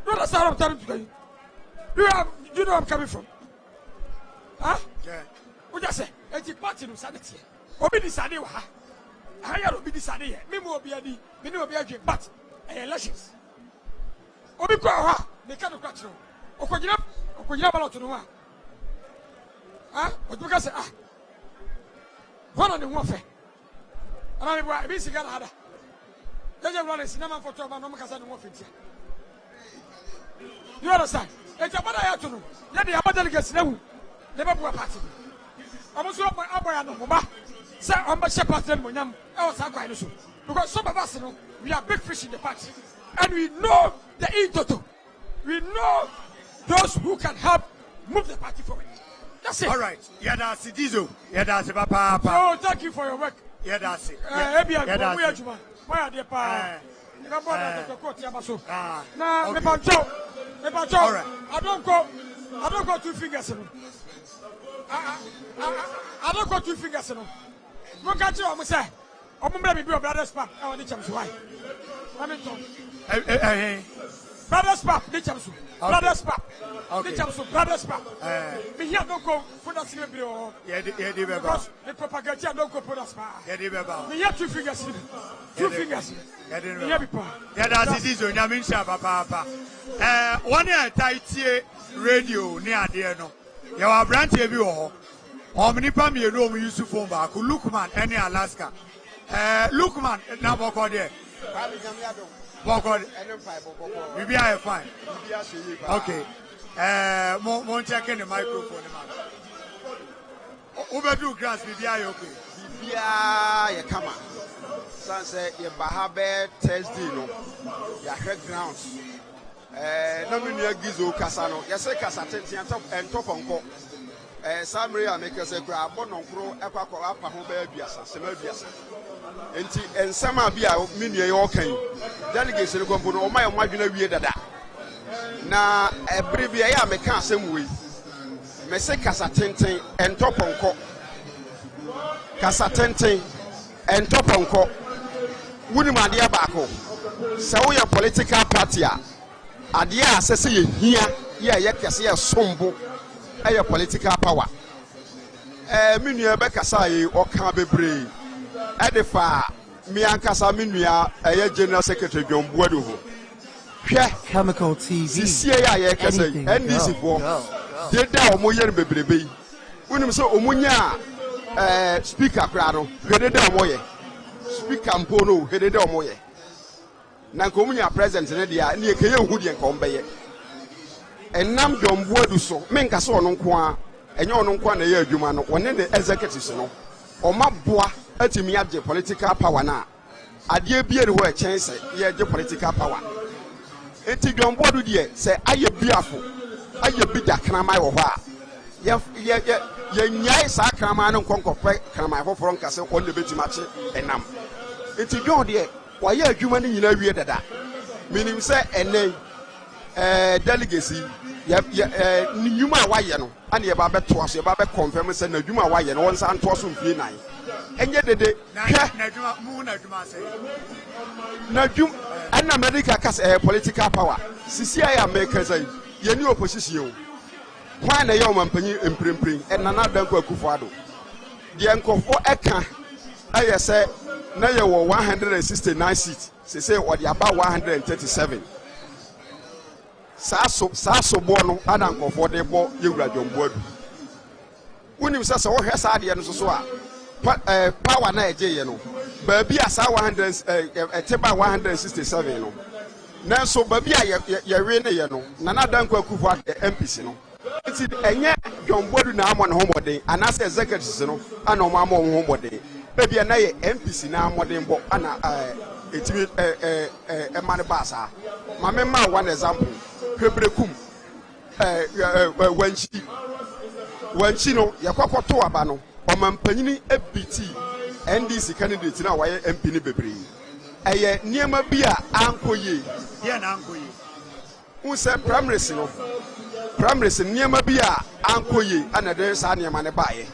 Not a sound of time to you. You know where I'm coming from. Huh?
Yeah.
What you say? It's a party of sanity. Obi decided, I have to be decided. Me will be a D, me will be a J, but elections. Obi Kwa, they can't catch you. Okojina ballot to no. Huh? What you can say? One on the warfare. And I be cigar harder. There's a running cinema for 12 and no Macassan warfare. You understand? It's a bad idea to know. Let the other delegates know. Never go a party. I'm also my Abba. Sir, I'm a shepherd. I was quite so. Because some of us know we are big fish in the party. And we know the E-Toto. We know those who can help move the party forward. That's it.
All right. Yeah, that's it. Yeah, that's it. Papa.
Oh, thank you for your work.
Yeah, that's it.
Yeah, that's it. Why dear pa? Now, me pancho.
All right.
I don't go 2 fingers. I don't go 2 fingers. No catch you, I'm say. I'm going to be a brother's pap. I want to chance why. Let me talk. Brother's pap, the champs. Brother's pap. The champs, brother's pap. Me here don't go for that same bill.
Yeah,
because the propaganda don't go for that spa.
Yeah,
me here 2 fingers. 2 fingers.
Yeah, that's it. I mean, Papa. 1 year tight radio near there. No, you are brand TV or how many pam you know we used to phone back? Lookman, any Alaska. Lookman, now go there. We be fine. Okay. Mo checking the microphone. Overdo grass, we be okay.
Yeah, come on. Sunset, your Bahabe Thursday, no. Your head grounds. No, me Gizo Casano. Yes, Cassatin and top on co. Samria make us a grab on crow, a pack of upper home biasa, Semebias. And some are be a mini okay. Delegates in the company, or my marginal weird that. Now, a brevia make a same way. Messe Cassatin and top on co. Cassatin and top on co. Wouldn't my dear Bako. So we are political party. Adia says here, yeah, can see a sombo. A political power. Minia Bekasai or Cabebre. Edifa, Miankasa Minia, a general secretary John Buedo.
Khemical TV.
This year, I can say, and this is for did thou Moyer Baby. When so Omunya speaker Crano, headed down Moye. Speaker Ampono, headed down Moye. Nankomunya present in India, near Kayo Hoodie and Combe. And Nam John Buedo so, Menkaso non qua, and your non qua a year, Jumano, one in the executives, no, or Mabua, ultimately political power now. A dear beard who a chance, yeah, the political power. Eti John Buedo, dear, say, I ye beerful, I ye be that Kramai or wha. Ye Sakraman and Conquer Kramai for Francas on the bit match and Nam. Eti John, dear, why ye human in your that? Meaning, say, and name. Delegacy, Numa wayɛ no ana yɛba bɛtoa so yɛba bɛkɔmfɛm sɛ na adwuma wayɛ no wɔn nsa ntoa so mfie nan ɛnyɛ dede na adwuma ɛna medical kasa political power sisi ayɛ America sɛ yɛni opposition o kwan na yɛ ɔmampanyin mprempren ɛna na danko Akufo-Addo deɛ nkɔfo ɛka ɛyɛ sɛ na yɛ wɔ 169 seats sɛ ɔde aba 137 saa so bo no ana nkɔfo de bɔ yewura Dwomboadu wonim sɛ wohwɛ saa deɛ no so a power na ɛgye yɛ no baabi a saa 167 no nanso baabi a yɛwe ne yɛ no Nana Danko Akufo-Addo MPC no nti ɛnyɛ Dwomboadu na amɔ ne ho mmɔden anaasɛ executives no ana ɔmo amɔ ho mmɔden baabi a na yɛ MPC na mmɔden bɔ ana etimi ɛma ne ba saa ma me ma one example Hebrekum wanchi no yakwakoto aba no ɔmampanyini ebiti NDC candidate na wayɛ MP ne bebree ɛyɛ niema bi a ankoye
ye na ankoye
unse primaries niema bi a ankoye ana de saa niema ne baayɛ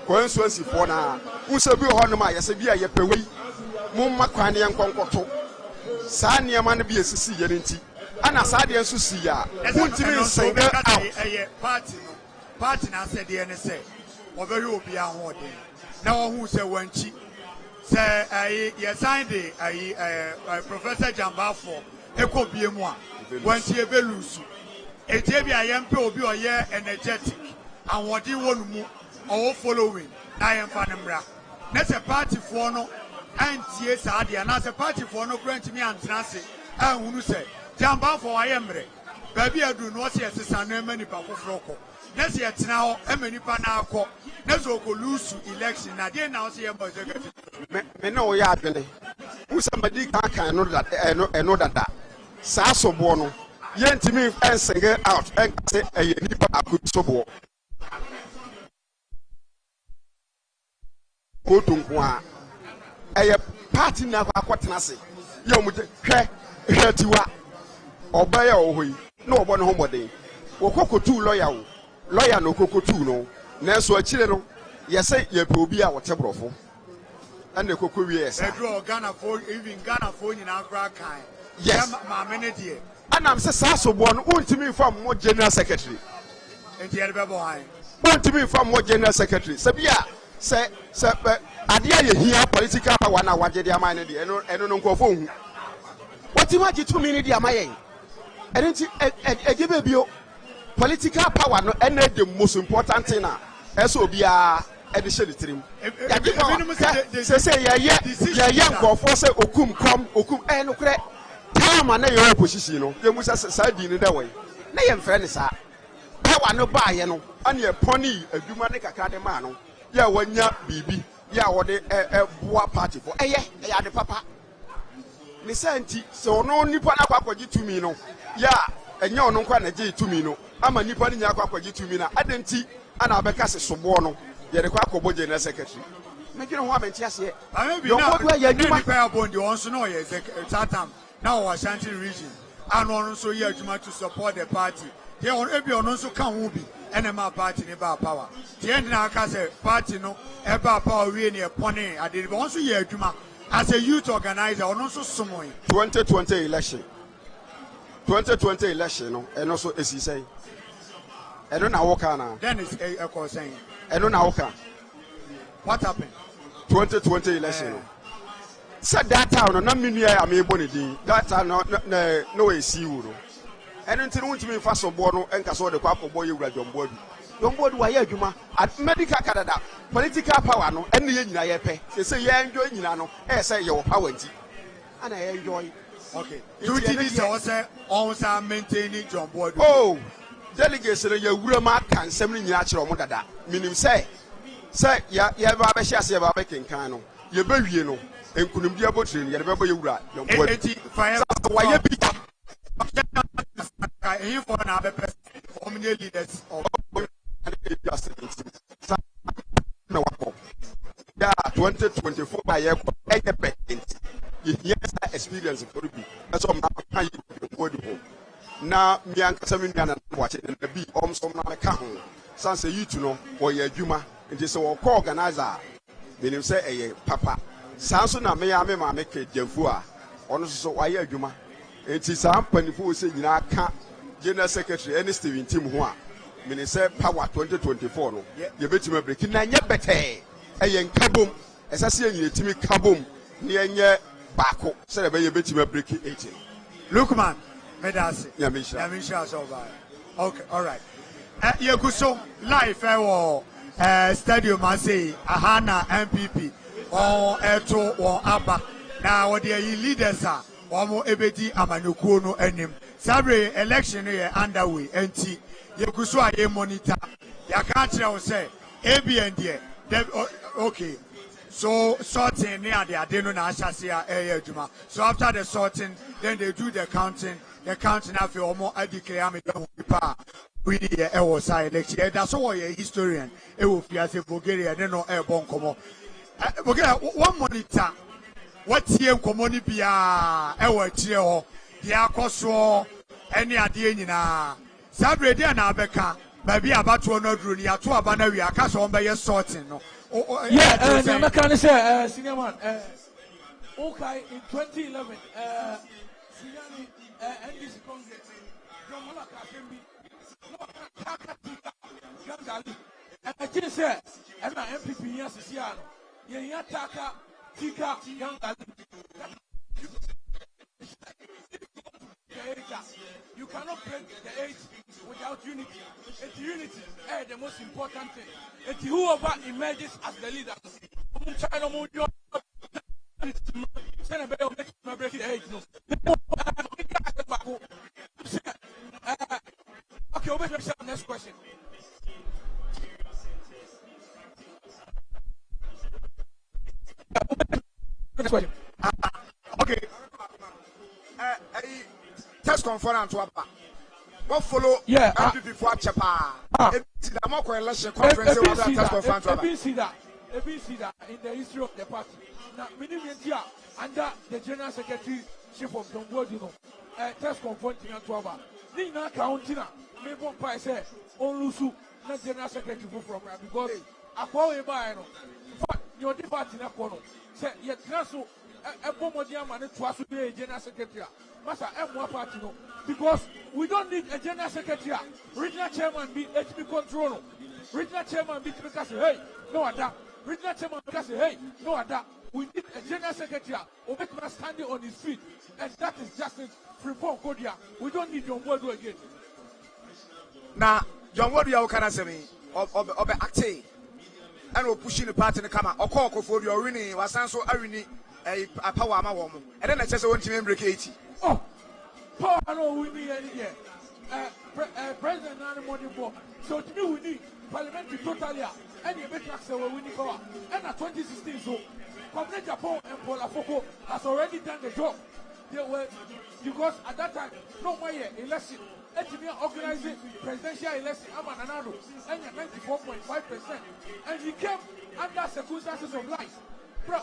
constituency for na unse bi hɔ no ma yɛsɛ bi a yɛpɛwei mumma kwan yɛn nkɔnkɔto saa niema no bi esisi yɛ nti ana sadeɛ nso si ya wontimi nsɛngɛ out
ɛyɛ party na sɛ deɛ ne sɛ wɔbɛhwɛ obi ahoɔden na wɔhu sɛ wankyi sɛ yɛ sign de Professor Jambafo ɛkɔ bie mu a wankyi ɛbɛlusu ɛtie bi a yɛmpɛ obi ɔyɛ energetic ahoɔden wɔ no mu ɔwɔ following na yɛmfa no mmra na sɛ partyfoɔ no antie saa deɛ na sɛ partyfoɔ no kora ntimi antena ase anhunu sɛ Jambafo ayɛ mmerɛ baabi adu no ɔsɛ yɛsesa no ɛma nipa foforɔ kɔ na sɛ yɛtena hɔ ɛma nipa no akɔ na sɛ ɔkɔlusu election na deɛ na ɔsɛ yɛmmɔ executive
me ne woyɛ adwene wo sɛ madi kan ɛno dada saa soboɔ no yɛntimi ɛnsɛngɛ out ɛnka sɛ ɛyɛ nipa ako soboɔ koto nko a ɛyɛ party na akɔtena ase yɛ ɔmo hwɛ tiwa ɔbɛyɛ ɔhɔ yi na ɔbɔ ne ho mmɔden wɔkɔkɔtu lɔya na ɔkɔkɔtu no nanso akyire no yɛsɛ yɛpɛ obi a wɔte borɔfo ɛna ɛkɔkɔ wie ɛsa
Ghanafoɔ nyinaa koraa kan
yes
maame ne deɛ
anam sɛ saa soboɔ no wontumi mfa mmɔ general secretary
nti yɛde bɛbɔ han
wontumi mfa mmɔ general secretary sɛ bi a sɛ adeɛ yɛ hia political power na wagye de ama ne deɛ ɛno no nkɔfo hu wɔtumi agye tumi ne de ama yɛn ɛno nti ɛgye bɛbio political power no ɛna the most important thing na ɛsɛ obiara ɛde hyɛ ne tirim yɛgye power sɛ yɛyɛ nkɔfoɔ sɛ okum nokorɛ taama na yɛwɔ opposition no yɛmu sɛ saa di no dɛ wɔ yi na yɛmfrɛ ne saa power no baayɛ no ane yɛpɔne adwuma ne kakra de maa no yɛ wɔnya biribi yɛ a wɔde boa party fo ɛyɛ ade papa ne sɛ nti sɛ ɔno nipa no akɔ akɔgye tumi no yɛ a ɛnyɛ ɔno nkɔ na gye tumi no ama nipa no nya akɔ akɔgye tumi no ade nti ana abɛka se soboɔ no yɛde kɔ akɔbɔ general secretary medwene ho a mente aseɛ yɔnkɔdu ayɛ adwuma
nipa yɛ abɔ ndi ɔn so na ɔyɛ satam na ɔwɔ Ashanti region ana ɔno nso yɛ adwuma to support the party deɛ ɔno ebi ɔno nso ka ho bi ɛna ma party ne ba power deɛ ɛndi na aka sɛ party no ɛba power wie ne ɛpɔne ade bi ɔno nso yɛ adwuma as a youth organizer ɔno nso somo yi
2020 election no ɛno so esi sɛn ɛno na woka na
then is ɛkɔ sɛn
ɛno na woka
what happened
2020 election no sɛ data no na menua a mebɔ ne din data no ɛsi wo no ɛno nti no wontumi mfa soboɔ no ɛnka sɛ wɔde kɔ akɔbɔ yɛwura Dwomboadu wayɛ adwuma medical kadada political power no ɛne yɛ nyina yɛpɛ sɛ yɛnjoy nyina no ɛyɛ sɛ yɛwɔ power nti ana yɛnjoy
okay duty ni sɛ ɔsɛ ɔnsa maintain Dwomboadu
oh delegates no yɛwura ma aka nsɛm no nyina kyerɛ ɔmo dada menim sɛ yɛba bɛhyɛ ase yɛba bɛkenkan no yɛbɛwie no nkunimdi abotire no yɛde bɛbɔ yɛwura Dwomboadu wayɛ bi
for na bɛpɛ community leaders of
2024 by year experience for be that's all my na miankasa me nua na wache na bi omsom na meka ho sanse yitu no woyɛ adwuma nti sɛ wɔkɔ organizer menim sɛ ɛyɛ papa sanso na me ya me ma me ke jamfu a ɔno so wayɛ adwuma nti saa mpanifo sɛ nyina ka general secretary any Steven team ho a menim sɛ power 2024 no yɛbɛtumi abreki na nyɛ bɛtɛɛ ɛyɛ nkabom ɛsɛ sɛ yɛnyina timi kabom ne yɛnyɛ baako sɛ ɛbɛyɛ bɛtumi abreki 18
Lukman Medasi
Yamisha
so bye. Okay, all right. Yekuso live wo stadium say Ahana MPP on eto on aba na wo de leaders a wo ebedi amanokuo no anim sabre election here underway enti Yekuso aye monitor ya ka kire wo say ABN there okay. So sorting near the adeno na ashasia area juma. So after the sorting, then they do the counting. The counting after almost I declare me we need a side election. That's all a historian. It will be as a Bulgaria, then no airborne come. Bulgaria, one monitor. What here commoni bia ewa chio ya koso any idea na sabre dia na abeka baby abatu no dru ni ato abana wi aka so on be sorting no.
Yeah, the American say senior man okay in 2011 Senior NDC Congress Jomola Kasembi Gangali and I think say and MPP yes Siano ye taka tika Gangali you cannot break the age without unity. It's unity, the most important thing. It's whoever emerges as the leader. Break the age. Okay, we'll make the next question. Next question.
Okay. Test conference to apa. What follow?
Yeah.
Before Chapa. The more election conference was that test conference.
See that in the history of the party. Now, under the general secretaryship of Don Bodino, test conference in Antuaba. Nina Countina, maybe one price say, on Lusu, not general secretary from because I call a buy. But your departing a corner. Say, yet, Nassau, a Bomodiam and it was to be a general secretary. Master M1 party no, because we don't need a general secretary. Regional chairman be HB control. Regional chairman be because hey, no other. Regional chairman because hey, no other. We need a general secretary who make man standing on his feet, and that is justice. Freeport Kodia. We don't need John Wadu again.
Now, John Wadu, can I say me? Of acting, and we're pushing the party in the camera. Or call for your winning was so arini a power woman, and then I just want to break 80.
Oh, power no we need any year. President money for. So to me we need parliamentary totally and you make access we need power. And at 2016 so Community Japan and Polafoko has already done the job. They were because at that time no more election. Engineer organizing presidential election Amananado and 94.5%. And he came under circumstances of life. And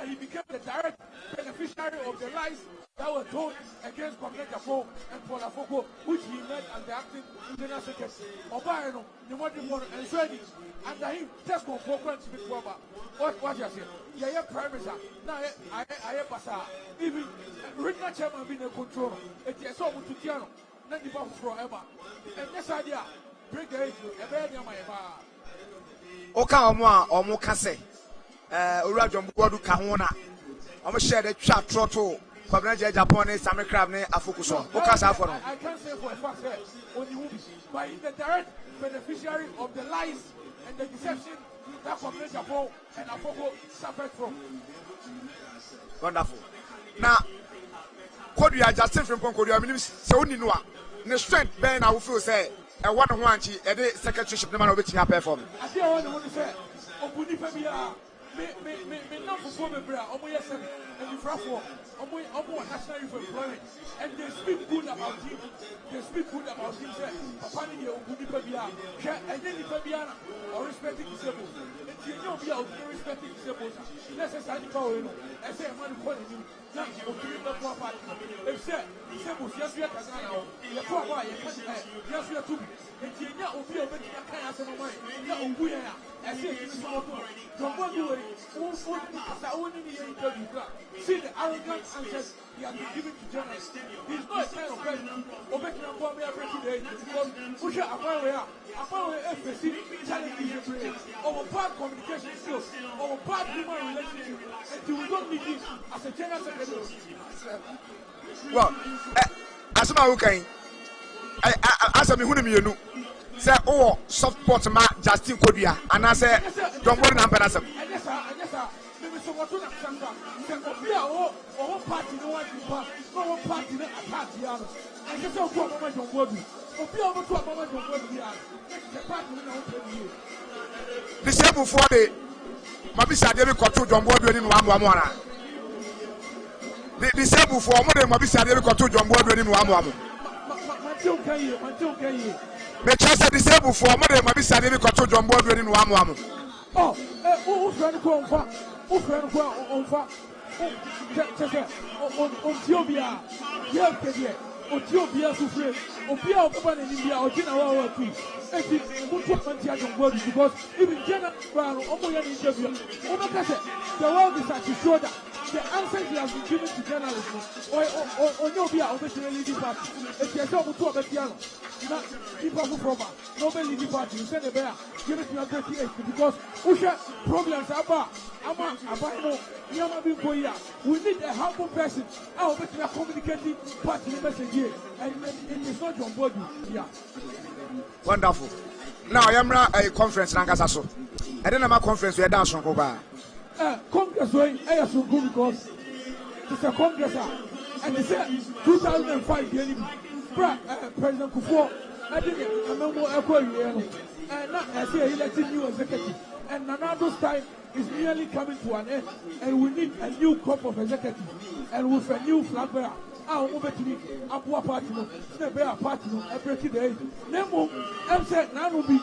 he became the direct beneficiary of the lies that were told against Community Japan and Polafoko, which he led as the acting general secretary. Obaino, the one and Swedish, under him, test conference with Boba. What you say? Yeah, prime minister. Now I pass. Even regional chairman being a control. It is so to Tiano, not the box forever. And this idea, break the age, a very young
Oka omo kase owura John Wadu kahona omo share the chat trotto Community Japan and Sami Crab ne afokuso oka sa for no
I can't say for a fact that only who but the direct beneficiary of the lies and the deception that Community Japan and Afoko suffered from.
Wonderful. Now Kodu ya Justin from Kodu ya minim se oni no a ne strength ben na wo feel say e one one chi e de secretaryship ne man obeti ha perform.
I see one who say obuni fa bia me na fofo bebra omo yesem and you frafo omo national youth employment and they speak good about him. They speak good about him say papa ni obuni fa bia she and then fa bia na or respecting disabled. And you know be out there respecting disabled. Necessary power, I say, I'm going to call him. Now, what party? If said, disabled, yes, we are Kazana, you're poor boy, yes, we are two. And you know, be a bit of kind of mind. No, we are. I say, don't want to do it. See the arrogant answers he has been given to journalists. He's not a kind of person who makes a bomb every 2 days because we are aware FSC challenges our bad communication skills, our bad human relationship, and we don't need it as a general secretary.
Well, as I'm okay, as I'm who say, oh, soft pot ma Justin Kodia, and I say, don't worry, I'm better. So what do you or party no one no party no attack Yano. I guess I'll go on your body. Or be able to a moment of body. The party will not disabled for the Mabisa David Kotu John Boyd in Wamwana. The disabled for more than Mabisa David Kotu John Boyd in Wamwana. The chance disabled for more than Mabisa David Kotu John Boyd in Wamwana. Oh, who's going to go on? On Ethiopia, Ethiopia souffre. Ethiopia open in India or General Peace. Because even General interview, the world is at his shoulder. The answers he has been given to journalists or Nobia originally leading party. If you are talking to a piano, people who proper, nobody leading party, you send a bear, give it to your 38 because Usha problems about. We need a humble person. I'll bet you are communicating party message here. And it is not on board. Yeah. Wonderful. Now I am a conference in Angasaso. I don't have a conference where dance on Koba.
Congress way, I so good because it's a congress. And they said 2005 President Kufuor, I didn't remember and now I say elected new executive. And Nanado's time is nearly coming to an end, and we need a new crop of executives, and with a new flag bearer. I'll move it to the Apua party, the bear party, every day. Nemo, I'm said, Nanubi,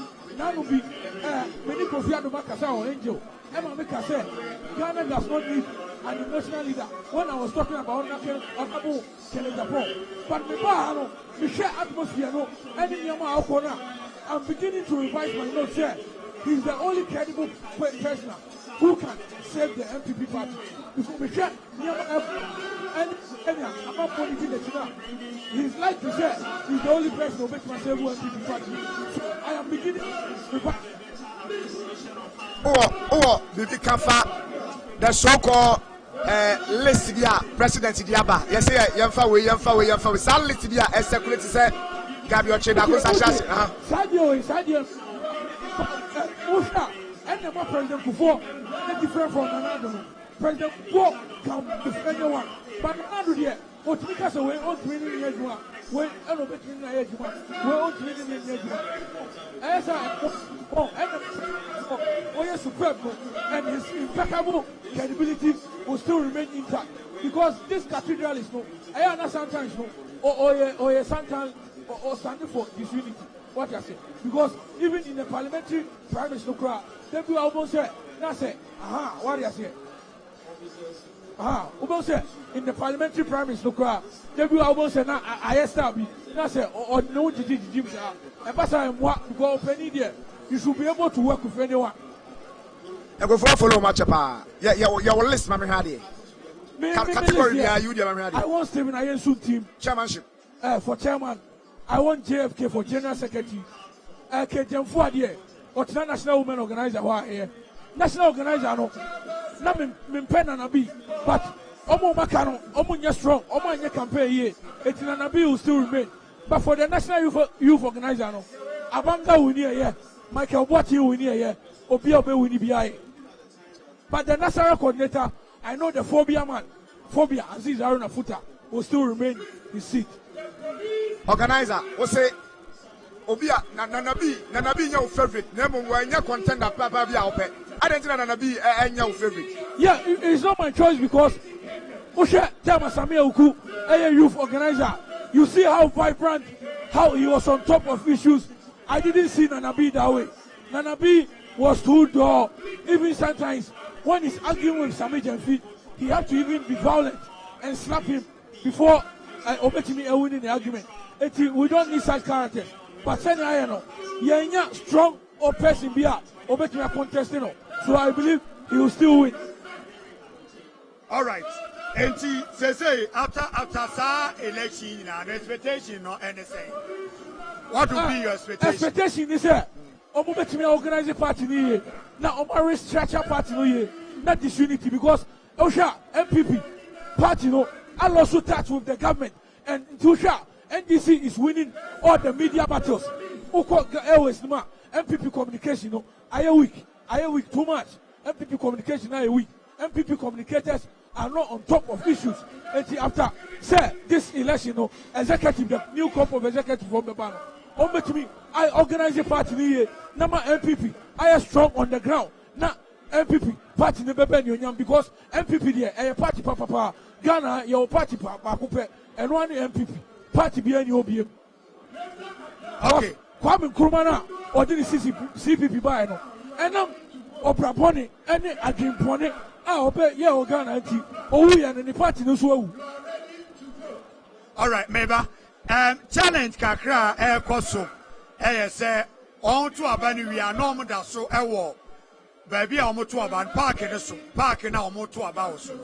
many Kofiado Macasa or Angel. Emma Mika said, Ghana does not need an emotional leader. When I was talking about Abu Japan, but the share atmosphere, no, any Yama Okona, I'm beginning to revise my notes here. He's the only credible person who can save the MPP party. Because we can't he's like to say, he's the only person who makes myself MPP party. So I am beginning to
Bibi Kafa, the so-called list here, President Diaba. Yes, Yamfa, Sal list here, as secretary said, Gabio Chedako
Sadio. And the President Kufuor, different from another. President Kufuor can defend anyone. But another year, what because away on 20 years, when elevating the age, we're on 20 years. As I superb and his impeccable credibility will still remain intact. Because this cathedral is no, I understand sometimes no, or sometimes or standing for disunity. What I say, because even in the parliamentary primaries, no crowd, they will almost say, "That's it." What I say? Almost say in the parliamentary primaries, no crowd, they will almost say, "Now I establish." That's it. Or no, Jim, and pass I am what to go open there. You should be able to work with anyone.
I go for follow much apa. Yeah, your list, Mammy Hardy. Category, I
want Stephen Ayensu team
chairmanship
for chairman. I want JFK for general secretary. Kejemfuadie, or national women organizer who are here. National organizer no. Na me pen and be, but Omo Makano, Omo strong, Omo nye campaign here. Etinanabi will still remain. But for the national youth organizer no, Abanga will near here. Michael Boati will near here. Obia will be. But the national coordinator, I know the phobia man, Aziz Aruna Futa will still remain his seat.
Organizer, we say, Obia, Nanabi, your favorite. Nemo, when you're contender, Papa, be out there. I don't think Nanabi, your favorite.
Yeah, it's not my choice because Usha Tamasami Uku, a youth organizer. You see how vibrant, how he was on top of issues. I didn't see Nanabi that way. Nanabi was too dull. Even sometimes when he's arguing with Sami Jenfi, he had to even be violent and slap him before Obetimi winning the argument. We don't need such characters. But Sani Ayano, Yenya strong or person be out. Obetimi contesting. So I believe he will still win.
All right. And say after election, the expectation or anything. What will be your expectation?
Expectation is here. Obetimi organize a party here. Now Omar structure party here. Not disunity because Osha MPP party I also touch with the government and Tusha NDC is winning all the media battles. MPP communication I weak too much. MPP communication I weak. MPP communicators are not on top of issues. And after say this election, executive, the new crop of executive from the banner. To me, I organize a party here. Now my MPP, I am strong on the ground. Now MPP party never been union because MPP there, a party papa Ghana, your party papa and one MPP party be any OBM. Okay, Kwame Nkrumah or did CPP buy no, and Opera Pony, any again pony. Obey yeah, Ghana anti. Oh, we and the party no so.
All right, Meba. Challenge kakra koso. Say on to abani we are normal that so war. Baby, I'm to aban park in the so park now to about so.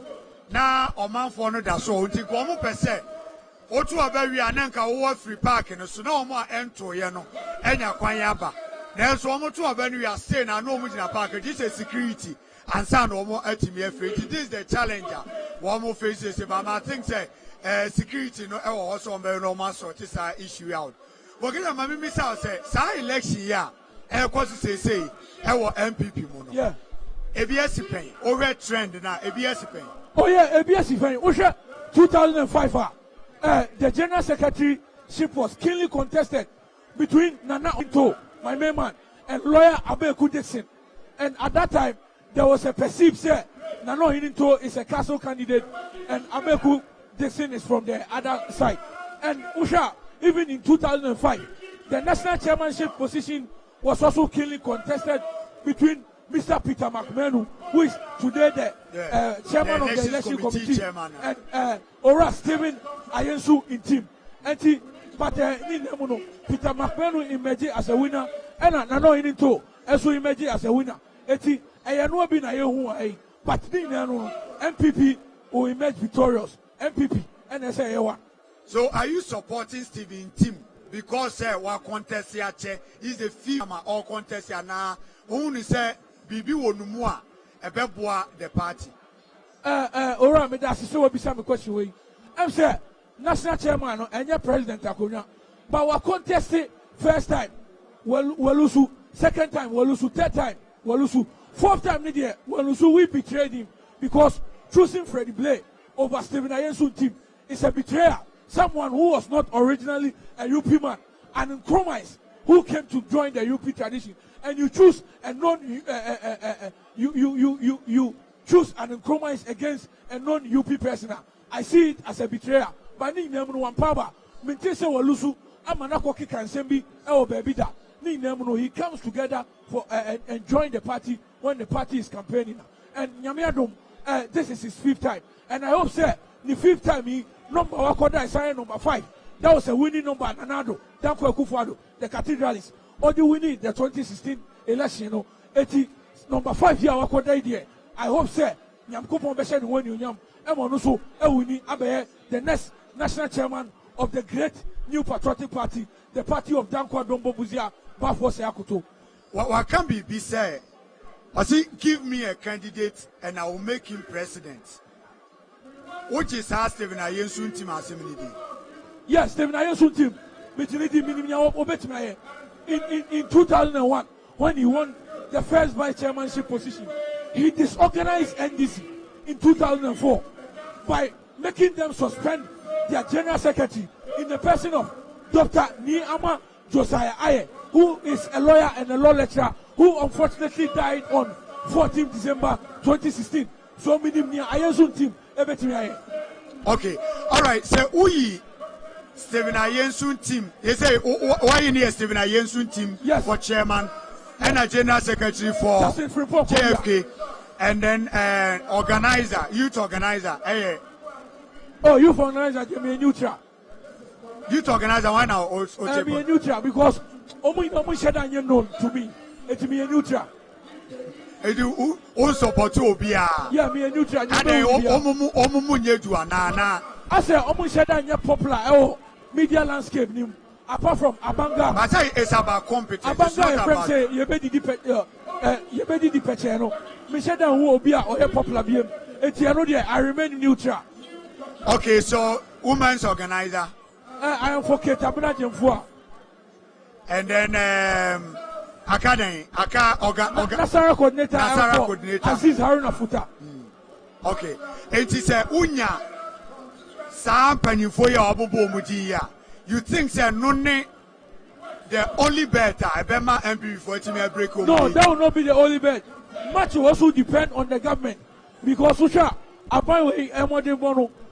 Now, a man for no that so until one per se. O to abani we are nanka over free park in the so no more ento yeno. Enya kwanyaba. Now, so I'm to abani we are staying and no more in a park. This is security. And some more ultimate face. This is the challenger. One more faces, but I think security no also on very normal sort is our issue out. But get a mammy miss out say, election yeah, say, MPP mono. Yeah. ABS pay, over trend now, ABS pay.
Oh yeah, ABS pay. 2005, the general secretaryship was keenly contested between Nana Into, my main man, and lawyer Abeku Dixon. And at that time, there was a perceived say Nano Hininto is a castle candidate and Abeku Dixon is from the other side. And Usha, even in 2005, the national chairmanship position was also keenly contested between Mr. Peter McMenu, who is today the chairman of the election committee, and Ora Stephen Ayensu in team. But Peter McMenu emerged as a winner, and Nano Hininto also emerged as a winner. But MPP will emerge victorious. MPP and SA1.
So are you supporting Stephen Tim because what contest here is the FIMA or contest here now? Only say Bibi Wonumua a beboa the party.
Ora me that's so be some question way. I'm say national chairman and your president Akunya. But what contest first time Walusu, second time Walusu, third time Walusu. Fourth time, we betrayed him because choosing Freddie Blay over Stephen Ayensu's team is a betrayer. Someone who was not originally a UP man, an Nkrumah who came to join the UP tradition, and you choose a you choose an Nkrumah against a non-UP person. I see it as a betrayer. But ni nemu one power. Mintese walusu amanako kikansembi babida. Ni nemu he comes together for and join the party when the party is campaigning. And Nyamiadum, this is his 5th time. And I hope, sir, the 5th time he number Wakoda is number 5. That was a winning number. Nanado, Danko Kufuado, the cathedralists. Or do we need the 2016 election? 80 number 5 here Wakoda idea. I hope, sir, Nyamkupo Beshan when you nyam. Emonuso, Ewini Abe, the next national chairman of the great new patriotic party, the party of Danko Dombo Buzia, Bafo Seakuto.
What can be said? I say, give me a candidate and I will make him president. Which is how Stephen Ayensu team has him.
Yes, Stephen Ayensu team. In 2001, when he won the first vice chairmanship position, he disorganized NDC in 2004 by making them suspend their general secretary in the person of Dr. Niama Josiah Aye, who is a lawyer and a law lecturer who unfortunately died on 14 December 2016. So many Ayensu team.
Okay, all right. So we Stephen Ayensu team. They say why you need Stephen Ayensu team for chairman.
and a general secretary for JFK, and then organizer, youth organizer.
Oh, youth organizer, give me a neutral.
Youth organizer, why now? Also,
be a neutral because almost said I known to me. It's me a neutral.
You support Obia.
Yeah, me a neutral.
And
I said almost said I'm popular. Oh, media landscape. Apart from Abanga,
I say it's about competence.
Abanga, say you better the pechano. Me said that who be a popular BM. I remain neutral.
Okay, so women's organizer.
I am for Ketabina Jemfua.
And then Academy,
Nasara coordinator, Aziz Haruna Futa.
Okay, it is a Unya Sam Pennyfoya Obobo Mudia. You think that Nune the only bet I bet my MP before to me a break?
No, that will not be the only bet. Much will also depend on the government because Susha, apparently,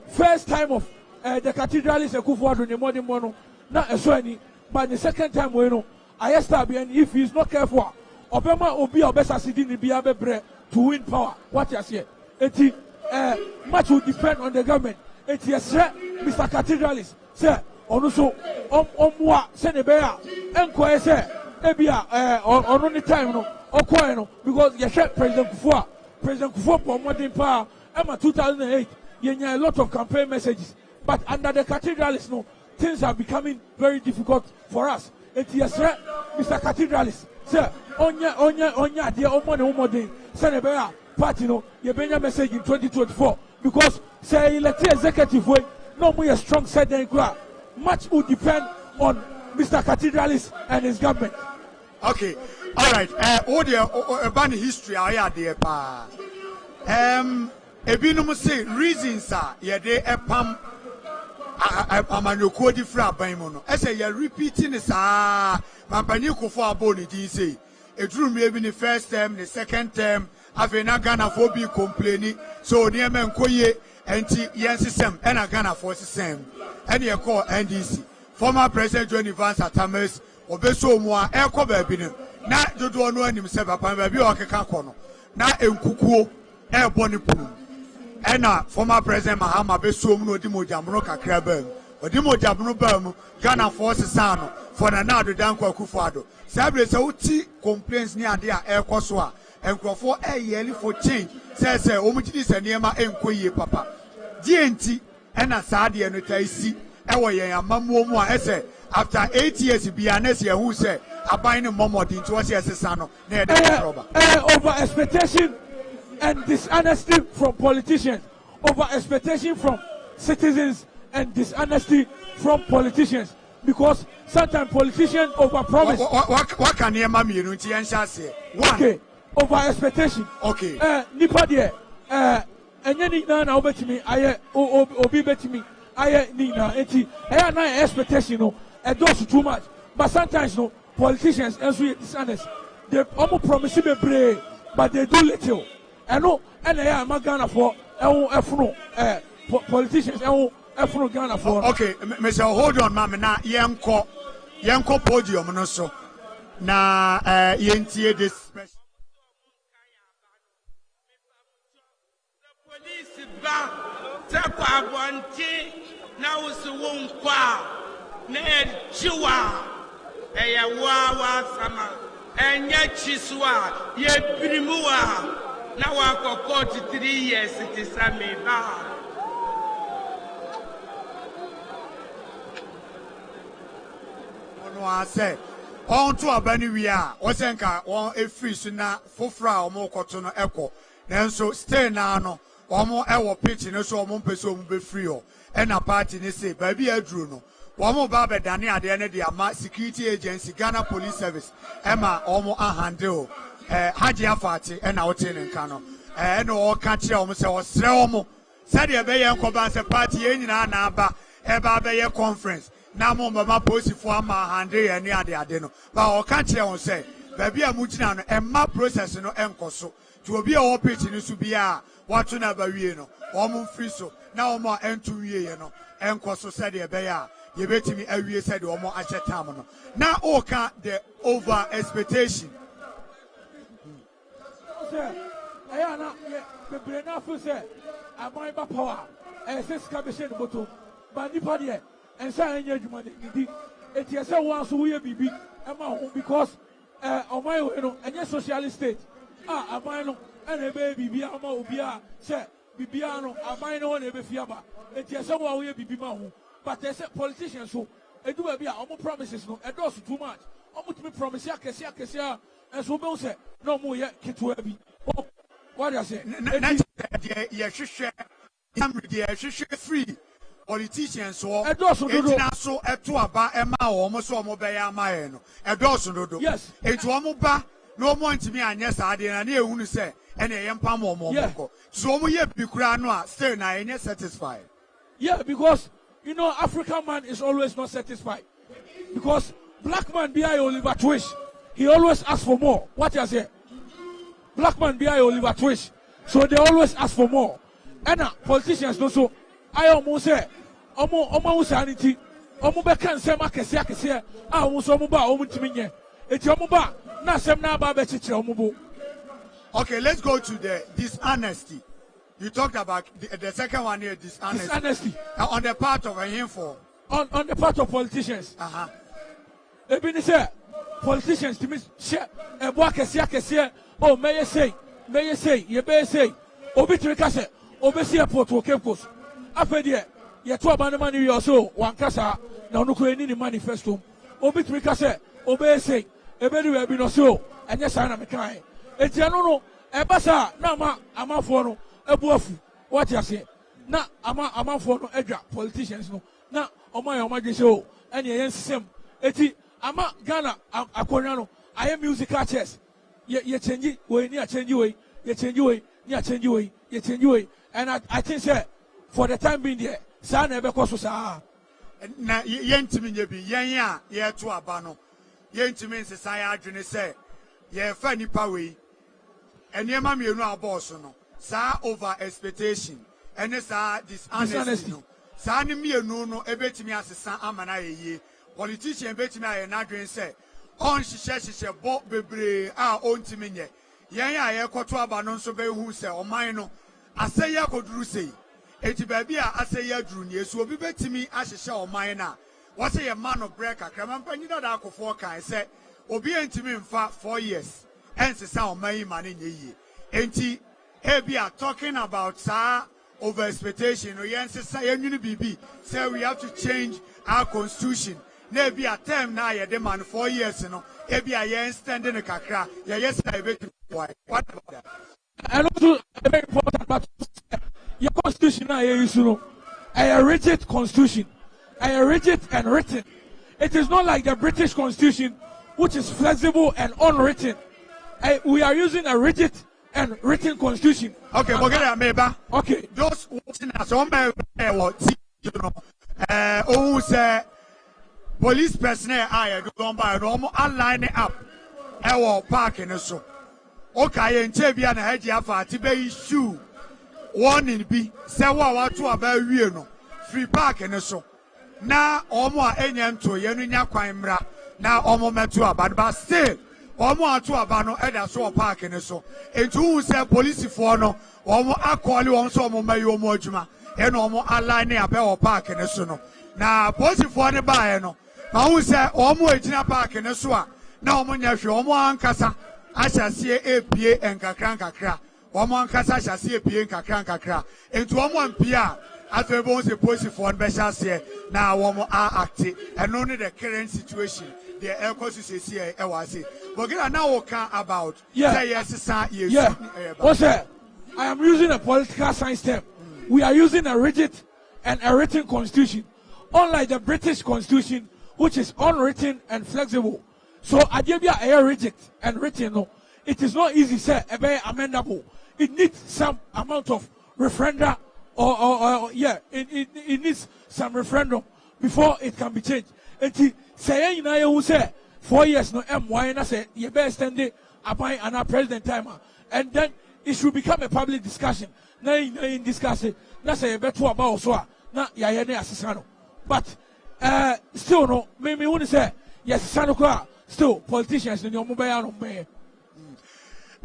first time of the cathedral is a kufuado the modern mono, not a swany, but the second time we know. I start and if he's not careful, Obama will be our best assistant in Biabe to win power. What you say? Much will depend on the government. It is Mr. Cathedralis, sir. Also, moi, Senebea, enquire, sir. Ebia, on only time, no, or quiet, because you said President Kufuor for modern power. Emma 2008, you had a lot of campaign messages, but under the Cathedralis, no, things are becoming very difficult for us. It is Mr. Cathedralis, sir. Onya, dear Omone, Senebea, party, no, you bring a message in 2024 because, say, elected executive way, no more a strong side than crowd. Much will depend on Mr. Cathedralis and his government.
Okay, all right. All the ban history, I had there, pa. Ebinum say reasons are yeah they pam. Amanoko di fra baimono. I say you're repeating this. Mampani Kufuor aboni di say. It drew me the first term, the second term. Afena Ghana for be complaining. So near men koye anti yansisem and a Ghana for system. And you call NDC. Former President Johnny Vance Atames obeso moa eko baby no. Na dodo no anim se papa baby o keka kono. Na enkukuo e boni pum. Ena former President Mahama beso mu no di mojamro kakra bam. Odi mojamro bam Ghana force sano for na do danko Akufo-Addo. Sabre se uti complaints ni ade a eko so a enkrofo yearly for change. Say omutidi se niema enkoyie papa. DNT ena saade no taisi ewo yen amamuo mu a ese after 8 years bianes ye hu say aban ne momodi nti wo se esesa no na e dey roba
over expectation and dishonesty from politicians, over expectation from citizens and dishonesty from politicians, because sometimes politicians overpromise.
What can you mami you nti ensha say?
Okay, over expectation.
Okay.
Nipa de enye ni na obetimi aye obi betimi aye ni na enti aye na expectation no e does too much, but sometimes no politicians and we dishonest, they almost promise bebre but they do little. And no and aye Ghana for politicians efunu Ghana for.
Okay, Mr. Hold on mama na yenko podium no so na yentie this special
Takwa abonti na usuwun kwa na ejiwa eya wa sama enya chiswa ye birimuwa na wakoko 3 years tisame ba
ono ase on to abani wi a wosenka won efiri so na fofra o mo koto no eko nanso stay na no omo ewo pitch no so omo mpese omo be free o e na party ni say ba bi aduru no omo ba be dane ade ne de ama security agency Ghana Police Service ema omo handle haji afati e na wote ne nka no no o ka kire omo se o sre omo said e be ye nkoba se party e nyina na aba e ba be ye conference na mo mama posifo ama handle ye ne ade no ba o ka kire on say ba bi amugina no emma process no enkoso to obi a o pitch ni so bia watu na bawie no omo free so na omo entu wie ye no enkoso said e be ya ye betimi awie said omo ache tam no na o ka the over expectation
Ayana, Bebrena Fuse, Amaiba Power, and Sescabation Bottom, Bandipadia, and Sayan money. It is a once we be because on my own and your socialist state. Ah, Amino and a baby, Biama, Ubia, say, Bibiano, Amino and a Befiaba. It is someone we be Mahu, but there's a politician so. I do a almost promises no, and also too much. Almost me promise Kasia, and so no say no more yet Kitwabi. What I say?
Free politicians so so etuaba ema almost omobaya maeno. Edoso yes. Etuamuba no more to me and yes, I didn't hear who say and a yampa more. So we have Bikura still na satisfied.
Yeah, because you know, African man is always not satisfied. Because black man behind Oliver Twist, he always asks for more. What you say? Black man behind Oliver Twist. So they always ask for more. And politicians don't so. I almost say, almost sanity. Almost can say, Makasia, I almost almost to me. It's Yomuba, not some Naba Bechicha.
Okay, let's go to the dishonesty. You talked about the second one here, dishonesty. On the part of a handful.
On the part of politicians. They've been say, politicians to me, share a walk as Yakasia, oh, may you say, you may say, Obitricase, Obesia Porto Campus. After the year, 2 money or so, one casa, no Ukrainian manifesto. Obitricase, Obey say, a very well been so, and yes, I'm a kind. It's Yano, a bassa, Nama, Amafono. What you say? Na ama for no edra politicians no. Na oma show and yen same. Eti ama Ghana akonya no. I am musical chairs. Ye change way near change way. Ye change way near change way. Ye change way. And I think say for the time being there, sa na ebe koso sa.
Na yen timi nye bi yen ya ye to abano. Yen timi nsesa ya adwene say ye fa nipa we. Enema mienu aboso no. Sa over expectation and sa dishonesty no sa ni mienu no ebetimi asesa amana yeye politician betimi aye na dwen say on hihye bo bebre a ontimi nye yen ya ye kwoto aba no nso be hu say oman no aseye akoduru sei eti ba bia aseye aduru ni esu obi betimi ahihye oman na wo say ye man of break akra mpanyi da akofo kan say obi entimi mfa 4 years ensesa oman yi mane nye yi enti we are talking about over expectation. Say we have to change our constitution. Maybe a term now you demand 4 years, you know. Maybe a year standing a kakra. Yes, I bet why. What about that?
And also very important, but your constitution now you know a rigid constitution, a rigid and written. It is not like the British Constitution, which is flexible and unwritten. We are using a rigid and written constitution.
Okay,
okay.
Those watching us on my you know, who say police personnel I do by normal align up our park in so. Okay, and Chabia and Haji Afati be issue warning be say what to about you know free park in so. Now, almost any to Yenunya Quimra, now almost met to but still. Omo atu abano eda so park ne so entu hu se police for no omo akoli won so omo mayi omo adwuma e no omo align e abe o park ne so no na police for ne ba e no ma hu se omo ejina park ne so a na omo nya hwe omo ankasa ahyase epie enkakra omo ankasa ahyase epie enkakra entu omo ampia afebo se police for ne be hyase na omo a active and only the current situation the ecosystem e was say but now we can about
what's that? I am using a political science term. We are using a rigid and a written constitution, unlike the British Constitution, which is unwritten and flexible. So Adebia a rigid and written, no, it is not easy, say, amendable. It needs some amount of referenda it needs some referendum before it can be changed. And say who say 4 years no why na say you better stand it applying an president timer and then it should become a public discussion. Now in discussing na say you better about so na ya ne asesano. But still no me want to say yes sano still politicians in your mobile no me.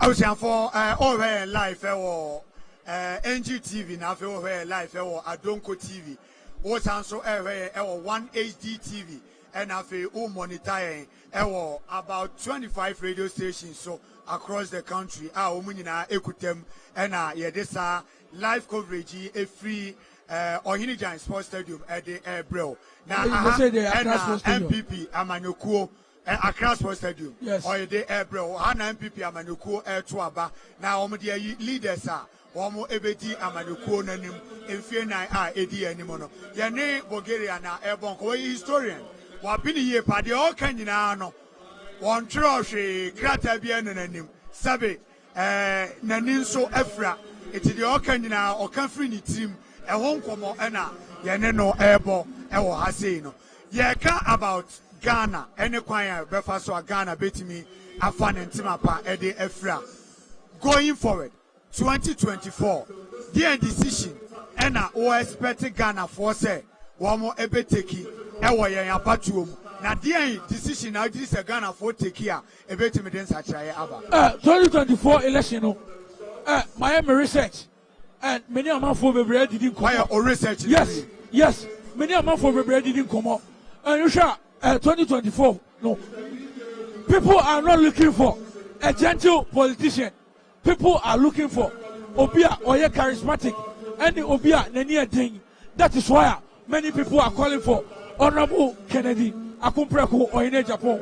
was saying for over live or NGTV now for over live or Adonko TV. Was also or 1 HD TV and have a monitoring about 25 radio stations so across the country. Our Munina Ekutem and Yedesa live coverage a free Ohinijan Sports Stadium at the Bro. Now MPP Amanokuo Accra Sports Stadium. Yes. Or the Bro Hana MPP Amanokuo Air Tuaba. Now leaders are Omo ebeti amaduko nanim emfiena edi animono ye ne Bulgaria na ebon ko historian wa bini ye pade o kan nyina no won tro hwe krata bia nanim sabe nanin so afra eti de o kan nyina o kan firi ni tim e ho nkomo na ye ne no ebo e wo hase no ye ka about Ghana ene kwan befa so Ghana betimi afa ne ntimapa e de afra going forward 2024 the decision and o expect Ghana for say one more ebe take e wo yen apatuom na the decision now this Ghana for take here ebe timi den sachaye aba
2024 election no Miami research and many amount for bebre didn't come
o research
yes many amount for bebre didn't come up and you sure 2024 no people are not looking for a gentle politician. People are looking for Obia or charismatic and the Obia Nenia thing. That is why many people are calling for Honorable Kennedy Akumpreko or in Japan.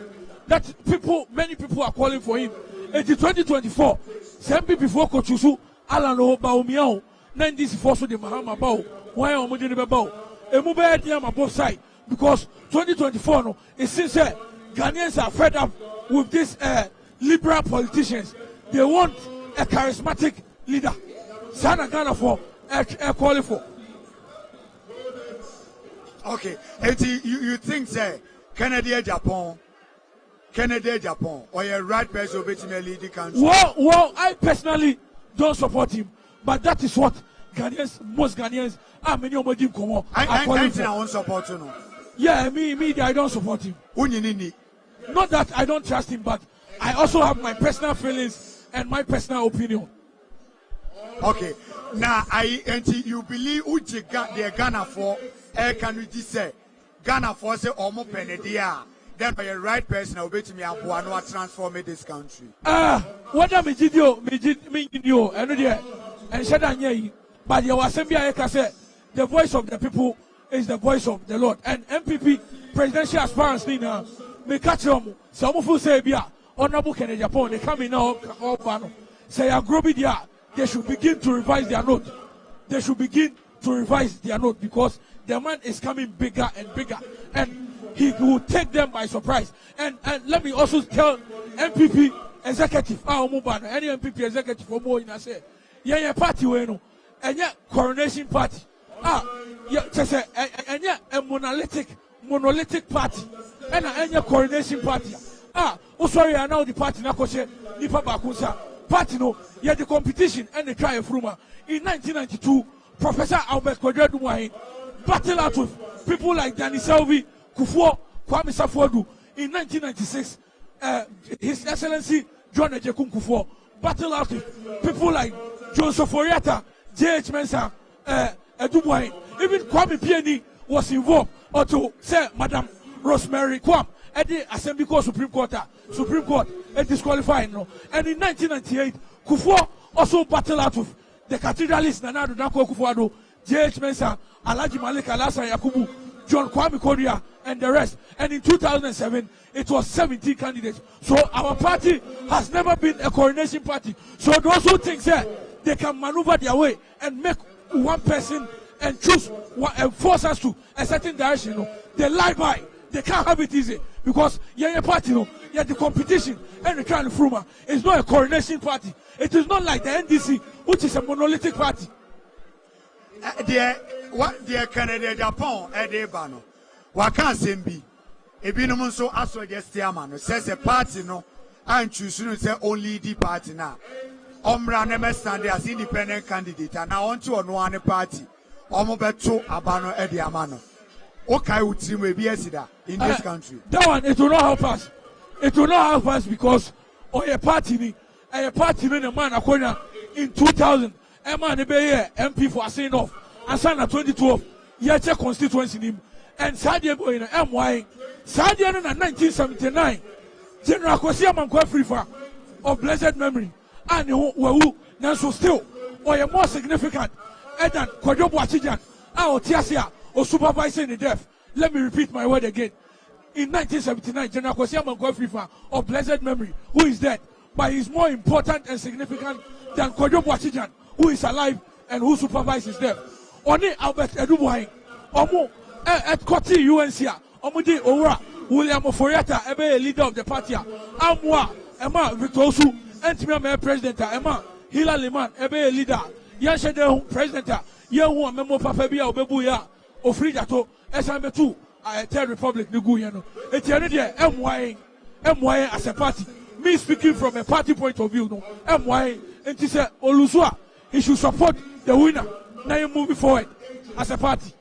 Many people are calling for him. In 2024, some people before Kochusu, Alano Baumiao, 94 so the Mahama Bao, why am I doing about a move on both sides? Because 2024 no, it seems that Ghanaians are fed up with these liberal politicians. They want a charismatic leader. Sana Ghana for a calling for.
Okay, and you think say Canada, Japan, or a right person to lead the country?
Well, I personally don't support him, but that is what most Ghanaians are many of them come on.
I don't support him.
Yeah, me, I don't support him. Not that I don't trust him, but I also have my personal feelings and my personal opinion.
Okay, now you believe the Ghana for can we just say Ghana for say Omo Penedia, then by a right person will be to me and transform this country.
What am I did you and said I but your assembly I can say the voice of the people is the voice of the Lord. And MPP presidential aspirants now may catch them. Some of us say Honorable Kennedy Japan, they come in now all panel. Say a grow there, they should begin to revise their note. They should begin to revise their note because the man is coming bigger and bigger. And he will take them by surprise. And let me also tell MPP executive, any MPP executive for more in I say, yeah, party we know. And yet coronation party. Say a monolithic party. And a coronation party. Sorry, I know the party na koche nipa bakunsa. Party no, yeah the competition and the trial fruma. In 1992, Professor Albert Kwadwo battled out with people like Danny Selvi, Kufuor, Kwame Safodu. In 1996, His Excellency John Ejekun Kufuor battled out with people like John Soforiata, J.H. Mensah, Edubwain. Even Kwame Pieni was involved, or to say Madam Rosemary Kwam at the Assembly Court Supreme Court disqualifying. No. And in 1998, Kufuor also battled out with the cathedralist Nana Dako Kufuor, J.H. Mensah, Alhaji Malik Alasan Yakubu, John Kwame Kodia, and the rest. And in 2007, it was 17 candidates. So our party has never been a coronation party. So those who think that they can maneuver their way and make one person and choose and force us to a certain direction, they lie by. They can't have it easy because your party, the competition and the kind of fruma is not a coronation party. It is not like the NDC, which is a monolithic party.
The Canada, Japan, Edebano, Wakan Sembi, Ebinum so also just Tiaman says a party and choosing to say only the party now. Omra never stand as independent candidate and I want to on one party. Omobeto Abano Ediamano. Okay, would see maybe in this country.
That one, it will not help us. It will not help us because a party a party in a man in 2000. A man MP for saying off. And Sana 2012. Yacha constituency him. And Sadia boy in MY. Sadia in 1979. General Kosia Mankwa Frifa of blessed memory. And who now so still or a more significant than Kojobo Achijan. Our Tiasia or supervising the deaf. Let me repeat my word again. In 1979, General Kosia Mankwa Frifa of blessed memory, who is dead, but is more important and significant than Kojobo Achijan, who is alive and who supervises them. Oni Albert Edubuain, Omo at Koti UNCA, Omudi Ora, William Oforiata, ebe leader of the party, Amwa, Emma Vitosu, Entimia President, Emma Hila Liman, ebe leader, Yashede President, Yahu Memo Papabia, Obebuya, Ofridato, SMB2, Third Republic, Nuguyano. It's MY as a party. Me speaking from a party point of view, no, MY, and he said, Olusua, he should support the winner. Now you're moving forward as a party.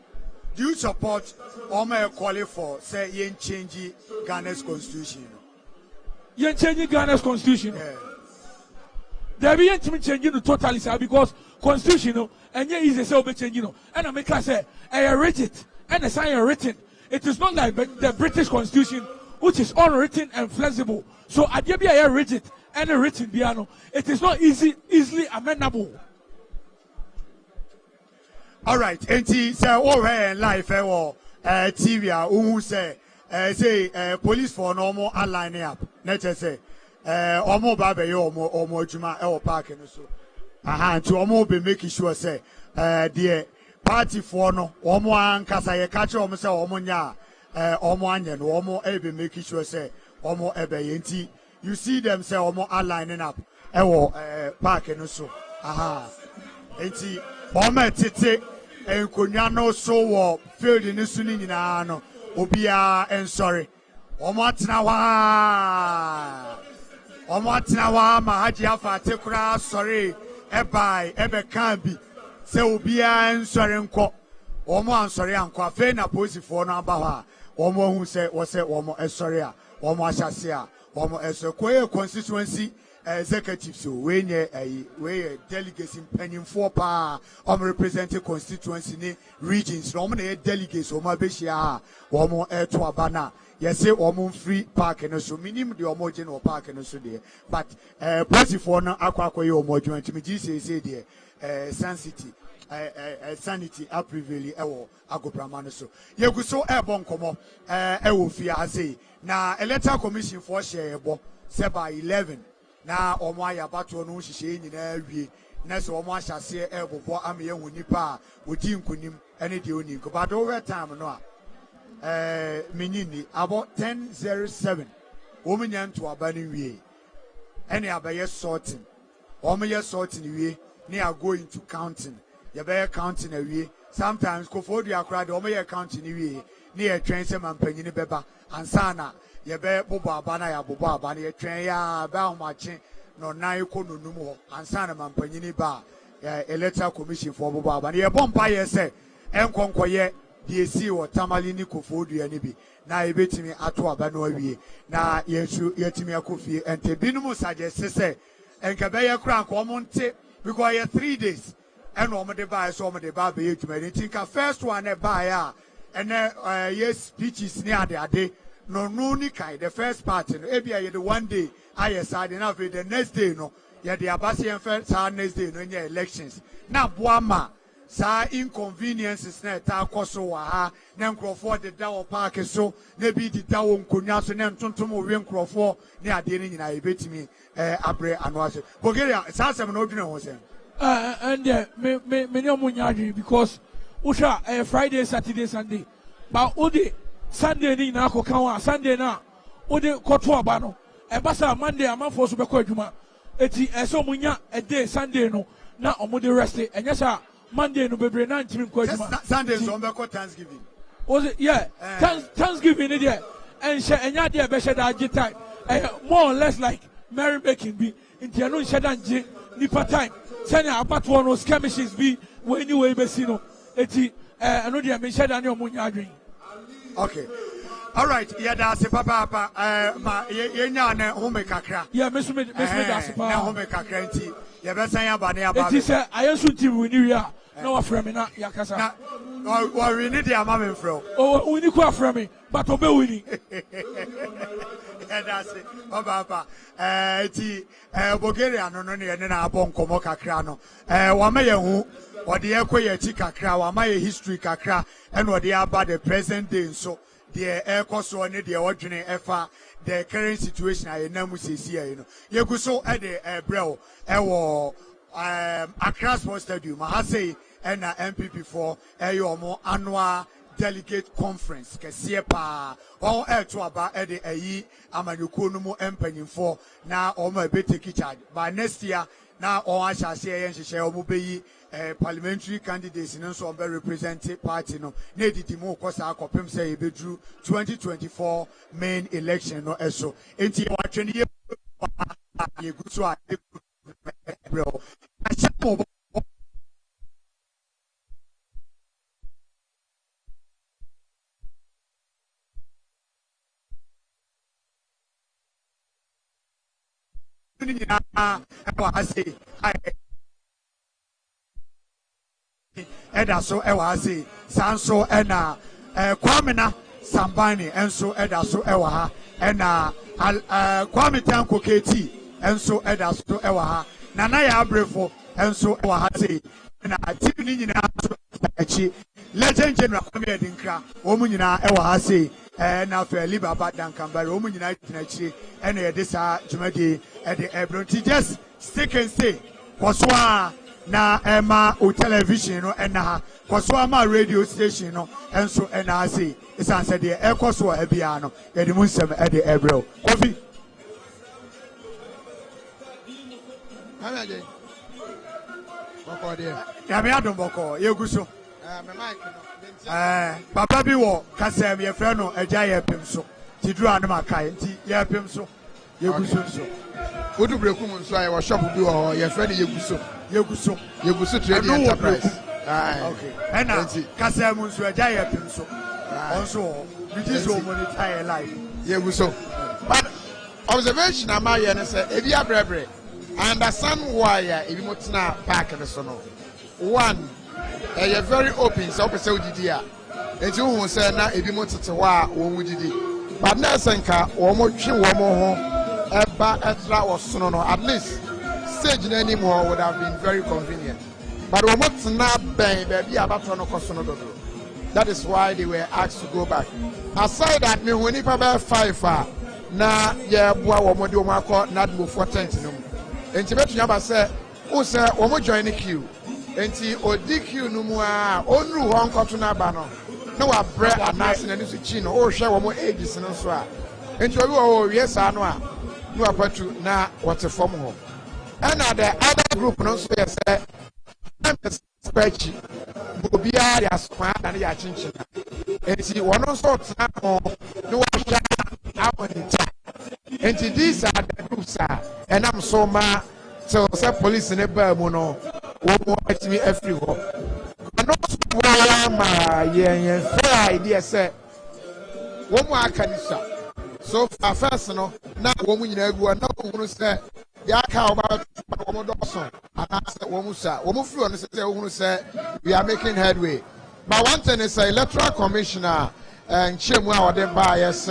Do you support or may call for say yen change Ghana's constitution?
Yen changing Ghana's constitution. There be yen changing the totally because constitution and yen is a self changing. And I make say I read it and the sign written. It is not like the British constitution, which is unwritten and flexible. So I give you a read it and a written piano. It is not easily amendable.
All right, enti say over life TV who say police for normal align up. Let us say omo babe yo omo juma e park no so. Aha to omo be making sure say the party for no omo ankasa ye catch omo say omo nya omo anya no omo e be making sure say omo ebe enti you see them say omo aligning up e park no so. Aha enti omo tete enkonya no so wo field ni su ni nyina no obia ensori omo atena wa ma haji afa tekura sorry ebai ebe kan bi se obia ensori nko omo ansori anko afa na posifo no aba ha omo hu se wo se omo esori a omo ahyase a omo esokoye constituency executives so we delegates in pennyfo pa representing constituency ni regions no na delegates o ma be hia o to abana yes say o free park no so minimum the o je no park no so there but posifo no akwakoye o mo adwuma ntimi gi say there sanity apriveli ewo agoprama no so yegu so ebo nkomo ewo fia ase na electoral commission for share ebo say by 11 na omo ayabato no hihye nyina awie na so omo ahyase ebobo amaye hu nipa odi nkunim ene de oni ko but over time no a menini about 10:07 omo nyanto abane wie ene abaye sorting omo ye sorting wie ne are going to counting ye be counting awie sometimes ko fodu akra de omo ye counting wie ne ye twen se mampanyini beba ansana yebe bobo abana ya bobo abana ye twen ya ba homache no nan ko nonum ho ansana mampanyini ba electoral commission for bobo abana ye bompa ye se enkonkoye de esi wo tamali ni kofodu ya ni bi na ebetimi ato abana awie na yesu yetimi akofie ente binum suggest se enkabe ye kra ko monte because ye 3 days and omo de ba so omo de ba be yetuma tinka first one e ba ya and yes speeches ni ade no ni kai the first part no ebia ye the one day side na the next day no ye the abasi en first next day no nye elections na boama sa inconveniences na ta koso wa ha na nkrofo de da wo park so na bi di da wo nkonya so na ntontom wo nkrofo ne ade ni nyina ebetimi abre anoase Bulgaria sa sem no dwene ho sen
and me no munyadwi because usha Friday Saturday Sunday but odi Sunday ni na ko kan Sunday na odi koto aba no e basa Monday amanfo so be ko adwuma eti eso munya a day Sunday no na omode rest enya sa Monday no bebre na ntimi ko adwuma
Sunday so be ko Thanksgiving
was it yeah Thanksgiving ni there and she enya there be she da agi time more or less like merry making be nti eno she da ngi nipa time sene abato no skirmishes be we anyway be si no eti eno there me she da ne omunya adwen.
Okay.
All right, yeah, that's a papa. Ma, yeah, na home kakra.
Yeah, Miss that's a
na home kakra nti. Yeah, be san ya ba ne aba.
It is I also team we new year. No afra me na yakasa.
Na we need the amame fro.
Oh, we need ko afra me, but obe we
Yeah, that's it. Papa. Bulgaria no ne na abon komo kakra no. Wa ma ye hu odi ekoye ti kakra, wa ma ye history kakra, and odi aba the present day so. The air cost on the ordinary FA, the current situation I know here. You go so at the bro, Accra Sports Stadium, I say, and MPP for a more annual delegate conference. Kesiepa, all air to about at the AE, Amanukunumu Empening for now, or my better kitchen. By next year, now all I shall say, and she shall obey. Parliamentary candidates in also very represented party no need the more cause our copim say be drew 2024 main election no eso enti wa twene ye good so bro Eda so ewa ase sanso ena kwamena sambani enso eda so ewa ha ena kwame tanko keti enso eda so ewa ha nana ya abrefo enso ewa ha se na team ni nyina so echi legend general kwame edinkra omu nyina ewa ha se na fe libaba dankambare omu nyina tinachi ena ye desa jumadi e de ebronti just stick and stay kwaswa na Emma o television no ena ha kwaso ama radio station no enso ena ase isan said the ekoso ebia no yedi mu nsem e de ebrel kofi
amaje boko de
ya me adon boko yeguso
me mic no
papa bi wo kasem ye frɛ no agya ye pem so ti duru anum akai nti ye pem so yeguso so
odu brekum nso aye wo shop bi wo ye frɛ no yeguso trading enterprise
okay and kasem nso agya ye pem so also which is so monetize life
yeguso but observation am I na say ebi abrebre I understand why ebi motena park no so no one you're very open so person udidi a enti hu say na ebi motete ho a wo udidi but na senka wo mo twe wo mo ho eba etra wo sono no at least stage na anymore would have been very convenient but wo motena ben baby abato no kosono dodo that is why they were asked to go back aside that me when nipa be 5 na ye boa wo mo de wo akọ nadmo for tent no enti betu aba say o say wo mo join the queue enti odi queue no mu a onru ho nkoto na ba no na wa bre anase na nisu chi no o hwe wo mo ages no so a enti obi wo wie sa no a no apatu na wote form ho and the other group no so yes sprechi obi a ya sma na ya chinchin enti wono so tna ho no wa hwa amonita enti these are the groups and I'm so ma so say police in ba mu no wo mo atimi afri ho ano so ma yen fair idea say wo mo akanisa so far first no na wo mo nyina agu na wo hunu say ya ka o ba wo mo doso ana say wo mo sa wo mo fri on say wo hunu say we are making headway but one thing is electoral commissioner and chemu a odem ba yes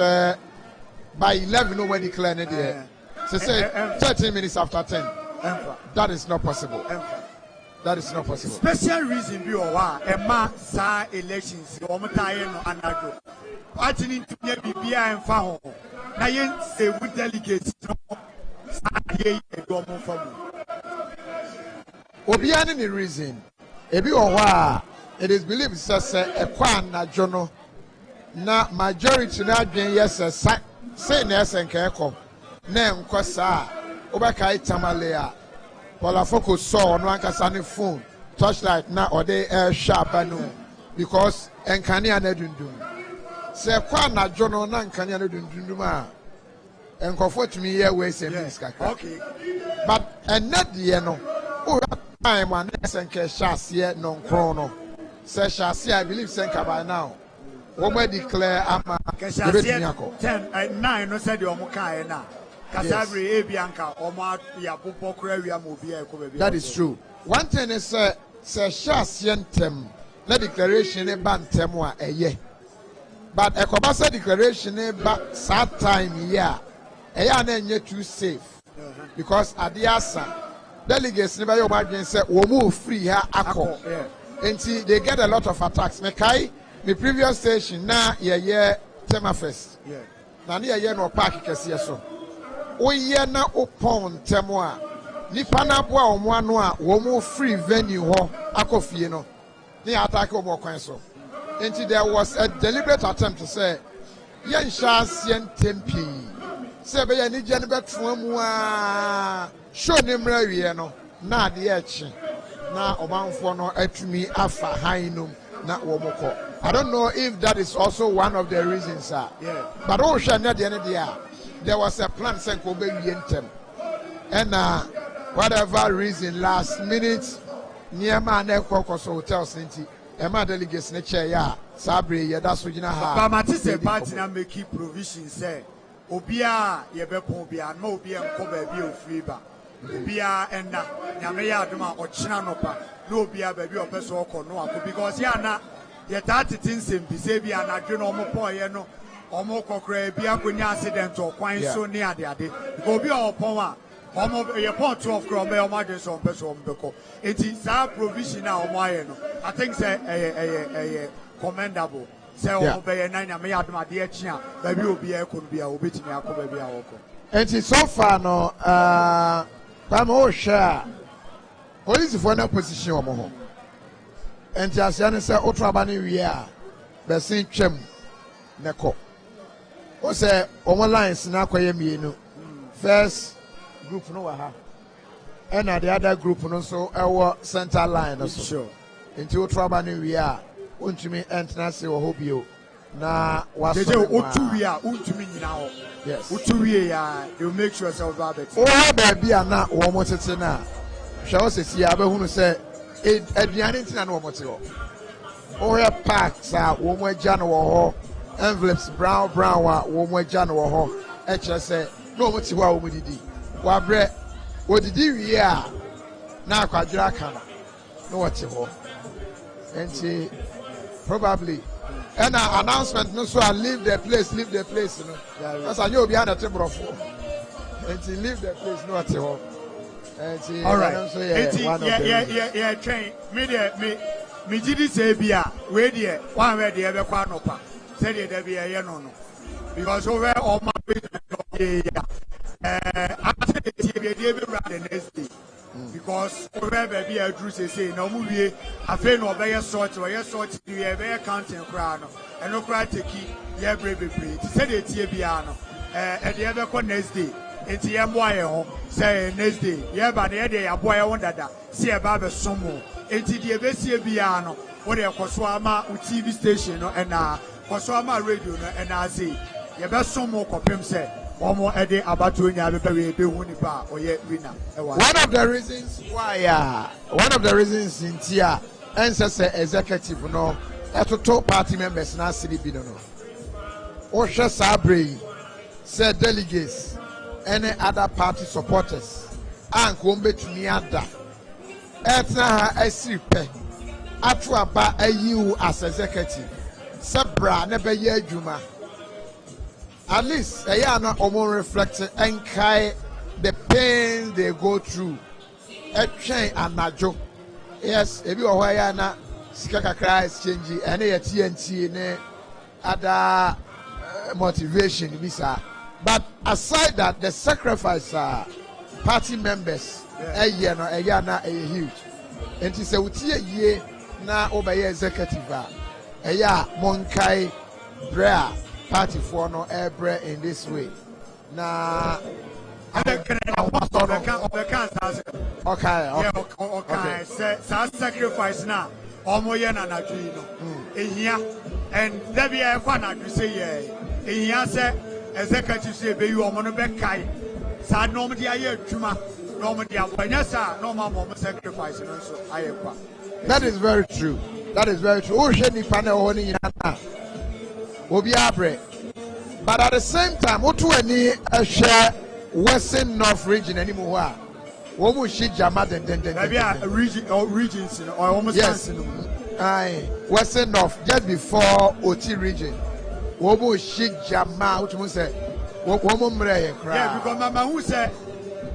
by 11 nobody declared it there so say 13 minutes after 10 that is not possible. That is not possible.
Special reason be or why Emma sa elections or Matayan or Anado. Watching to be BBI and Faho. Now, you say with delegates.
Obiani any reason. Ebi or why it is believed says a quan na jono na majority na being yes say nurse and keko. Nem kosa. Obakai Tamalea. Paula Focus saw on one casani phone, touchlight now or they air sharp and because Enkania Nedundum. Say, Kwana Jono Nankania Nedunduma and comfort to me here ways and okay. But and not the eno, oh, time one and shall see non chrono. Say, shall see, I believe Senka by now. woman declare ama
10 no said the omuka na Kasabri Ebianka Oma ya popo krawia mobi e ko baby.
That is true. One thing is say shasientem na declaration e ba ntem a eye. But ekobasa declaration e ba sad time here. Eya na enye too safe. Because adiasa delegates never your margin say wo move free ha akọ. Until they get a lot of attacks. Mekai the previous station na ye tema first. Yeah. Na ne ye no park kese so. Oye na opon temo a nipa na boa omo ano a wo mo free venue ho akofie no ne attack omo kwan so. Until there was a deliberate attempt to say yen shansian tempi say be ye ni je ne betro mu a show ne mra wie no na de e chi na omanfo no atumi afa hainum na wo mo ko. I don't know if that is also one of the reasons, sir. Yeah. But oh sha na de ne dia there was a plan saying go be yentem and whatever reason last minute near man so hotels nti e ma delegates ne chair ya sabre ye da so gina ha
but mati say party na make provision say obia ye be pon bia na obia nko ba bi ofri ba obia enda nyame ya adoma ochina no pa na obia ba bi opeso okọ no akọ because ya na ye 30 things bi say bia na dwe no mo pon ye no omo kokra bi akonya accident or kwan so ne ade go bi opon a omo ye port of kro be omo ade so person beko enti sa provision na omo aye no I think say commendable say omo be ye na nya me adom ade achi a ba bi obi e ko bi a obetimi akoba bi a woko
enti so far no ba mo hwa police for na position omo ho enti asiane say otraba ne wie a be sin twam neko o say omo lines na akoye mienu first group no wa ha and the other group no so our center line no so into otraba ne wie a ontumi entrance se wo hobio na wa so
otuwi a ontumi nyina ho yes otuwi ya you make sure yourself about it
o ba bia na wo mo tete na hwa o sesi abehunu se aduane ntina na wo mo te ho o he packs wo mo agya no wo ho envelopes brown wa wo mo agya no wo ho e kire se no mo ti ho a wo mo didi wa bre wo didi wie a na akwadura aka no wo te ho enti probably and an announcement no so leave the place no because I know be under the brofo enti leave the place no te ho enti
all right so yeah train me did say bia we there one where the be kwa nopa say there be a no because over all my after the TV they be run the next day because over baby a drew say na mu wie afa no be sort we be counting crowd no and no crowd take ye brebe say the tie bia no e dey be ko next day enti ye mboa ye ho say next day ye ba na ye dey aboa ye won dada see e ba be somo enti dey be sie bia no wo dey koso ama TV station no and koso ama radio no and say ye be somo kopem say one of the
reasons in Tia ancestor executive no to party members na city bi no Osha Sabre said delegates any other party supporters and kombe to me ada etna ha asiripe atu aba ayiu as executive sabra na be ye adwuma. At least a year not almost reflecting and kai the pain they go through. A chain and not joke. Yes, if you are na Sikaka exchange and a TNT ne other motivation, Misa. But aside that, the sacrifice party members a year na a huge. And it's a year na obey executive a year Monkai Brea. Party for no air in this way. Nah, okay.
Sacrifice now. Omoye na na dwi no. Ehia and there be a kwana dwi say ye. Ehia say executive say be you omo no be kai. Sa no mo dia ye adwuma. No mo dia bonya sa no ma mo sacrifice no so ayekwa.
That is very true. That is very true. O hwe nipa na ho ni nyina na. obi abre. But at the same time, what to any share Western North region anymore? What would she jam at the
region or regions or almost
yes. Western North just before OT region. What would she jam out? What say? What woman?
Yeah, because Mama who said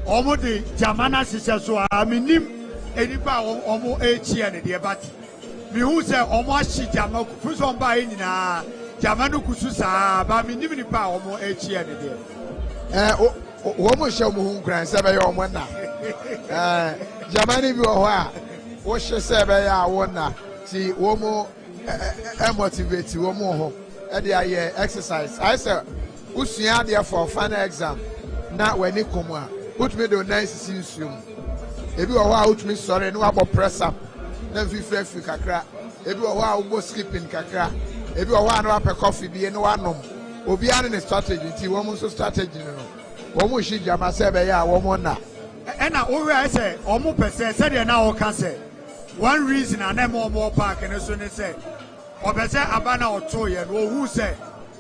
almost the Jamana sister. So I mean, anybody almost 8 years, but me who say almost she jam out. First one by in Jamanu kususa ba mi nimi pa omo echi ene de
wo mo hye mo hunkran se be ye omo na Jamani bi wo a wo hye se be ya wo na ti wo mo motivate wo mo ho e de aye exercise I say usua de for final exam na wani komo a utme do nice sinsuum ebi wo a utme sore no abo press up na fifi kakra ebi wo a wo skipping kakra ebi o wa na pe coffee bi no wanom obi ane ne strategy ti wo mo so strategy no wo mo shi jama se be ya wo mo na
e na o we say o mo pese se de na o ka say one reason na mo park ne so ne say o be say abana o to ye no who say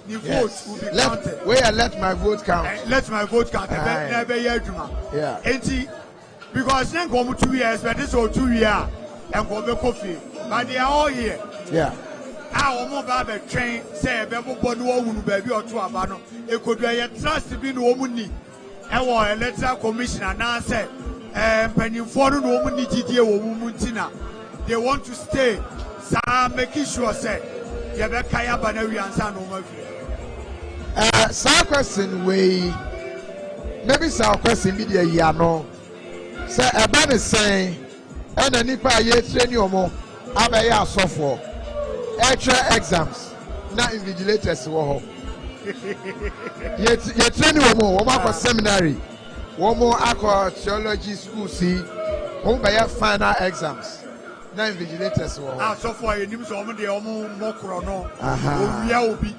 the vote will be counted
let my vote count
let my vote count na be ya adwuma
yeah
enti because then go mo 2 years but this o 2 year and go be coffee but they are all here
yeah
omo ba be twen say be bobo no wunu ba bi oto aba no ekodu ye trust bi no omu ni e wo electoral commissioner na say panimfo no no omu ni gidie wo mu ntina they want to stay making sure say ye be kaya ba na wi ansa no ma fi
sa question we maybe sa question bi dey ya no say e ba ne say e na nipa ye training omo abaye asofo extra exams na invigilators wo ho ye training wo akọ seminary wo mo akọ theology school si wo ba ya final exams na invigilators wo ho
so for you nim so wo de wo mo kro no o wia obi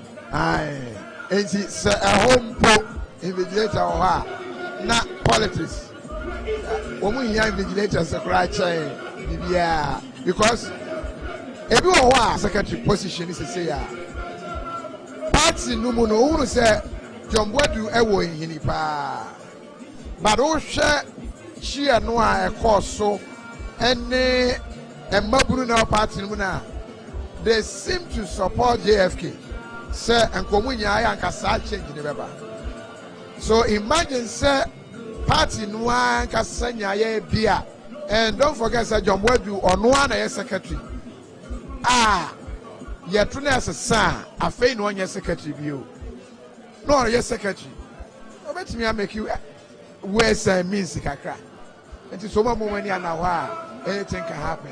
enti se home pro invigilator wo ha na politics wo mo hia invigilators kra chain bibia because ebi wo ho a secretary position is say ya party no mu no unu say Jombwadu ewo hini pa but o hwe chia no a ekoso ene emaburu na party no mu na they seem to support JFK say enkomu nya ya nkasa change ne beba so imagine say party no a nkasa nya ya bia and don't forget say Jombwadu ono na ye secretary yet to as a son, a faint one year secretary view. No, yes, secretary. Let me make you where's means kakra. And it's so much money and anything can happen.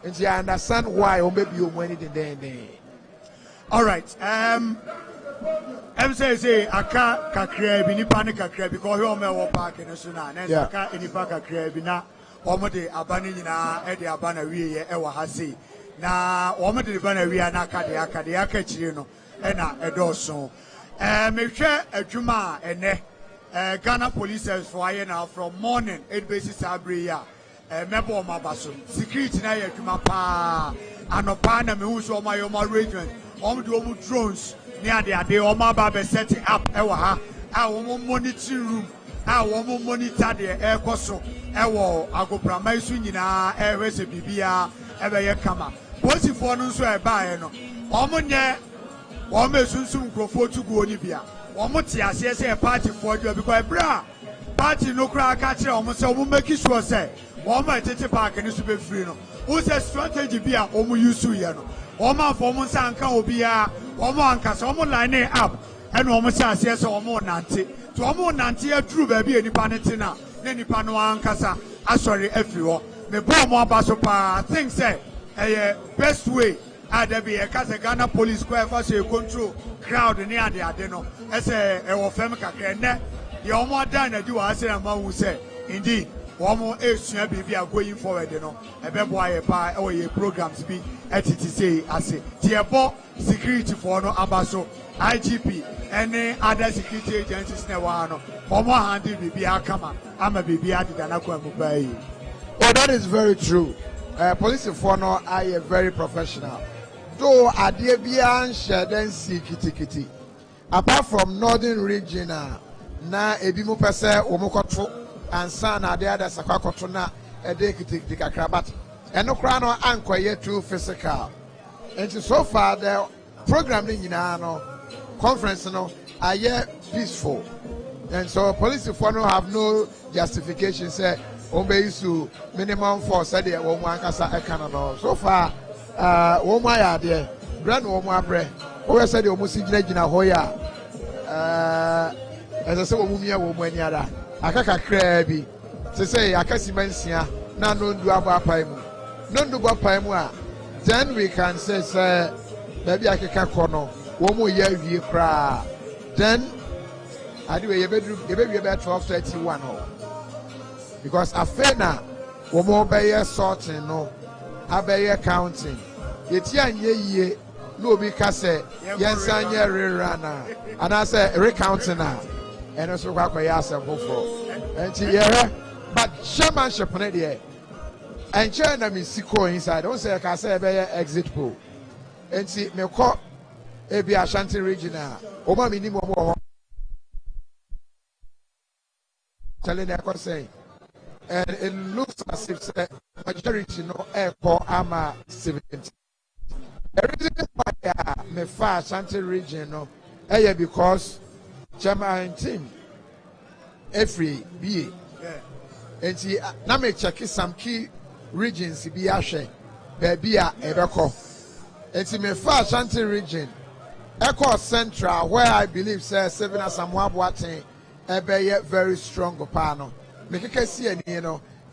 And you understand why, or maybe you money the day.
All right. say aka kakra bi ni panic kakra because we all park in the suna. And aka any park kakra bi na omode abani nyina e de abana wie e wa ha sei. Na woman de bana wi ana aka chire no e na edoso mehwe adwuma ene Ghana police for aye now from morning 8 basis abre ya mebo mabaso security na ye adwuma pa anopa na me hu so my regiment de drones ni ade o ma ba be set up e wa ha a wo monitoring room a wo monitor de e koso e wo agopra isu nyina e hwese bibia e be ye kama What's if one so a buy no? Omonye, one may soon crofo to go Nibia. Omotia says a party for you because bra party no crack catcher almost a woman make it sure say, one might take a park and it's be free. No, who's a strategy be a omu yusu yano? Oma for Monsanka will be a Omanka, someone line up, and almost says Omo Nanti. To Omo Nanti a true baby any panatina, any panoan casa, sorry, everyone. Me bomb more basopa, things say. Best way there be a Ghana police square for control crowd near the adeno. As a femka net, the almost done a do as a man who say, indeed, one more age be going forward, you know, a beboy by or programs be at TTC as a Tiabo security for no abaso, IGP, any other security agencies never no, or more handy be a kama, I'm a baby added an aqua.
Oh, that is very true. Police for no are very professional. though adeɛ biara nhyɛ dan si kitikiti apart from northern region na ebi mu pɛ sɛ wɔn kɔto ansa na adeɛ ada sakwa kɔto na ɛde kitikiti kakra but ɛno koraa no ankɔyɛ too physical nti so far the program ne nyinaa no conference no ayɛ peaceful and so police for no have no justification say obey to minimum force said they won one kasa ekana so far wo mo ya de brand wo mo abre wo said they almost gina ho ya as I say wo mumia wo mo ani ada akaka kra bi say akasi mansia na no ndu abo apai mu no ndu bo apai mu a then we can say baby akeka kɔ no wo mo ya wie kra then anyway you be about 12:31 because afena wo mo be sorting no abeye counting yeti anye yie no obi ka say yensanye rerana and I say recounting na and so kwa ya asem foforo enti ye but chairmanship na dey and chair na me siko inside don't say ka say be exit poll enti me ko ebi Ashanti regional o ma me ni mo telling their concern, and it looks as if the majority no airport ama 70. The reason why me far Ashanti region no, because Chairman team every BA, and see now me check some key regions be ashe, baby ebeko, and see me far Ashanti region, Echo Central where I believe say 7 as Samoa Boateng. Ebe very strong opano. Mekeke see any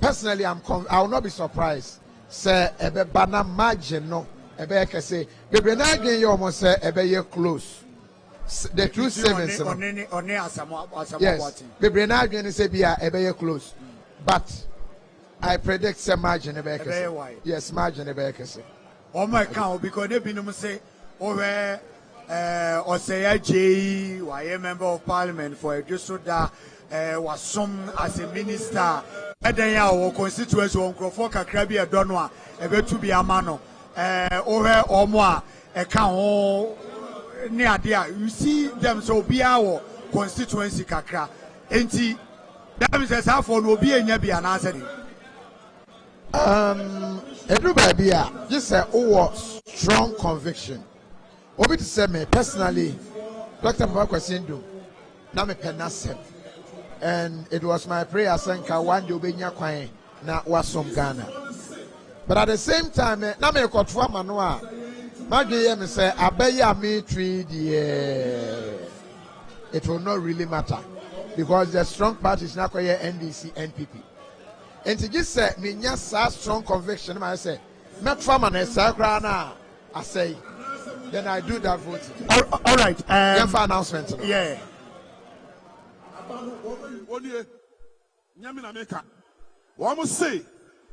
personally I will not be surprised. Say ebe bana margin no ebe ke say bebre na again you almost say ebe ye close. The 2-7 yes. Bebre na again say bia ebe ye close. But I predict say margin ebe ke say. Yes, margin ebe ke say.
Oh my count because they been say over Osei J, why member of parliament for a district that was some as a minister. And then our constituency on Crawford Krabi Adonwa, a bit to be a mano, over or more, a count near there. You see them so be our constituency Kakra. Enti, that is how for no be a nebi an answer.
Everybody, just say, strong conviction. Obi to say me personally, Dr. Mwakwasindo, na me penasem, and it was my prayer senka one day obenya kwan na wasom Ghana. But at the same time, na me kotwa manoa, magye me say abeya me 3 it will not really matter because the strong parties na koye NDC, NPP. And to just say me nya sa strong conviction, I say metwa man sakra na I say. Then I do that vote.
All right.
Announcement.
Yeah.
One say,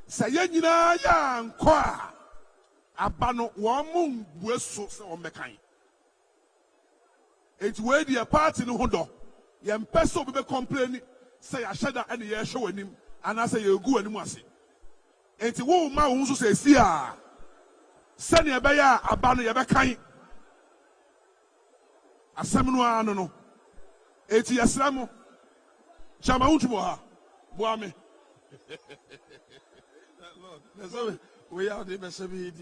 Sayena Yan Kwa Abano, one moon was so on the kind. It's where the party no hondo. Yan peso be complaining, say I shut and the air showing him, and I say you go and mwasi. It's who my who say, see, send your baya abano your kind. Asemno no eti yasramo chama untumo ha boame no we are the best of it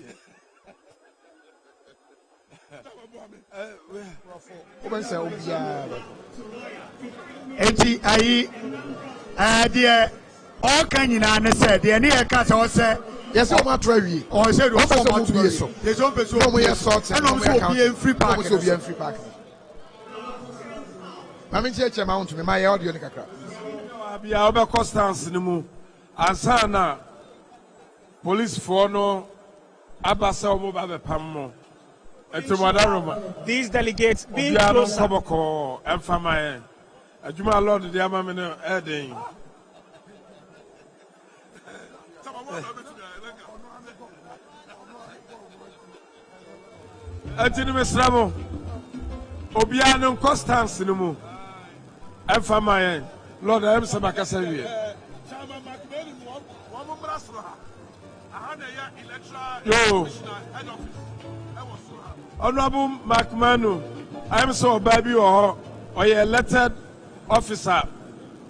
eti ayi de all kan nyina ne said de ne e ka so say
yes o ma trawi
o say do for ma trawi
so
yes o peso
o mo ye sort
and o so be free park
so be free park Mami cheche ma untu me ma ye audio ni kakra
bia obe constance ni mu ansana police for no abasa omo ba be pam mo etumadaroma
these delegates being closer
koboko emfama adwuma lord de ama me no eden Antini mesramo obiano constance ni mu emfama Lord I am sabakasa wie
Chama Macbeth one brasro ha ahana ya electoral
Yo. Honorable McManu, I'm so baby or you elected officer.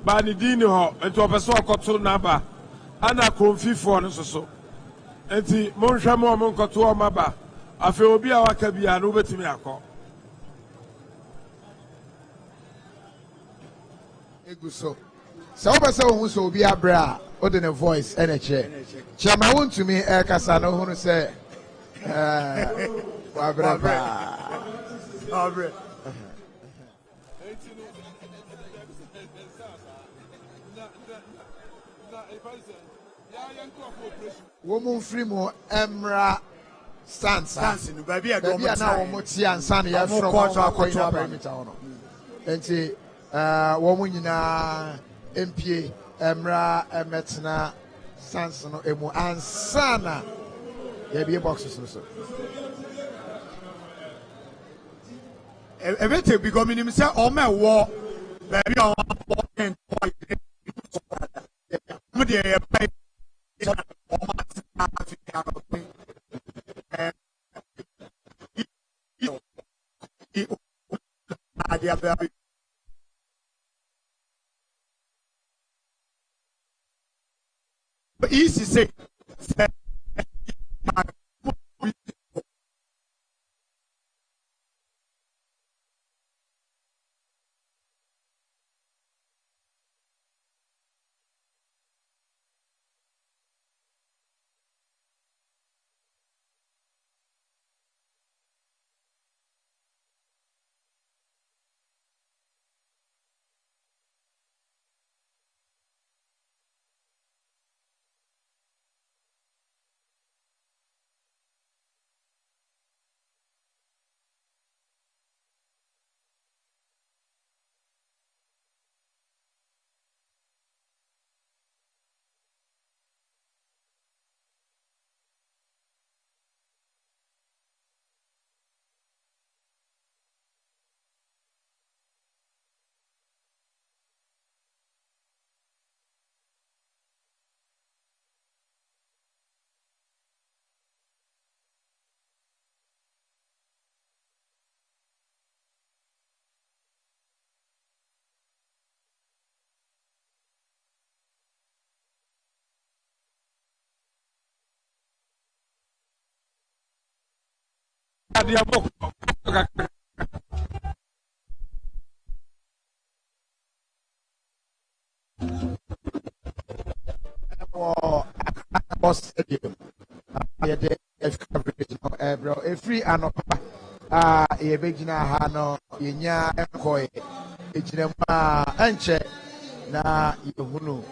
Banidini ho, and to a person koto naba. Ana konfi for no so. Enti monhwamo monkoto maba. Afi obi a waka bia no betimi akọ.
Eguso. So obese ohun so obi abra o de ne voice ene che. Chama won to me kasa no hunu say abra. Woman free mo emra stance
no baby a
na wo ti ansa na ya from akọ perimeter no enti wo mu nyina MP emra emetna stance no emu ansa na ya bi boxes no so
ebete because minim say o me wo baby on point mo de e pay easy say
stadium bro free anopa ye begina ha no yenya enkoy ejina ma enche na yehunu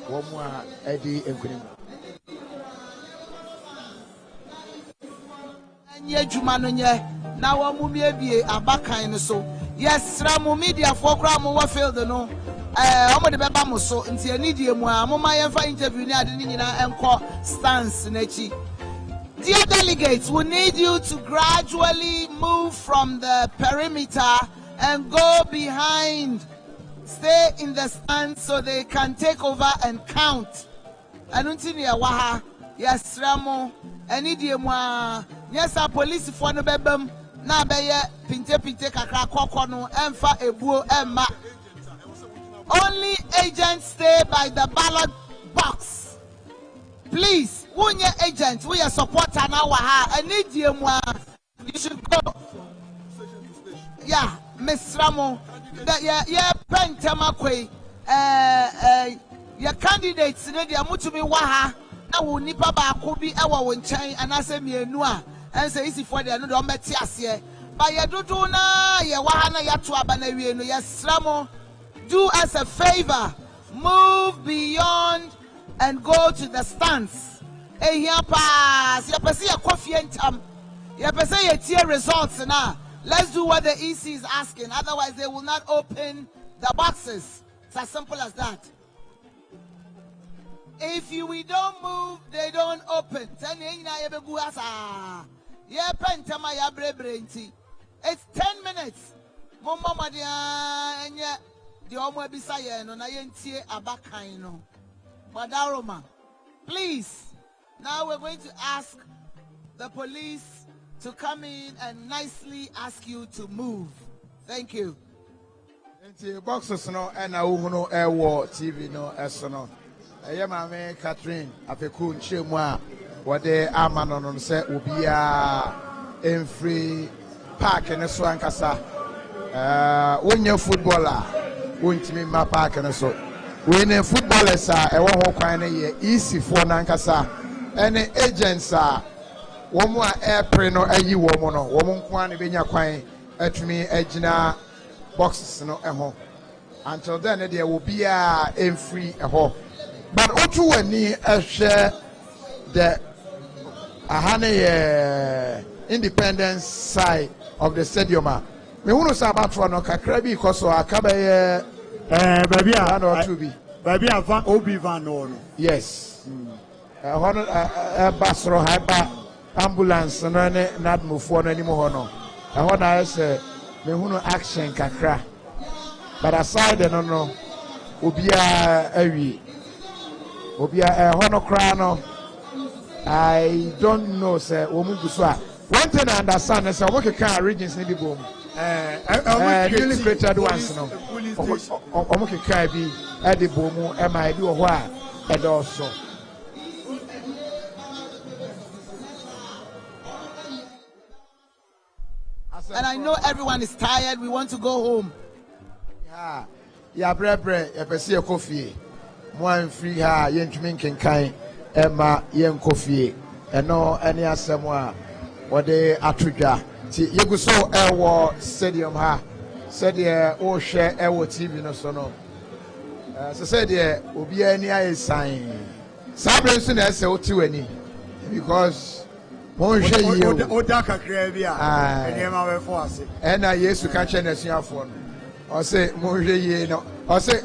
wo mu a edi enkunim
anye djuma no nye na wo mu miebie abakan no so yesra mu media for kra mu wa field no omo de beba mo so nti anidie mu a mo ma yemfa interview ni ade ni nyina enko stance na chi. Dear delegates, we need you to gradually move from the perimeter and go behind. Stay in the stand so they can take over and count. Anuntini waha yesramo anidie mu a nyesa police for no bebam na beye pinte kakra kokko no emfa ebuo emma. Only agents stay by the ballot box. Please, when your agent, we are supporter now, I need you. You should go. Yeah, Miss Ramo, that yeah, Pentamakwe, your candidates, Nadia Mutumi Waha, now will nipa ba could be our one chain and I say me noa and say easy for the another Metias here. But ya do na ya wahana ya to abanari no yes Ramo. Do us a favor, move beyond and go to the stands. Hey, here pass. You can see a coffee and you can see a tier results now. Let's do what the EC is asking. Otherwise, they will not open the boxes. It's as simple as that. If we don't move, they don't open. It's 10 minutes. The Omo Bisaye no na yentie abakan no. Badaroma. Please. Now we're going to ask the police to come in and nicely ask you to move. Thank you.
Nti boxes no and uhunu ewo TV no esono. Eye mame Catherine apeku nchemu a wode amano no se obia emfree park ne so ankasa. Wonye footballer wontimi ma park ne so. We ne footballers a ewo ho kwan ne ye easy for nankasa. Ene agents a womo a airplane no ayi womo no womo nko an benya kwan atumi agina boxes no eho until then there will be a free eho but otu wani ehwe the ahane independence side of the stadium me hunu sa abatro no kakra bi koso akabaye baby afa obi van no yes hono basro haiba ambulance no ne nadmofo no animo ho no eho na say me hunu action kakra but aside no obia awi obia hono kra no I don't know say omu guso a one thing I understand is what can regions ni bi bom newly created ones no omu keka bi e de bomu e ma bi wo ho a e do so.
And I know everyone is tired. We want to go home.
Yeah, bre, ya pesi e coffee. Mo free ha, yen tumi nkenkan ema yen coffee. Eno any asem a wode atodwa. Ti yeguso ewo stadium ha. Said ye o hwe ewo TV no so no. So said ye obi ani aye sign. Sabre nso na ese oti wani because Oda kakra bia enema we fo ase ena Yesu ka che na suafo no o se mo hwe ye no o se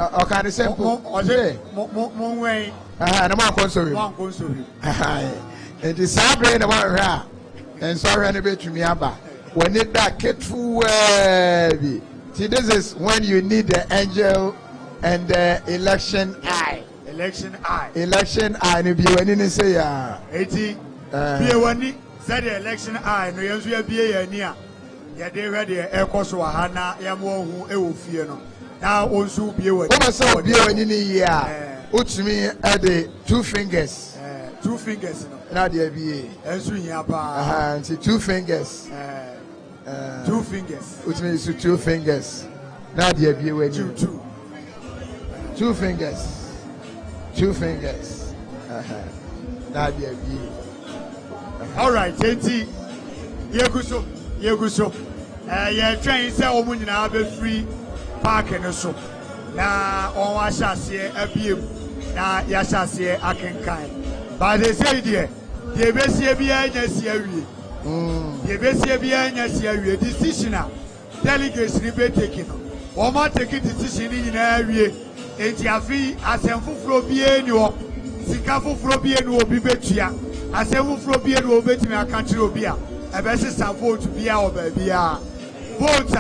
o ka de simple o se mo wen na mo akonso wi and the sabre na mo hwe a en so hwe ne betumi aba woni da ketu bi see this is when you need the angel and the election eye ne bi wani ne say ya eti be wani said the election eye no yenso ya bie ya ni a ya de hwe de ekoso ha na ya mo hu e wo fie no na onsu bie wani o say bie wani ni ye a utumi e de two fingers no na de bie ensu nya ba nti two fingers utumi su two fingers na de bie wani two fingers na de bie. All right, enti yeguso ye train say omu nyina be free park no so na on wa hyase abiem na ya hyase akenkan but they say there the besie bia nya si awie the besie bia nya si awie decision a delegates ni be taking o ma take decision ni nyina awie enti afi asemfoforo bia ni o sika foforo bia ni obi betua asewu fro bia no obetimi aka kire obi a ebese sa vote bia obabia vote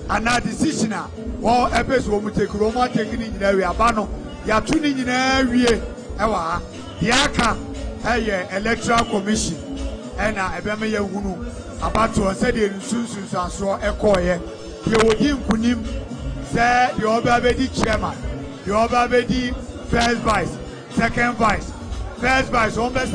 ana decision a wo ebese wo mutekuro mo ateki ni nyina wi aba no ya tu ni nyina wie ewa ya ka eye electoral commission ena ebeme ya hunu abato se de nsunsun aso ekoye ye wodi nkunim se the oba bedi chairman the oba bedi first vice second vice first vice on best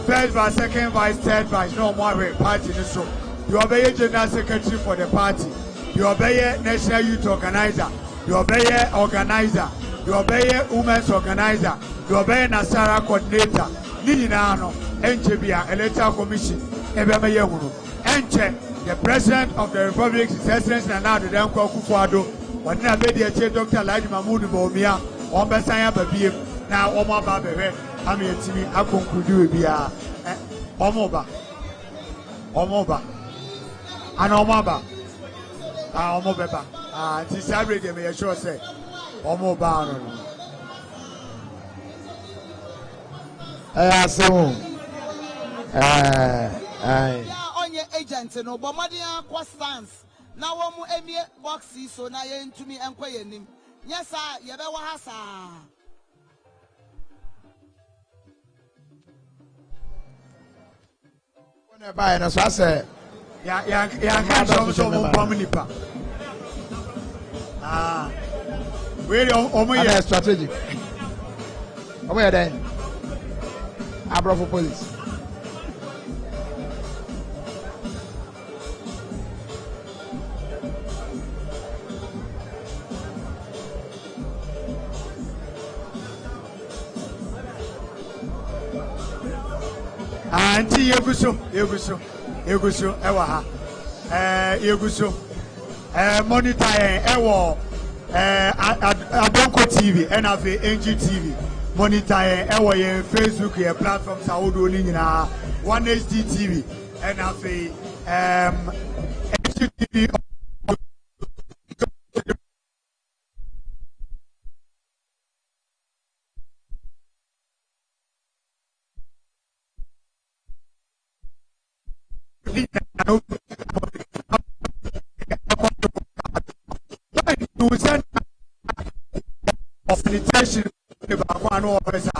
first vice, second vice, third vice, no more party. So you obey general secretary for the party, you obey national youth organizer, you obey organizer, you obey women's organizer, you obey Nasara coordinator, Ninano, NJBA, electoral commission, the president of the republic, his excellency, and now the Danko Kufuado, when I made the Dr. Ladi Mahmoud Bomia, on Besaya Babim, now Omar Babe. I'm here to I conclude with Omoba and Omobeba. This Saturday, may I sure say Omoba.
On your agent, no, but Madia Quastans. Now, one more boxes, so now you're to me and quiet him. Yes, sir, you better
Buy and so I say,
yeah, can't show Pominipa. Ah, where are
strategic? Where then? I brought for police.
Auntie Yeguso, ewa ha. Yeguso, monitor ewa. Adonko TV, NFA, NGTV, monitor ewa ye Facebook ye platforms audio ni na 1HD TV, NFA, NGTV. Sanitation about one officer.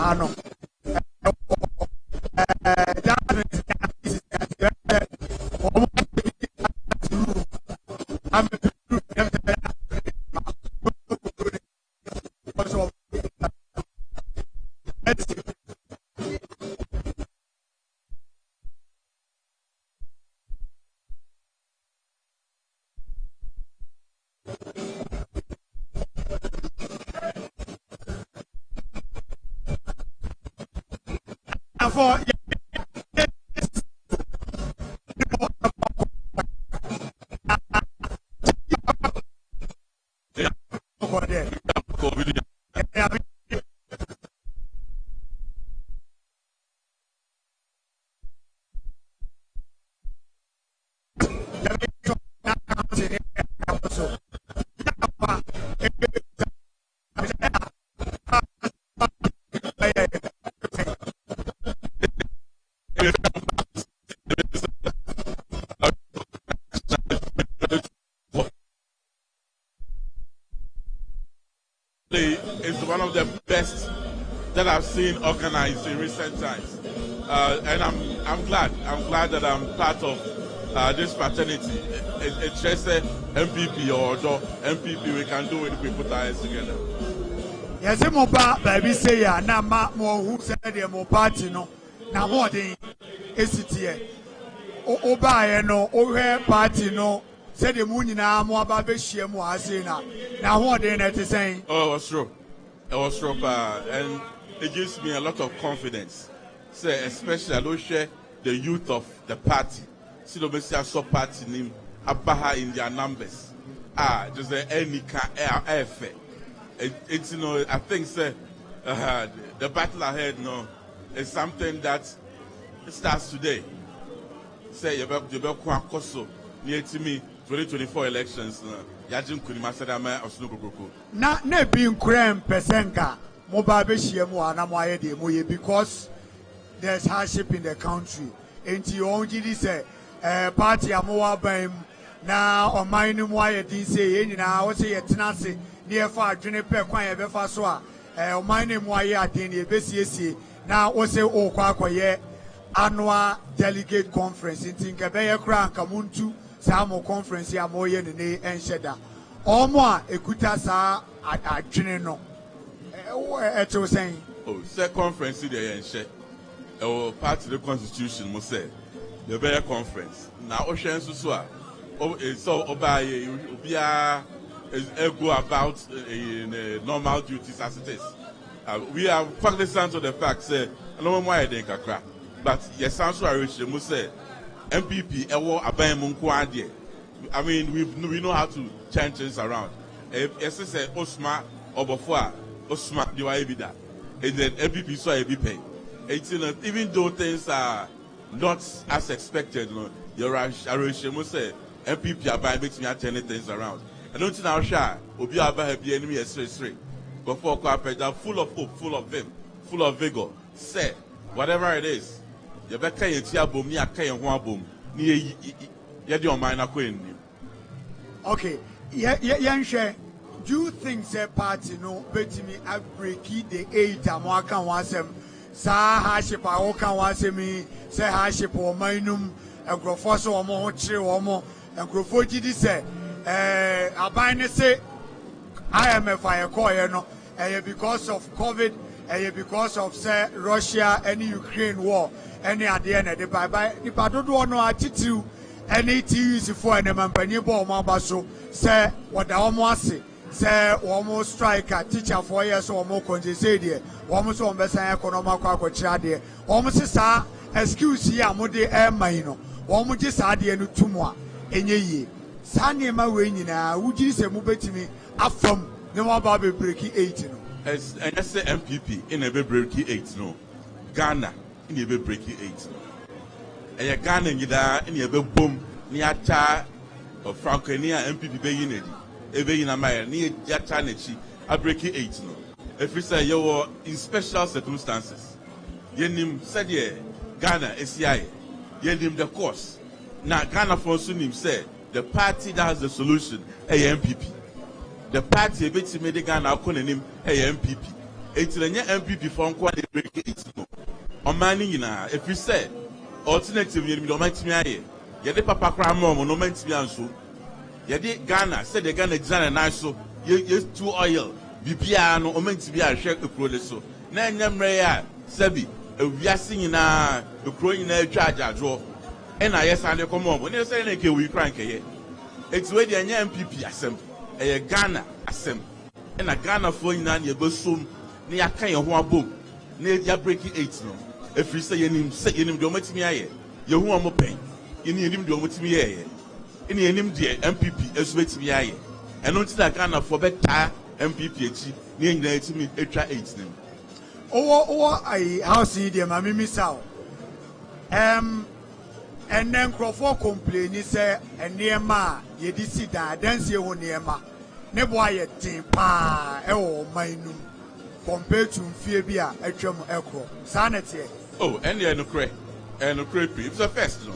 For
It's one of the best that I've seen organized in recent times, and I'm glad that I'm part of this fraternity. It's just a MPP or MPP. We can do it if we put our heads together.
Yes, mo ba baby say ya na ma mo who said the mo party no na mo den esitie o ba ye no o hwe party no said the moon na mo aba be hie mo ase na ho den na te saying.
Oh, it was true, and it gives me a lot of confidence. Say, especially I don't share the youth of the party. See the message so party name abaha in their numbers. Just any effort. It's I think say the battle ahead is something that starts today. Say you be kwakoso near to me 2024 elections. Yajim Kunima said I'm a Snugoko.
Na ne being crème pesenka mobile shiemu anamoye de moye because there's hardship in the country. Enti onji say party amowa bam na o mine mu aye din say nyina wo say yetenase near for adwene pe kwan ye befa so a o mine mu aye adin e besiesie na wo say o kwa akoye annual delegate conference enti nke be ye kra nka muntu Samo conference ya moye ne ensheda omo a ekuta sa adwene no eto saying
oh say conference dey enshe e part of the constitution mo say the bear conference na o hwen so a so obaye obia go about in normal duties as it is. We are cognizant of the fact say no more dey kakra but yes sounds are rich mo say MPP, I mean, we know how to change things around. As I said, Osma or before, Osma, you are evident. And then MPP saw a big pay. Even though things are not as expected, your Arishemo say MPP are buying makes me turning things around. I don't know how shy, Obi Abba be enemy as straight. Before Carpenter, full of hope, full of vim, full of vigor. Say, whatever it is. You better
okay, do you think the party no bet me I break the 8 amwaka wasem sa haship awoka wasemi say haship or minum nkurɔfoɔ so wɔn ho kyerɛ wɔn nkurɔfoɔ gidi sɛ aban ne se IMF ayɛkɔɔyɛ no because of COVID because of say Russia and Ukraine war any adeɛ na de bye nipa dodoɔ no atitiriw any TVs for and mampanyin bɔ wɔn aba so sɛ wɔda wɔn ase sɛ wɔn strike teacher for years so wɔn kɔnjese deɛ wɔn so wɔn bɛsan ɛkɔnɔma akɔ akɔkyerɛ adeɛ wɔn si saa excuse yi a wɔde ɛɛma yi no wɔn gye saa adeɛ no tum a enye yie saa nneɛma wei nyinaa wogyi sɛ mo betumi afam ne wɔn aba bebreki 8 no.
And I say MPP in a breaky 8 no. Ghana in a breaky 8 no. And a Ghana in Yida in a boom near Cha or Franco near MPP Bay Unity. Ebe in a mile near Yatanechi a breaky 8 no. If we say you were in special circumstances, Yenim said ye Ghana SCI, Yenim the course. Now Ghana for Sunim said the party that has the solution, a MPP. The party a bit made Ghana him a MPP. It's a MPP for quite a break it. On mining if you say alternative, you don't make me. You the Papa Cramon, no man to be answered. You did Ghana, said the Ghana design and I so you too oil, BPR, no meant to be a shake the produce. So, Nan Yamrea, Sebi, we are singing the growing charge I draw. And I yes, and come on, when you say we crank it. It's where the MPP assembly. A Ghana assembly and a Ghana for in an yabusum near Kaya Boom near your breaking 8 no. If you say your name, don't make me aye. You who am pain. You need him don't make me aye. In your name, dear MPP, as wait me aye. And not that Ghana for better MPP near the to me extra 8 name.
Oh, I house in the mammy miss out. And then Crawford complain, he said, and near ma, ye did see that, dance you near ma. Never a team pa, minum, compared to Phoebia, a chum echo. Sanity.
Oh, and no cray, and no crepe. It's a first, no.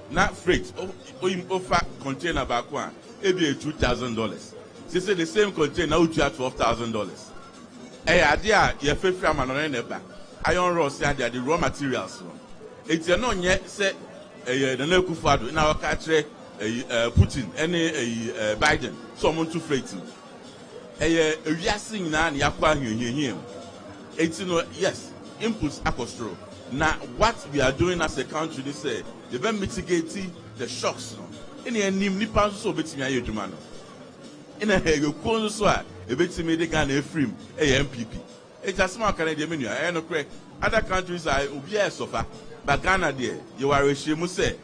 Not freight, offer container back one, it be $2,000. She said the same container would charge $12,000. Eh, idea, your favorite man on the back. Iron rods, the raw materials. It's a non yet said. The Nekufado in our country, Putin, any Biden, someone to freight. We are seeing now, it's yes, inputs acostro. Now, what we are doing as a country, they say, they've been mitigating the shocks. In the name, Nipan so betting a Yajumano. In a hego, Konsoa, a bit me the Ghana free, a MPP. It's a small Canadian menu, I know correct. Other countries are obvious so far. But Ghana, dear, you are a shame, say,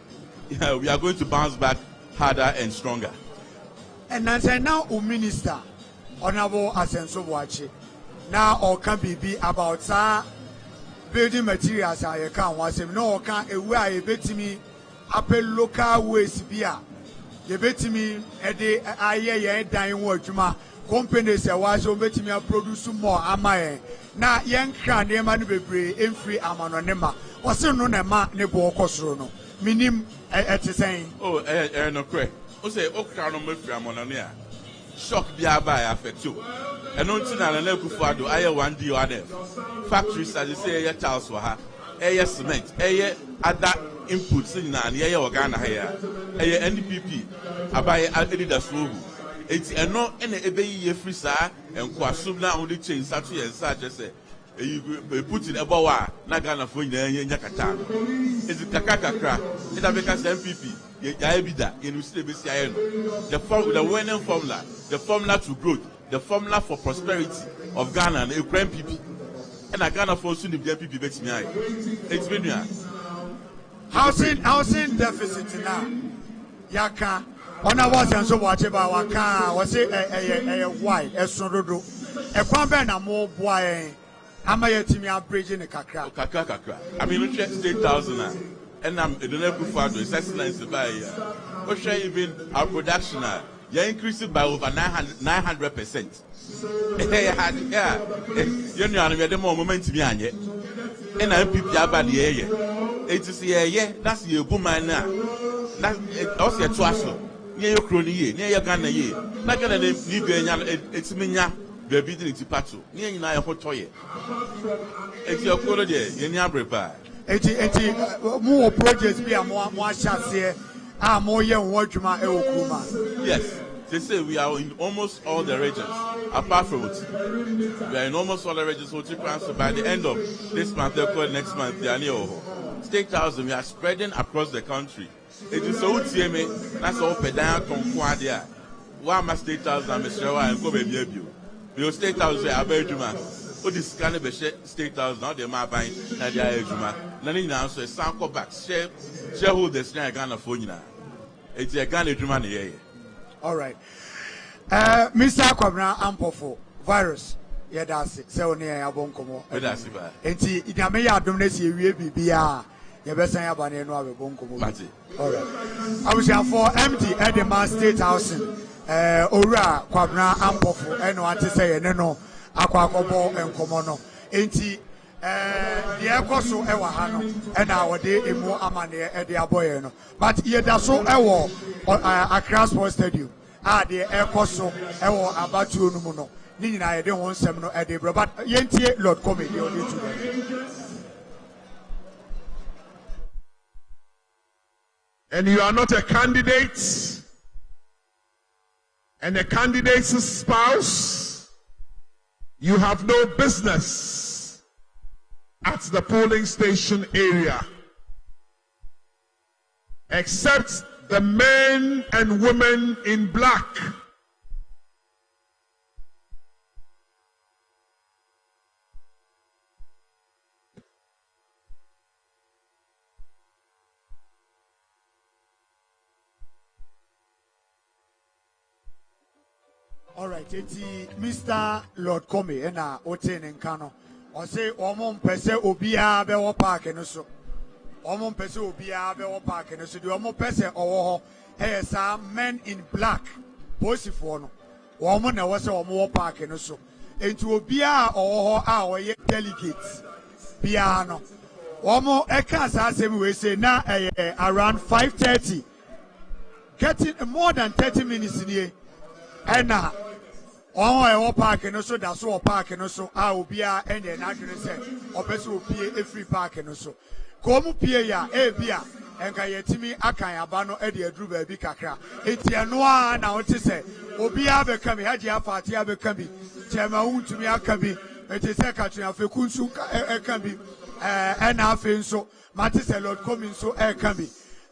we are going to bounce back harder and stronger.
And as I now, Minister, Honorable Asenso Wachi, now or can be about building materials. I can't was him no can away a bit me up a local waste beer. You bet me a day, I dying word to my companies. I was over to me produce more. Am I now young can name and be free in free amanonema. Was no nema nebo kosrono. Minim at the saying. Oh,
no cray. O say, O crown of Murphy amonia. Shock be by affect you. And no tina and level fado, I 1 D or other. Factories, as you say, a Charles for her. A cement, a other inputs in an air organa here. A NDPP, I buy Adidas logo. It's a no any ebe free sir and Kwasumna only change such and such as a. You put in a boa, Nagana for Yakata. It's a Kakakra, it's a because MPP, Yabida, in the winning formula, the formula to growth, the formula for prosperity of Ghana and Ukraine people. And I Ghana for soon if the MPP makes me. It's been
housing deficit now. Yaka, on our was and so watch about Waka, was it a white, a sorodo, a pump and a more boy. Am I to me bridging a kakra?
Kakra. I mean, we check State Thousand, and I'm the level for the excellence by we share even our production. You increase it by over 900%. Yeah, you know, I'm the moment to be on it. And I'm people about the area. It's yeah, that's your woman now. That's also your trust. Near your crony, near your Ghana, not gonna leave you, it's me. The ability to patrol. Near you, I have toy. It's your quality, you never prepare.
eti more projects be a more chassis. More young workman.
Yes, they say we are in almost all the regions, apart from it. We are in almost all the regions. So by the end of this month, next month, they are near State House. We are spreading across the country. It is so TMA. That's all pedal conquadia. One must State House and Mr. and go baby. We State House are very human. What is kind of State House now? They are buying Nadia Juma. None now, so some go back. Shareholders now Ghana phone now. It's a Ghana Juma here.
All right. Mr. Kwabena Ampofo virus. Yeah, that's it. So near Abonkomo.
That's it.
Enti idame ya domnesi ewie bibia. Ye besan ya bane no Abonkomo. All right. I was here for MD Edema State Housing. Ora Kwabena Ampofo eno ante say ene no akwa akobo enkomo no. Enti the ekoso ewa ha no e na wode emu amane e de aboye no. But ye da so ewo Accra Sports Stadium. The ekoso ewo abatu no mu no. Ni nyina ye de won sem no e de bro. But yentie Lord come dey on it.
And you are not a candidate and a candidate's spouse, you have no business at the polling station area, except the men and women in black.
All right, Mr. Lord Comey and Oten and Kano. I say, Omon Pese Obia Bewa Park and so. Omon Pese Obia Bewa Park and so. The Omon Pese or hey, men in black. Posifono. Woman, I was a Omo Park and so. Into Obia or our delegates. Piano. Omo Ekas as we say now around 5:30. Getting more than 30 minutes in here. And now. Oh, park and also that's all park and also I will be a and then I can say, or best will be a free park and also. Come Pia, Bia, and Kayetimi Akaya Bano Eddie Druba Bikakra. It's a noir now to say, Obia becoming Hadia Party Abekambi, Chama to me Akabi, it is a country of a Kunsu Kambi, and half in so, Matis a lot coming so air can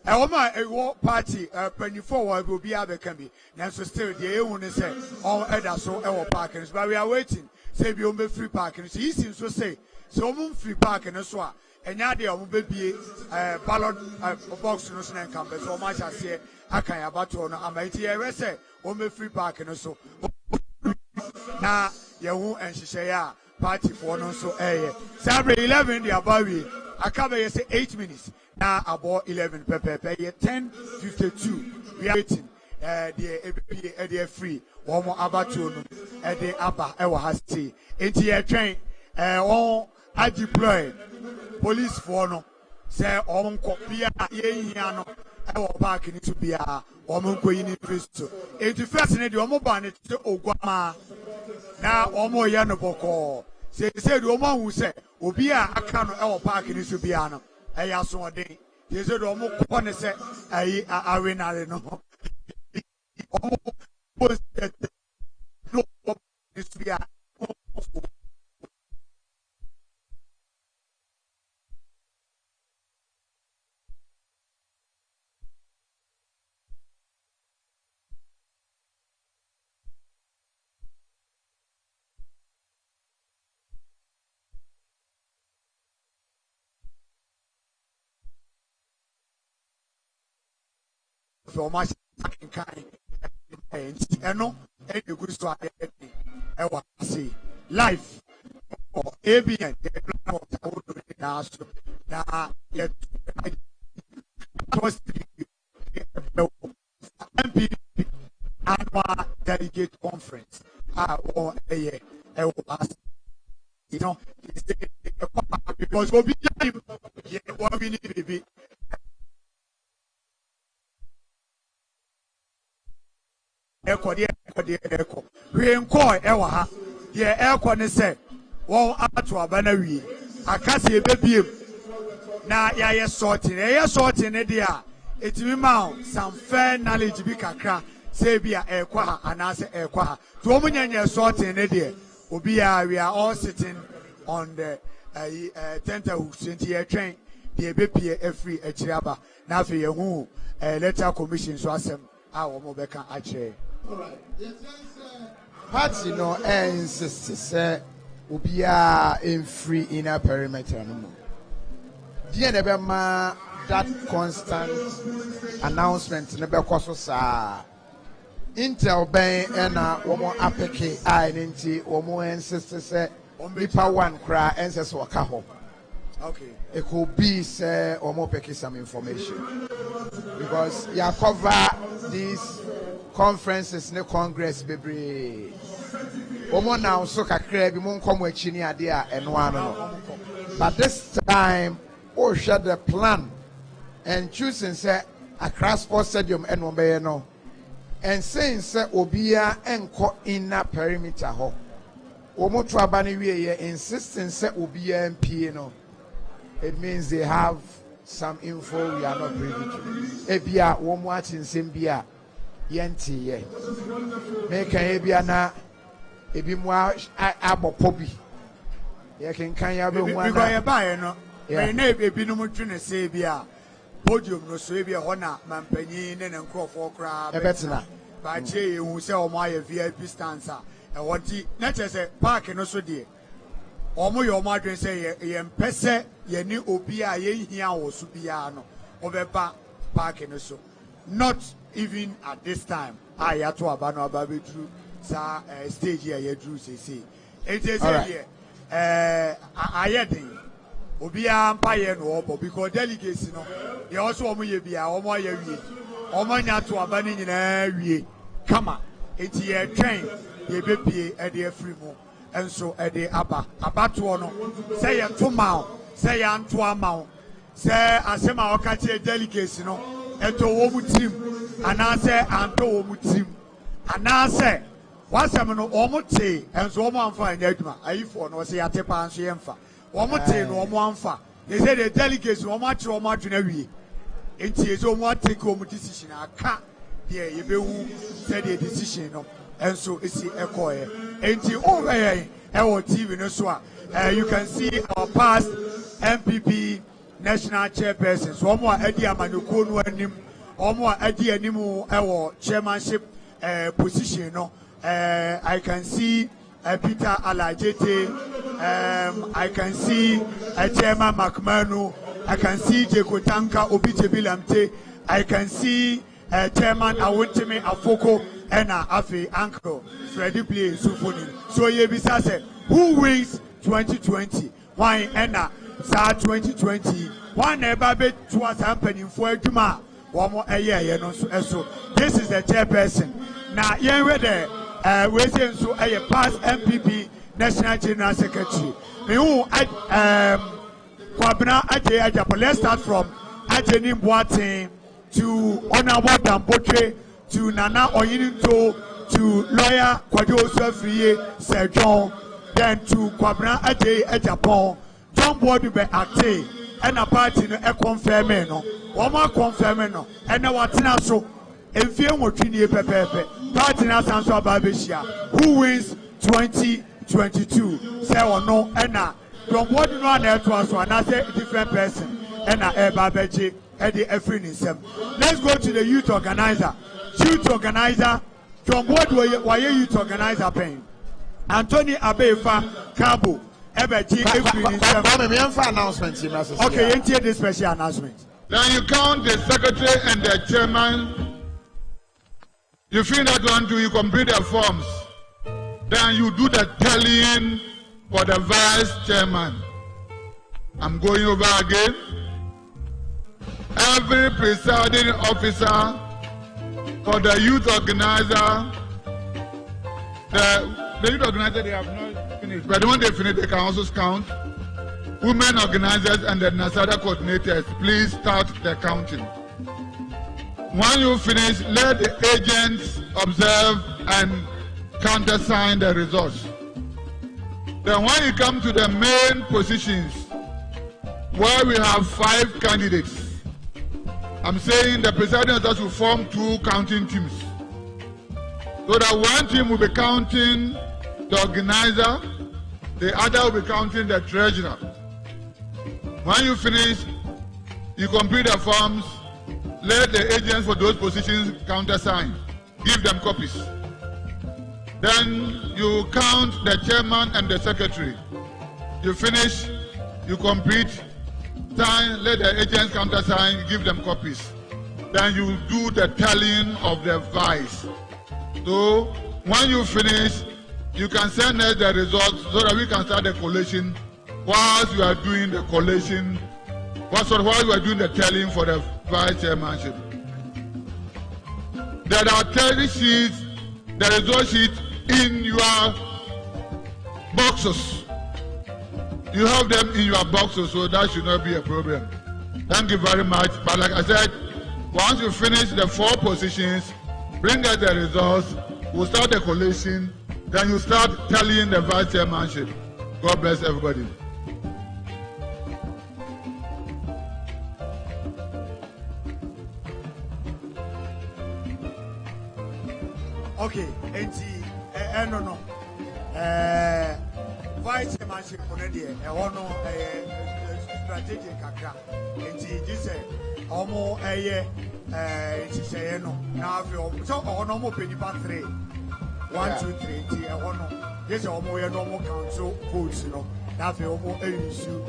a war party, 24 will be able to be. Now, so still, the A1 say, all others so our parkers, but we are waiting. Say, we will free parking. He seems to say, so free parking as well. And now there will be a ballot box no snake campus, so much as here. I can't about to know. I'm 80 years, say, only free parking so. Now, you won't and she say, party for no so air. Saturday 11, the above, I cover say 8 minutes. Now about 11 pepe 10:52. We are waiting. The free. One more about to the abba ever has tea. Into train. I deploy police for no. Say on copia yano. I will back in to be a woman going in Christo. Into fascinate your mobile to Ogama. Now Omo Yanoboko. Say the woman who said, Obia, I cannot our park in Subiano. I asked one day. He said, "Omo kone se I arenare no." No, this be a. So much kind and no any good to I want to see life or ABN now yet MP annual delegate conference or a year you know because we'll be what we need to be. Echo. We call Ewa. Yeah, Echo ne say, "Won ato abana wie. Akase ebebiem. na ya sorting there. It will some fair knowledge be kakra. Say be a ekwaha and answer ekwaha. To omunya sorting there. We are all sitting on the tenterhooks into a train. The BPA every Echiraba. Now for your who letter commission so as our Mobeka Ache.
Party no insist say Ubia in free inner perimeter no more. Dear Nebema, that constant announcement never costs sa Intel Bay and Omo Apeke I ninety Omo insist say Nipa one cry and says Wakaho.
Okay.
It could be say Omo Peke some information because you cover these conferences ne congress bebre. Omo now so kakra bi mon komo achini ade a eno ano. But this time oh share the plan and choosing say Accra Sports Stadium eno be no. And saying say obia enko inner perimeter ho. Omo to abani we insisting say obia MP no. It means they have some info we are not privy to. Ebia womo atin sembia yenti ye. Make ebia na ebi mu abopobi. Ye ken kan ya be hu ana.
Because ye buy no. Me na ebi no mu twene say bia. Podium no so ebia ho na mampanyin ne nkrofo kra.
Ebetina.
Ba che ye hu say omo aye VIP stanza. E wonti na che say park no so de. Omo yo ma dwen say ye mpese ye ni obi a ye hia wo so bia no. Obeba park no so. Not even at this time. Ya to aba no aba be true. Sa stage here ye drew say. It is here. Ayedin. Obia mpa ye no obo because delegates no. They also omo ye bia omo ye wie. Omo nya to aba ni nyina wie. Kama. Enti ye twen ye bepie e de free mo. Enso e de aba. Abato no. Say ye to ma. Say ye anto ama. Say asema okache delegates no. Eto wo mu team. Anase anto wo mu team. Anase wasem no omote enso omo anfa anya aduma ayifo no say atepa anso yemfa omote no omo anfa they say the delegates omo akire omo adwena wie enti ezo omo take omo decision aka there ye behu say the decision no enso esi ekoye enti over here e TV no so you can see our past MPP national chairperson so omo adi amanyoko no anim omo adi animu e chairmanship position no. I can see Peter Alajete, I can see Chairman McManu, I can see Jekotanka Obijebilamte, I can see Chairman Awuntimi Afoko, and Afi Uncle Freddy Play Sufuni. So Yebisa said, who wins 2020? Why Enna Sa 2020? One never bet was happening for Juma. One more a year, so this is the chairperson. Now, you're there. We say so a past MPP National General Secretary. Let's start from Ajeni Boateng to Honorable Dambotre to Nana Oyinito to Lawyer Kwado Osofriye Sir John, then to Kwabena Aje Ejapon, John Bodube Ate, and a party no e confirm no. One more confirm no. And now what's now so. If you want to pepe, partner Sanso Babishia, who wins 2022? Say or no, Enna. From what you know, to us, another different person, Enna Babeji, Eddie Efrin is him. Let's go to the youth organizer. Youth organizer, from what were you youth organizer paying? Anthony Abefa Cabo, Ebeji Efrin is him. Okay, enter this special announcement.
Then you count the secretary and the chairman. You fill that one too, you complete the forms. Then you do the tallying for the vice chairman. I'm going over again. Every presiding officer for the youth organizer, the youth organizer, they have not finished. But when they finish, they can also count. Women organizers and the NASADA coordinators, please start the counting. When you finish, let the agents observe and countersign the results. Then when you come to the main positions, where we have 5 candidates, I'm saying the presiding authority will form 2 counting teams. So that one team will be counting the organizer, the other will be counting the treasurer. When you finish, you complete the forms, let the agents for those positions countersign, give them copies. Then you count the chairman and the secretary. You finish, you complete, sign, let the agents countersign, give them copies. Then you do the tallying of the vice. So when you finish, you can send us the results so that we can start the collation whilst you are doing the collation, while you are doing the tallying for the vice chairmanship. There are 30 sheets, the result sheet in your boxes. You have them in your boxes, so that should not be a problem. Thank you very much. But like I said, once you finish the 4 positions, bring us the results, we'll start the collation, then you start tallying the vice chairmanship. God bless everybody.
Okay, no. Vice chairmanship for the day, strategic kakra. This almost no. Now so no penny 3. 1, 2, 3. This almost normal council votes, you know. Now we almost issue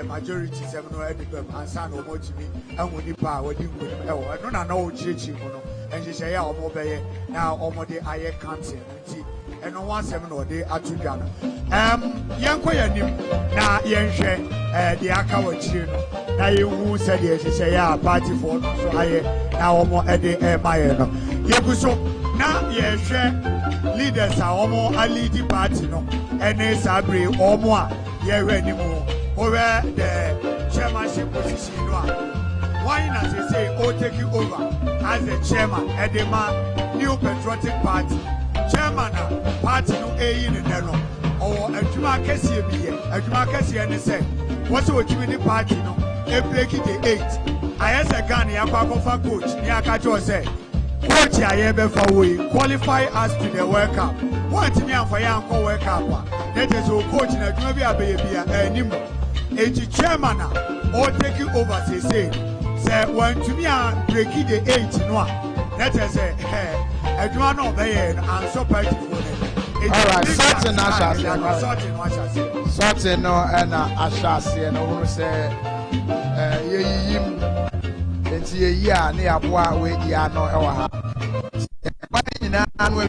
majority 7 or 8 and son or more to me and when you power do I don't know chichi, and she say almost now almost the air cancer and no 1 7 or day at 2 Ghana. Yankoyanim na yenche the akawa chino. Now you who said yes, she say party for so I now almost at the air no. Yakuso now yenche leaders are almost a leading party no and they sabre or more. Yeah, anymore. Over the chairmanship position. Why not say, oh, take you over as the chairman at the New Patriotic Party? Chairman, party no A in the Nero. Or a Juma Cassia be a Juma Cassia and say, what's what you in the party? No, a break it the 8. I asked a gun, Yapakofa coach, Yakacho say, coach, I ever for we qualify us to the World Cup. What me and for young World Cup? That is all coach in a Jumia baby anymore. A chairman or take you over, say, when to me are breaking the 8 no. That is a Juan obey and so party for it.
All right, certain Ashas, certain no, and Ashas, and who say, it's a year near Bois with Yano Ewa. But in an way,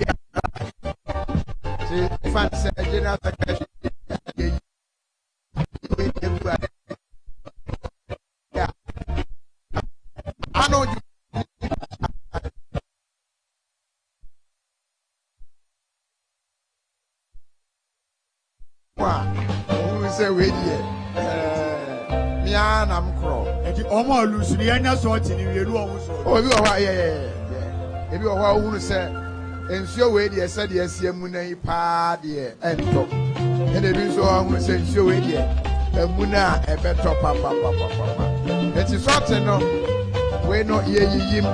if I say general secretary, yeah, I know you. Who say we here? Me and I'm crow.
And you almost lose the end of sorting in your room.
Oh, you are, yeah. If you are who say, and so we dear said, yes, Muna party and top. And they do so I will say, so we dear, and Muna a better papa. It is certain no, we not ye him,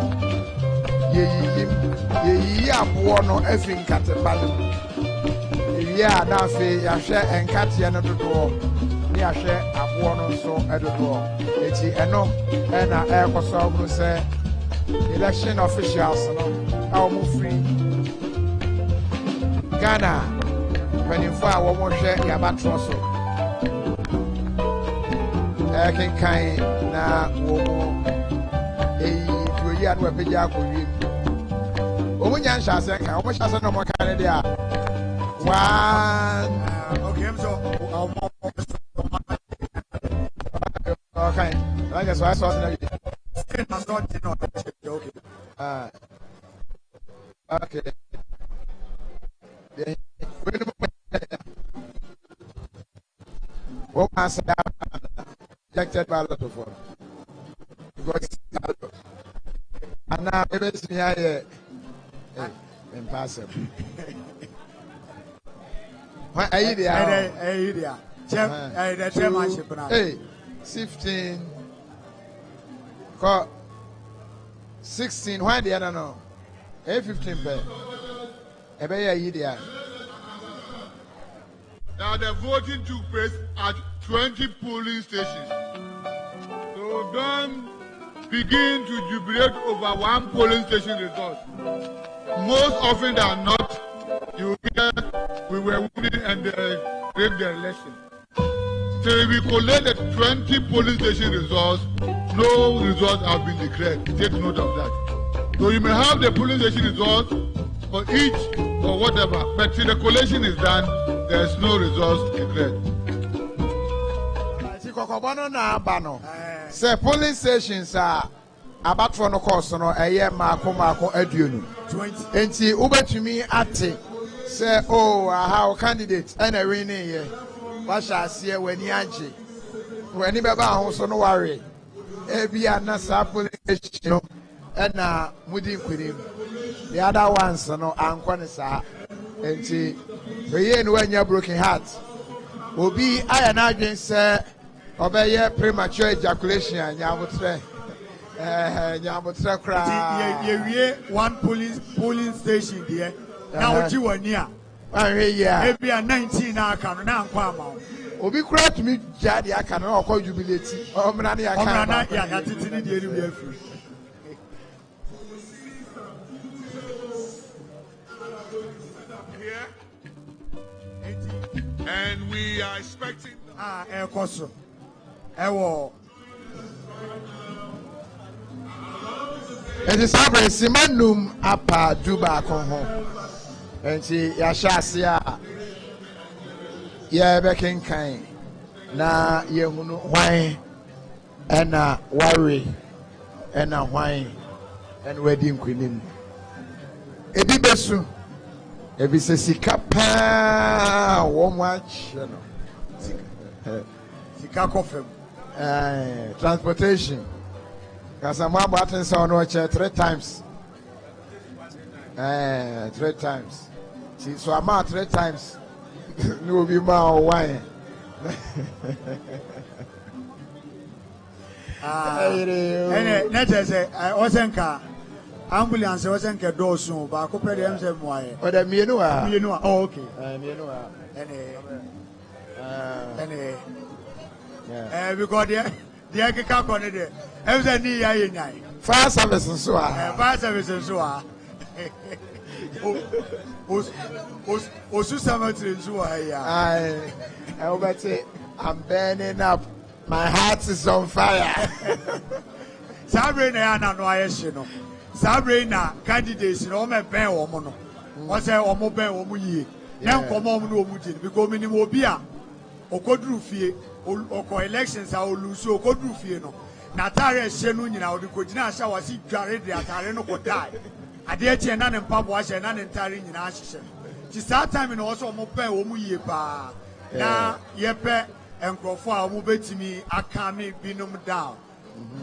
ye abuano effing catapalu. Yeah, now say, I share and cat yen at the door. Near share abuano so at the door. It's a no, and I air for some say, election officials, no, I'll move free. Ghana, when you fire one more share, you have a trosso. I can kind now, a year to a big yard with you. Oh, when you shall say, I wish I said no more Canada. One.
Okay, so
okay, I guess I saw it. Okay. What I said, rejected by a lot of them. And now, it's me, impossible. What are you there?
The chairmanship now.
Hey, 15, 16. Why the other no? 15 pay.
Now the voting took place at 20 polling stations. So don't begin to jubilate over one polling station result. Most often than not, you hear we were winning and they rigged the election. So if we collect the 20 polling station results, no results have been declared. Take note of that. So you may have the polling station results for each or whatever, but till the collation is done, there is no results declared.
Say polling stations are about for no course no eye mako aduonu 20 enti ubetumi ate say oh how candidate and a winning here what shall see when you age when you beba ho so no worry e bia na sa polling station na mudi nkwiri the other ones no ankwa ne sa enti we no anya broken heart obi aya na adwen say obeye premature ejaculation anya abotre
one polling station there. Now what you want here? Maybe a 19 now can now come.
Obi cry to me, Jadi, I cannot call jubilate. Oh, Manani, I can't.
And we are expecting.
El Coso. Ewo.
It is a simanum apa duba konho. And she yashasia ya bekin kind. Na yehunu wine and a worry and a wine and wedding queen. Ebi besu. Ebi se sikapa one watch.
Sika coffee.
Transportation. Because I'm about to say 3 times. 3 times. See, so I'm out 3 times. No be more wine.
And I wasn't car. Ambulance wasn't a door soon, but I could pay them some wine.
But I mean, you
know, oh, okay. Because the agriculture on it.
Fire service and so on.
Fire service and so on.
I'm burning up. My heart is on fire.
Sabrina, no, I know. Sabrina, candidates in all my bear woman. What's a woman bear woman? Now come on, no, because minimum beer or could roof or elections are lose or could roof. Natare Shenu nyina odi kojina sha wasi dware de atare no kodai ade eche na ne mpapo ahye na ne ntare nyina ahye ti that time no also mo pen wo mu yie pa na yepe enkrofo a mo betimi aka me binum down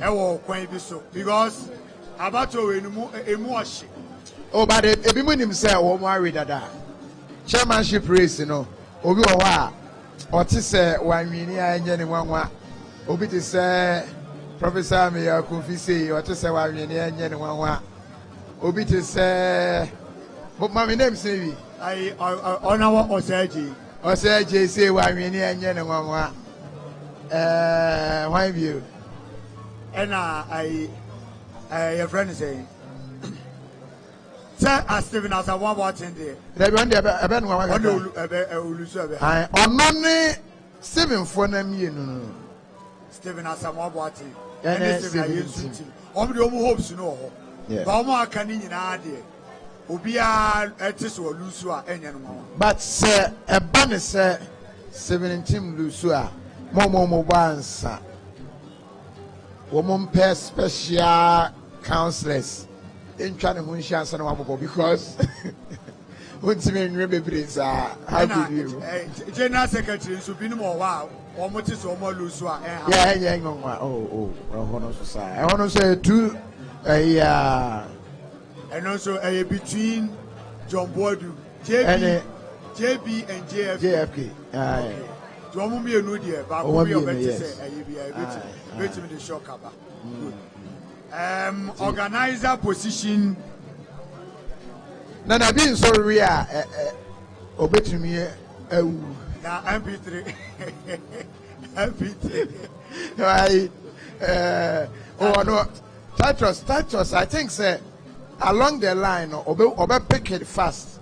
e wo kwan bi so because abato we nu emu ohye
oh but ebi mu nim say wo mo awe dada chairmanship race no obi wo ha o ti say wanwini anye ne nwanwa obi ti say Professor me ya confise o to say wa hwene enye ne wanwa obi to say but my name say
I honor
osaji say wa hwene enye ne wanwa why view
and your friend say sir as Stephen as I want watching there
there be on there ebe no wanwa I onone 7 for na mi no
Stephen Asamoah Boate and Stephen hopes no but
say a banner say 17 Lusua Momo Bansa woman pair special counselors in trying to chance and because what's mean remembrance how do you
General Secretary should be no more wow. Yeah,
I want to say 2
and also between John Boadu, JB and JFK. to omo me enu die ba ko be obeti say ayi bia beti me the shock aba. Organizer position.
Nana bin so we a obetumi
na MP3 MP3
no Titus I think say along the line obe pick it fast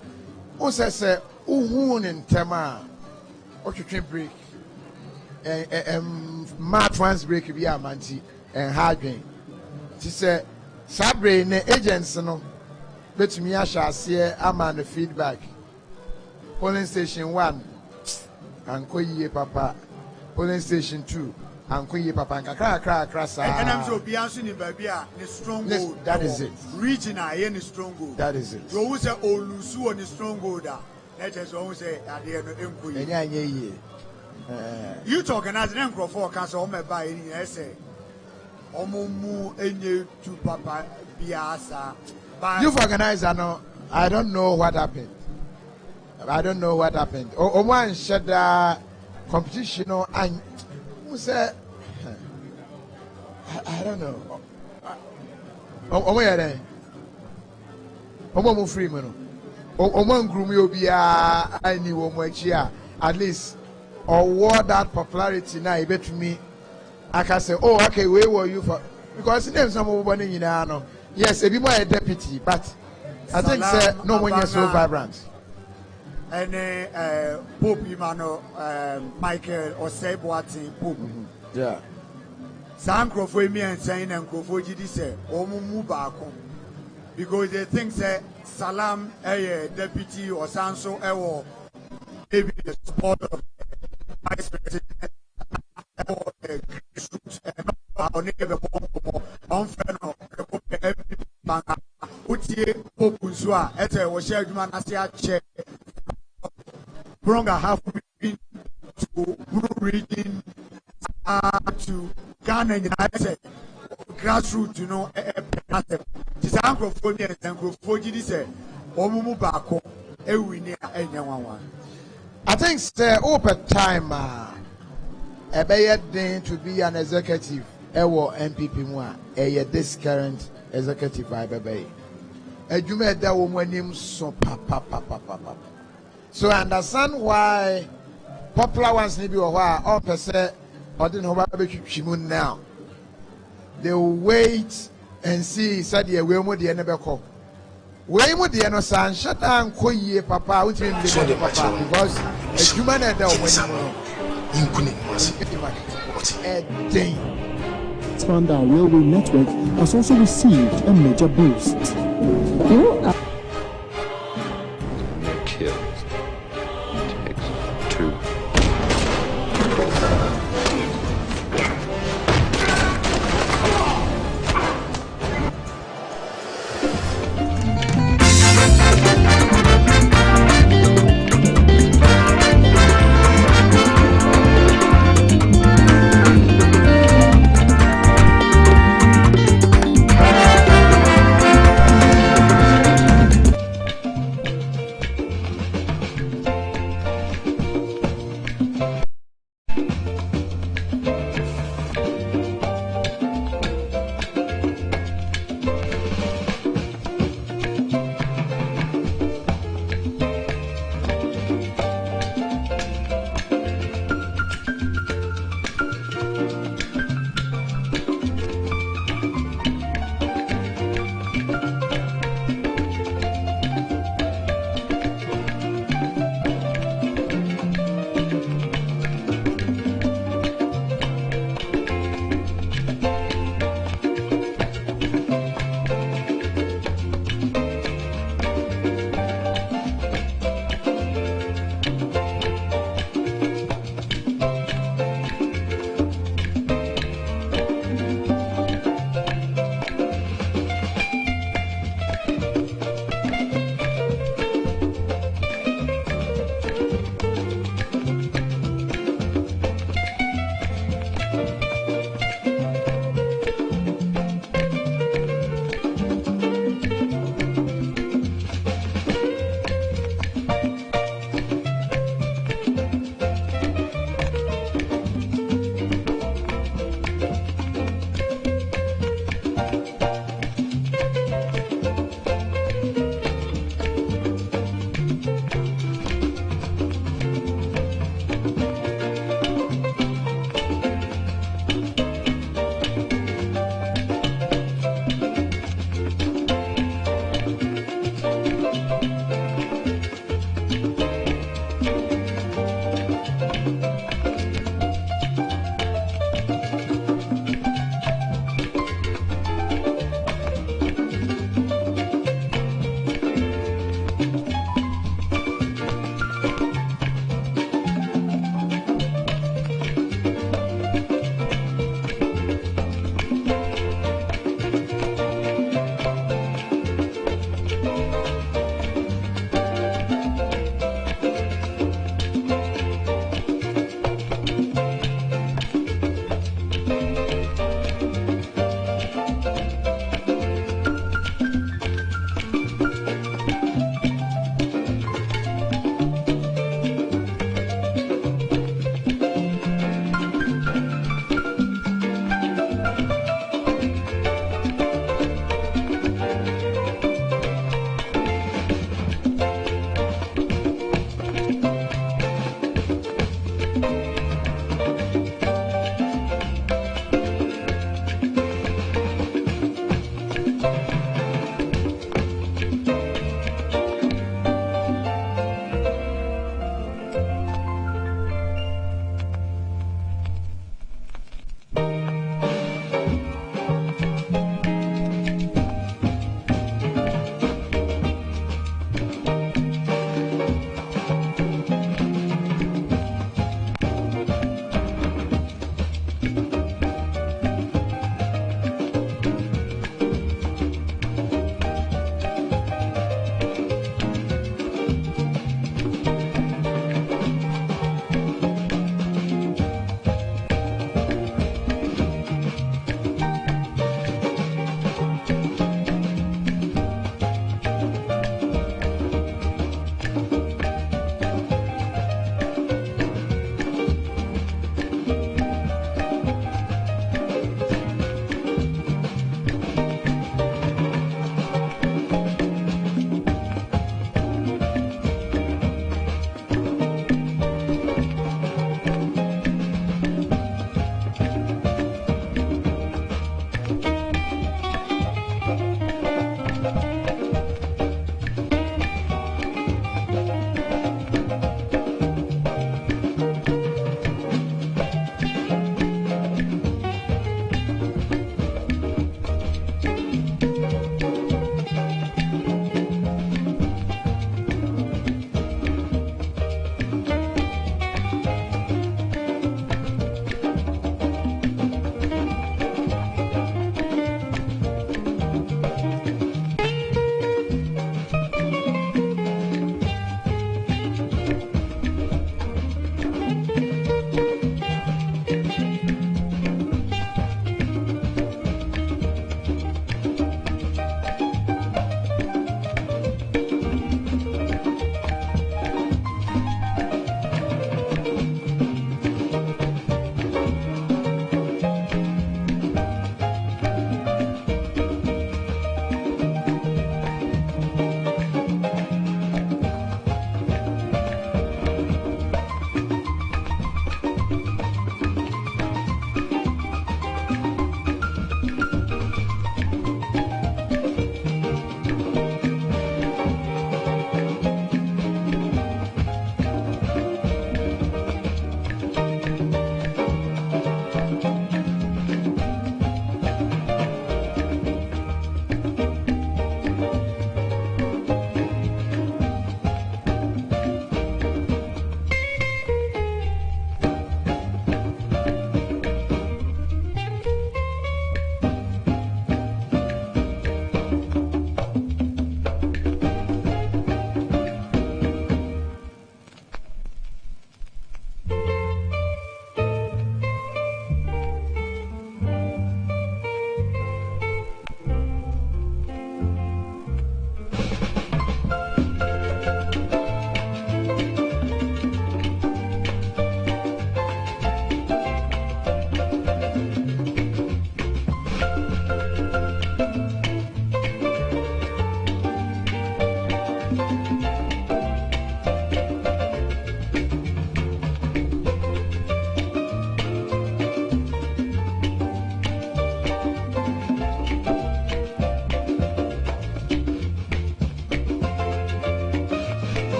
who say who in tema o twetwe break March once break bi amanti and hardwin ti say sabre ne agents no betumi ahya ase ama no feedback polling station 1 ankoyiye papa polling station 2 ankoyiye papa kakra sa
and I'm so biansu ni baby a ne stronghold
that is it
region a ye ne stronghold
that is it
so who say olusu on the stronghold that is who say ade no enkoyi
enya ye
you talk and as an enkrofo ka so o me ba eni ese omumu enye tu papa biasa
youth organizer no I don't know what happened. One shada competition no and who said I don't know. Omo free man. Omo grumi obia I ni wo mo at least award that popularity na e betumi I can say oh okay where were you for because name some body nyina no yes ebi mo a deputy but I think say no one is so vibrant.
And Pope Imano Michael Oseboati Pope.
Yeah.
Sankro for me and saying and Krofo Gidi say Omumu Bako. Because they think say Salam a deputy or Sanso Ewo maybe the support of vice president or Utie Popuzua, Ete was shared Manasia check. Bronga have been to region to Ghana United grassroots, you know, this uncle for me and uncle for you say, Omumu Bako, every near anyone.
I think over time, a better to be an executive, MPP one, this current executive by Baby. A Jume that woman named so papa. So I understand why popular ones maybe or why all percent or didn't know about now. They will wait and see said the way more the enebeko. Way more the enosan shut down koye papa which mean the papa because a human at the
Expand our railway network has also received a major boost.
Killed. Takes 2.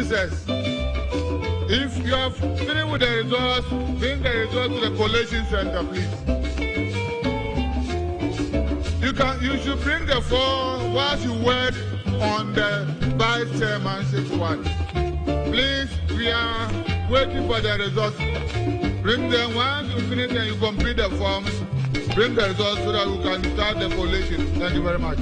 process. If you have finished with the results, bring the results to the collation center, please. You should bring the form whilst you work on the vice chairmanship one. Please, we are waiting for the results. Bring them once you finish and you complete the forms. Bring the results so that we can start the collation. Thank you very much.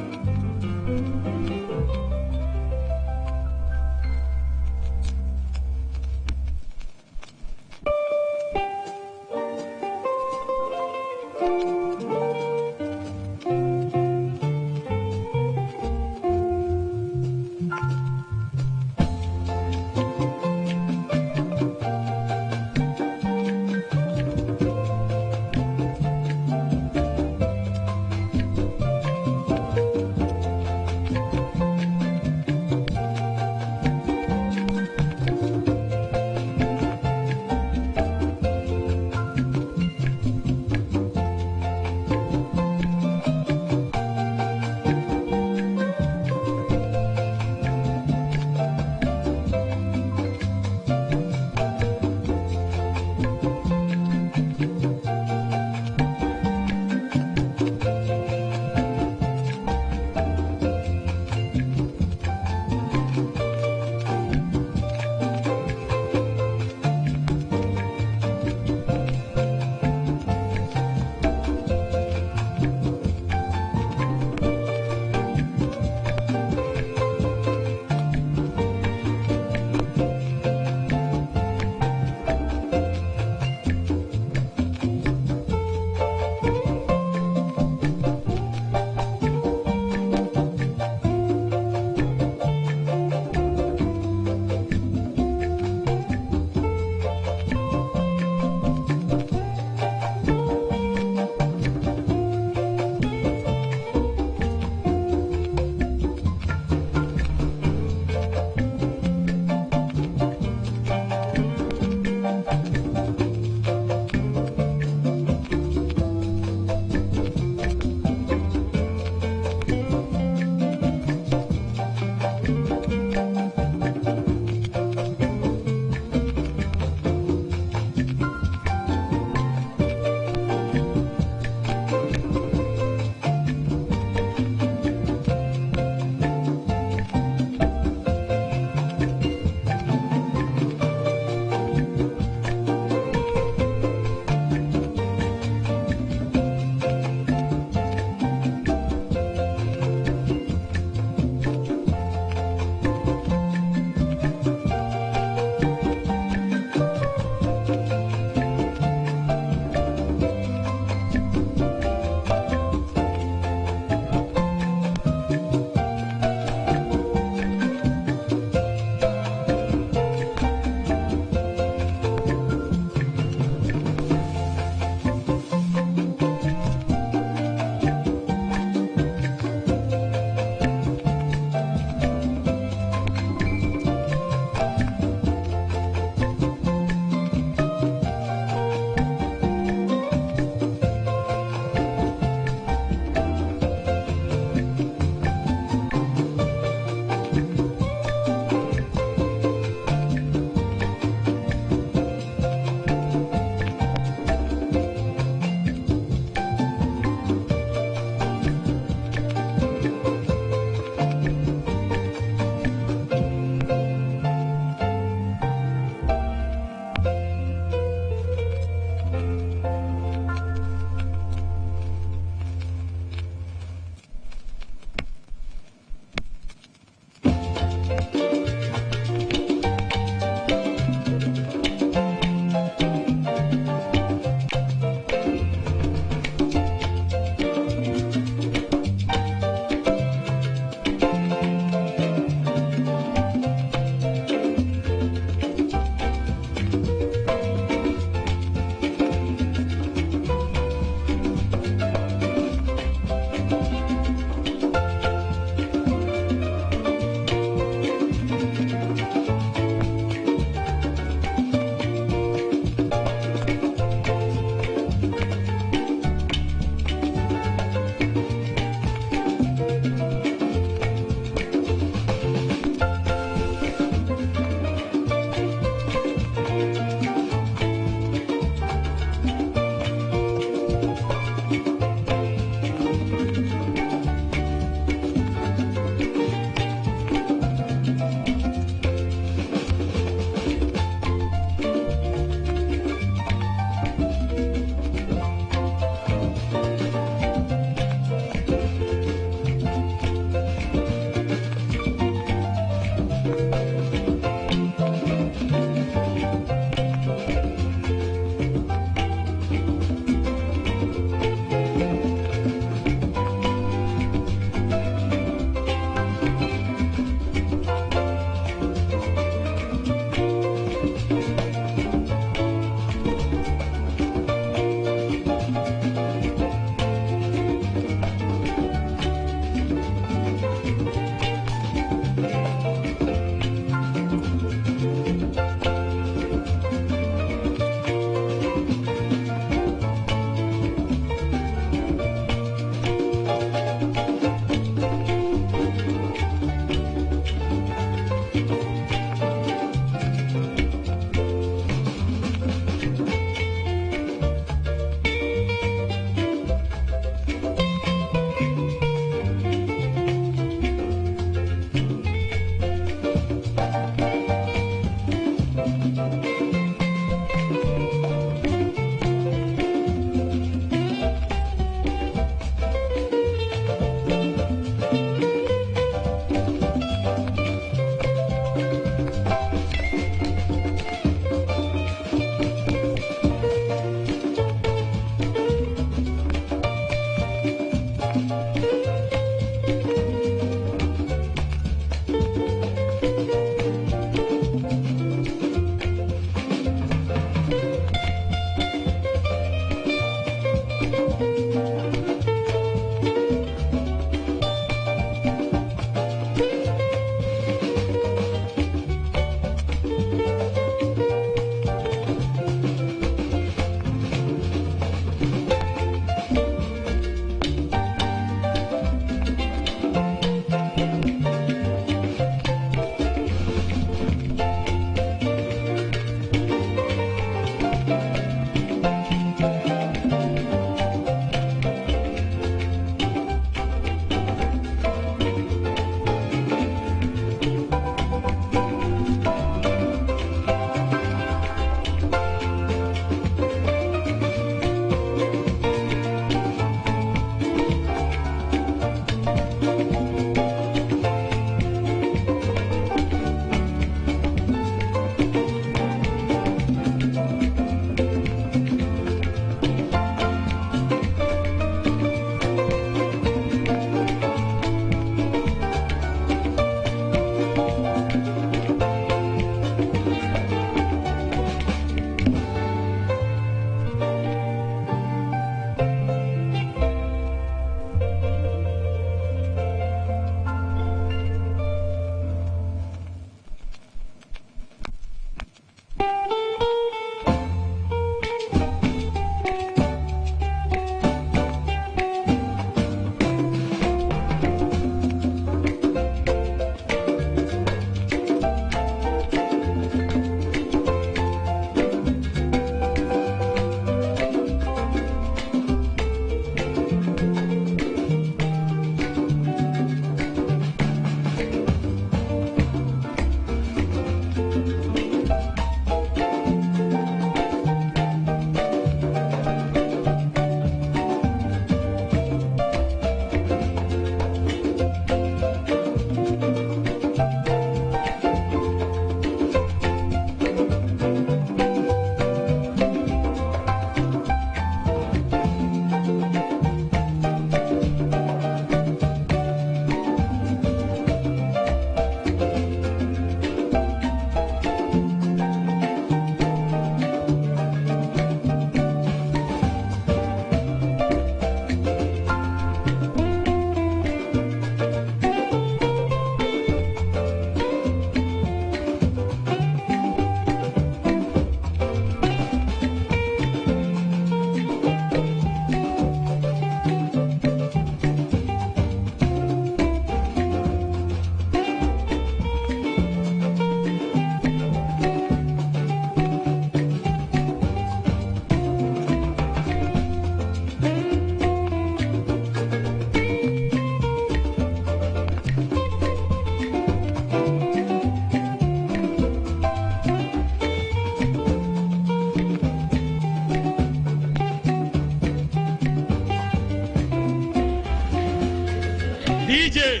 DJ,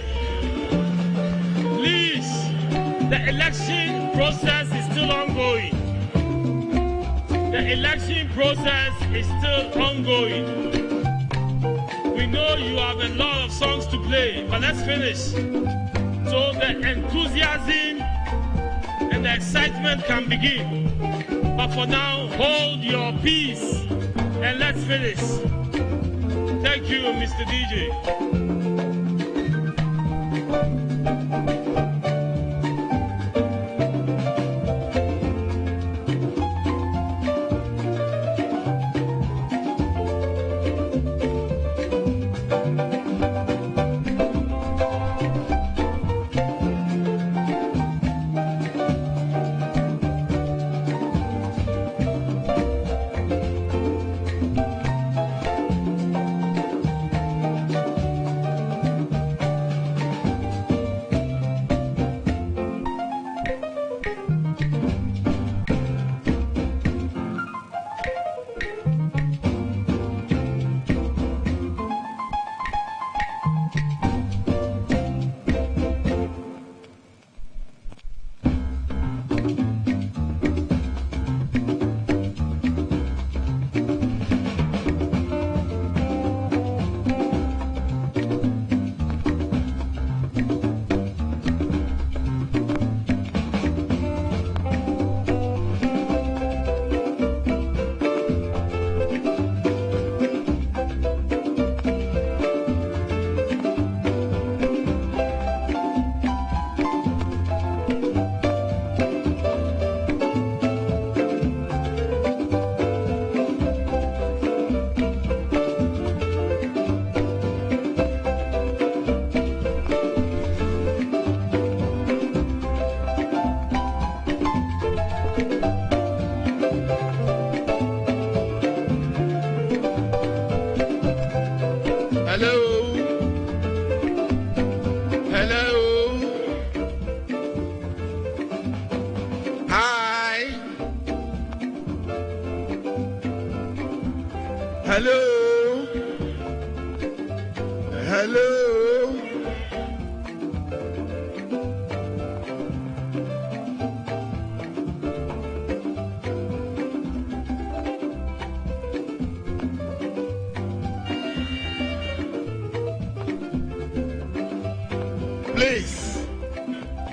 please, the election process is still ongoing. The election process is still ongoing. We know you have a lot of songs to play, but let's finish. So the enthusiasm and the excitement can begin. But for now, hold your peace and let's finish. Thank you, Mr. DJ.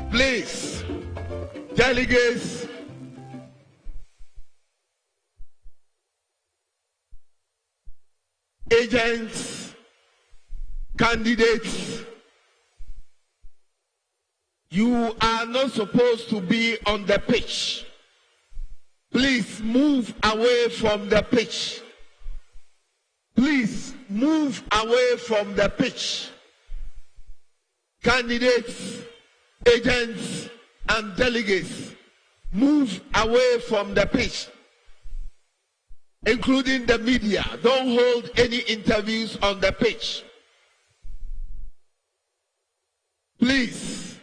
Please, delegates, agents, candidates, you are not supposed to be on the pitch. Please move away from the pitch. Please move away from the pitch. Candidates, agents, and delegates, move away from the pitch, including the media. Don't hold any interviews on the pitch. Please.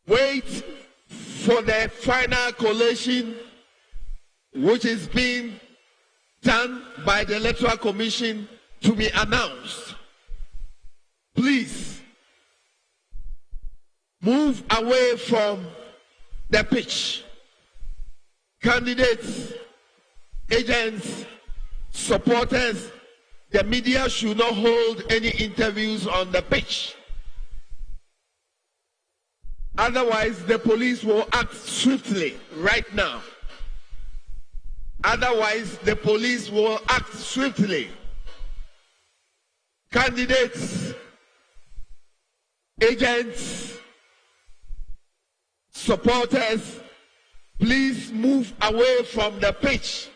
Wait for the final collation, which is being done by the Electoral Commission, to be announced. Please move away from the pitch. Candidates, agents, supporters, the media should not hold any interviews on the pitch. Otherwise, the police will act swiftly right now. Otherwise, the police will act swiftly. Candidates, agents, supporters, please move away from the pitch.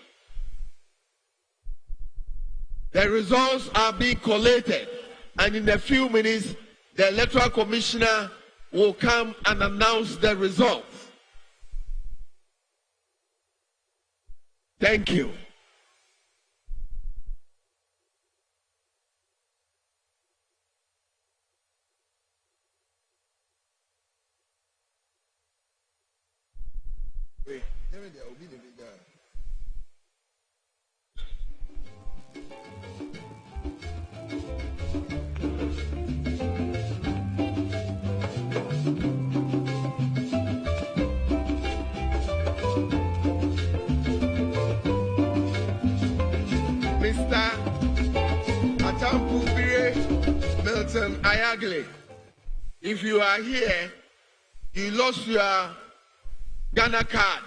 The results are being collated, and in a few minutes, the Electoral Commissioner will come and announce the results. Thank you. Mr. Atampubire Milton Ayagle, if you are here, you lost your Ghana card.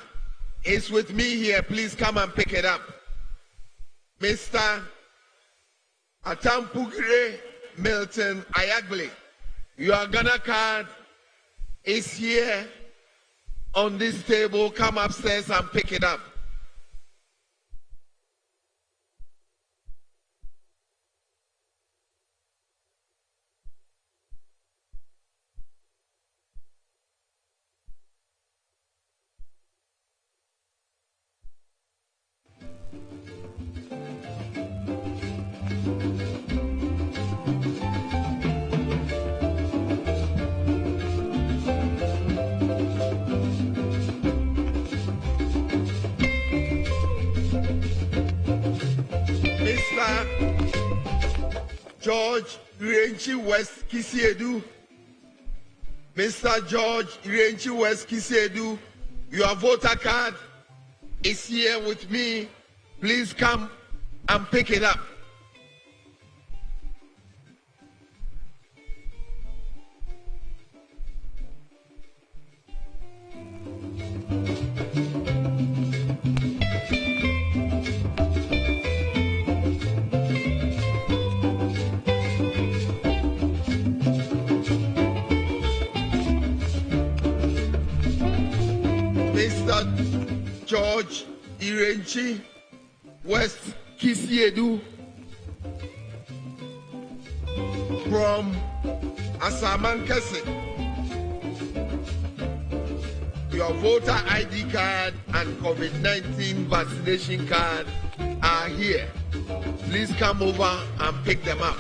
It's with me here. Please come and pick it up. Mr. Atampubire Milton Ayagle, your Ghana card is here on this table. Come upstairs and pick it up. George Irenchi West Kisiedu. Mr. George Irenchi West Kisiedu, your voter card is here with me. Please come and pick it up. Mr. George Irenchi West Kisiedu from Asamankese. Your voter ID card and COVID-19 vaccination card are here. Please come over and pick them up.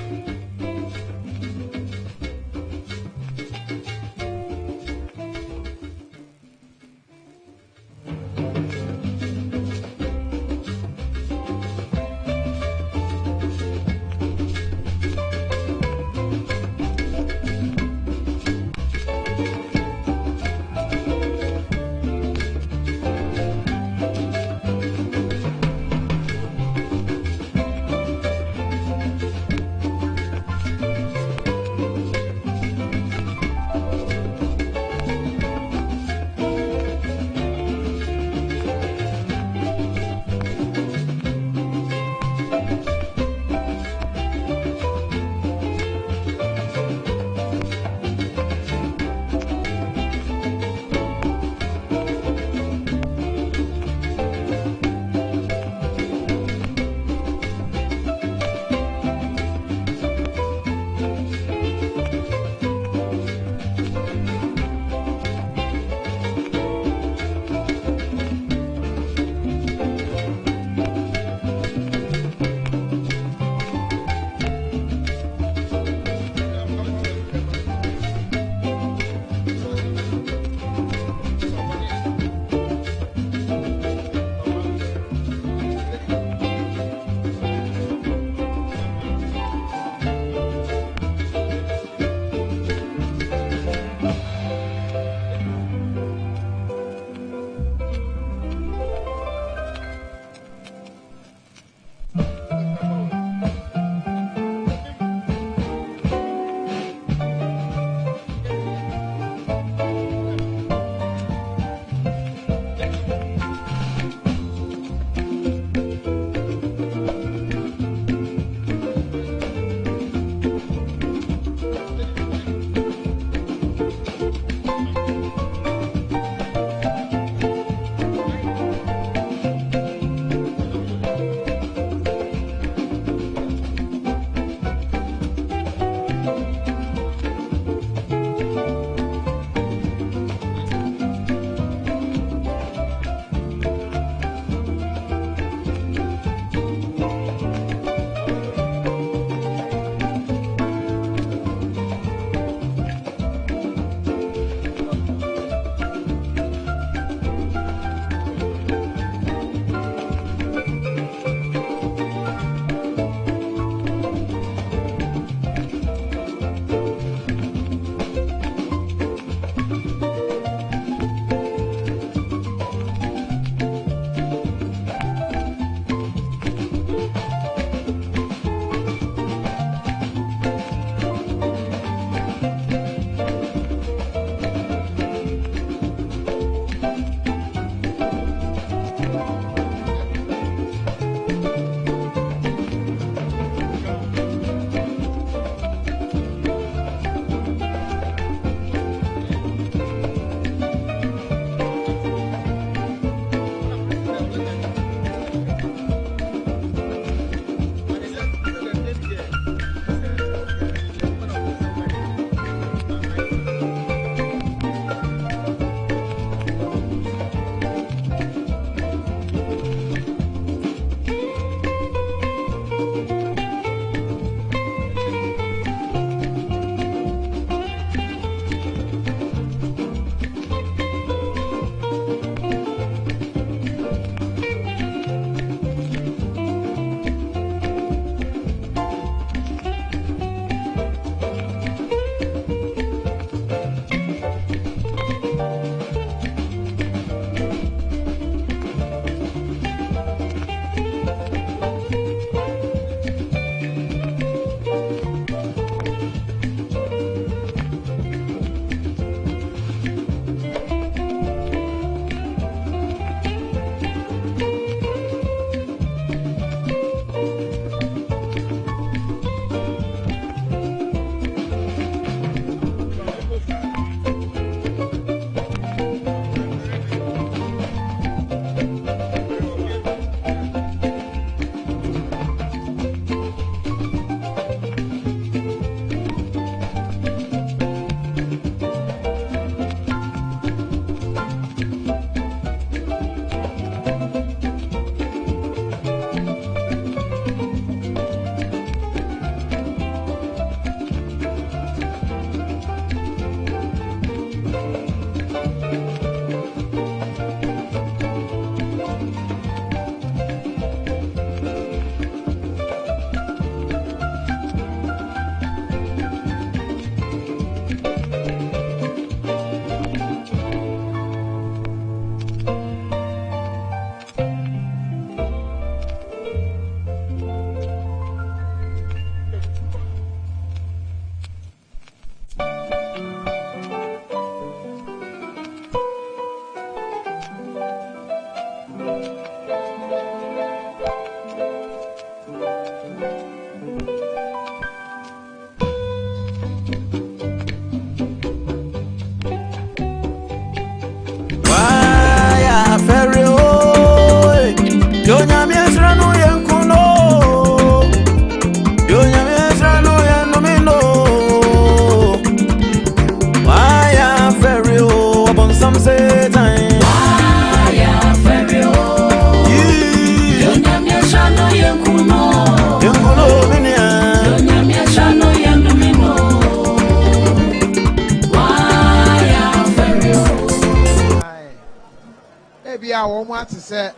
To say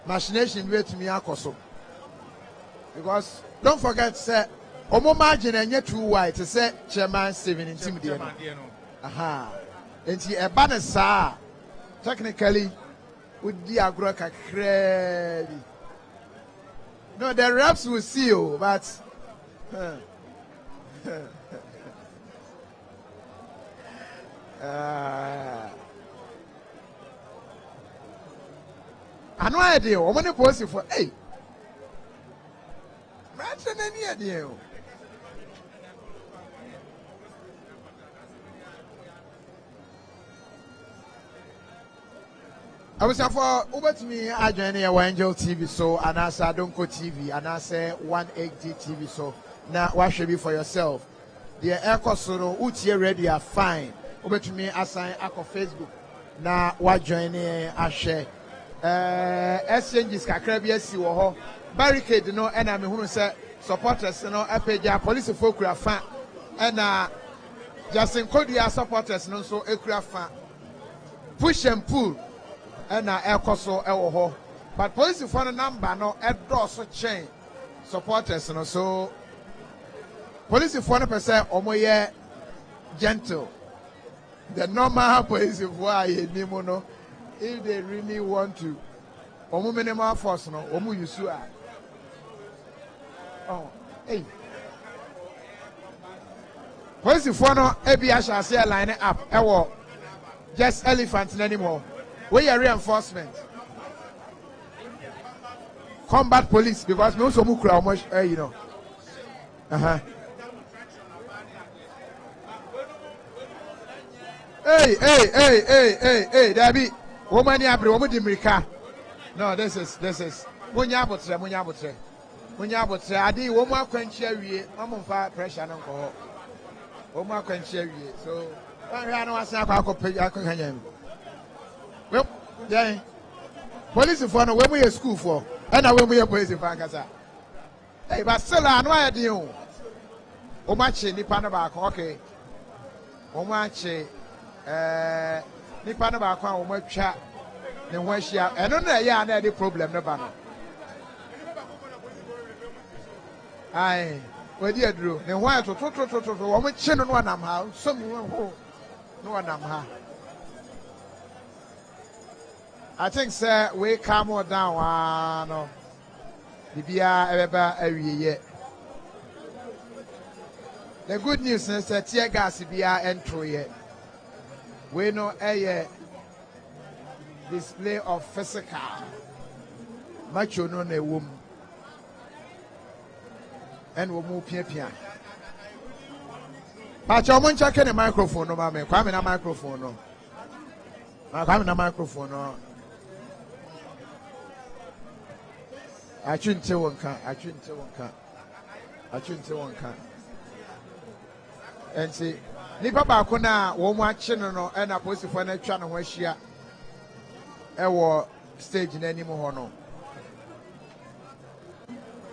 machination way to me akoso because don't forget say omo margin enye too wide to say chairman 17 dey no aha enti e ba ne saa technically would di agro kakra no the reps will see you but I know idea. How many posts for? Hey, imagine any idea. I was for over to me. I join here Angel TV so and I say Donko TV and I say 180 TV so now what should be for yourself? The air soro utie ready are fine. Over to me assign ako Facebook. Now what join here I share. Exchanges kakra bi asi wo ho barricade no na me hunu say supporters no apeja police folk kura fa na Justin Kodia supporters no so ekura fa push and pull na ekoso ewo ho but police for no number no edo so chain supporters no so police for no person omoye gentle the normal police for ayenimo no if they really want to, omu minimal force no, omu yusu a. Oh, hey. Police for no, ebi asha say line up. Ewo, just elephant anymore. We are reinforcement. Combat police because me also mukura omo, you know. Hey, Debbie. Woman ya bre woman di America. No, this is munya abotre adi woman akwanchi awie mamfa pressure no ko woman akwanchi awie so wan hwa no wasa akokanya well yeah police for no we mu school for and we mu police for ankasa hey but still anu ayedi o woman che nipa no ba ko okay woman che nipa no ba kwa wo matwa ne ho ahia eno na ya na the problem no ba no ai we di aduro ne ho ato to wo mo che no anam ha so mi ho no anam ha I think sir we calm down no bibia ebeba awieye the good news is that tear gas bia entro ye we know a display of physical macho no na wom and we move pia pacha omo ncha ke ne microphone no ma me kwa me na microphone no achunte wonka and see nipa baako na wo mu ache no no e na posifo na atwa no ho ahia e wo stage na anim ho no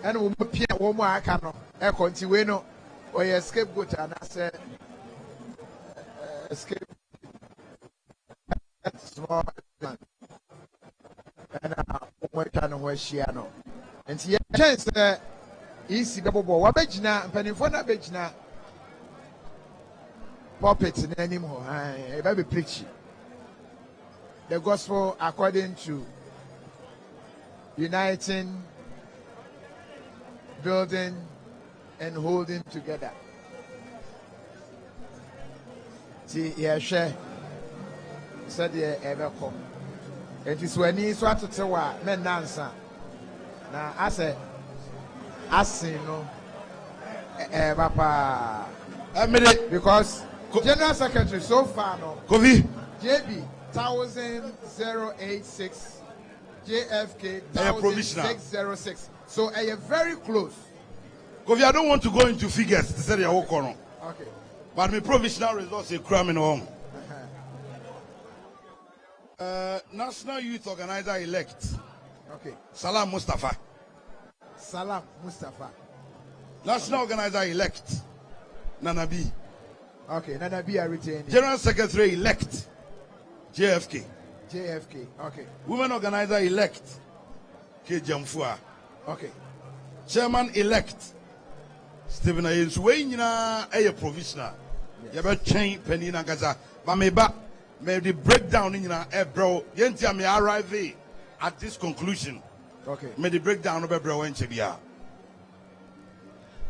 and wo mu pia wo mu aka no e kontiwe no o ye scapegoat and say escape small man and wo atwa no ho ahia no and ye chance isi bebobo wa begina mpanimfo na begina pulpit in anymore. I be preach the gospel according to uniting, building, and holding together. See, yeah, share. Said the ever come. It is when he swat to tell what men answer. Now, I say, no, papa, because. General Secretary so far no.
Kovi.
JB 1086 JFK
provisional
606. So I am very close.
Because I don't want to go into figures to say they are all corner.
Okay.
But my provisional results are cramming home. National Youth Organizer elect.
Okay.
Salam Mustafa.
Salam Mustafa.
National Organizer elect. Nanabi.
Okay, Nanabi are retaining.
General Secretary elect. JFK.
JFK. Okay.
Women Organizer elect. K. Jamfua.
Okay.
Chairman elect. Stephen Ayens. Wayna a provisional. You better change Penny Nagaza. But may the breakdown in bro. Yentia may arrive at this conclusion.
Okay.
May the breakdown of bro and Chebia.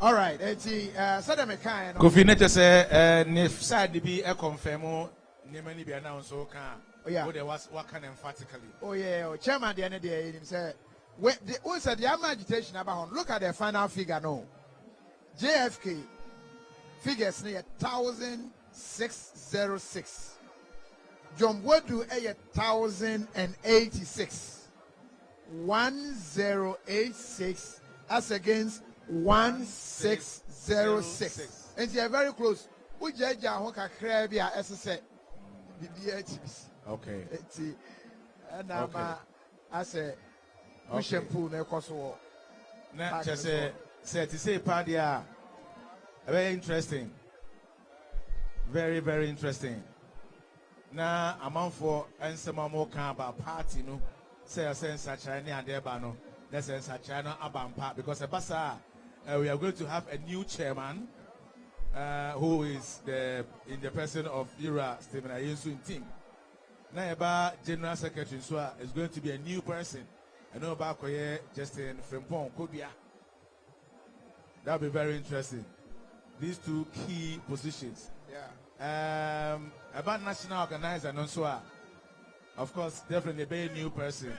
All right. Sadame
Kofi Nete say if side be a confirm Nemani be announced so can.
Oh yeah.
There was what can emphatically.
Oh yeah. Chairman the end day him say who said the agitation about look at the final figure no. JFK figures near 1,606. John Wodu 1,086. 1086 as against 1606. And they are very close. We judge our Hoka as I said.
Okay.
And I say, we shampoo no cost war.
Now, just say to say, Padia, very interesting. Very, very interesting. Now, amount for and some more can about party, no. Say a sense of China and Debano. That's sense of China about part because we are going to have a new chairman who is in the person of Ira Stephen Ayensu team. Now about General Secretary so is going to be a new person. I know about Justin Frimpong Kobia. That'll be very interesting. These two key positions.
Yeah.
About national organizer and also of course definitely be a new person.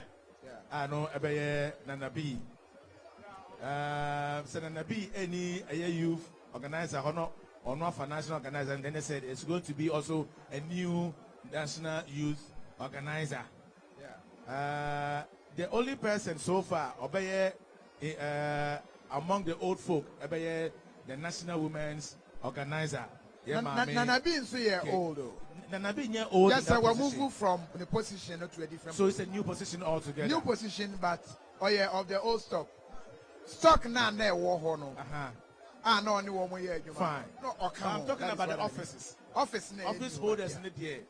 Yeah.
I know Ebeye Nanabi. Nanabi any youth organizer or not for national organizer, and then they said it's going to be also a new national youth organizer.
Yeah.
The only person so far Obeye among the old folk Obeye the national women's organizer. Yeah,
Nanabi is old though.
Nanabi is old.
Yes, we're moving from the position to a different.
So it's a new position altogether.
New position, but of the old stock. Stock now war no. No only one more year.
Fine.
No,
I'm talking about the offices.
Office
holders in the day.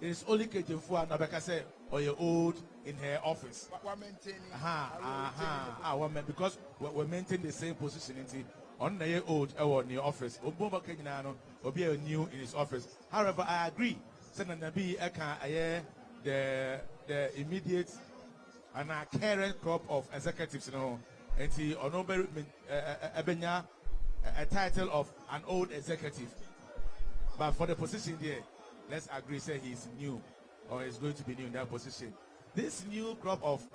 It is only Kejimfua Nabeka say old in her office.
We're maintaining.
Because we're maintaining the same position on the old in your office. Obama Kenyano will be new in his office. However, I agree. Senanabi Eka the immediate and our current crop of executives, and he honorable Ebenya a title of an old executive. But for the position there, let's agree say he's new or is going to be new in that position. This new crop of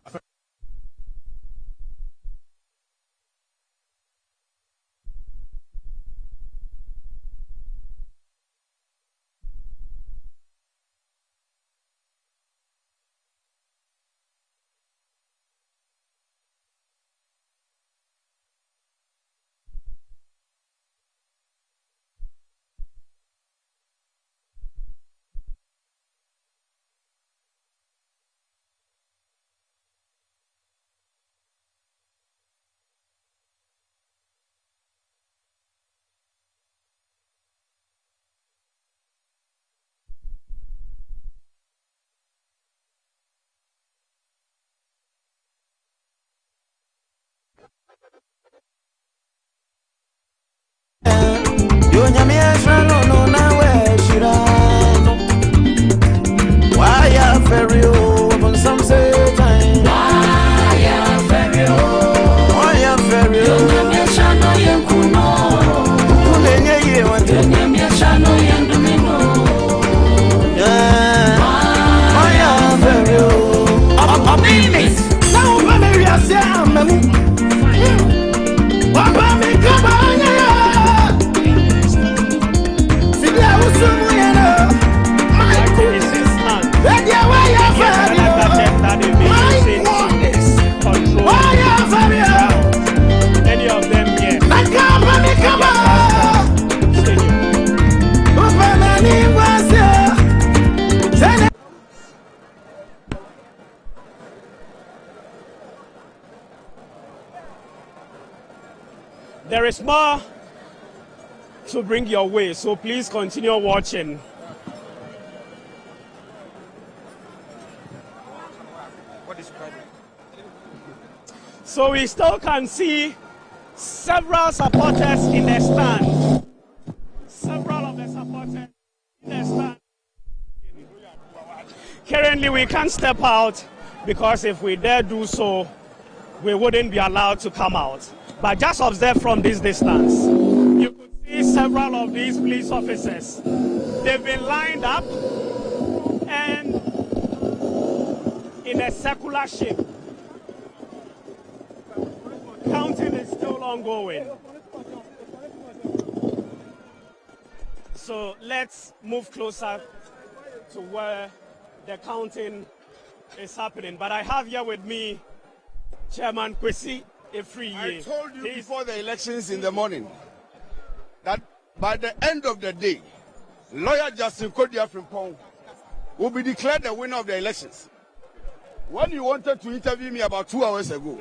Any of them here. There is more to bring your way, so please continue watching. So we still can see several supporters in the stand. Several of the supporters in the stand. Currently, we can't step out because if we dare do so, we wouldn't be allowed to come out. But just observe from this distance. You could see several of these police officers. They've been lined up and in a circular shape. Counting is still ongoing. So let's move closer to where the counting is happening. But I have here with me Chairman Kwesi Efriye.
I told you before the elections in the morning that by the end of the day, lawyer Justin Kodia Frimpong will be declared the winner of the elections. When you wanted to interview me about 2 hours ago,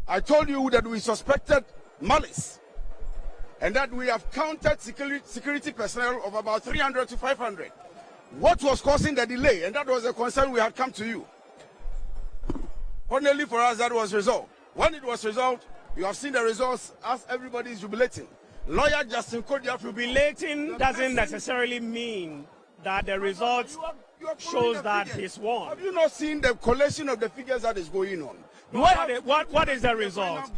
I told you that we suspected malice and that we have counted security personnel of about 300 to 500. What was causing the delay? And that was a concern we had come to you. Fortunately for us, that was resolved. When it was resolved, you have seen the results as everybody is jubilating. Lawyer Justin Kodia.
Jubilating doesn't necessarily mean that the result shows that he's won.
Have you not seen the collation of the figures that is going on?
What is the result?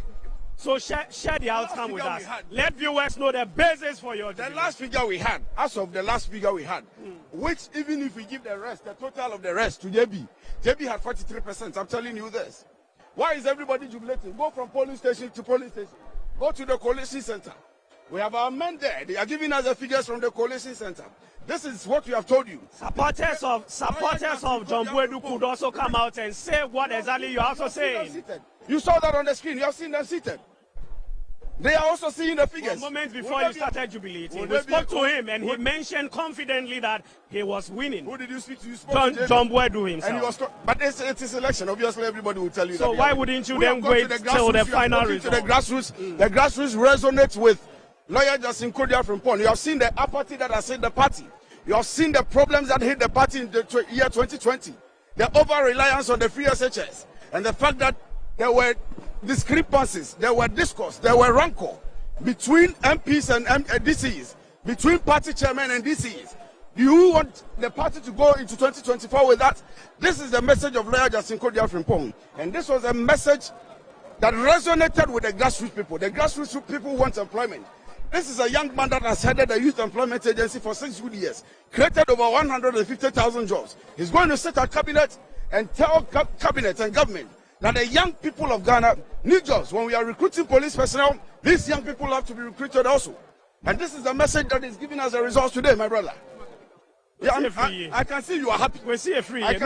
So share the outcome with us. Let viewers know the basis for your
The last figure we had, as of the last figure we had, which even if we give the rest, the total of the rest to JB had 43%. I'm telling you this. Why is everybody jubilating? Go from polling station to polling station. Go to the collation center. We have our men there. They are giving us the figures from the collation center. This is what we have told you.
Supporters of John Boedu could also come out and say what exactly you're also saying.
You saw that on the screen. You have seen them seated. They are also seeing the figures.
Moments before you started jubilating, we spoke to him and he mentioned confidently that he was winning.
Who did you speak to? You
spoke to John Boedu himself.
But it is election. Obviously, everybody will tell you.
So why wouldn't you then wait till the final result?
The grassroots resonates with lawyer Justin Kodia Frimpong. You have seen the apathy that has hit the party. You have seen the problems that hit the party in the year 2020. The over-reliance on the free SHS. And the fact that there were discrepancies, there were discourse, there were rancor between MPs and DCs, between party chairmen and DCs. Do you want the party to go into 2024 with that? This is the message of lawyer Justin Kodia Frimpong. And this was a message that resonated with the grassroots people. The grassroots people want employment. This is a young man that has headed the Youth Employment Agency for 6 good years, created over 150,000 jobs. He's going to sit at cabinet and tell cabinet and government that the young people of Ghana need jobs. When we are recruiting police personnel, these young people have to be recruited also. And this is the message that is giving us the results today, my brother. Yeah, I can see you are happy.
We see a free.
No.
You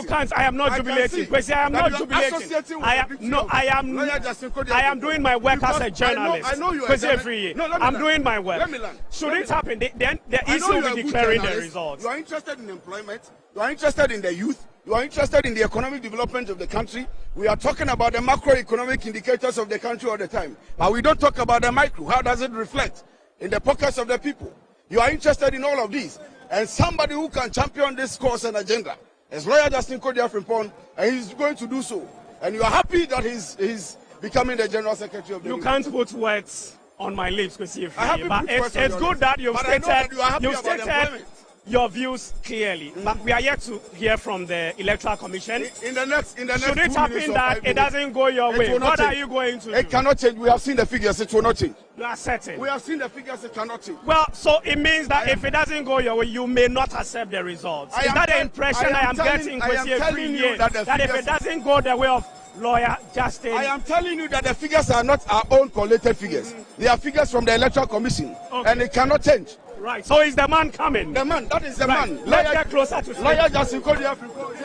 can't. I am not jubilating. I am not jubilating. I am doing my work as a journalist.
I know you are
free. I'm doing my work. Should it happen, then the EC will be declaring the results.
You are interested in employment. You are interested in the youth. You are interested in the economic development of the country. We are talking about the macroeconomic indicators of the country all the time. But we don't talk about the micro. How does it reflect in the pockets of the people? You are interested in all of these. And somebody who can champion this cause and agenda is lawyer Justin Kodia Frimpong, and he's going to do so. And you are happy that he's becoming the General Secretary of the
You can't put words on my lips, but it's good that you've stated your views clearly. But we are yet to hear from the Electoral Commission.
In the next
Should it happen that it doesn't go your way, what are you going to do?
It cannot change. We have seen the figures. It will not change.
You are certain.
We have seen the figures. It cannot change.
Well, so it means that if it doesn't go your way, you may not accept the results. Is that the impression I am getting?
I am telling you
that if it doesn't go the way of lawyer Justin.
I am telling you that the figures are not our own collated figures. They are figures from the Electoral Commission, and it cannot change.
Right. So is the man coming?
The man. That is the man.
Let's get closer to
lawyer Justin Kodia Frimpong.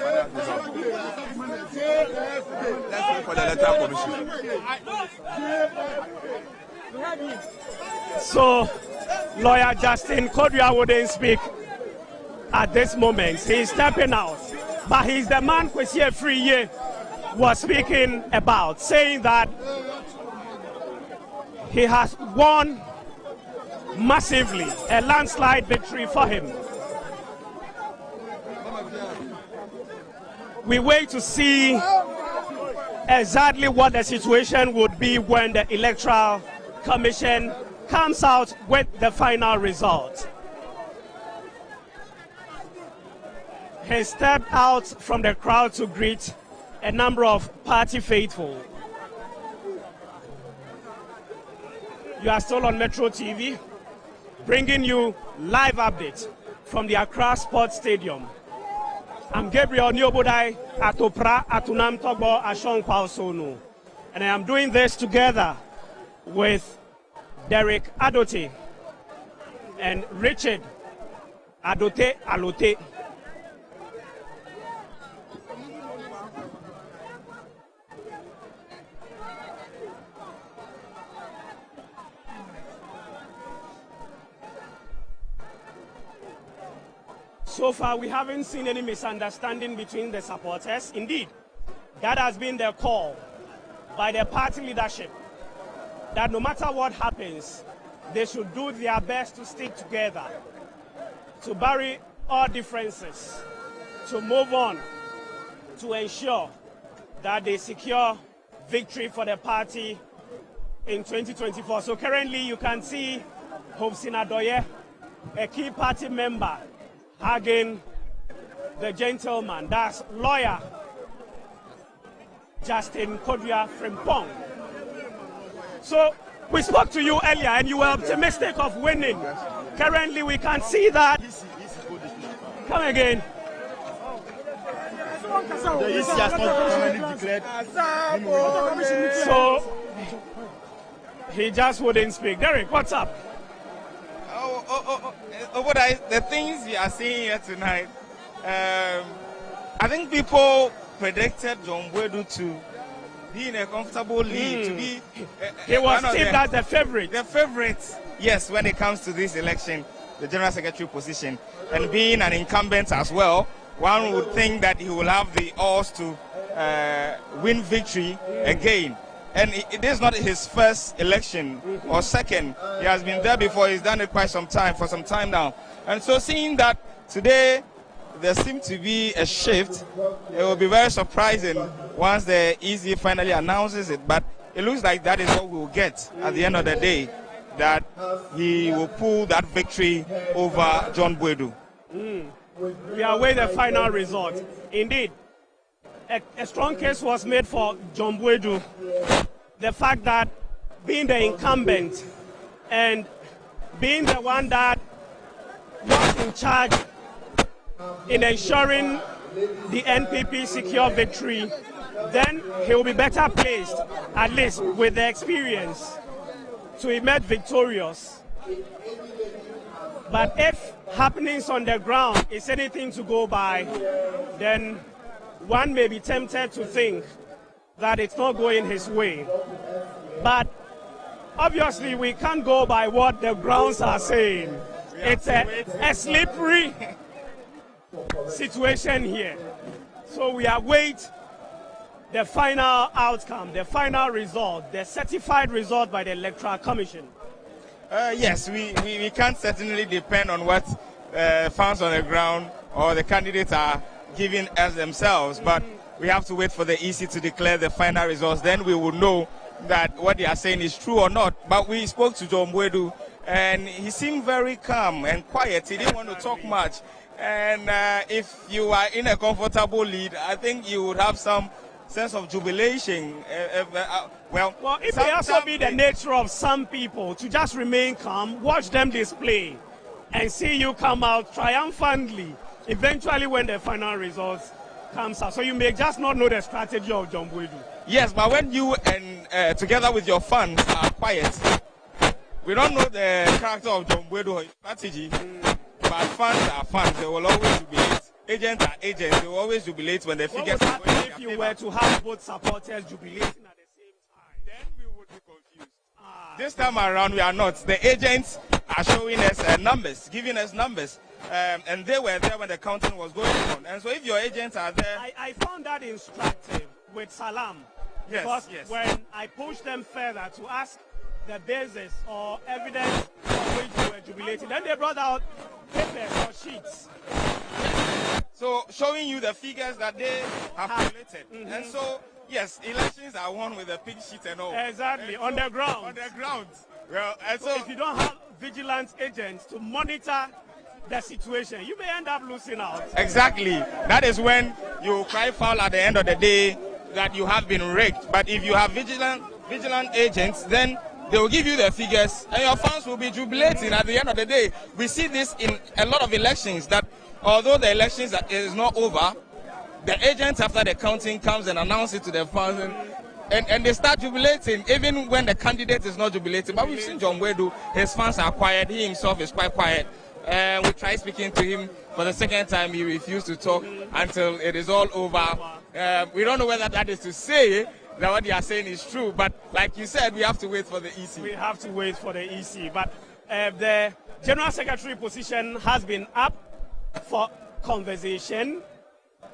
Let's wait for the electoral commission.
So, lawyer Justin Kodua wouldn't speak at this moment. He's stepping out. But he's the man Kwesi Afriyie was speaking about, saying that he has won massively, a landslide victory for him. We wait to see exactly what the situation would be when the Electoral Commission comes out with the final result. He stepped out from the crowd to greet a number of party faithful. You are still on Metro TV, bringing you live updates from the Accra Sports Stadium. I'm Gabriel Nyobodai, Atopra, Atunam Togbo, Ashon Kwasonu. And I am doing this together with Derek Adote and Richard Adote Alote. So far, we haven't seen any misunderstanding between the supporters. Indeed, that has been the call by the party leadership, that no matter what happens, they should do their best to stick together, to bury all differences, to move on, to ensure that they secure victory for the party in 2024. So currently, you can see Hobson Adoye, a key party member, hugging the gentleman, that's lawyer Justin Kodua Frimpong. So we spoke to you earlier and you were optimistic of winning. Currently we can see that. Come again.
The EC has not formally declared.
So he just wouldn't speak. Derek, what's up?
The things we are seeing here tonight, I think people predicted John Boadu to be in a comfortable lead, to be
he was still as the favorite.
The favorite, yes, when it comes to this election, the general secretary position, and being an incumbent as well, one would think that he will have the odds to win victory again. And it is not his first election or second. He has been there before. He's done it for some time now. And so seeing that today there seems to be a shift, it will be very surprising once the EC finally announces it. But it looks like that is what we will get at the end of the day, that he will pull that victory over John Boadu.
We await the final result. Indeed, a strong case was made for John Boadu. The fact that being the incumbent and being the one that was in charge in ensuring the NPP secure victory, then he will be better placed, at least with the experience, to emerge victorious. But if happenings on the ground is anything to go by, then one may be tempted to think that it's not going his way. But obviously we can't go by what the grounds are saying. It's a slippery situation here. So we await the final outcome, the final result, the certified result by the Electoral Commission.
Yes, we can't certainly depend on what fans on the ground or the candidates are giving us themselves, but we have to wait for the EC to declare the final results. Then we will know that what they are saying is true or not. But we spoke to John Boadu, and he seemed very calm and quiet. He didn't want to talk much. And if you are in a comfortable lead, I think you would have some sense of jubilation. Well,
it may also be the nature of some people to just remain calm, watch them display, and see you come out triumphantly eventually when the final results comes out. So you may just not know the strategy of John Boadu.
Yes, but when you and together with your fans are quiet, we don't know the character of John Boadu or his strategy, but fans are fans. They will always jubilate. Agents are agents. They will always jubilate when the figures are going.
if you were to have both supporters jubilating at the same time,
then we would be confused. This time around, we are not. The agents are showing us numbers, giving us numbers, and they were there when the counting was going on. And so, if your agents are there,
I found that instructive with Salam.
Yes,
because
yes.
when I pushed them further to ask the basis or evidence on which they were jubilating, then they brought out papers or sheets.
So showing you the figures that they have calculated. And so, yes, elections are won with a pink sheet and all.
Exactly,
and
on the ground.
On the ground. Well, and
so if you don't have vigilant agents to monitor the situation, you may end up losing out.
Exactly. That is when you cry foul at the end of the day that you have been rigged. But if you have vigilant agents, then they will give you the figures and your fans will be jubilating at the end of the day. We see this in a lot of elections, that although the elections is not over, the agent after the counting comes and announces it to the fans and they start jubilating even when the candidate is not jubilating. But we've seen John Wedu, his fans are quiet, he himself is quite quiet. We tried speaking to him for the second time, he refused to talk until it is all over. We don't know whether that is to say that what they are saying is true, but like you said, we have to wait for the EC.
We have to wait for the EC, but the General Secretary position has been up for conversation,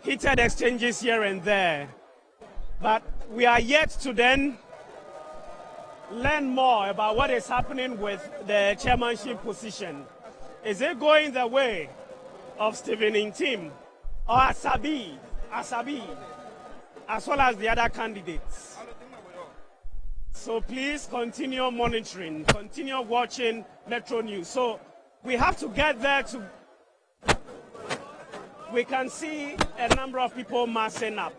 heated exchanges here and there, but we are yet to then learn more about what is happening with the chairmanship position. Is it going the way of Stephen Intim or Asabi, as well as the other candidates? So please continue monitoring, continue watching Metro News. So we have to get there to, we can see a number of people massing up.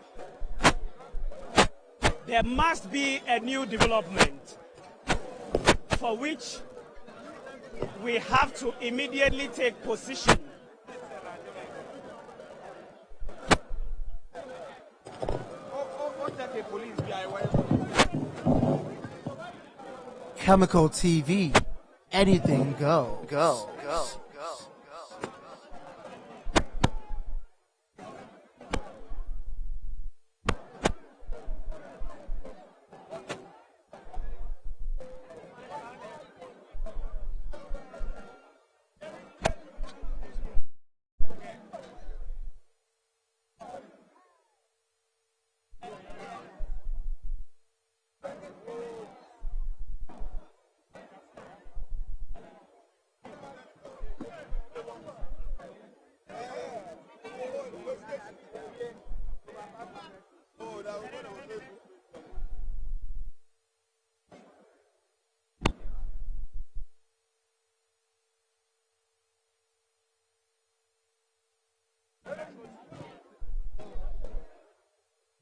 There must be a new development for which we have to immediately take position.
Khemical TV. Anything go. Go. Go.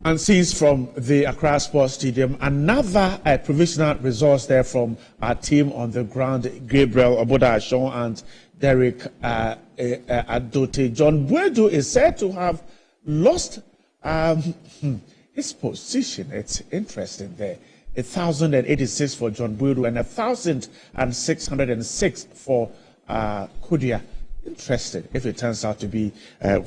And scenes from the Accra Sports Stadium. Another provisional resource there from our team on the ground, Gabriel Oboda-Ashon and Derek Adote. John Buedu is said to have lost his position. It's interesting there. 1,086 for John Buedu and 1,606 for Kudia. Interested if it turns out to be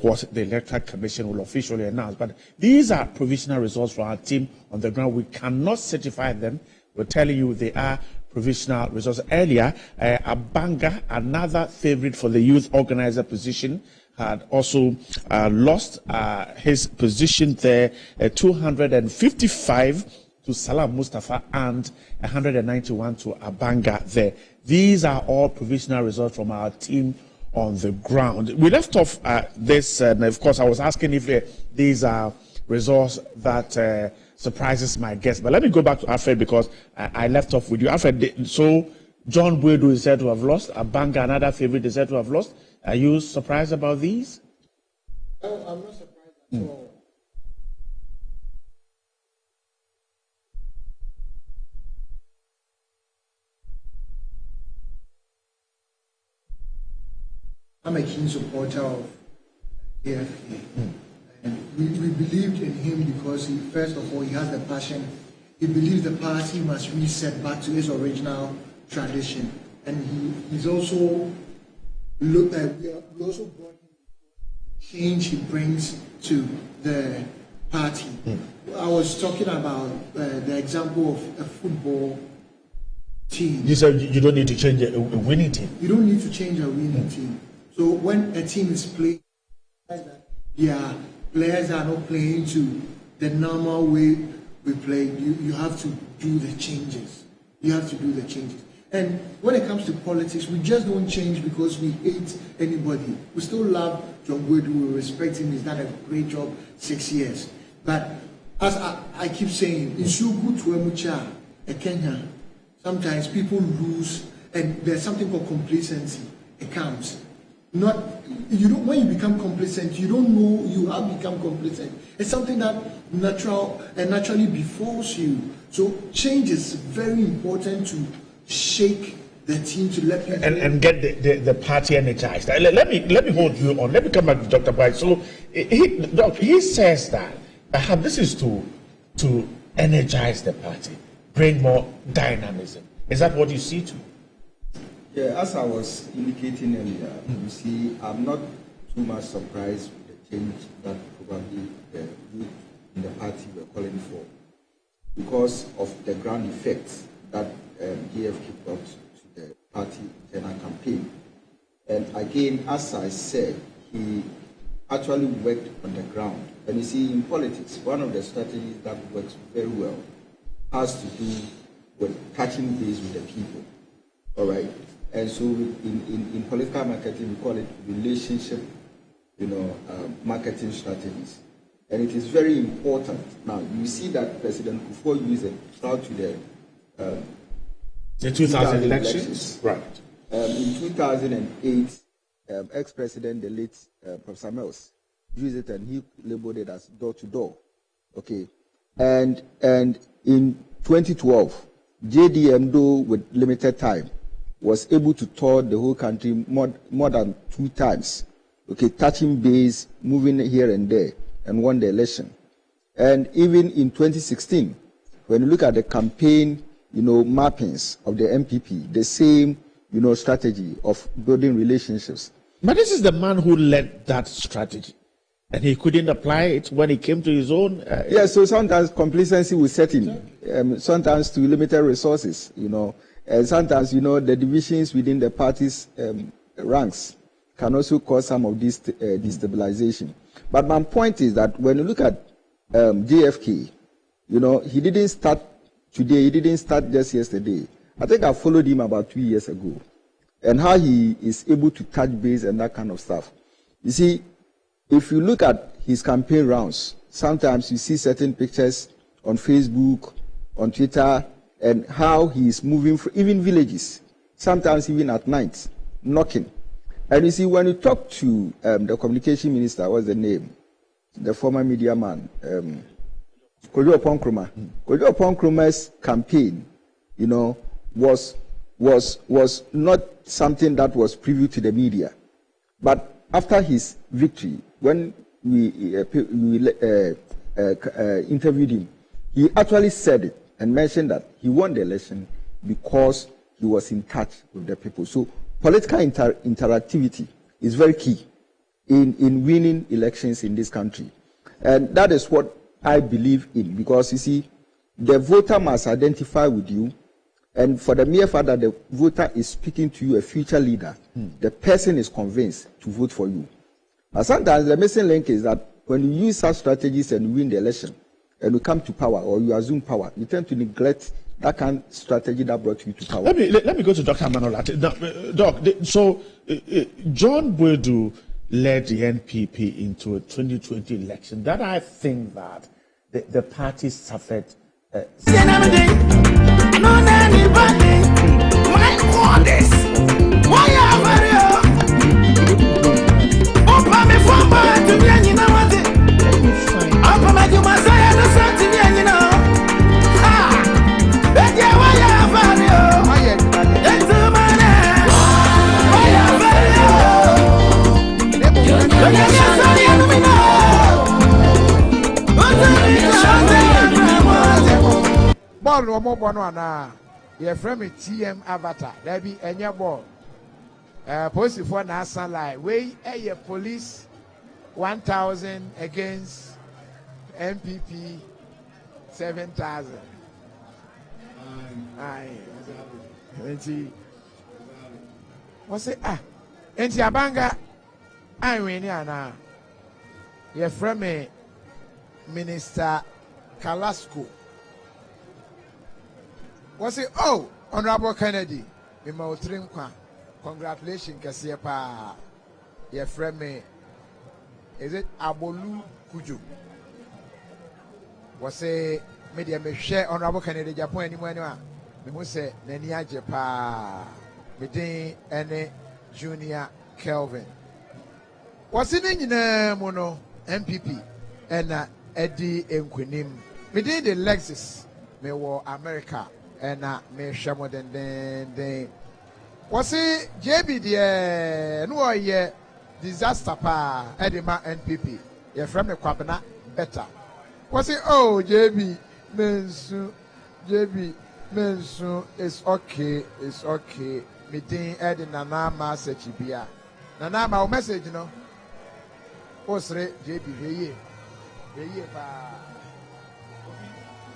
what the Electoral Commission will officially announce. But these are provisional results for our team on the ground. We cannot certify them. We're telling you they are provisional results. Earlier, Abanga, another favorite for the youth organizer position, had also lost his position there, 255 to Salam Mustafa and 191 to Abanga there. These are all provisional results from our team on the ground. We left off this, and of course I was asking if these are results that surprises my guests. But let me go back to Alfred because I left off with you. Alfred, so John Buedu is said to have lost. Abanga, another favorite, is said to have lost. Are you surprised about these?
I'm not surprised at all. I'm a keen supporter of AFA. And we believed in him because first of all, he has the passion. He believes the party must reset back to its original tradition. And he's also looked at, we also brought him change he brings to the party. I was talking about the example of a football team.
You said you don't need to change a winning team.
You don't need to change a winning team. So when a team is playing, their players are not playing to the normal way we play. You have to do the changes. You have to do the changes. And when it comes to politics, we just don't change because we hate anybody. We still love John Gwedu. We respect him. He's done a great job 6 years. But as I keep saying, it's so good to Emucha, a Kenya. Sometimes people lose, and there's something called complacency. It comes. When you become complacent, you don't know you have become complacent. It's something that naturally befalls you. So change is very important to shake the team, to let people
and get the party energized. Let me hold you on. Let me come back to Dr. Bright. So he says that this is to energize the party, bring more dynamism. Is that what you see too?
Yeah, as I was indicating earlier, you see, I'm not too much surprised with the change that probably the youth in the party were calling for, because of the ground effects that DFK brought to the party internal campaign. And again, as I said, he actually worked on the ground. And you see, in politics, one of the strategies that works very well has to do with touching base with the people. All right. And so in political marketing, we call it relationship, marketing strategies. And it is very important. Now, you see that President Kufuor used it throughout to the
2000 elections. Right.
In 2008, ex-president, the late Professor Mills, used it and he labeled it as door-to-door. Okay. And in 2012, JDM, though with limited time, was able to tour the whole country more than 2 times, okay, touching base, moving here and there, and won the election. And even in 2016, when you look at the campaign, mappings of the MPP, the same, strategy of building relationships.
But this is the man who led that strategy, and he couldn't apply it when he came to his own.
Yeah, so sometimes complacency will set in, sometimes to limited resources, and sometimes, the divisions within the party's ranks can also cause some of this destabilization. But my point is that when you look at JFK, he didn't start today, he didn't start just yesterday. I think I followed him about 2 years ago, and how he is able to touch base and that kind of stuff. You see, if you look at his campaign rounds, sometimes you see certain pictures on Facebook, on Twitter, and how he is moving, even villages, sometimes even at night, knocking. And you see, when you talk to the communication minister, what's the name? The former media man, Kojo Oponkroma. Kojo Oponkroma's campaign, was not something that was preview to the media. But after his victory, when we interviewed him, he actually said it and mentioned that he won the election because he was in touch with the people. So political interactivity is very key in winning elections in this country. And that is what I believe in, because you see, the voter must identify with you, and for the mere fact that the voter is speaking to you, a future leader, the person is convinced to vote for you. And sometimes the missing link is that when you use such strategies and you win the election, and you come to power or you assume power, you tend to neglect that kind of strategy that brought you to power. Let
me go to Dr. Manolati. Doc, so John Gwedu led the NPP into a 2020 election. That I think that the party suffered.
Ball no more banana. Your friend TM Avatar. There be any ball. Police for NASA lie. We a police 1,000 against MPP 7,000. Aye. What's it? Enti Abanga. I win na. Your friend Minister Kalasco. What's it? Oh, Honorable Kennedy. Congratulations, Kasiepa. Your friend is it Abolu Kuju? What's it? Media me share Honorable Kennedy Japan anywhere. Me must say Nenia Japa. Me din any Junior Kelvin. What's it in mono MPP and Eddie Nkunim. Me din the Lexus. Me war America and me shamo den. What's it JB the no ye disaster pa Edema NPP. You're from the Kwabena better. What's it? Oh JB Mensu JB Mensu it's okay. Meeting Eddie Nana message bia. Nana my message no. Osre JB veye pa.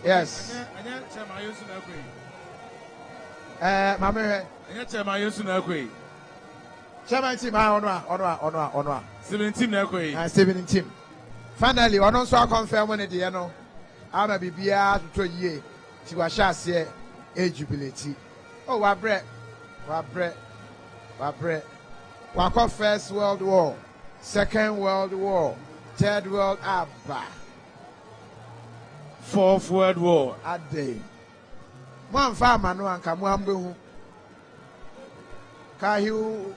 Yes. Mama Chairman team, honor. 17 na koi. 17. Finally, on also confirm when the no. Ama bibia to ye. Ti wa sha se jubilate. Oh, wa bre. Wa ko First World War, Second World War, Third World Abba. Fourth World War. Ade. Mo anfa ma no anka mo ambehu. Kahiu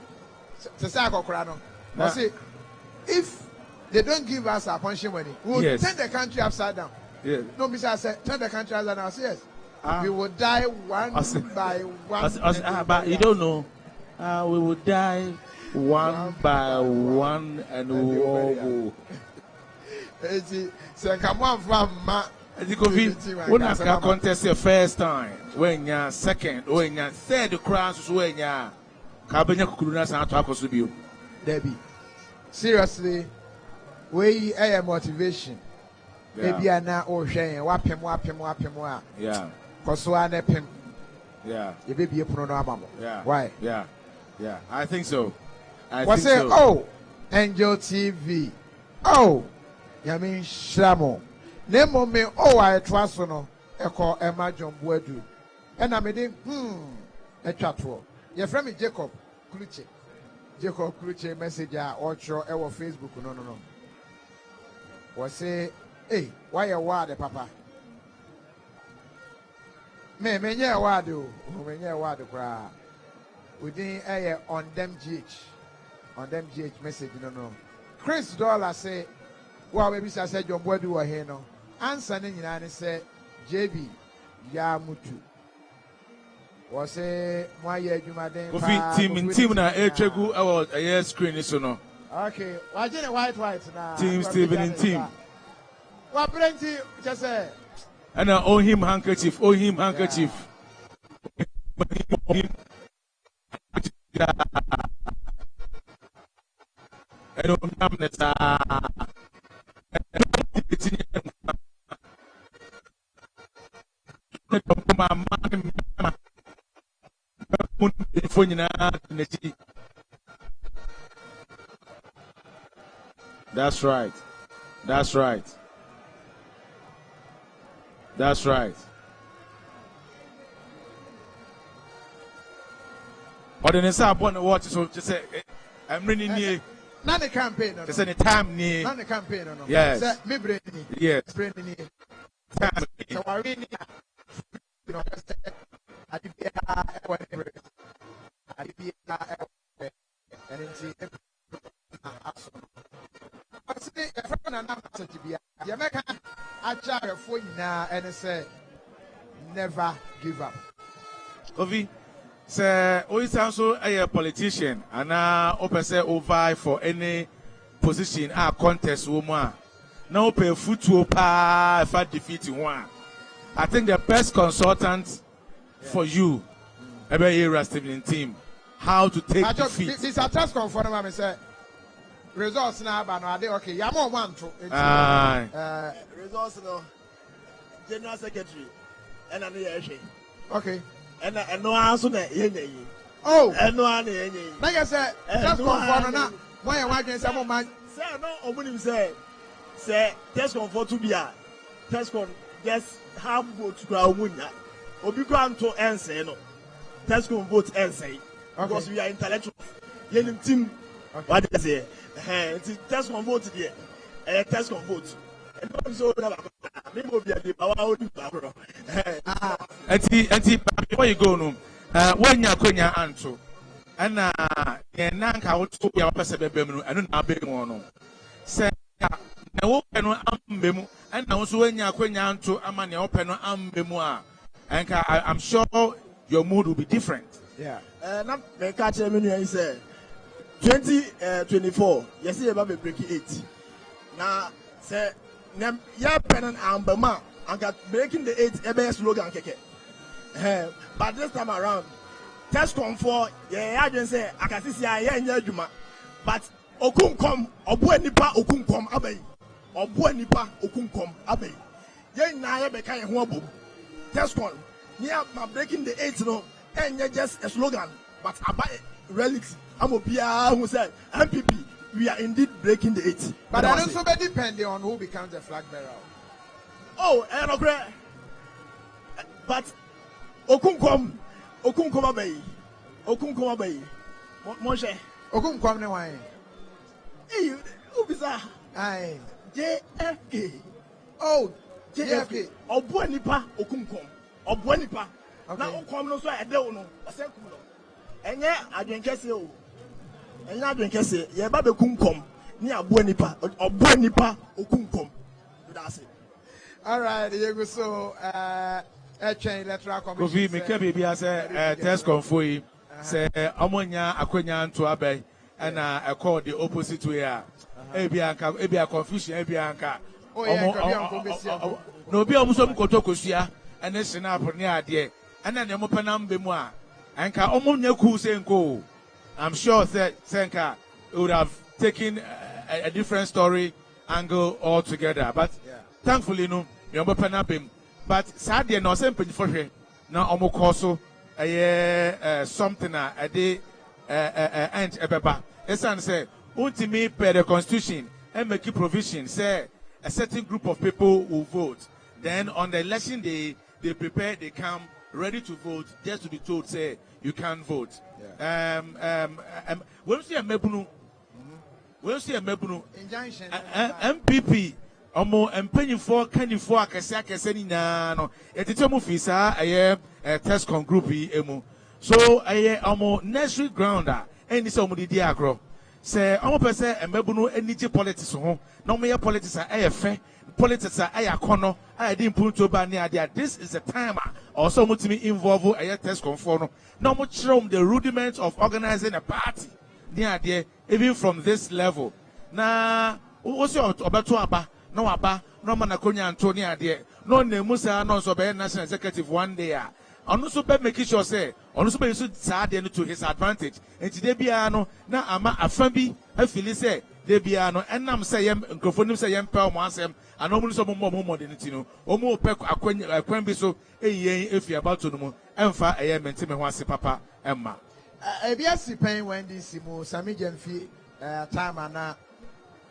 if they don't give us our pension money, we will turn the country upside down. Yes. No, Mr. I said, turn the country upside down. I said, yes. We will die one by one.
But you don't know. We will die one by one and we will
so come on from
when I can contest your first time, when you're second, when you're third, the crowns when you're
Debbie, seriously, we a motivation. Maybe I now or shame, wapim.
Yeah.
Kosuane pim.
Yeah.
You baby a pronoun.
Yeah.
Why?
Yeah. I think so.
What's it? Oh, Angel TV. Oh, Yamin Shamo. Nemo me, oh, I trust no. Echo Emma John Boadu. And I made him, a chatro. Your friend is Jacob Kluche. Message or our Facebook. No. Was say, hey, why a word, papa? Me, yeah, word do. Cry. Within a on them GH message. No. Chris Dollar say, well, maybe I said John Boadu or here no. Answer and say, JB Yamutu. Was a my year you madam
team na echegu our screen so no.
Okay, why didn't white now?
Team Stephen in team.
What plenty just say?
And owe him handkerchief. That's right. Or the next upon the water, so just say, I'm running near.
Not the campaign.
Just any time near.
Not the campaign. No.
Yes.
Me brain.
Yes.
Brain. So I really, you know, never give up.
Kofi, sir, always also a politician and open say over for any position a contest woman. Now pay foot to pa if I defeat one. I think the best consultant for you, every year Stephen team, how to take defeat.
This is a task conform, I say. results now, but no, okay. Yamo one to.
Results no. General Secretary, and I'm here.
Okay.
And no answer that.
Oh,
and no answer.
Like I said, just confirm now. Why am I getting some man?
Say no, Omunim say test confirm to be a test con just have vote to ground munya. Obi ground to answer no. Test con vote answer because we are intellectual. Yenim team. What they say? Test con vote there. Test con vote. So
before you go no when you konya anto and nanka woto ya pese bebem no eno na be mo no se na wo pe no ambemu and na so when you konya anto ama ne wo pe no ambemu a enka I'm sure your mood will be different.
Yeah. Na me ka che me nu say 2024 yes you ba be break 8 na say ya pen and bema and got breaking the 8 ebe slogan keke. But this time around test comfort yeah I just say I can see yeah adwuma but okunkom obo anipa okunkom abey obo anipa okunkom abey yen na ya be kan ho obo test con near breaking the 8 no enye just a slogan but about reality amobia who said MPP we are indeed breaking the 8.
But that also be depending on who becomes the flag bearer.
Oh, okay. But Okunkom abey. Moshe.
Okunkom ne why?
Hey, who is that?
Aye.
JFK.
Oh,
JFK. Obuanipa Okunkom. Obuanipa. Na Okunkom no so ede wo no. Osenkum no. Enye adwenkese o. And now you can say, yeah, Baby Kunkom, near Buenipa, or Buenipa, or Kunkom. That's it.
All right, here we so, chain letter
commission. Kofi, make baby as a test confui, say, Amonia, Aquanian to Abbey, and I call the opposite way. Ebia confusion, Ebianca. Oh, yeah, no, be almost some Kotokusia, and then Sinap near dear, and then Yamopanam Bemois, and Kaomonia Kusenko. I'm sure that Senka would have taken a different story angle altogether. But thankfully, no, you're him. But sadly, no, same for him. Now, Omokoso, something a day, and Ebeba. Esan say, ultimately, per the constitution, and make provision, say a certain group of people will vote. Then on the election day, they prepare, they come ready to vote, just to be told, say, you can't vote. When you see a mebunu, MPP, penny for candy for Kasaka no, fisa a test con group emu. So necessary grounder, and this diagro. Say, person and mebunu and politics home, no mere politics are fair. Politics are a corner. I didn't put to ban idea. This is a timer. Also, to me involve a test conform. No much from the rudiments of organizing a party. Near there, even from this level. Now, what's your Obatuaba? No Abba, no Manaconia Antonia there. No Nemusa, no so national executive one day. On also making sure say, on also be sad to his advantage. And today, Biano, now I'm a family, I feel say, Debiano, and I'm saying, Crophonim say, Empel Mansem. And almost more modernity, no, or more peck a quembiso, if you're about to know, and far I am and Timmy once, Papa, Emma.
ABS paying when this Sami Gemfi time and now,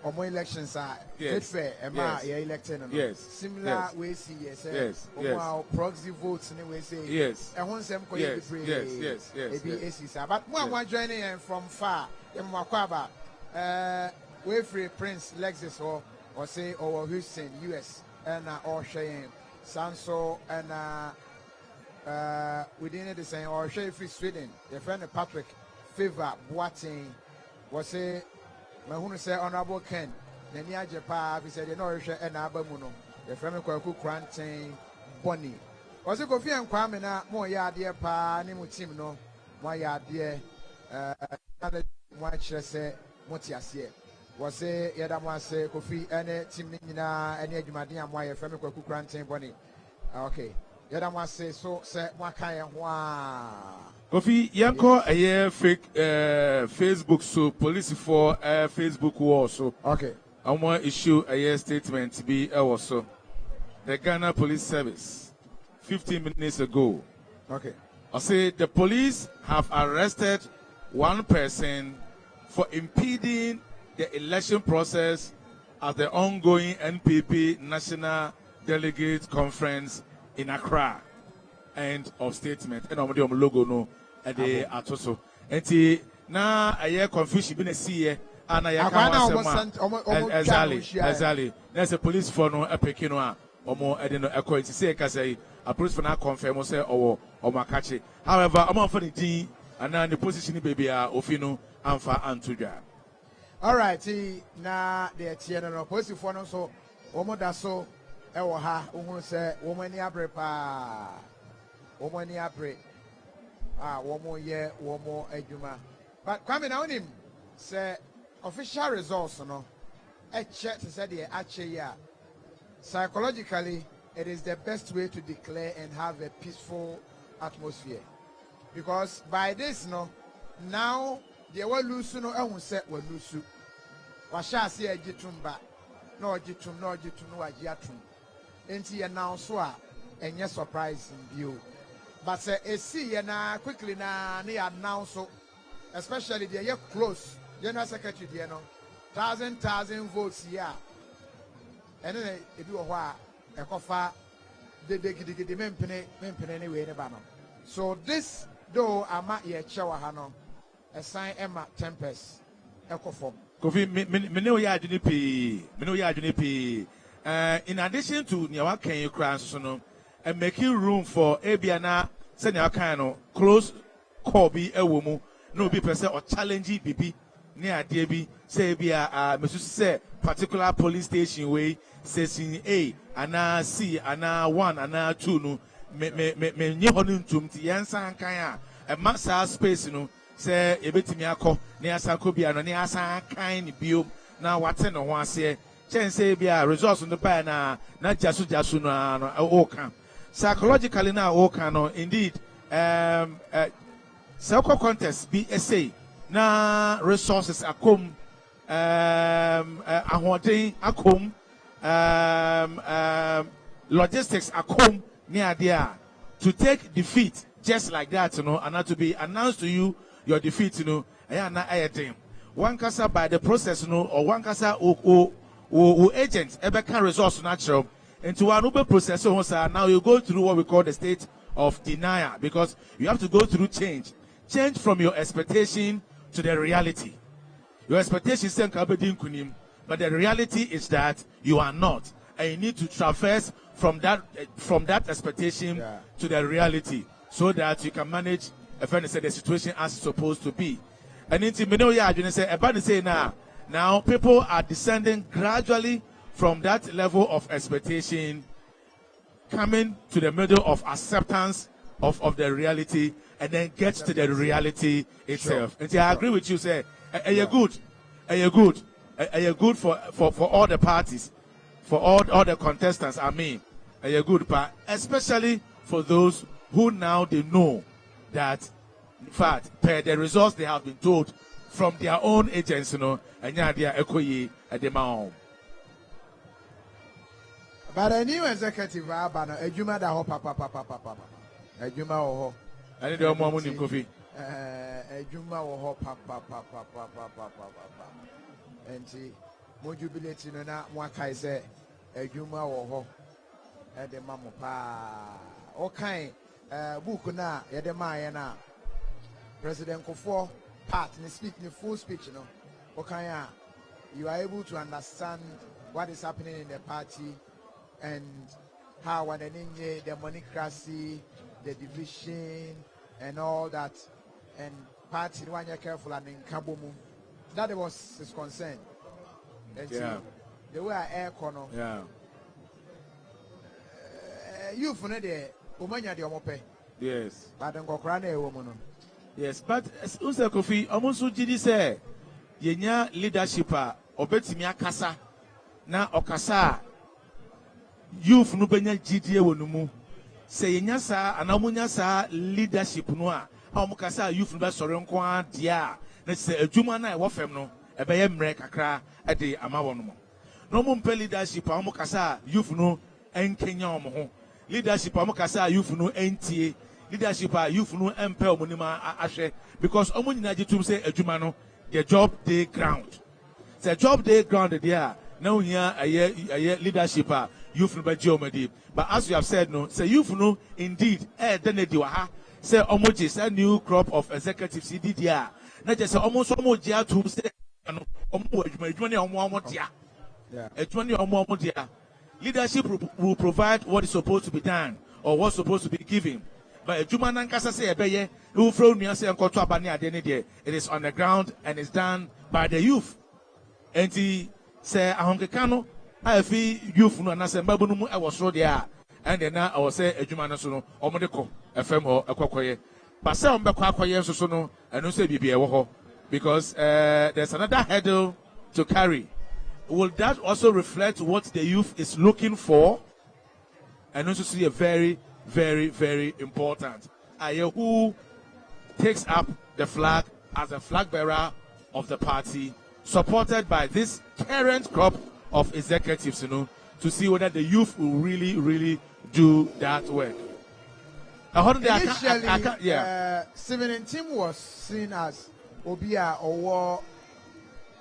or more elections are fair, Emma, you're elected.
Yes,
similar way, see, yes, proxy votes, anyway, say,
yes,
and once I'm going to pray, yes, but one joining from far, in Wakwaba, Wayfree Prince Lexus or say Houston, US, and or Cheyenne, Sanso, and within the same or Cheyenne Sweden, your friend Patrick Favor Boating was say, Mahuna say Honorable Ken, Nenia Japa, he said, the Norrisha and Abamuno, your friend Kwaku Quarantine Bonnie. Was it Kofi and Kwame more yard dear pa, Nimutim no, my yard dear, another watch say, Motiasie. Was say Yadamase Kofi and Tim Nina and Yadumadi and why from Kwaku Quarantine Bonnie. Okay. Yadamase so say Wakaya wa
Kofi, yanko a fake Facebook so police for Facebook war so.
Okay.
I want to issue a statement to be also. The Ghana Police Service, 15 minutes ago.
Okay.
I say the police have arrested one person for impeding the election process at the ongoing NPP National Delegates Conference in Accra. End of statement. And I'm the logo no at the atoso. And now I hear confusion been a see and I exactly. There's a police for no epicino or more I didn't according to say a police for now confirm say or makachi. However, I'm on for the D and now the position baby ofino amfa antuja.
All right, na the Tiana no police for no so omoda so ewo ha uhun say woman ni abre pa woman ni abre woman ye woman adwuma. But Kwame na onim say official results no e check to say the actually psychologically it is the best way to declare and have a peaceful atmosphere, because by this no now they will lose no ehun say we lose wa sha se agitumba na ogitum no agiatum enti ye now so a enye surprise in view, but say esi ye na quickly na announce so, especially they are close general secretary there no 1,000 votes here and then if you are a cofa the mempene anyway never no. So this though ama ye chewa hano a sign Emma Tempest echo form
Kofi in addition to Nyawa Kenya Crans and making room for Abiana Senya Kano close Kobe a woman no be person or challenging BB near DB say be Mrs. say particular police station way says in A and C and 1 and 2 no me honum tum ti yansan kan a massa space no say ebetimi akọ na yasanko bia no na yasan kan ni bio na wate no ho ase chen say bia resource no ba na jasu no o kan psychologically na o kan no indeed self contest be essay na resources akom ahoden akom logistics akom near there to take defeat just like that, you know, and not to be announced to you your defeat, you know, one kasa by the process, you know, or one kasa o agent ever can resource natural into one Uber process. So now you go through what we call the state of denial, because you have to go through change from your expectation to the reality. Your expectation is but the reality is that you are not, and you need to traverse from that expectation to the reality, so that you can manage the situation as it's supposed to be. And now people are descending gradually from that level of expectation, coming to the middle of acceptance of the reality, and then get to the reality itself. And I agree with you, say, you're good for all the parties, for all the contestants. I mean, you're good, but especially for those who now they know that, in fact, per the results they have been told from their own agents, you know, and yeah, they are echoing at the mouth.
But a new executive, a Juma da ho papa, a Juma ho.
I need your mom in coffee.
A Juma ho papa. And see, more jubilating on that one kai say, a Juma ho at the mamma pa. Okay, book na, yet Mayana. President Kofo part, in full speech, you know. Okay, you are able to understand what is happening in the party and how the monocracy, the division, and all that, and party when you're careful and in Kabomu. That was his concern. And the way I air corner.
Yeah.
You for the Umanya de Omope.
Yes.
But then go cry a woman.
Yes, but Unsa Kofi, almost did say, Yenya leadership, Obetimia Kasa, na Okasa, youth Nubenya GDA Wonumu, say Yanyasa, and Amunyasa leadership noa, Omukasa youth no be sori nko a dia na se adwuma na e wo fam no e be ye mre kakra e de ama wono mo no mo mpe leadership omukasa youth no enkenya omo ho leadership omukasa youth no entie leadership youth no empe omonima ahwe because omo nyina gitum say adwuma no the job day ground say job day ground there now here a leadership youth no be geomedi but as you have said no say youth no indeed denedi wa ha say omoji say new crop of executives dia na just say omo so omoji atum say no omo adwuma ne omo dia adwuma ne omo dia leadership will provide what is supposed to be done or what's supposed to be given but adwuma nankasa say ebeye who throw nua say enkoto abane ade ne there it is on the ground and is done by the youth and the say ahonkeka no afi youth no na say mbabu no mu e wo soro there and then I will say adwuma no so no omo de ko efem ho ekokoye but say omo be ko akoye so no eno say bibia e wo ho because there's another hurdle to carry. Will that also reflect what the youth is looking for? And also see a very, very, very important. Who takes up the flag as a flag bearer of the party, supported by this current crop of executives, to see whether the youth will really, really do that work.
Initially, Stephen Tim was seen as Obia or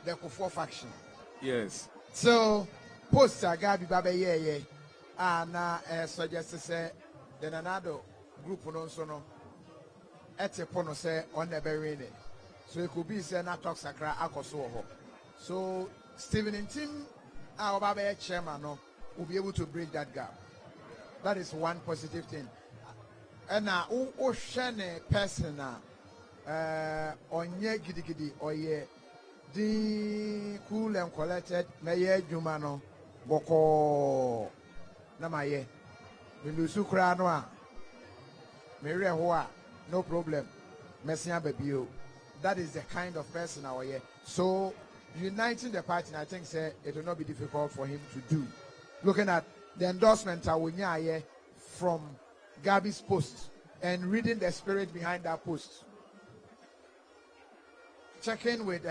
the Kufuor faction.
Yes.
So, poster Gabi Baba ye and suggest say then another group no so no etipono say on the berry. So it could be say na talk sakra akoso ho. So Stephen and Tim our Baba chairman no will be able to bridge that gap. That is one positive thing. And now o shane person onye gidigidi oye the cool and collected maye jumano boko na maye milusu kra no a mere ho a no problem mesia babio. That is the kind of person our year. So uniting the party, I think say it will not be difficult for him to do. Looking at the endorsement from Gabi's post and reading the spirit behind that post. Checking with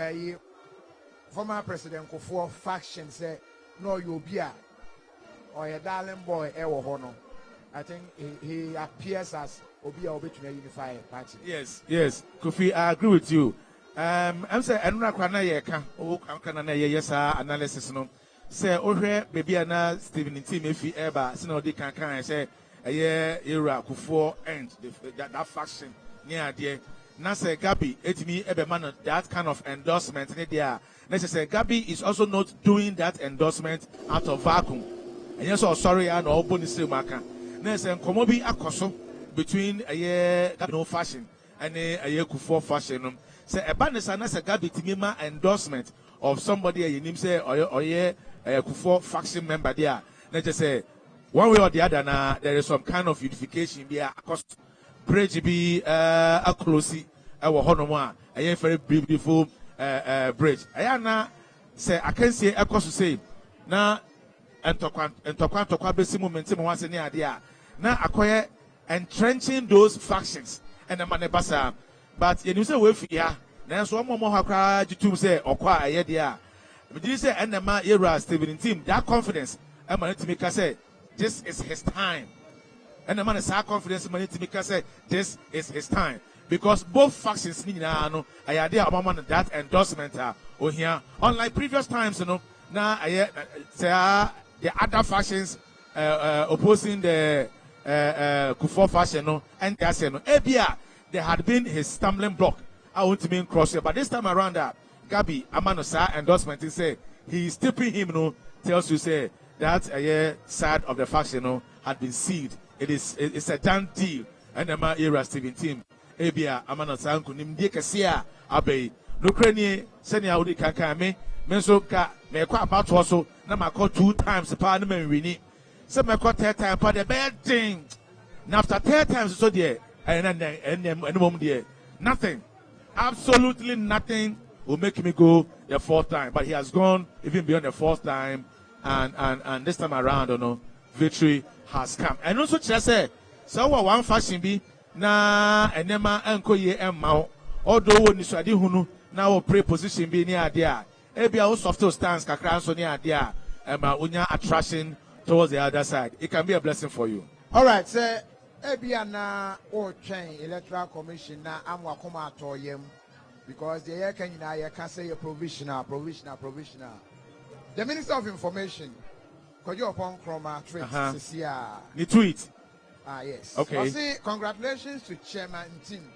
former President Kufuor faction say no you'll be or a darling boy ewo hono. I think he appears as Obi Obetuna Unified Party.
Yes, Kofi, I agree with you. I'm saying Anuna Kwana Yeka, O Kankana Yesa analysis no. Say Ohe baby ana Stephen Tim if he ever sino de kankan say a year era Kufuor and that faction near there. Na say Gabi etimi ebe man that kind of endorsement in there. Let's say Gabi is also not doing that endorsement out of vacuum. And yes, sorry, I know bonus maka. Let's say Komobi akoso between a year no fashion and a year Kufuor fashion. Say a banner na say Gabi timima endorsement of somebody a name say or yeah Kufuor faction member there. Let's just say one way or the other now there is some kind of unification there. Bridge be a closey our honoma a very beautiful bridge. Ayana say I can say a cost to say now and tokwa basic momentum once in the idea. Now acquire entrenching those factions and the manebasa. But you say we fear now so one more cry to say or qua a year. But you say and the man era Stephen team that confidence and man to make us say this is his time. And the man is our confidence money to make us say this is his time. Because both factions need no idea about that endorsement here. Unlike previous times, now say the other factions opposing the Kufuor faction and they say there had been his stumbling block. I want to mean cross here. But this time around Gabi Amanosa endorsement he say he is tipping him tells you say that side of the faction had been sealed. It's a done deal. And the man era Stephen Tim. Ebia amana sanku nimdie kese abei no kranie senia wodi kankan me so ka me kwa abato so na makọ 2 times pa na manwini se me kọ 3 times pa the bad thing na after 3 times so there and mom there nothing, absolutely nothing will make me go the 4th time, but he has gone even beyond the 4th time and this time around victory has come. And also just say so one fashion be na enema enkoye emma although woni swade hunu na wo pray position bi ni ade a ebia wo soft stance kakra so ni ade a unya attraction towards the other side. It can be a blessing for you.
All right, sir. Ebia na o train electoral commission na amwa koma atoyem because the year can say provisional. The Minister of Information, could you upon Chroma traits
the tweet?
Yes.
Okay.
I say congratulations to Chairman Team,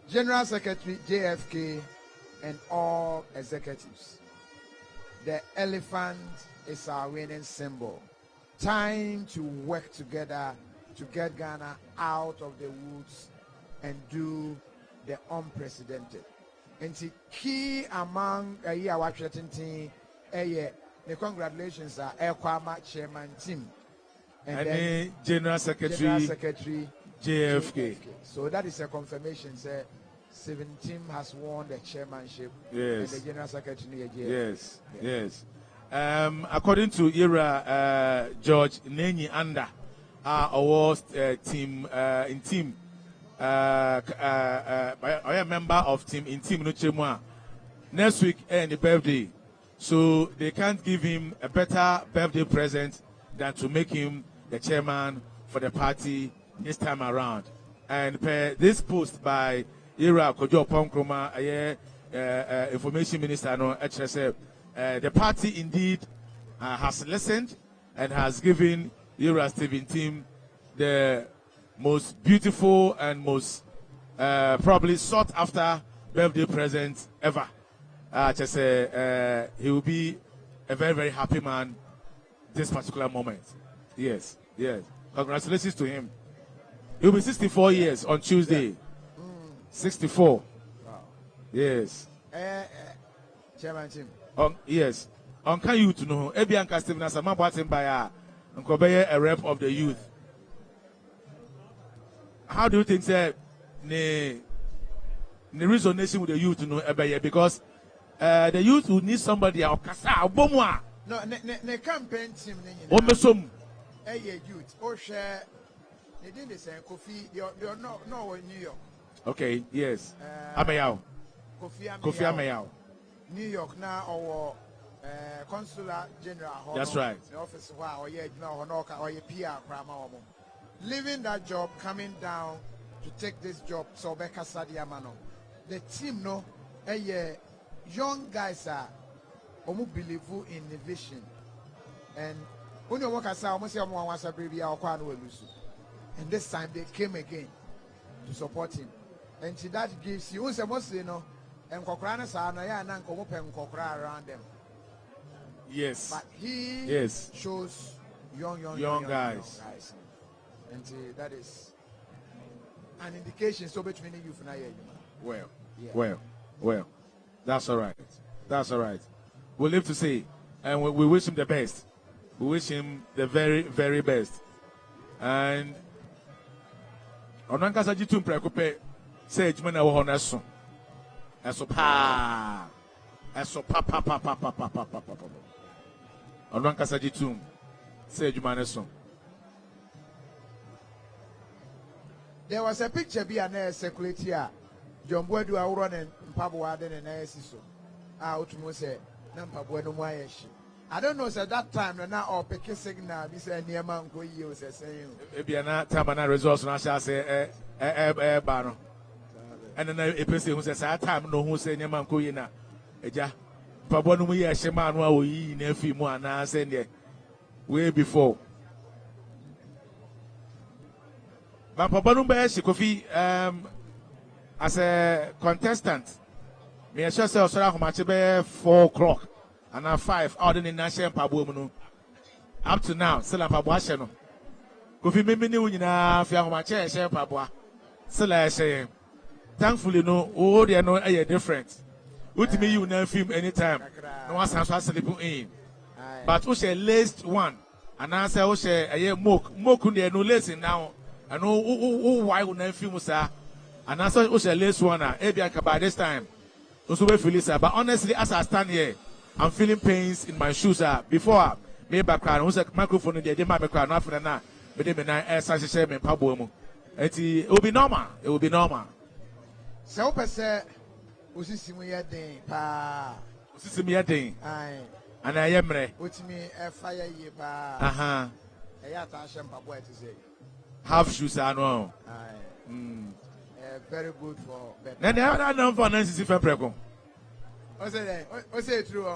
General Secretary JFK, and all executives. The elephant is our winning symbol. Time to work together to get Ghana out of the woods and do the unprecedented. And the key among a year watching team, the congratulations are Ekwama Chairman Team
and then General Secretary JFK.
So that is a confirmation, sir. 17 has won the chairmanship.
Yes.
And the General Secretary JFK.
Yes. According to IRA, George Nenyi Anda, our team in team, I am a member of team in team Nuchemwa. Next week and the birthday, so they can't give him a better birthday present than to make him the chairman for the party this time around. And this post by IRA Kojo Ponkroma, information minister, no, the party indeed has listened and has given IRA Stephen team the most beautiful and most probably sought after birthday present ever. He will be a very, very happy man this particular moment. Yes. Congratulations to him. He will be 64 years on Tuesday. 64.
Wow.
Yes.
Chairman Team.
Yes. Can you to know? Ebian Castivna Sama Batin by a rep of the youth. How do you think that the resonation with the youth to know because the youth will need somebody else.
No, the campaign team. Youth. Or share. They didn't say Kofi. You're no in New York.
Okay. Yes. Amayao.
Kofi Amayao. New York now or Consular General.
That's right.
The office or PR. Leaving that job, coming down to take this job, so Becca Sadiamano. The team, no, young guys are believe in the vision. And when you work as almost a baby, and this time they came again to support him. And that gives you and Kokranas are around them.
Yes.
But he shows young guys. And that is an indication so between you for
Well. That's all right. We live to see, and we wish him the best. We wish him the very, very best. And Onankasa jitum prekope say jumana wo honaso. Eso pa. Onankasa jitum say jumana so.
There was a picture be an circulate here. John Boydu are running Pabua then and I see so. Out to say, Nampabueno Mayashi. I don't know, at that time, now or Peke signal, this is near man go use saying.
Maybe an Tamana resource, and I shall say, Bano. And then a person who says, I time no who say Yaman Koyina. Eja Pabuano Yashaman, who we nephew, and I send way before. But Pabanumba Shikofi, as a contestant, me assure yourself, how much 4 o'clock and now 5 out in the national Pabuno. Up to now, still a Pabuashano. Kofi Mimini, Fiamache, Share Pabua. Still I say, thankfully, no, oh, they are no different. With me, you never film anytime. No one sounds sleeping in. But who shall last one? And I say, who shall a mock, no lesson now. And why would I film, sir? And I saw the last one, by this time. Also, but honestly, as I stand here, I'm feeling pains in my shoes. Before, me background, who's a microphone in the day, my background, after that, but then I air such a shame in Pabumo.
It will be normal. It will be normal.
So, Pese, Usisi Muyadin, Pa.
Usisi Muyadin.
Aye.
And I am re.
With me, a fire ye, Pa.
Aha.
A yatasha, Papa, to say.
Half shoes, I know.
Aye. Very good for better.
Then they have done for Nancy Febrego.
What's it true?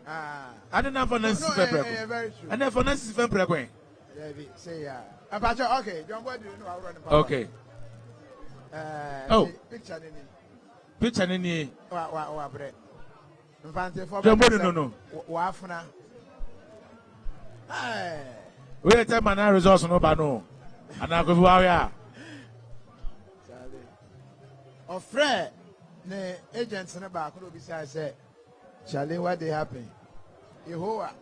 I don't know for Nancy Febrego.
Very true.
And then for Nancy Febrego.
Say, yeah. Okay, John, what do you know? I'll run the
Okay.
Picture in
Picture in the.
No. Wafuna.
We are telling my results no bano. And I go to area.
Of Fred, the agents in the back will be said, Charlie, what they happen? Yehovah.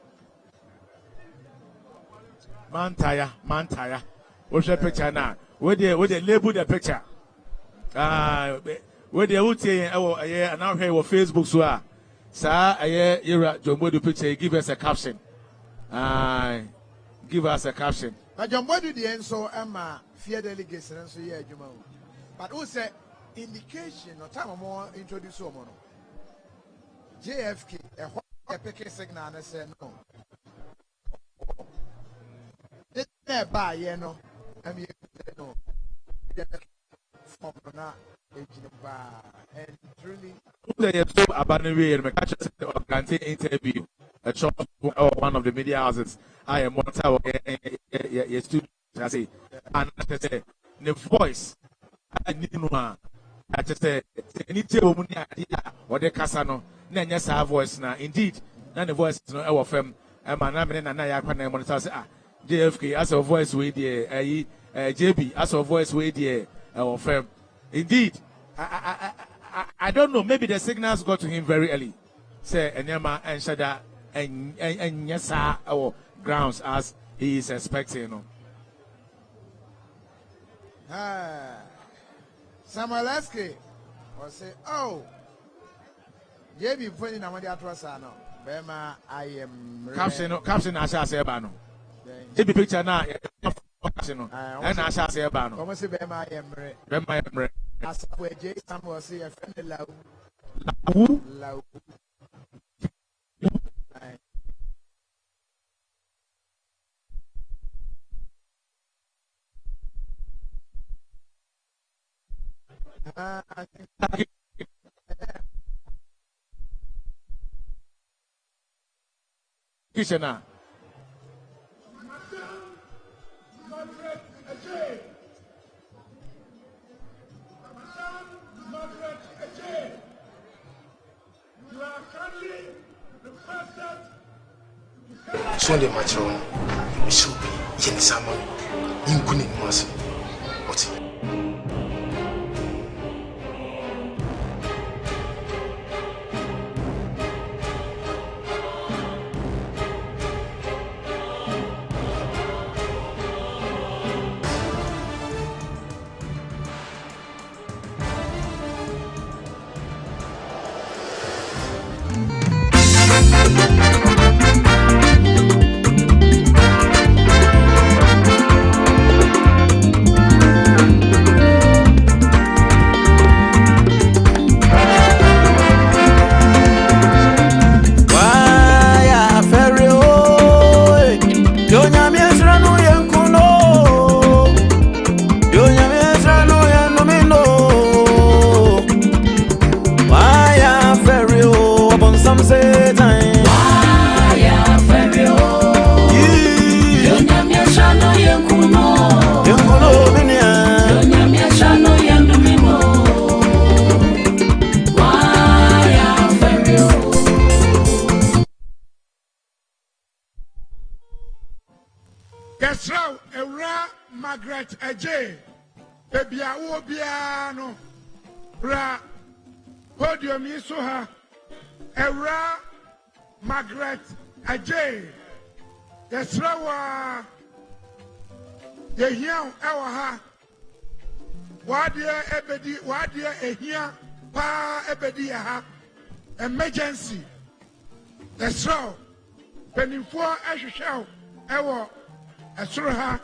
Mantaya. What's the picture now? Where they label the picture? Where they would say, and now here on Facebook, so, sir, you're Jumbo the picture, give us a caption. Give us a caption.
But Jumbo do the end, so Emma, fear delegates, and so, yeah, Jumbo. But who said indication or time more introduce someone? JFK, a picking signal, and I said, no. Buy, you know, I mean, no, and truly,
they have so abandoned me catch an interview at shop one of the media houses. I am one tower, a student, I say, and I say, the voice, I need no one. I just say, need to or the Casano, then yes, our voice now, indeed, none the voice no our firm, and my name and I can monitor. JFK as a voice with the JB as a voice with the our firm. Indeed, I don't know. Maybe the signals got to him very early. Say Enyama and Shada and yes, our grounds as he is expecting.
Samuelski will say, "Oh, JB putting a money at Rosano. Bema, I am
caption. I shall say, Bano. Take the picture now. And I shall say about no.
Almost Bema Emre.
Bema Emre.
As where J. Samuel say a friend low. Low.
Kishana.
Sunday Matron, it should be in summer. In Kunin was what?
Margaret Eje, baby, I will be no bra podium isuha, Era Margaret Eje, yes, Rawa, the young Ewaha, what dear Ebedi, what dear a here, pa Ebedi aha, emergency, yes, Raw, penny for Ashushow, Ewa, Asuraha.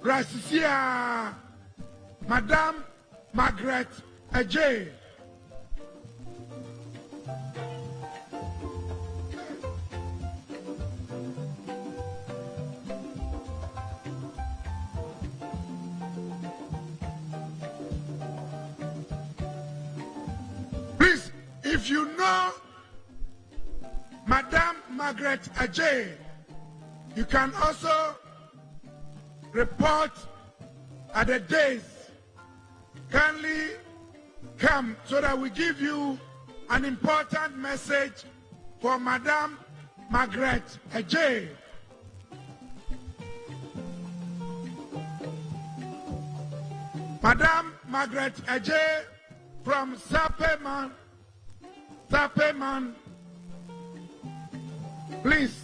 Gracia, Madame Margaret Ajay. Please, if you know Madame Margaret Ajay, you can also report at the days. Kindly come so that we give you an important message for Madame Margaret Ajay. Madame Margaret Ajay from Sapeman. Please.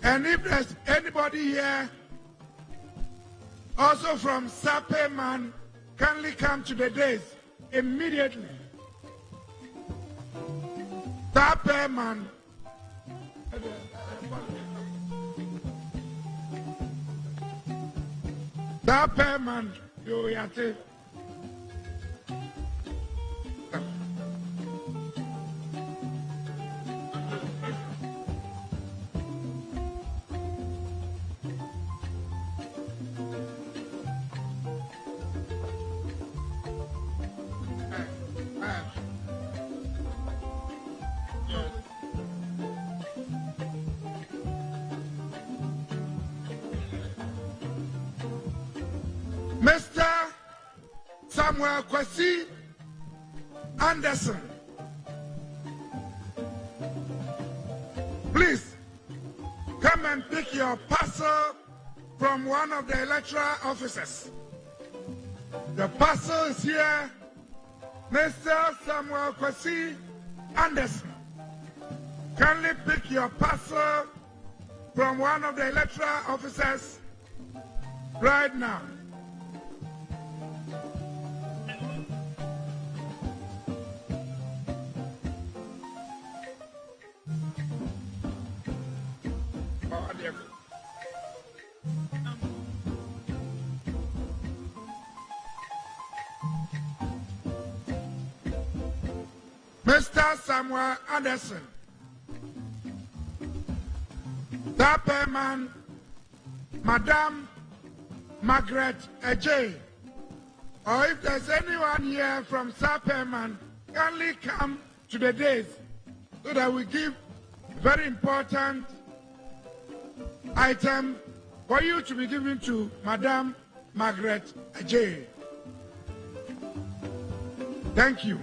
And if there's anybody here also from Sapeman, kindly come to the days immediately. Sapeman. Sapeman. You yate. Mr. Samuel Kwesi Anderson, please come and pick your parcel from one of the electoral officers. The parcel is here. Mr. Samuel Kwesi Anderson, kindly pick your parcel from one of the electoral officers right now. Mr. Samuel Anderson, Sapeman, Madame Margaret Ajay, or if there's anyone here from Sapeman, kindly come to the days so that we give very important item for you to be given to Madame Margaret Ajay. Thank you.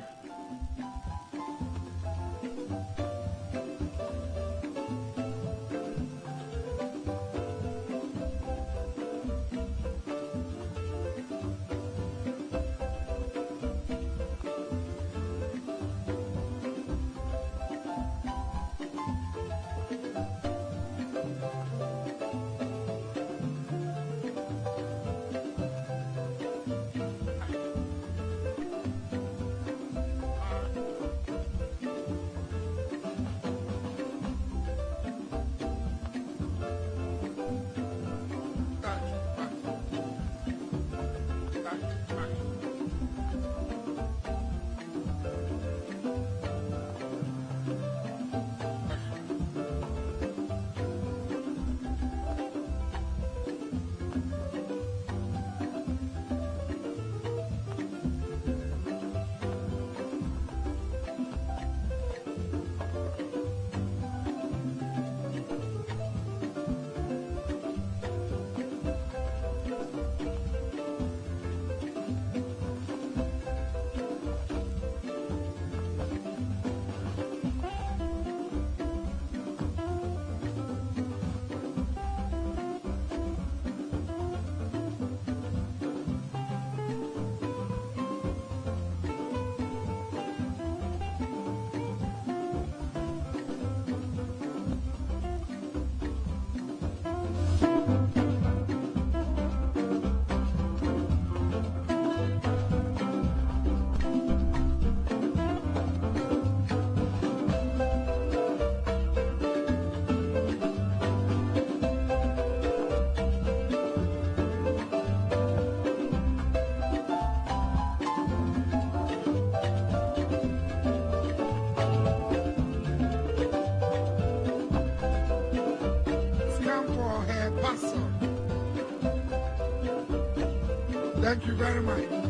Thank you very much.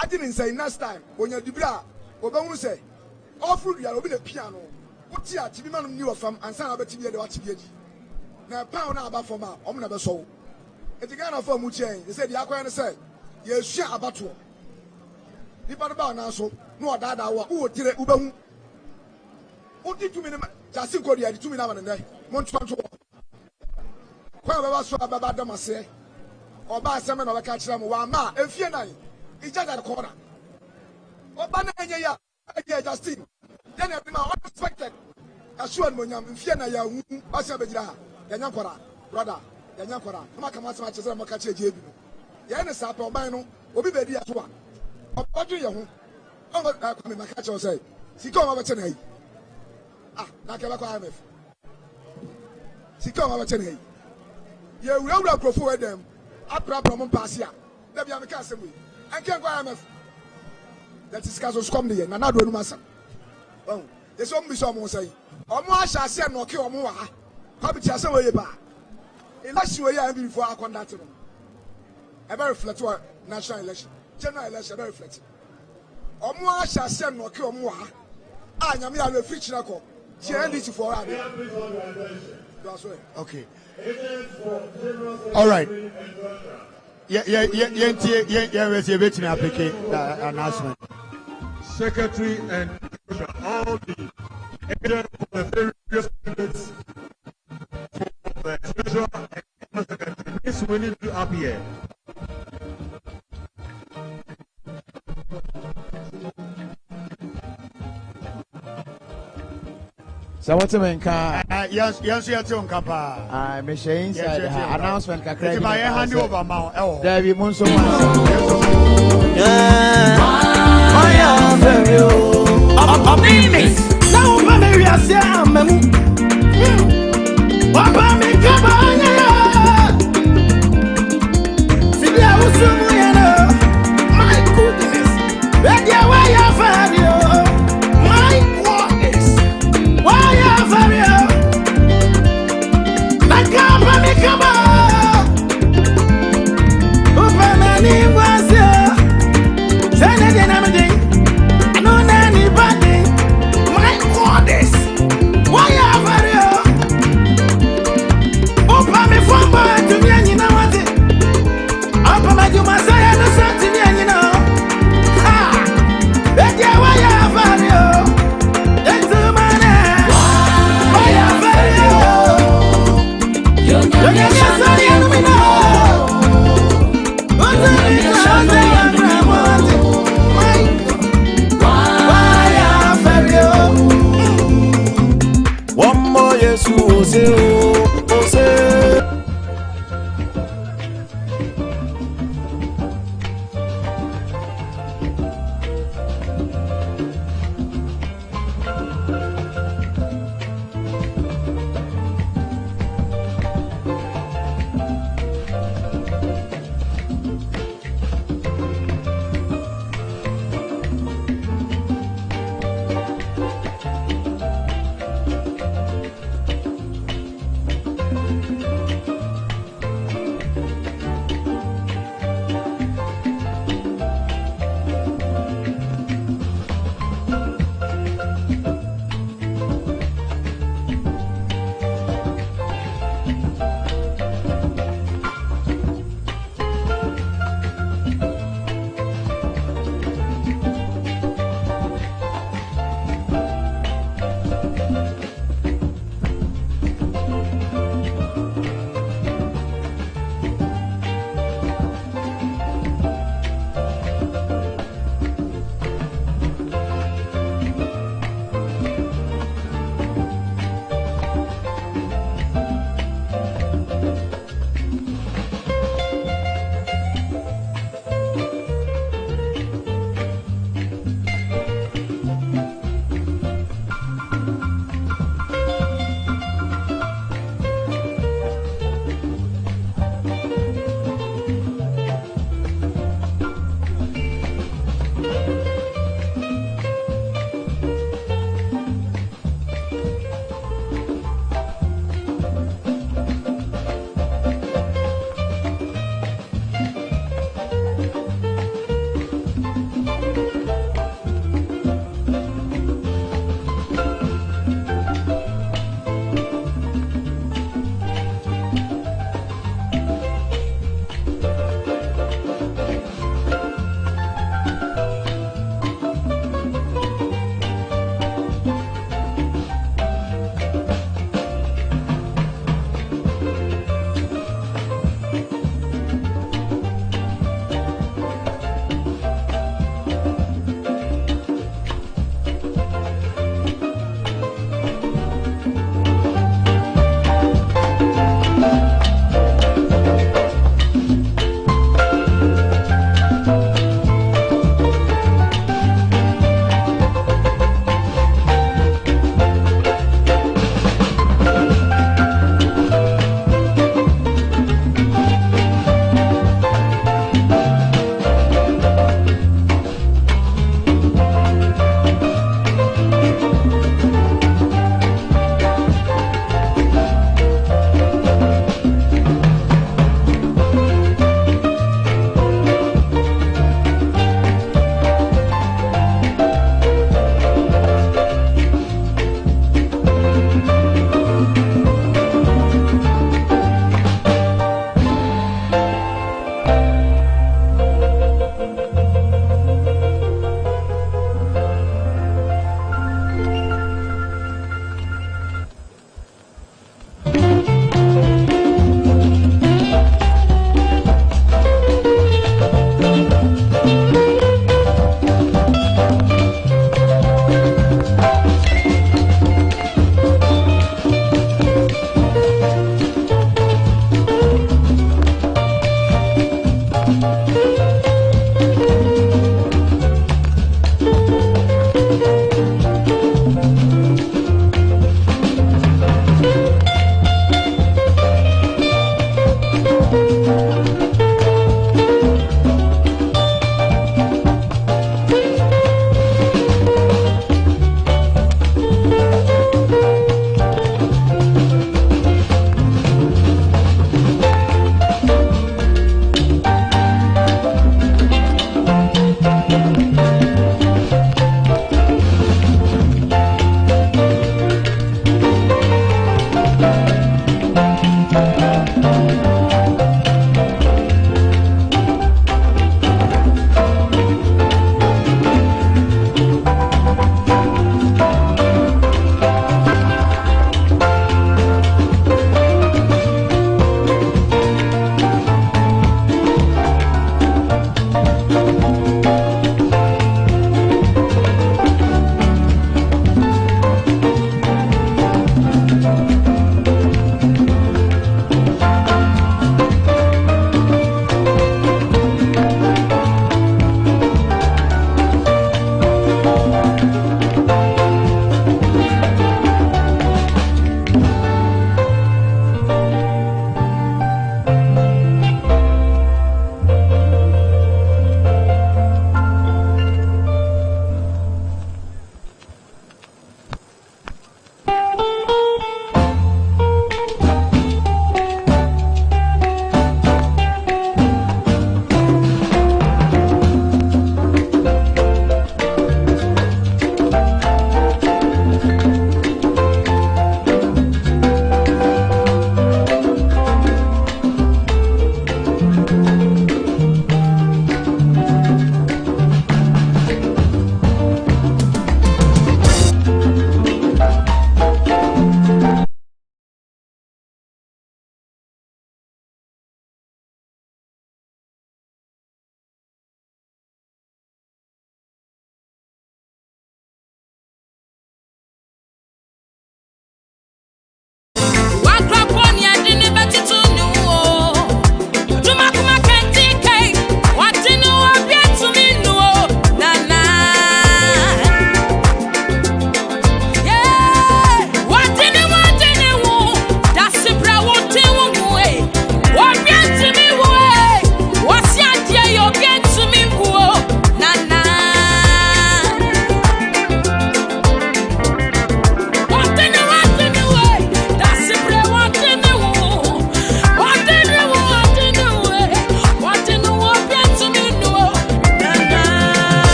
I didn't say next time when you're Dibra, Oban say, offer you the piano. What's your TV man knew from and San Abati the Watch. Now, pound about for my omnibus soul. It's a kind of form change. They said, Yaquan said, you share about you. The Panaba now so, no, that I will tell Uban. What did 2 minutes? Just in Korea, 2 minutes and then, Montreal. Whoever saw about them, I say, or buy some of a catch them, one ma, and fear nine. It's just at the corner. What banana, Justin? Then every man unexpected. Assured Munyam, Fiana, Asabedra, Yanakora, brother, Yanakora, Makamas matches and Makachi Jabu. Yana Sapo Bino, will be ready at one. What do you? Oh, I come in my catch or say, she come over tonight. Ah, Nakabaka. She come over tonight. You will not go forward them. A problem passia. Let me have a castle. I can't go IMF. That is Casos come there, and another massa. Oh, there's only someone say, Omo shall say no kill Moa. Come to us away bar. Unless you are before I conduct them. A very flat national election, general election, very flat. Omo shall say no kill Moa. I am a fictional call. She ended for
okay. All right. Announcement.
Secretary and all the agents for the various candidates for the treasurer and secretary. This we need to appear.
So what's the main car? Yes, you're doing Kappa. I may say inside announcement. If I hand you over, Mount, there be Monso.
Now, Mary, I say, Papa, make a my goodness, ready away your father. My goodness, why your father? Like a make a open my name was here. Send it in everything. I know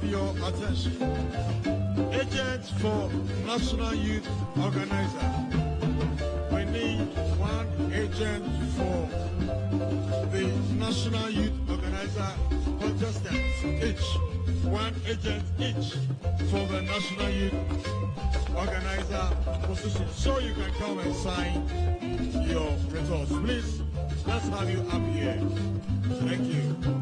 have your attention. Agent for National Youth Organizer. We need one agent for the National Youth Organizer contestants each. One agent each for the National Youth Organizer position. So you can come and sign your results. Please, let's have you up here. Thank you.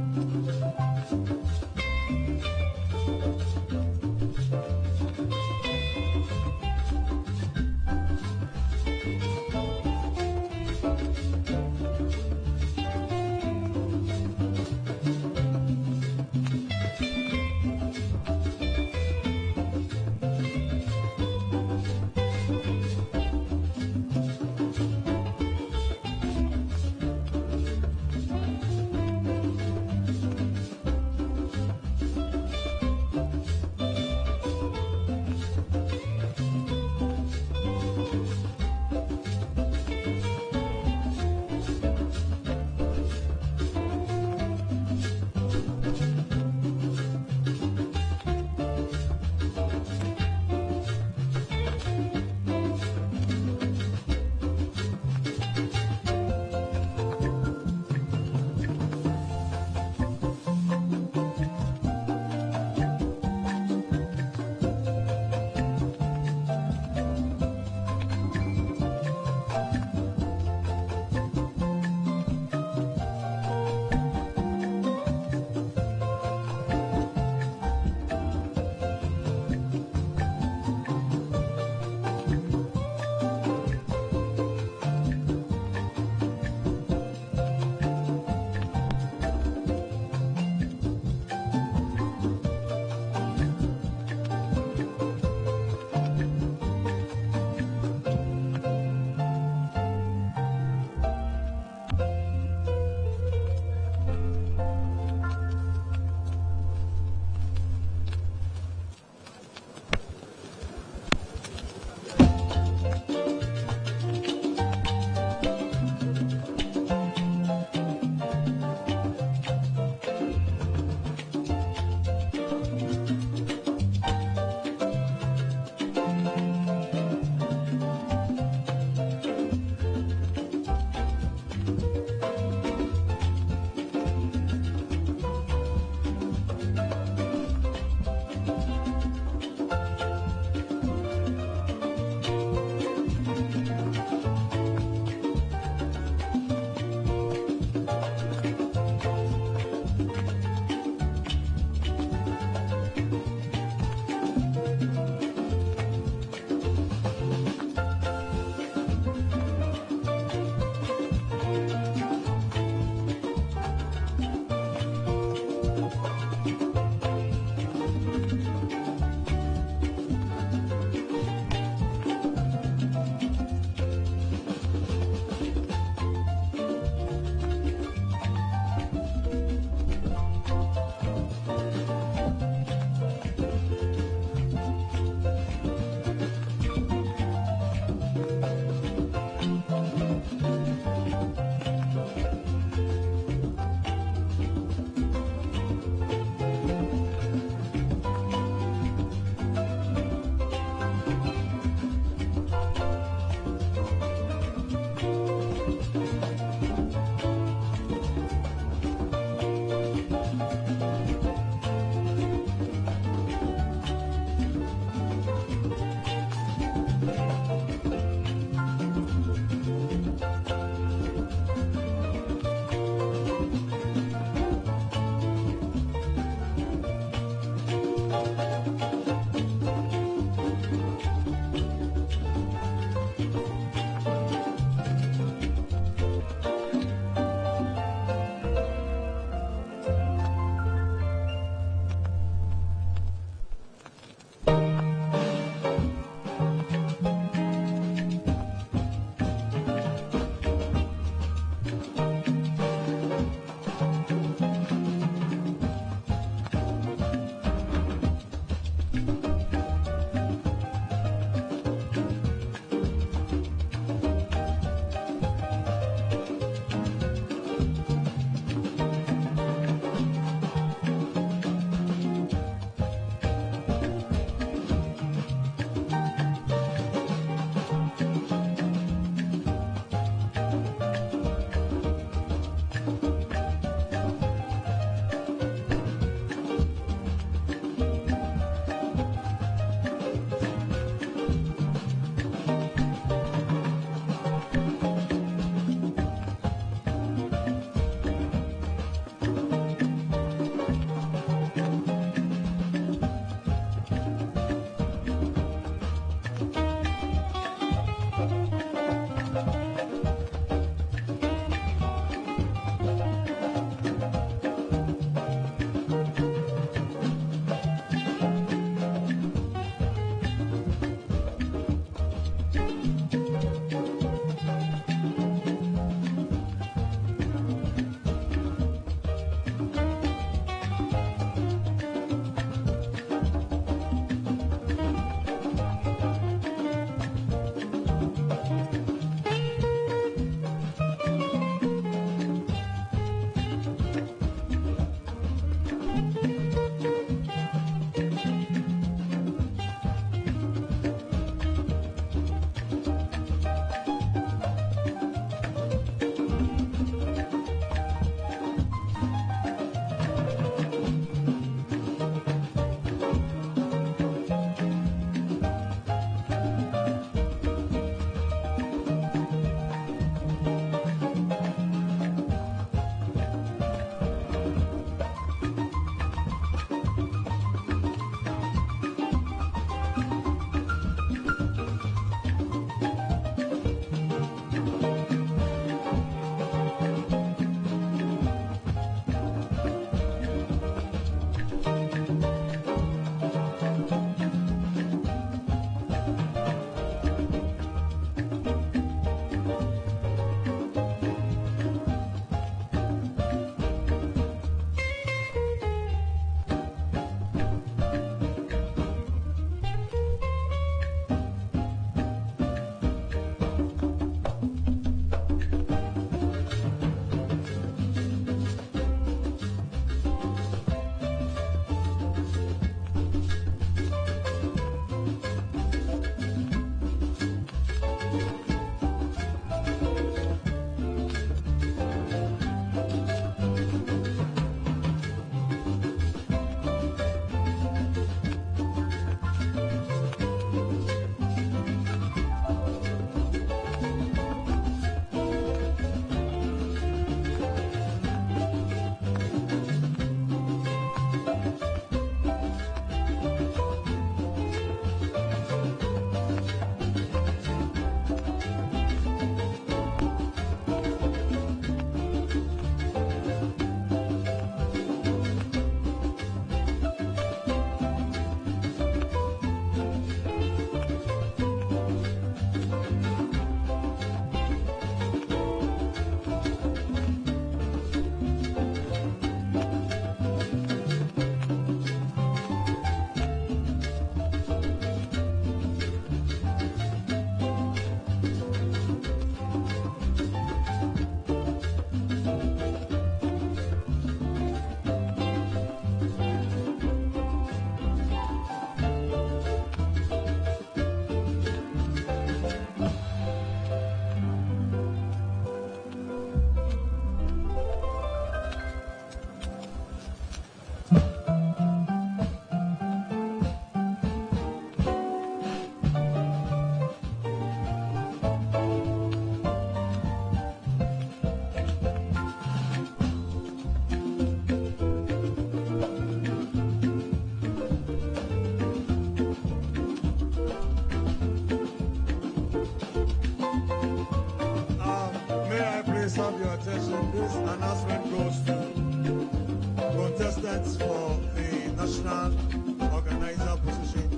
national organizer position.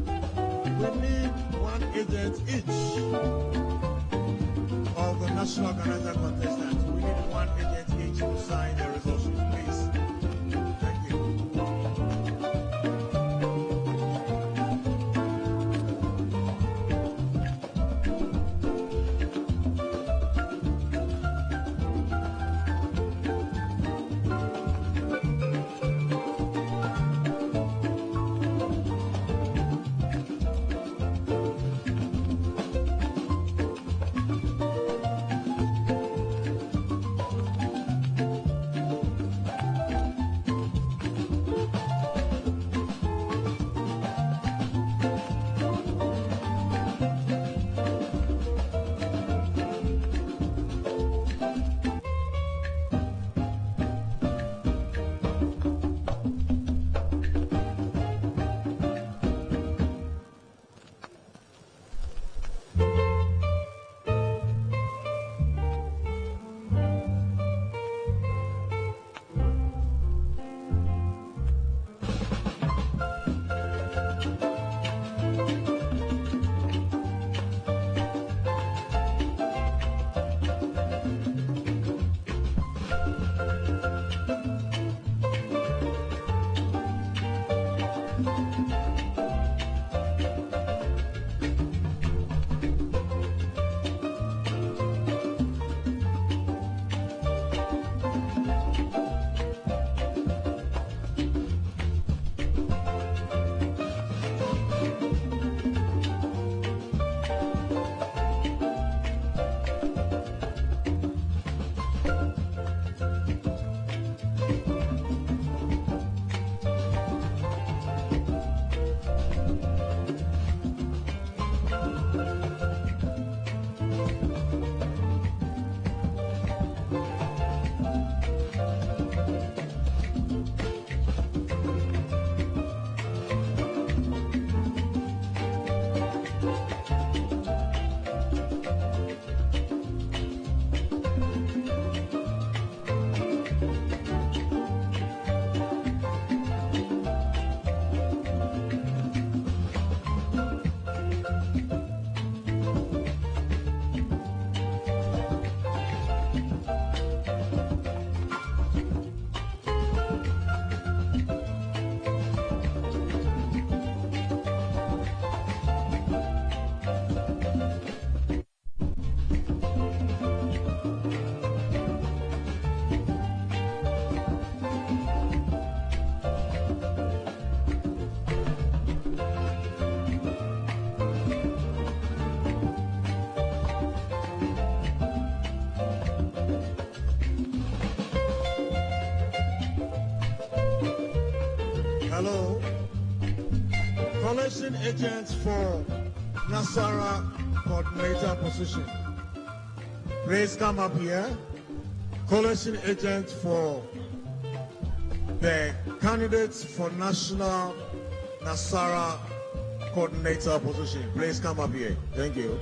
We need one agent each of the national organizer contestants. We need one agent each to sign the resolution, please. Thank you. Hello. Coalition agents for Nasara coordinator position. Please come up here. Coalition agent for the candidates for National Nasara coordinator position. Please come up here. Thank you.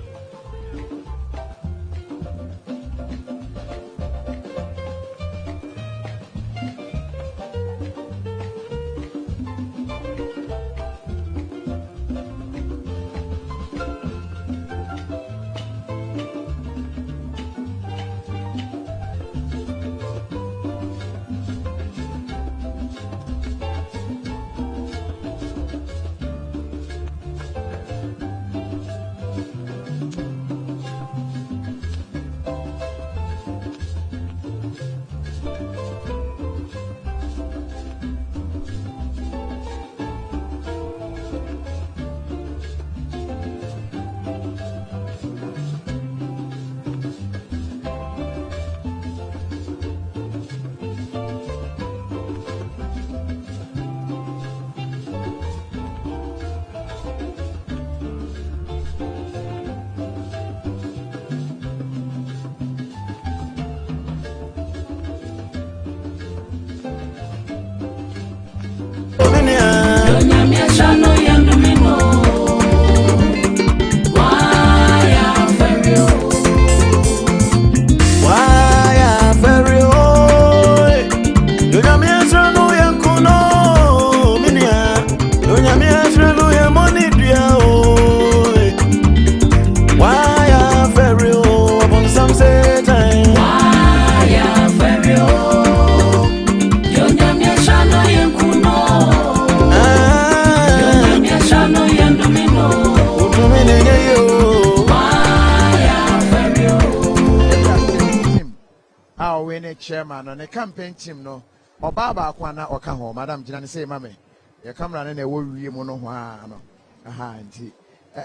our winning chairman on the campaign team no Obaba Kwana Okaho, Madam Jinan say, Mammy, your camera and a worry mono. Aha,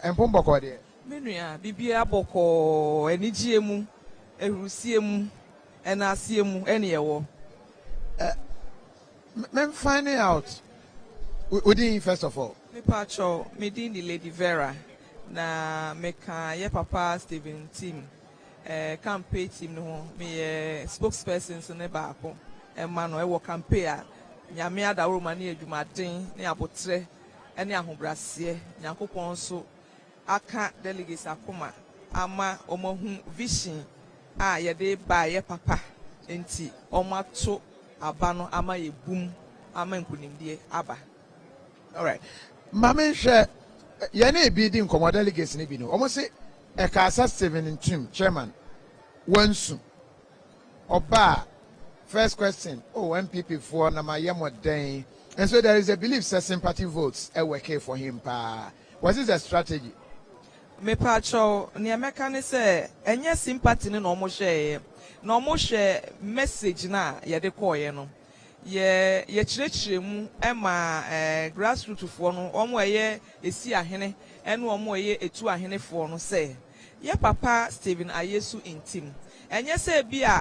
and Pombo de
Menua, Bibia Boko, and Igiemu, a Rusiemu, and Asiemu, any war.
Men finding out. Within first of all,
me pacho me di Lady Vera na me ka ye papa Stephen team campaign team no me spokesperson so ne ba ko e ma no e wo campaign a nyame ada roma ne adwumaden ne abotre ne ahobrase nyakopon so aka delegates akoma ama omohu vision a ye de ba ye papa enti omato abano ama ye bum ama nkunimdie aba.
All right. Mama share yene bidding come delegates ni bi no. Almost say e ka asa 17 chairman. Wansu. Oba first question. Oh, MPP for na ma yemo den. And so there is a belief that sympathy votes e work for him pa. What is the strategy?
Me pacho ni America ni say enye sympathy ni no mo share. No mo share message na ye de call ye no. Ye chirechire mu ema grassroots fo no omo eye esi ahene ene omo eye etu ahene fo no say ye papa Stephen Ayesu in team enye say bia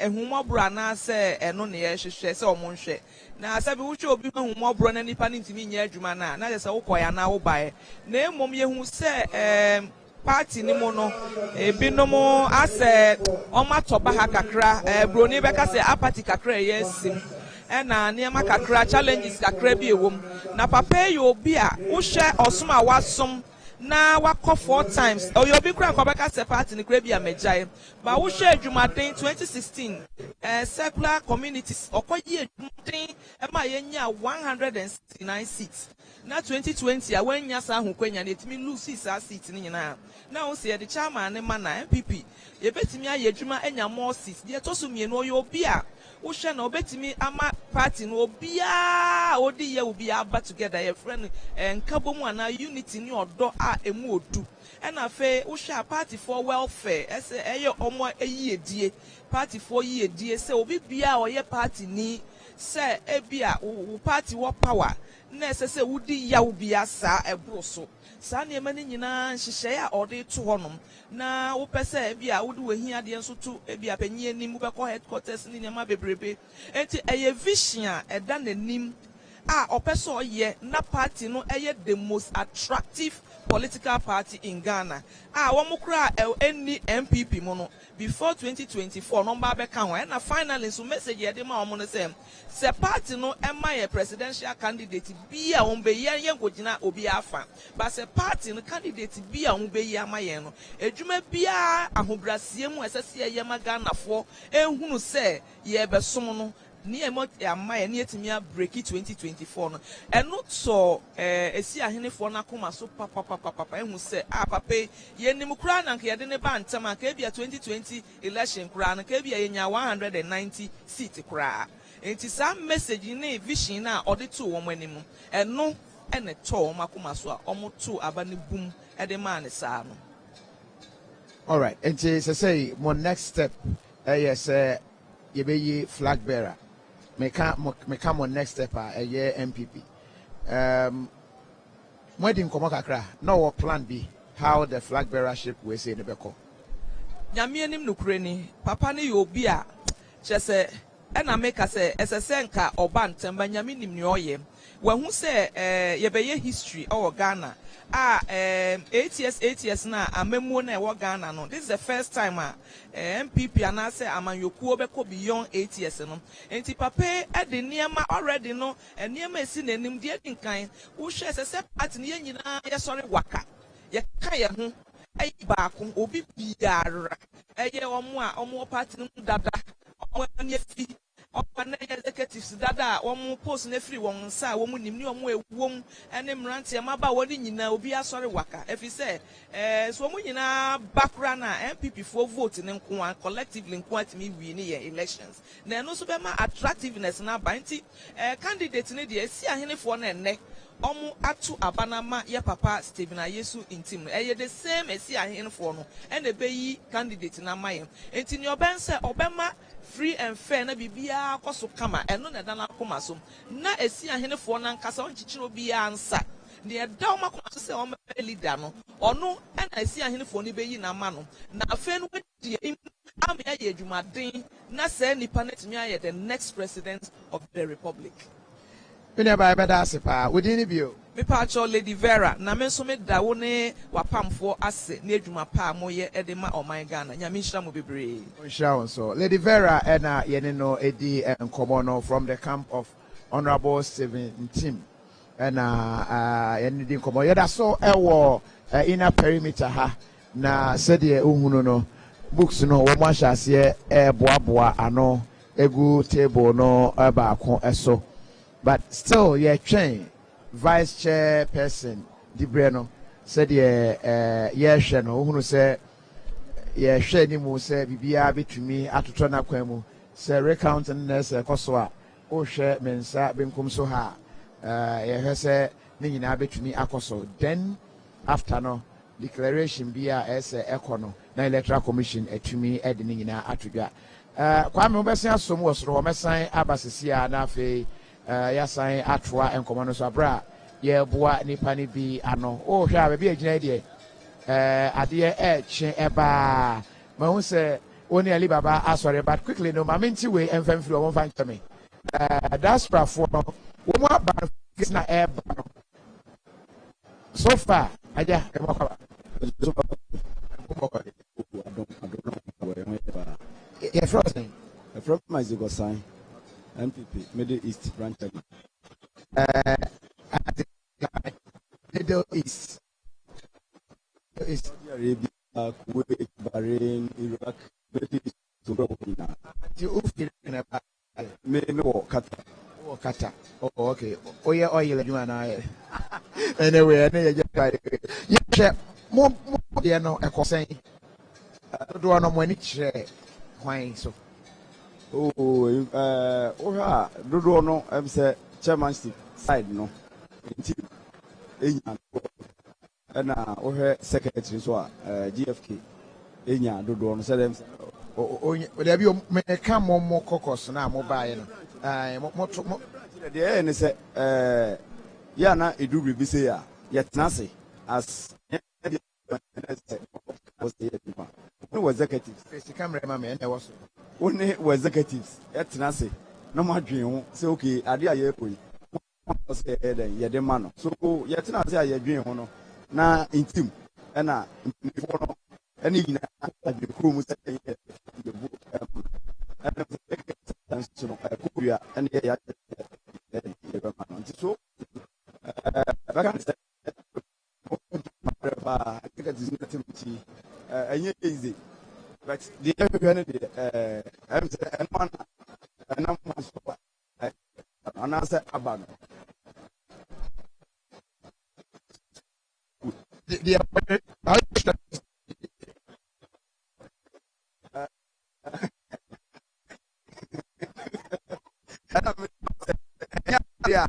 ehumobro na say eno ne ye hwehwe say omo nhwe na say bi wo hwe obi ehumobro na nipa ne ntimi nya adwuma na say wo koya na wo bae na emom ye hu say party ni mo no ebinom ase omatoba ha kakra broni beka say apathy kakra ye sim ena niema kakra challenges kakra bi ewom na papa ye obi a wo hwe osom a wasom na wakọ 4 times oyo obi kura nkobeka say party ni kra bi a megyae ba wo hwe adwumaden 2016 secular communities okoye adwumaden ema ye nya 169 seats na 2020 a wanya sa ahokwanya na etimi lose sa seat ni nyina na wo se the chairman ne mana MPP ye betimi aye adwuma enya more seats de to so mienu oyo obi a wo hwe na obetimi ama party no obi a odi ye obi aba together ye friend nkabomu ana unity ni odo a emu odu ena fe wo hwe party for welfare ese eye omo eyiedie party for yiedie se obi bia oye party ni se ebia wo party wo power na sese wudi ya obi asa ebro so sa na ema ni nyina nhihye a ode to honom na wo pese ebia wudi wahia de nso to ebia panyi anim wo bekọ headquarters ni nyama bebrebe enti eye vision a eda nanim a opeso oye na party no eye the most attractive political party in Ghana wo mukura any MPP mo no before 2024 number beka ho na finally so message ye de ma omo no se party no ema ye presidential candidate bi a on be ye ngogina obi afa but se party no candidate bi a on be ye ama ye no edwuma bia ahobrasie mu esese ye ma Ghana fo ehunu se ye besom no ni emo ama ye ni etimi a break 2024 no eno so esi ahene fo na koma so papa ehunu se papa ye nim kura na nke ye de ne ba ntama ka bia 2020 election kura na ka bia ye nya 190 seat kura enti sa message ni vision na ode to wo manim eno ene to makoma so a omo to abane bum e de man sa no.
All right, enti say my next step yes ye be flag bearer me come on next step a year MPP wedding komo kakra no plan B how the flag bearership we say ne beko
nyame anim nokure ni papa ne yo bi a chese ena make say esese nka oba ntamba nyame nim ne oye wahu se ye be ye history o Ghana 8 years na amemu na e Ghana no this is the first time MPP ana say amanyokuo beko beyond 8 years no enti papa e de niema already no niema esi nanim de dinkan wo hwe se party ne nyina ye sori waka ye ka ye ho e baako obi biara ye omo party no dada omo ne fi omo executives dada omo post na free won sa omo nim ni omo ewom ene mrantie maba woni nyina obi asori waka efi say so omo nyina bakra na MPP for vote ne nko collectively nko atimi wi ni ye elections na eno so be ma attractiveness na banti candidate ne de esi ahene fo na enne omu atu abanama ya papa Stephen Ayesu intim no eye the same esi ahenfo no and the beyi candidate na mayem enti ni obense obema free and fair na bibia akoso kama eno na dana koma so na esi ahenfo na nkasa onchichiro bia ansa the dawma koma so se o leader no ono na esi ahenfo ni beyi na ma no na afen we am ye adwumaden na se nipa netimi aye the next president of the republic.
Pene ba beda sepa within bio
me pacho Lady Vera na me so me da wo ne wapamfo ase na adwuma pa moye edema oman Ghana nya me nhira mo bebre
nhira so Lady Vera na yene no edi nkomo no from the camp of Honorable Stephen Tim na yene di nkomo yeda so ewo inner perimeter ha na sede ohunu no books no wo mo ahase boaboa ano egu table no ba ko eso. But still, you're trained vice chairperson, Dibreno said, yes, who said, yeah, Shanimu said, Bibia between me at Tona Quemu, say, recount and nurse, Koswa, oh, share mensa, Benkum so ha, yeah, say, Nina between me, Akoso. Then, after no declaration, be as a econo, na electoral commission, to me, editing in our attribute. Kwame Bessia, some was Romesan, Abasia, Nafe. Yasan atwa enkomo no so abra ye boa nipa ni bi ano o hwa be agina de ade che eba ma hu se oni ali baba asore but quickly no mamenti we emfamfiri o mfa ntame diaspora for no wo mo aba na eba so far aja e mo kwa yeah frozen
from my sign MPP Middle East branch.
Middle East.
Saudi Arabia, Kuwait, Bahrain, Iraq, Middle East.
You
Qatar.
Oh, Qatar. Oh, okay. Oh, yeah, oil, you and I. Anyway, yeah, more, you know, a cosine. I don't know when it's why so.
Oha dodo no em say chairmanship side no nti enya na ohe secretary so GFK enya dodo no say dem
there be me ka mo kokos na mo bae no mo
de ne say ya na edu bi say ya yetnase as was executives
the cameraman and was
only was executives yetnase no ma dwen ho say okay ade aye koyi say then ye de man so yetnase aye dwen ho no na intim na before no any na ade krom say ye bu so no kuya and ye ya so I think it is not easy, but the I'm answer about yeah.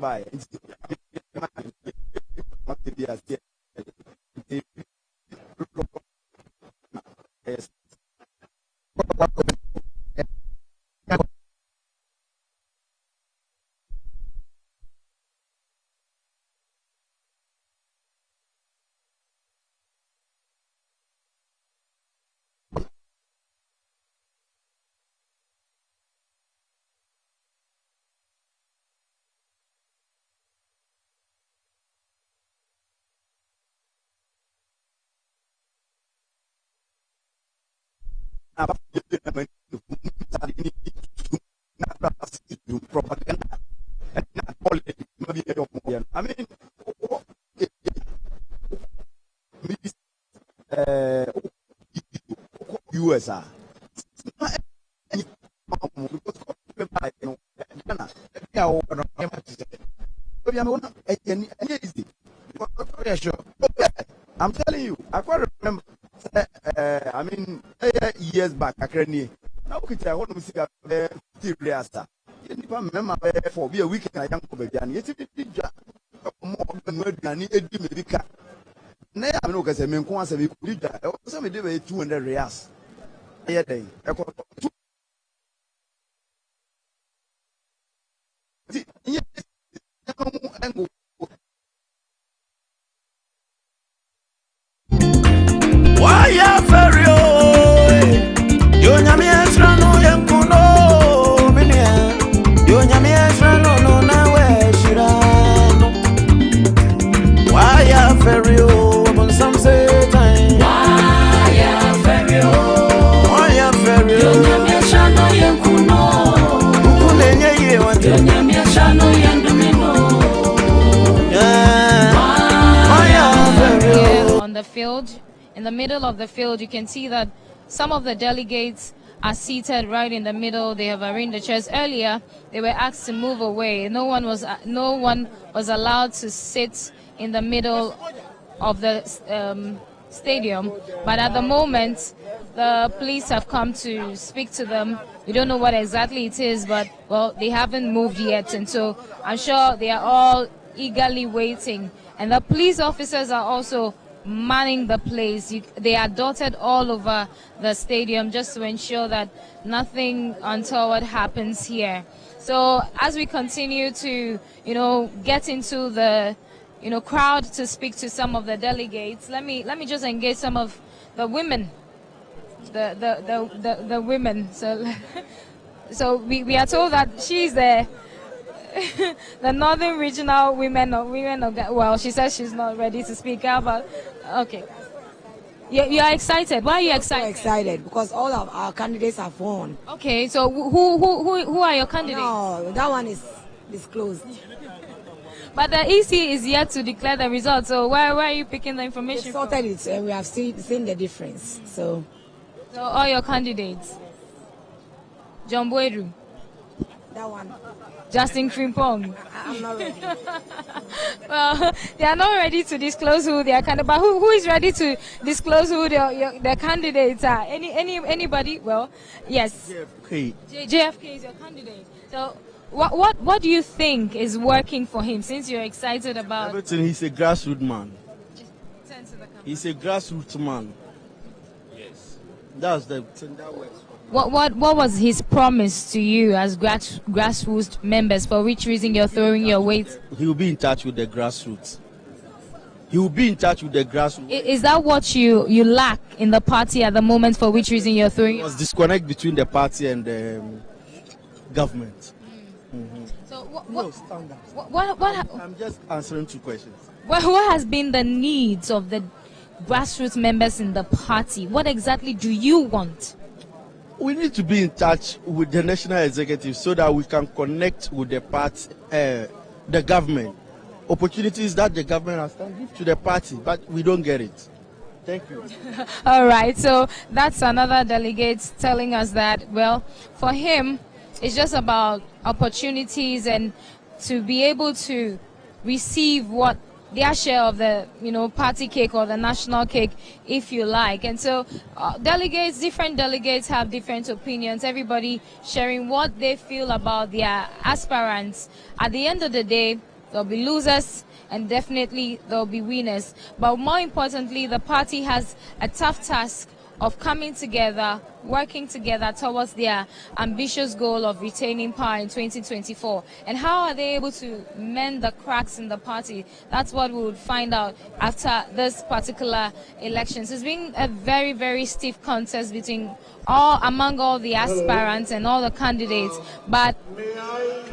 Bye. Yes.
I mean, USA. I'm telling you, I quite remember. I mean, years back, I can't. Now, I want to see a serious. You remember for be a weekend, I can't go back. And yet, more than what I need to be. Nay, I know because I mean, once a week, some day 200 reals. Yeah, day.
Why ya ferio? Yo nyami esra no yankuno minia. Yo nyami esra no na we shirano. Why ya ferio? When some say time. Why ya ferio? Why ya ferio? Yo nyami esra no yankuno. Ukunenye ye wan. Yo nyami esra no yandumino. Yeah. Why ya ferio?
On the field. In the middle of the field, you can see that some of the delegates are seated right in the middle. They have arranged the chairs. Earlier, they were asked to move away. No one was allowed to sit in the middle of the stadium. But at the moment, the police have come to speak to them. We don't know what exactly it is, but well, they haven't moved yet, and so I'm sure they are all eagerly waiting. And the police officers are also manning the place. They are dotted all over the stadium just to ensure that nothing untoward happens here. So as we continue to, get into the, crowd to speak to some of the delegates, let me just engage some of the women, the women. So we are told that she's the Northern Regional women of well, she says she's not ready to speak out, but okay. You are excited. Why are you excited?
So excited because all of our candidates have won.
Okay, so who are your candidates?
No, that one is disclosed.
But the EC is yet to declare the results. So why are you picking the information?
We sorted it, and we have seen the difference. So
all your candidates. John Boedu.
That one.
Justin Frimpong.
I'm not ready.
Well, they are not ready to disclose who they are candidates. But who is ready to disclose who their candidates are? Anybody? Well, yes.
JFK.
JFK is your candidate. So what do you think is working for him? Since you're excited about
everything, he's a grassroots man.
Turn to the camera.
He's a grassroots man. Yes. That's the thing that works.
What was his promise to you as grassroots members, for which reason you're throwing your weight?
He will be in touch with the grassroots. He will be in touch with the grassroots.
Is that what you lack in the party at the moment, for which reason you're throwing?
There was disconnect between the party and the government. Mm-hmm.
So
what I'm just answering two questions.
What has been the needs of the grassroots members in the party? What exactly do you want?
We need to be in touch with the national executive so that we can connect with the party, the government. Opportunities that the government has can give to the party, but we don't get it. Thank you.
All right, so that's another delegate telling us that, well, for him, it's just about opportunities and to be able to receive what their share of the, party cake or the national cake, if you like. And so different delegates have different opinions, everybody sharing what they feel about their aspirants. At the end of the day, there'll be losers and definitely there'll be winners. But more importantly, the party has a tough task of coming together, working together towards their ambitious goal of retaining power in 2024. And how are they able to mend the cracks in the party? That's what we would find out after this particular elections. It's been a very, very stiff contest among all the aspirants and all the candidates. But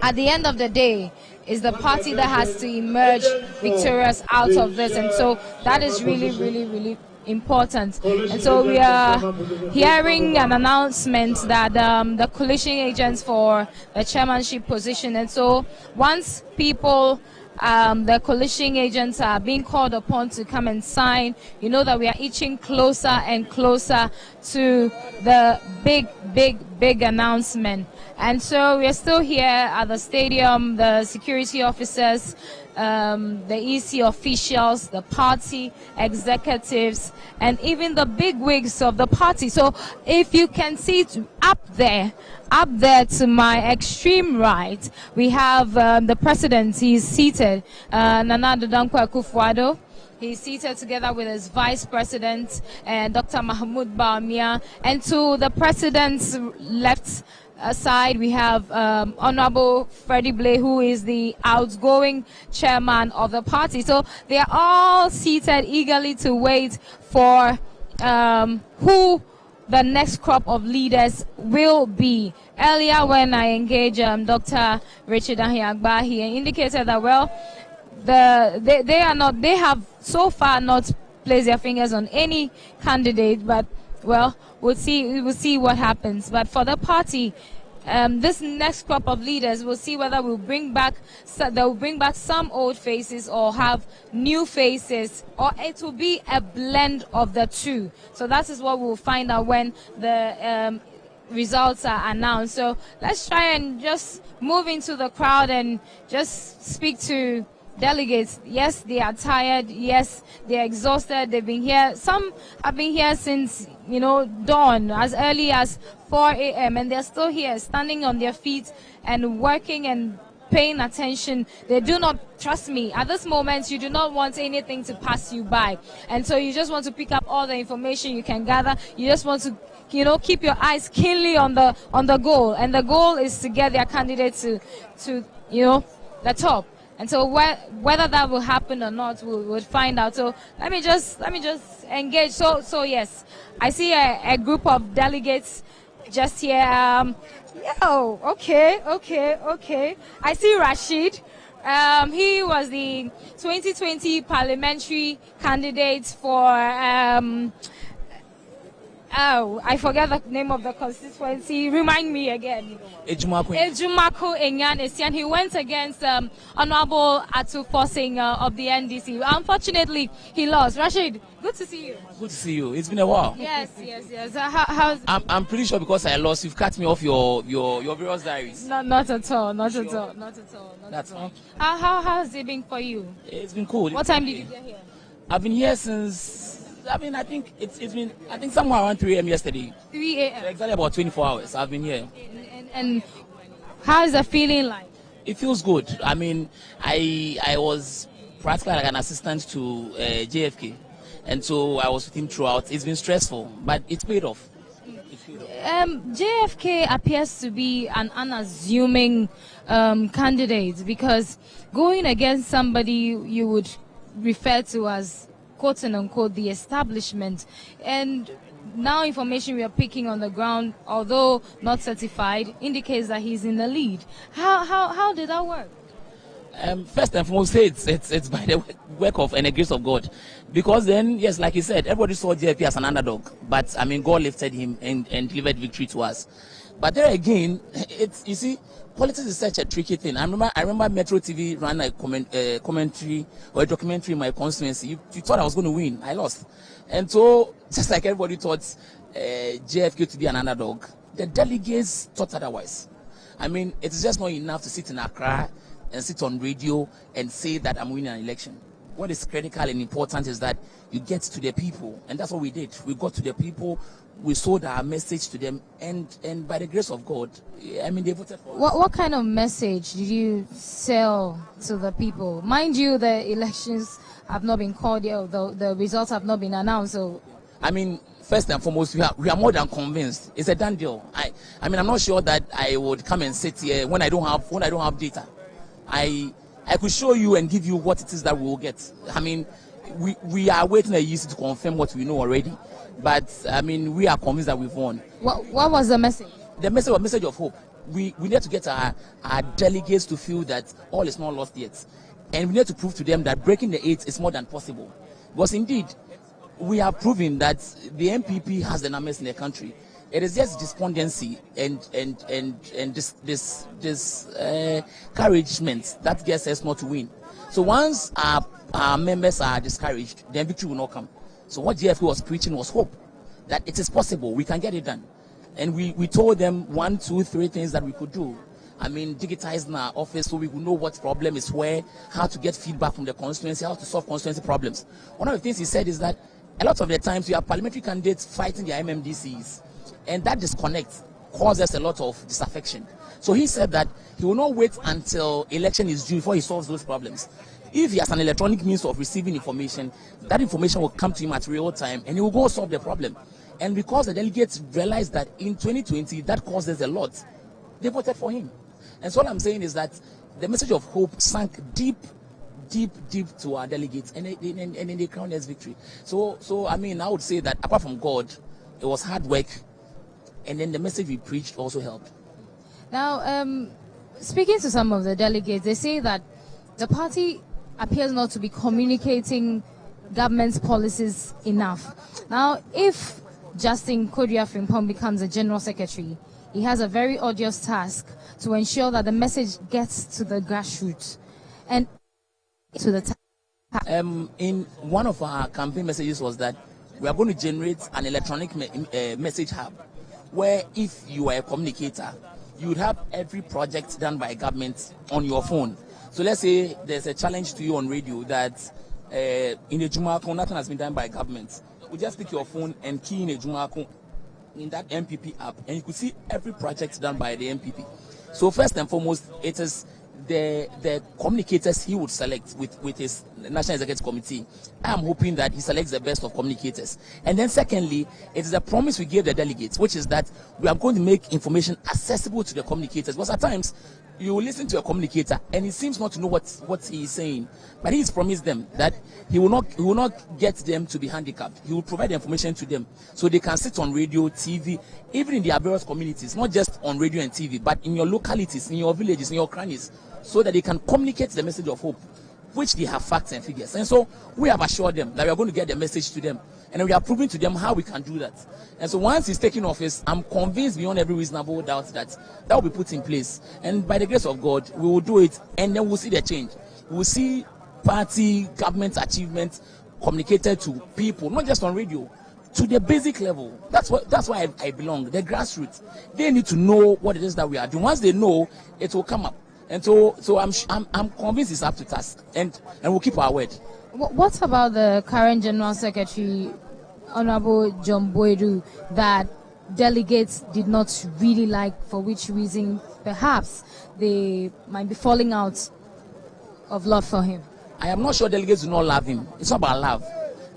at the end of the day, is the party that has to emerge victorious out of this. And so that is really, really, really important. And so we are hearing an announcement that the coalition agents for the chairmanship position. And so once people, the coalition agents are being called upon to come and sign, you know that we are inching closer and closer to the big announcement. And so we are still here at the stadium, the security officers, the EC officials, the party executives, and even the big wigs of the party. So if you can see up there to my extreme right, we have the president. He's seated, Nana Addo Dankwa Akufo-Addo. He's seated together with his vice president, Dr. Mahmoud Bawumia. And to the president's left side, we have Honorable Freddie Blay, who is the outgoing chairman of the party. So they are all seated eagerly to wait for who the next crop of leaders will be. Earlier, when I engaged Dr. Richard Ahiagba, he indicated that, well, they have so far not placed their fingers on any candidate, but well, we'll see what happens. But for the party, this next crop of leaders, we'll see whether they'll bring back some old faces or have new faces, or it will be a blend of the two. So that is what we'll find out when the results are announced. So let's try and just move into the crowd and just speak to delegates. Yes, they are tired. Yes, they are exhausted. They've been here. Some have been here since, dawn, as early as 4 a.m. and they're still here, standing on their feet and working and paying attention. They do not, trust me, at this moment, you do not want anything to pass you by. And so you just want to pick up all the information you can gather. You just want to, keep your eyes keenly on the goal. And the goal is to get their candidate to the top. And so whether that will happen or not, we'll find out. So let me just engage. So yes, I see a group of delegates just here. Okay. I see Rashid. He was the 2020 parliamentary candidate for I forget the name of the constituency. Remind me again. Ejumako Enyan. He went against Honorable Atu Forsing of the NDC. Unfortunately, he lost. Rashid, good to see you.
Good to see you. It's been a while.
Yes. How's
I'm pretty sure because I lost, you've cut me off your various diaries.
Not at all.
That's all.
How has it been for you?
It's been cool.
What time did you get here?
I've been here since. I think it's been somewhere around 3 a.m. yesterday.
3 a.m.
Exactly about 24 hours. I've been here.
And how is the feeling like?
It feels good. I mean, I was practically like an assistant to JFK, and so I was with him throughout. It's been stressful, but it's paid off.
JFK appears to be an unassuming candidate, because going against somebody you would refer to as quote unquote the establishment, and now information we are picking on the ground, although not certified, indicates that he's in the lead. How did that work?
First and foremost, it's by the work of and the grace of God, because then, yes, like you said, everybody saw JFP as an underdog, but I mean, God lifted him and delivered victory to us. But there again, you see, politics is such a tricky thing. I remember Metro TV ran a commentary or a documentary in my constituency. You thought I was going to win. I lost. And so, just like everybody thought JFK to be an underdog, the delegates thought otherwise. I mean, it's just not enough to sit in Accra and sit on radio and say that I'm winning an election. What is critical and important is that you get to the people. And that's what we did. We got to the people. We sold our message to them, and by the grace of God, I mean, they voted for us.
What kind of message did you sell to the people? Mind you, the elections have not been called yet, the results have not been announced. So,
I mean, first and foremost, we are more than convinced. It's a done deal. I mean, I'm not sure that I would come and sit here when I don't have data. I could show you and give you what it is that we will get. I mean, we are waiting a year to confirm what we know already. But, I mean, we are convinced that we've won.
What was the message?
The message was a message of hope. We need to get our delegates to feel that all is not lost yet. And we need to prove to them that breaking the 8 is more than possible. Because indeed, we have proven that the MPP has the numbers in the country. It is just despondency and discouragement that gets us not to win. So once our members are discouraged, then victory will not come. So what GFP was preaching was hope, that it is possible, we can get it done. And we told them 1, 2, 3 things that we could do. I mean, digitizing our office so we will know what problem is where, how to get feedback from the constituency, how to solve constituency problems. One of the things he said is that a lot of the times we have parliamentary candidates fighting their MMDCs, and that disconnect causes a lot of disaffection. So he said that he will not wait until election is due before he solves those problems. If he has an electronic means of receiving information, that information will come to him at real time and he will go solve the problem. And because the delegates realized that in 2020 that causes a lot, they voted for him. And so all I'm saying is that the message of hope sank deep to our delegates, and they crowned as victory. So I mean, I would say that apart from God, it was hard work, and then the message we preached also helped.
Now, speaking to some of the delegates, they say that the party appears not to be communicating government's policies enough. Now, if Justin Kodua Frimpong becomes a general secretary, he has a very odious task to ensure that the message gets to the grassroots and to the
in one of our campaign messages was that we are going to generate an electronic message hub where if you are a communicator, you would have every project done by government on your phone. So let's say there's a challenge to you on radio that in the Jumako, nothing has been done by government. You just pick your phone and key in a Jumako in that MPP app, and you could see every project done by the MPP. So first and foremost, it is the communicators he would select with his National Executive Committee. I am hoping that he selects the best of communicators. And then secondly, it is a promise we gave the delegates, which is that we are going to make information accessible to the communicators. Because at times, you will listen to a communicator and he seems not to know what he is saying. But he has promised them that he will not get them to be handicapped. He will provide the information to them so they can sit on radio, TV, even in their various communities, not just on radio and TV, but in your localities, in your villages, in your crannies, so that they can communicate the message of hope, which they have facts and figures. And so we have assured them that we are going to get the message to them. And we are proving to them how we can do that. And so once he's taking office, I'm convinced beyond every reasonable doubt that that will be put in place. And by the grace of God, we will do it, and then we'll see the change. We'll see party, government achievements communicated to people, not just on radio, to the basic level. That's why I belong, the grassroots. They need to know what it is that we are doing. Once they know, it will come up. And so I'm convinced it's up to task, and we'll keep our word.
What about the current General Secretary, Honorable John Boydu, that delegates did not really like, for which reason perhaps they might be falling out of love for him?
I am not sure delegates do not love him. It's not about love.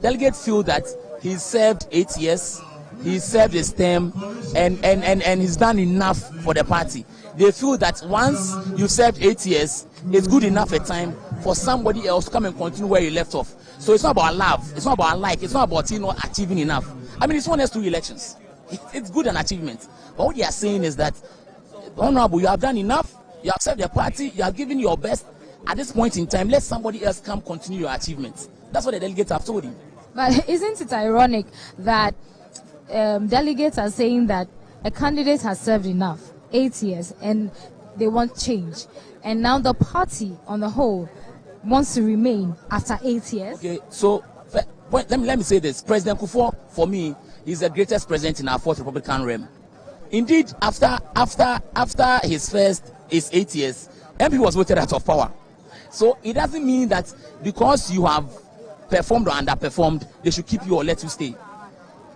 Delegates feel that he served 8 years, he served his term, and he's done enough for the party. They feel that once you've served 8 years, it's good enough a time for somebody else to come and continue where you left off. So it's not about love, it's not about like, it's not about not achieving enough. I mean, it's 1 has 2 elections. It's good an achievement. But what they are saying is that, Honorable, you have done enough, you have served the party, you have given your best. At this point in time, let somebody else come continue your achievements. That's what the delegates have told him.
But isn't it ironic that delegates are saying that a candidate has served enough, 8 years, and they want change, and now the party on the whole wants to remain after 8 years? Okay,
so let me say this. President Kufuor, for me, is the greatest president in our 4th Republican realm. Indeed, after his 8 years, MP was voted out of power. So it doesn't mean that because you have performed or underperformed, they should keep you or let you stay.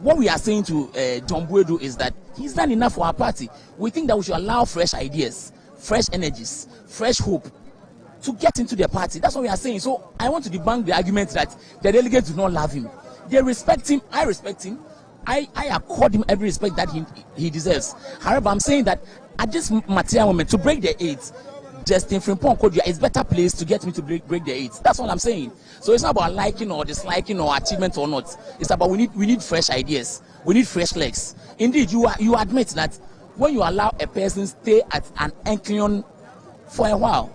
What we are saying to John Boydu is that he's done enough for our party. We think that we should allow fresh ideas, fresh energies, fresh hope to get into the party. That's what we are saying. So I want to debunk the argument that the delegates do not love him. They respect him. I respect him. I accord him every respect that he deserves. However, I'm saying that at this material moment, to break the 8, Justin Frimpong Kodua is better placed to get me to break the 8. That's all I'm saying. So it's not about liking or disliking or achievement or not. It's about we need fresh ideas. We need fresh legs. Indeed, you admit that when you allow a person stay at an incline for a while,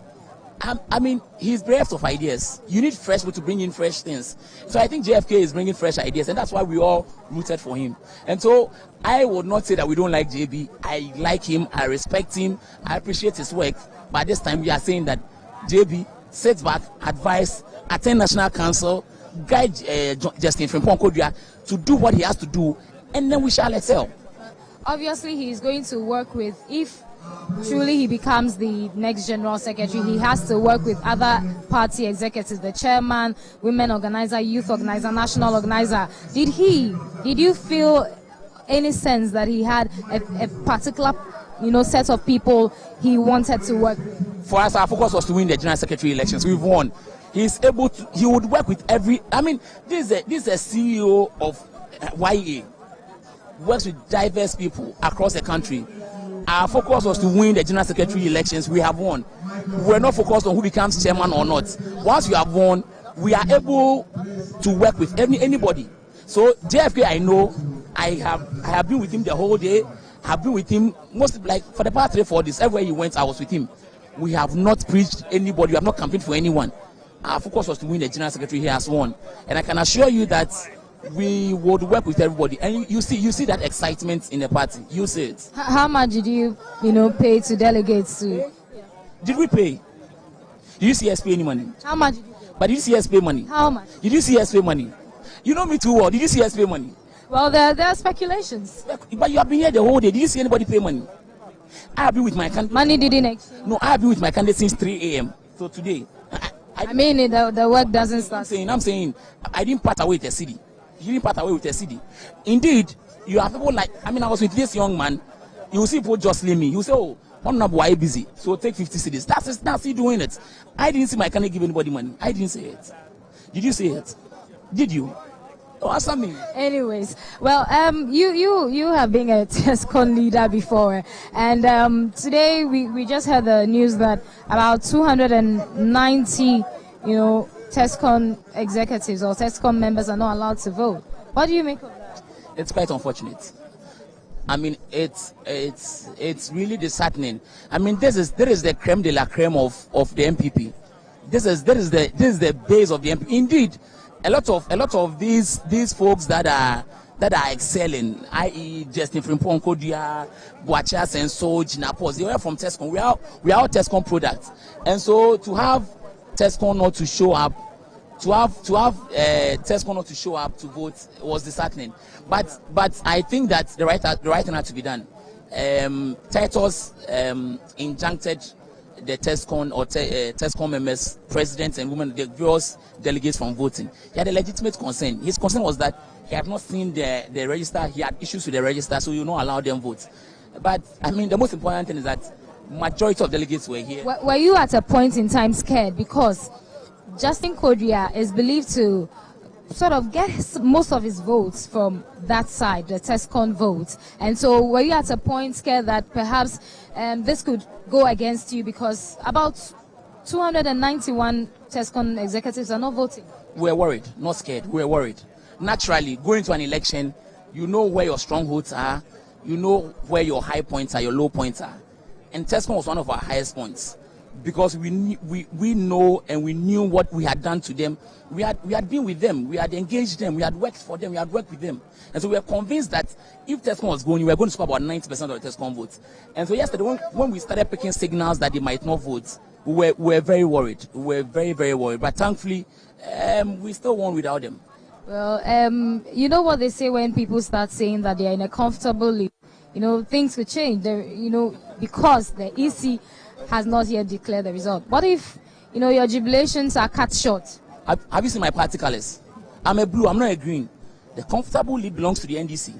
I mean, he's bereft of ideas. You need fresh people to bring in fresh things. So I think JFK is bringing fresh ideas, and that's why we all rooted for him. And so I would not say that we don't like JB. I like him. I respect him. I appreciate his work. But this time we are saying that JB sits back, advise, attend National Council, guide Justin Frimpong-Kodua to do what he has to do, and then we shall excel.
Obviously, he is going to work with, if truly he becomes the next general secretary, he has to work with other party executives, the chairman, women organizer, youth organizer, national organizer. Did you feel any sense that he had a particular, set of people he wanted to work with?
For us, our focus was to win the general secretary elections. We've won. He would work with every, this is a CEO of YA, works with diverse people across the country. Our focus was to win the general secretary elections. We have won. We're not focused on who becomes chairman or not. Once we have won, we are able to work with anybody. So JFK, I know, I have been with him the whole day. I've been with him for the past 3-4 days. Everywhere he went, I was with him. We have not preached anybody. We have not campaigned for anyone. Our focus was to win the general secretary. He has won, and I can assure you that we would work with everybody. And you see that excitement in the party. You see it.
How much did you pay to delegates to?
Did we pay? Did you see us pay any money?
How much did you pay?
But did you see us pay money?
How much?
Did you see us pay money? You know me too well. Did you see us pay money?
Well, there are speculations.
But you have been here the whole day. Did you see anybody pay money? I have been with my candidate.
Money didn't exchange.
No, I have been with my candidate since 3 a.m. So today.
The work doesn't start.
I'm saying I didn't part away with a city. You didn't part away with a city. Indeed, you have people I was with this young man. You see people jostling me. You say, oh, Honorable, why are you busy? So take 50 cities. That's he doing it. I didn't see my candidate give anybody money. I didn't say it. Did you say it? Did you? Oh, answer me.
Anyways, well, you have been a TESCON leader before, and today we just heard the news that about 290, TESCON executives or TESCON members are not allowed to vote. What do you make of that?
It's quite unfortunate. I mean, it's really disheartening. I mean, there is the creme de la creme of the MPP. This is the base of the MPP. Indeed, a lot of these folks that are excelling, i.e. Justin Frimpong-Kodua, Boachas and so Jinapos, they were from TESCON. We are all TESCON products, and so to have TESCON not to show up, TESCON not to show up to vote was disheartening. But I think that the right thing had to be done. Titus injuncted the TESCON or TESCON members, presidents and women, the various delegates from voting. He had a legitimate concern. His concern was that he had not seen the register. He had issues with the register, so you not allow them vote. But I mean, the most important thing is that majority of delegates were here.
Were you at a point in time scared because Justin Kodua is believed to sort of get most of his votes from that side, the TESCON votes, and so were you at a point scared that perhaps this could go against you because about 291 TESCON executives are not voting?
We're worried, not scared. We're worried. Naturally, going to an election, you know where your strongholds are, you know where your high points are, your low points are, and TESCON was one of our highest points. Because we know and we knew what we had done to them. We had been with them, we had engaged them, we had worked for them, we had worked with them. And so we were convinced that if TESCON was going, we were going to score about 90% of the TESCON votes. And so yesterday, when we started picking signals that they might not vote, we were very worried. We were very, very worried. But thankfully, we still won without them.
Well, you know what they say when people start saying that they are in a comfortable league, things could change. Because the EC has not yet declared the result. What if, your jubilations are cut short?
Have you seen my party colors? I'm a blue, I'm not a green. The comfortable lead belongs to the NDC.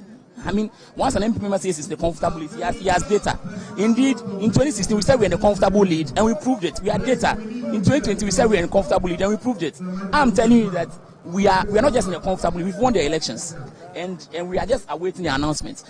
I mean, once an MP member says it's the comfortable lead, he has data. Indeed, in 2016, we said we're in a comfortable lead, and we proved it. We had data. In 2020, we said we're in a comfortable lead, and we proved it. I'm telling you that we are not just in a comfortable lead, we've won the elections. And we are just awaiting the announcements.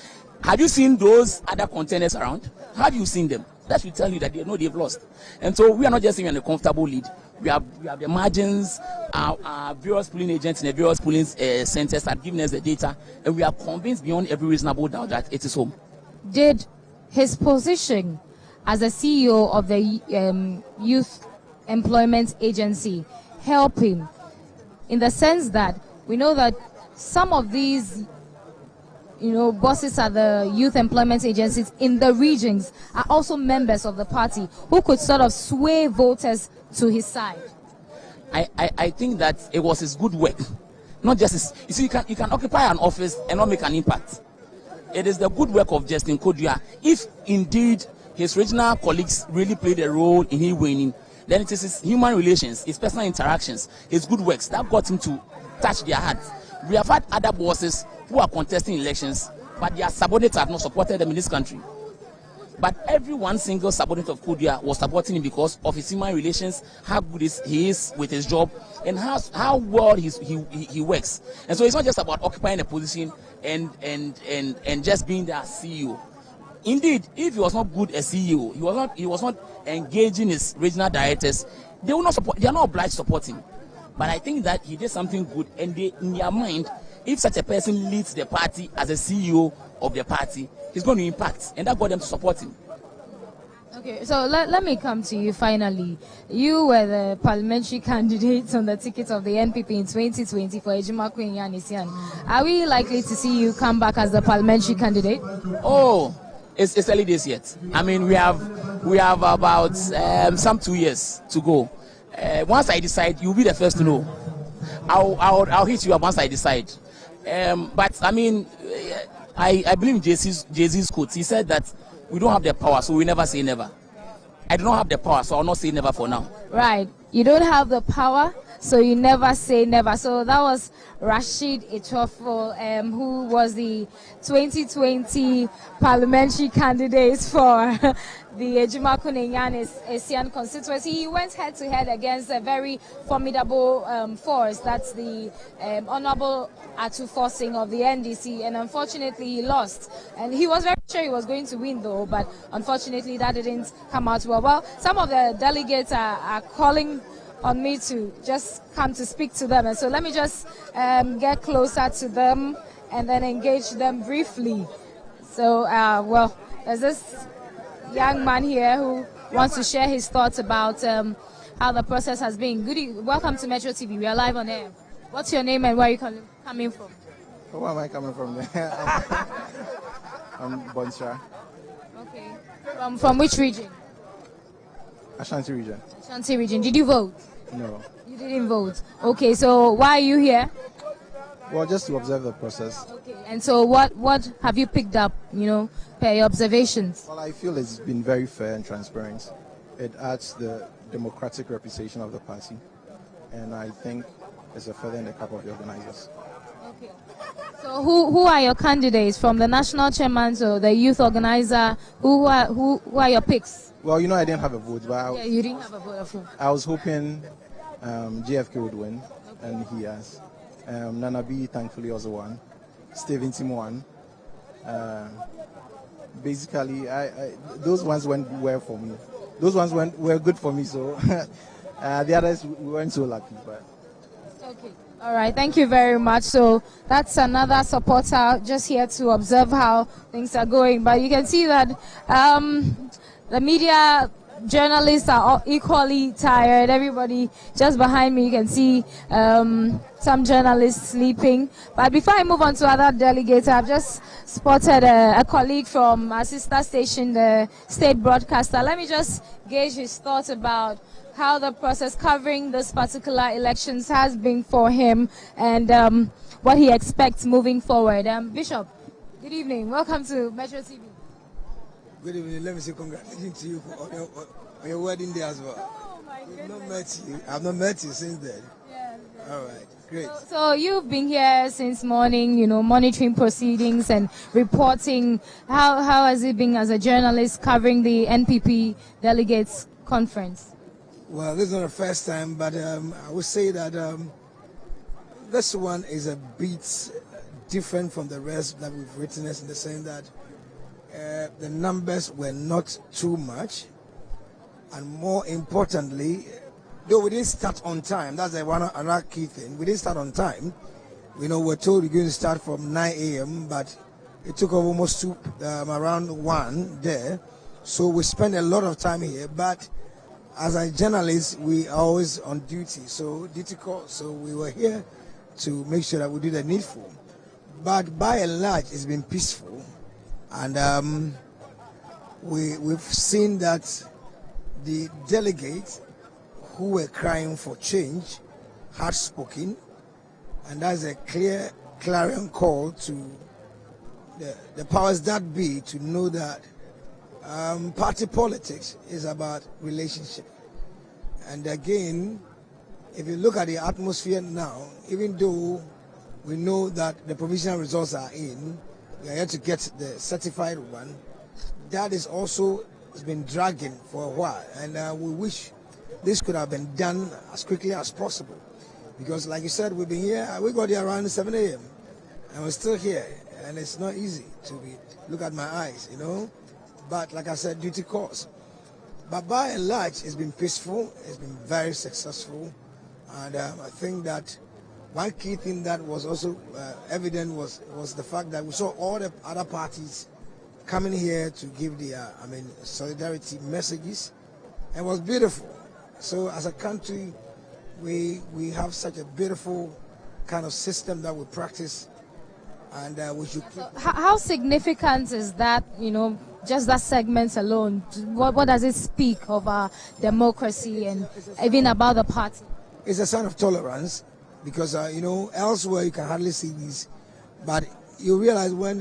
Have you seen those other contenders around? Have you seen them? That should tell you that they know they've lost. And so we are not just in a comfortable lead. We have the margins, our various polling agents in the various polling centers have given us the data, and we are convinced beyond every reasonable doubt that it is home.
Did his position as a CEO of the youth Employment Agency help him? In the sense that we know that some of these bosses at the youth employment agencies in the regions are also members of the party who could sort of sway voters to his side.
I think that it was his good work, not just his, you see, you can occupy an office and not make an impact. It is the good work of Justin Kodua. If indeed his regional colleagues really played a role in him winning, then it is his human relations, his personal interactions, his good works that got him to touch their hearts. We have had other bosses who are contesting elections, but their subordinates have not supported them in this country. But every one single subordinate of Kodua was supporting him because of his human relations, how good he is with his job, and how well he works. And so it's not just about occupying a position and just being their CEO. Indeed, if he was not good as CEO, he was not engaging his regional directors, they will not support. They are not obliged to support him. But I think that he did something good, and in their mind, if such a person leads the party as a CEO of the party, he's going to impact, and that got them to support him.
Okay, so let me come to you finally. You were the parliamentary candidate on the ticket of the NPP in 2020 for Ejima Queen Yanisian. Are we likely to see you come back as the parliamentary candidate?
Oh, it's early days yet. I mean, we have about some 2 years to go. Once I decide, you'll be the first to know. I'll hit you up once I decide. But I mean, I believe in Jay-Z's quote. He said that we don't have the power, so we never say never. I do not have the power, so I'll not say never for now.
Right. You don't have the power, so you never say never. So that was Rashid Echofo, who was the 2020 parliamentary candidate for the Ejima Kunenyanis Asian constituency. He went head to head against a very formidable force. That's the Honorable Atu Forcing of the NDC, and unfortunately he lost. And he was very sure he was going to win though, but unfortunately that didn't come out well. Well, some of the delegates are calling on me to just come to speak to them, and so let me just get closer to them and then engage them briefly. So, well, there's this young man here who wants to share his thoughts about how the process has been. Welcome to Metro TV. We are live on air. What's your name and where are you coming from?
Where am I coming from? I'm Bonsha.
Okay. From which region?
Ashanti region.
Ashanti region. Did you vote?
No.
You didn't vote. Okay, so why are you here?
Well, just to observe the process.
Okay. And so what have you picked up, per your observations?
Well, I feel it's been very fair and transparent. It adds the democratic reputation of the party. And I think it's a feather in the cap of the organizers.
Okay. So who are your candidates from the national chairman or the youth organizer? Who are your picks?
Well, I didn't have a vote, but
you didn't have a vote.
I was hoping JFK would win, and he has. Nana B thankfully also won. Stephen Tim won. Basically, those ones went well for me. Those ones were good for me, so the others weren't so lucky. But
okay. All right, thank you very much. So that's another supporter just here to observe how things are going. But you can see that the media journalists are all equally tired. Everybody just behind me, you can see some journalists sleeping. But before I move on to other delegates, I've just spotted a colleague from our sister station, the state broadcaster. Let me just gauge his thoughts about how the process covering this particular elections has been for him and what he expects moving forward. Bishop, good evening. Welcome to Metro TV.
Good evening. Let me say congratulations to you on your wedding day as well.
Oh my goodness.
I've not met you since then.
Yes.
All right. Great.
So you've been here since morning, monitoring proceedings and reporting. How has it been as a journalist covering the NPP delegates conference?
Well, this is not the first time, but I would say that this one is a bit different from the rest that we've witnessed in the sense that the numbers were not too much, and more importantly, though we didn't start on time, that's another key thing. We didn't start on time. We're told we're going to start from 9 a.m., but it took almost around 1 there. So we spent a lot of time here, but as a journalist, we are always on duty, so duty call. So we were here to make sure that we do the needful. But by and large, it's been peaceful, and we've seen that the delegates who were crying for change had spoken, and that's a clear clarion call to the powers that be to know that party politics is about relationship. And again, if you look at the atmosphere now, even though we know that the provisional results are in, we are yet to get the certified one, that is also has been dragging for a while, and we wish this could have been done as quickly as possible, because like you said, we've been here, we got here around 7 a.m. and we're still here, and it's not easy to look at my eyes, you know, but like I said, duty calls. But by and large, it's been peaceful, it's been very successful, and I think that one key thing that was also evident was the fact that we saw all the other parties coming here to give their, solidarity messages. It was beautiful. So as a country, we have such a beautiful kind of system that we practice, and we should keep.
How significant is that, just that segment alone? What does it speak of our democracy and even about the party?
It's a sign of tolerance, because, elsewhere you can hardly see these, but you realize when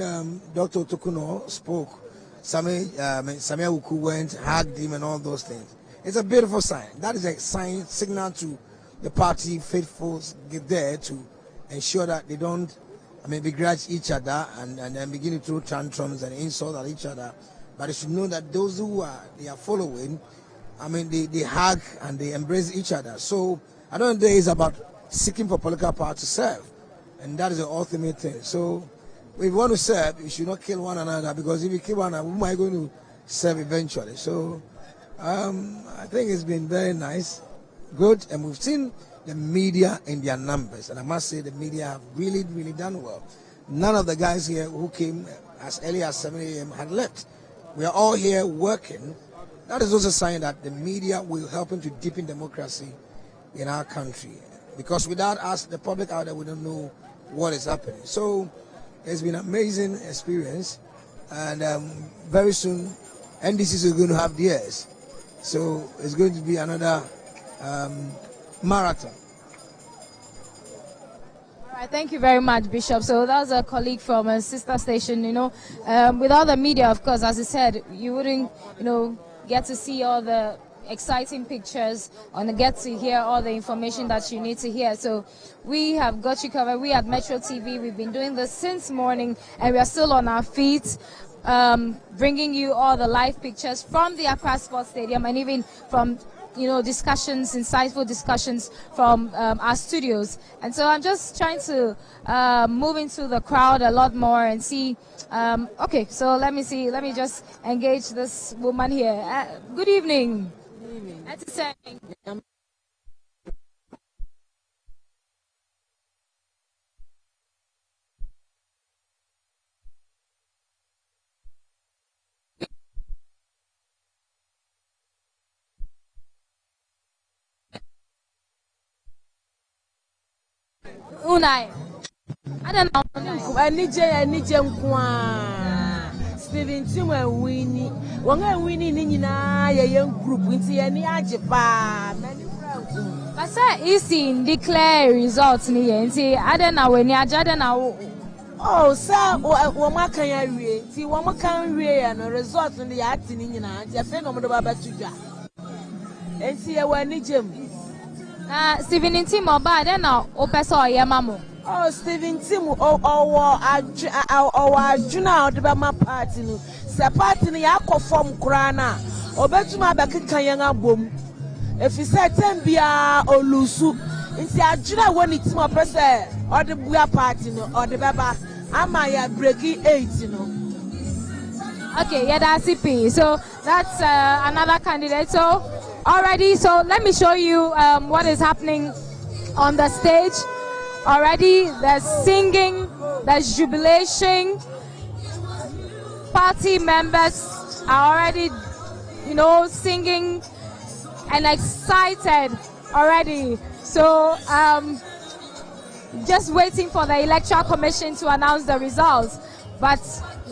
Dr. Tokuno spoke, Samia Wuku went, hugged him and all those things. It's a beautiful sign. That is a signal to the party faithfuls get there to ensure that they don't, begrudge each other and then begin to throw tantrums and insult at each other. But they should know that those who they are following, they hug and they embrace each other. So I don't think it's about seeking for political power to serve, and that is the ultimate thing. So if you want to serve, you should not kill one another, because if you kill one another, who am I going to serve eventually? So I think it's been very nice, good, and we've seen the media in their numbers, and I must say the media have really, really done well. None of the guys here who came as early as 7 a.m. had left. We are all here working. That is also a sign that the media will help to deepen democracy in our country, because without us, the public out there, we don't know what is happening. So it's been an amazing experience, and very soon NDCs are going to have theirs. So it's going to be another marathon.
All right, thank you very much, Bishop. So that was a colleague from a sister station. Without the media, of course, as I said, you wouldn't, get to see all the exciting pictures and get to hear all the information that you need to hear. So we have got you covered. We at Metro TV, we've been doing this since morning, and we are still on our feet, bringing you all the live pictures from the Accra Sports Stadium, and even from discussions, insightful discussions from our studios. And so I'm just trying to move into the crowd a lot more and see. Okay, so let me just engage this woman here. Good evening. Unai. I don't know.
Anije nkwa. Steven Timwe Winnie. Wanga Winnie ni na ye group nti ye ni ajepa.
But sir, easy declare results ni ye nti ade na we ni ajade na wo.
Oh sir, wo maka ya wie. Nti wo maka wie ya no results ni ya ati ni nyina. Nti afi no mo do baba tudwa. Nti ye wa ni jem.
Steven Tim oba de na o pese oye mamo.
Oh, Steven Tim our junior Odebama party no. Se party no ya perform kra na. Obetuma abekeka yen abom. Efi se tembia olusu. Nti ajuna woni Tim opese Odebua party no Odebaba ama ya breaking 8 no.
Okay, yeah, that's CP. So that's another candidate. So already, so let me show you what is happening on the stage. Already, there's singing, there's jubilation. Party members are already, singing and excited already. So just waiting for the Electoral Commission to announce the results. But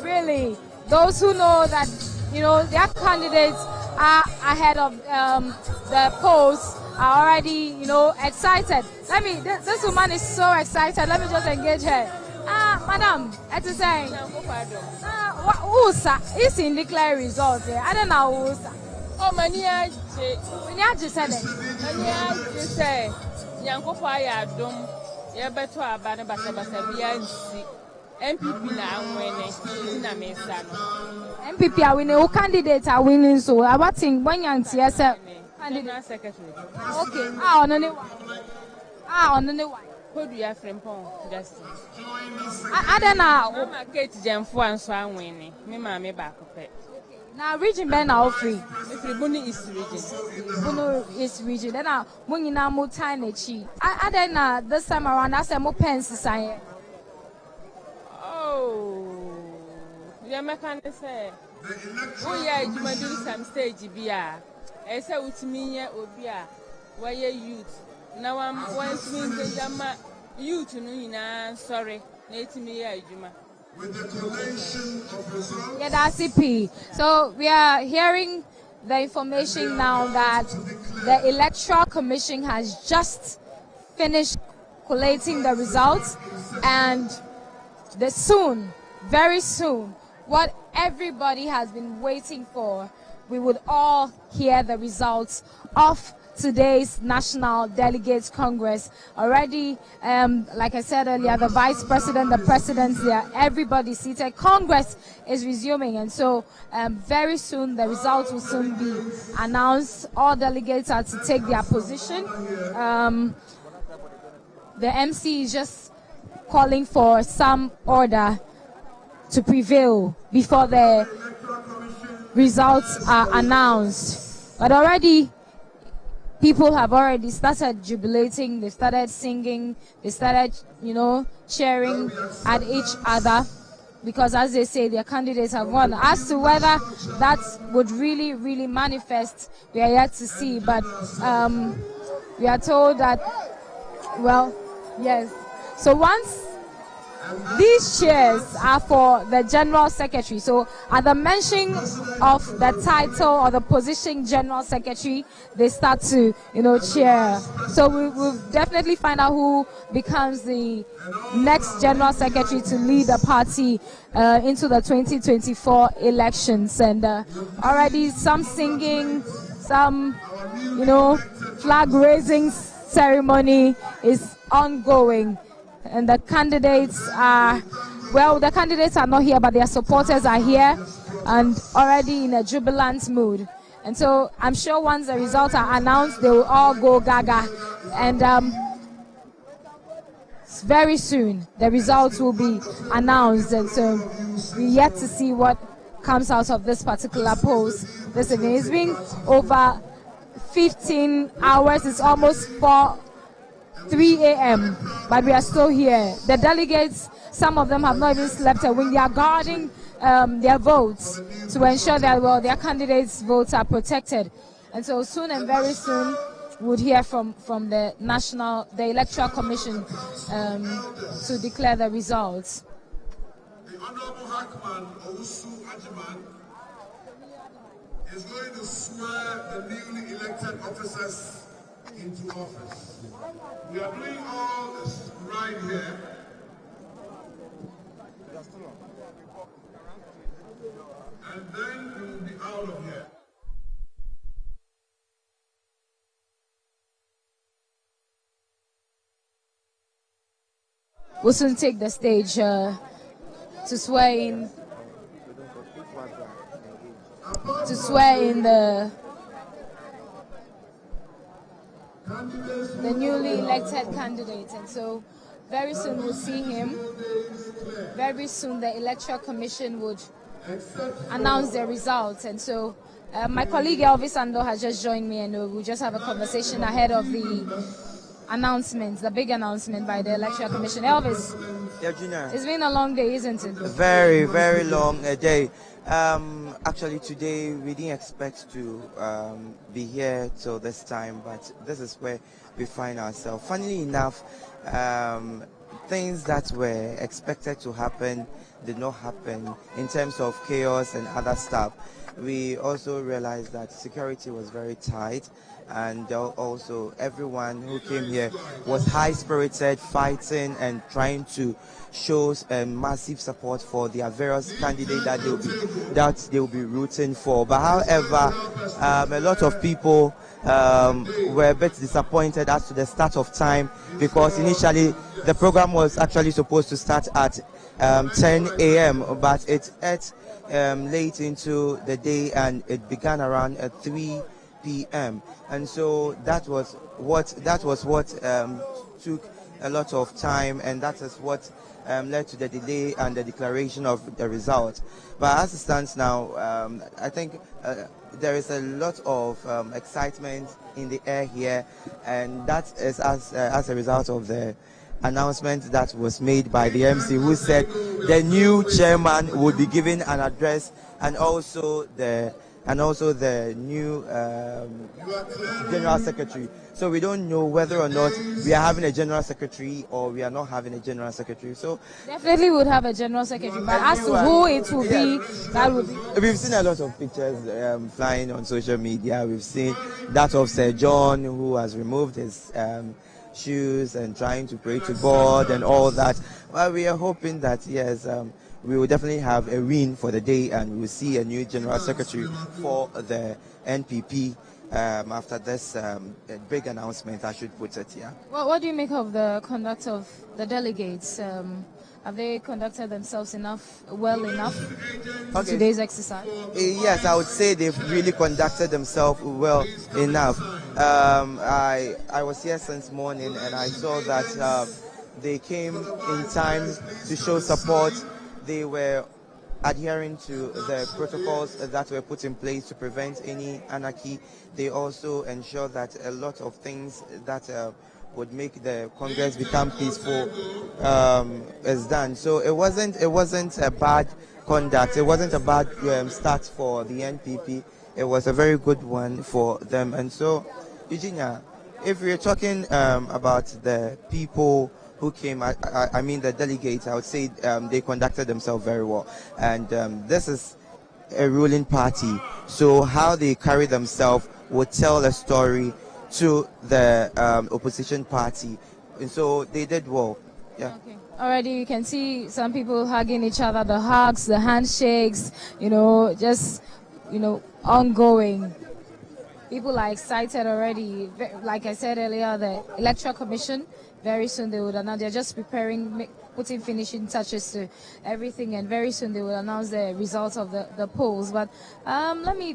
really, those who know that, you know, their candidates are ahead of the polls are already, you know, excited. This woman is so excited. Let me just engage her. Madam, what you saying? It's in declare results. I don't know who's.
Oh, mania,
just said it.
Mania, just say, Yanko Fire, Dom, Yabato, Abana, Basa, MPP now winning.
MPP are winning. Who candidates are winning? So I was thinking when young TSL
candidate secretary.
Okay. On the one.
Who do you have from Justin?
I don't know.
I'm a Kate Jamfo and so I'm winning. Me, mammy back.
Now, region Ben are free.
If the Bunny is region.
Bunu is region. Then now, when you now more tiny chi. I don't know this time around. That's a more pens sign.
Oh, the mechanic say, oh, yeah, you might do some stage beer. I say, with me, or beer, why you youth. Now I'm once mean the Yama youth, no, sorry, let me, Juma.
With the collation of results.
Yeah, that's CP. So we are hearing the information now that the Electoral Commission has just finished collating the results, and very soon, what everybody has been waiting for, we would all hear the results of today's National Delegates Congress. Already, like I said earlier, the Vice President, the President, everybody seated. Congress is resuming, and so very soon the results will soon be announced. All delegates are to take their position. The MC is just calling for some order to prevail before the results are announced. But already, people have already started jubilating, they started singing, they started, cheering at each other, because as they say, their candidates have won. As to whether that would really, really manifest, we are yet to see, but we are told that, well, yes. So once these chairs are for the General Secretary. So at the mention of the title or the position General Secretary, they start to, cheer. So we'll definitely find out who becomes the next General Secretary to lead the party into the 2024 elections. And already some singing, some, flag raising ceremony is ongoing. And the candidates are not here, but their supporters are here and already in a jubilant mood. And so I'm sure once the results are announced, they will all go gaga. And very soon, the results will be announced. And so we're yet to see what comes out of this particular poll this evening. It's been over 15 hours. It's almost 3 a.m., but we are still here. The delegates, some of them have not even slept a wink. They are guarding their votes to ensure that, their candidates' votes are protected. And so soon and very soon, we'll hear from the Electoral Commission to declare the results.
The Honorable Hackman Owusu Ajiman is going to swear the newly elected officers into office. We are doing all this right here. And then we will be out of here.
We'll soon take the stage to swear in the newly elected candidate. And so very soon we'll see him. Very soon the Electoral Commission would announce the results. And so my colleague Elvis Ando has just joined me, and we'll just have a conversation ahead of the announcement, the big announcement by the Electoral Commission. Elvis,
yeah, Junior.
It's been a long day, isn't it?
Very, very long a day.
Actually, today we didn't expect to be here till this time, but this is where we find ourselves. Funnily enough, things that were expected to happen did not happen in terms of chaos and other stuff. We also realized that security was very tight, and also everyone who came here was high-spirited, fighting and trying to show massive support for their various candidates that they will be rooting for. But however, a lot of people were a bit disappointed as to the start of time, because initially the program was actually supposed to start at 10 a.m. but it ate late into the day, and it began around 3 p.m. and so that was what took a lot of time, and that is what led to the delay and the declaration of the result. But as it stands now, I think there is a lot of excitement in the air here, and that is as a result of the announcement that was made by the MC, who said the new chairman would be given an address, and also the new general secretary. So we don't know whether or not we are having a general secretary or we are not having a general secretary. So
definitely would have a general secretary, but as to who it will be, that would be.
We've seen a lot of pictures flying on social media. We've seen that of Sir John, who has removed his shoes and trying to pray to God and all that. Well, we are hoping that yes, we will definitely have a win for the day, and we will see a new general secretary for the NPP after this big announcement, I should put it. Yeah.
Well, what do you make of the conduct of the delegates? Have they conducted themselves well enough for today's exercise?
Yes, I would say they've really conducted themselves well enough. I was here since morning, and I saw that they came in time to show support. They were adhering to the protocols that were put in place to prevent any anarchy. They also ensured that a lot of things that would make the Congress become peaceful is done. So it wasn't a bad conduct. It wasn't a bad start for the NPP. It was a very good one for them. And so, Eugenia, if we're talking about the people who came, I mean the delegates, I would say they conducted themselves very well. And this is a ruling party, so how they carry themselves would tell a story to the opposition party. And so they did well. Yeah.
Okay. Already you can see some people hugging each other, the hugs, the handshakes, just, ongoing. People are excited already. Like I said earlier, the Electoral Commission, very soon they would announce. They're just preparing, putting finishing touches to everything, and very soon they will announce the results of the polls. But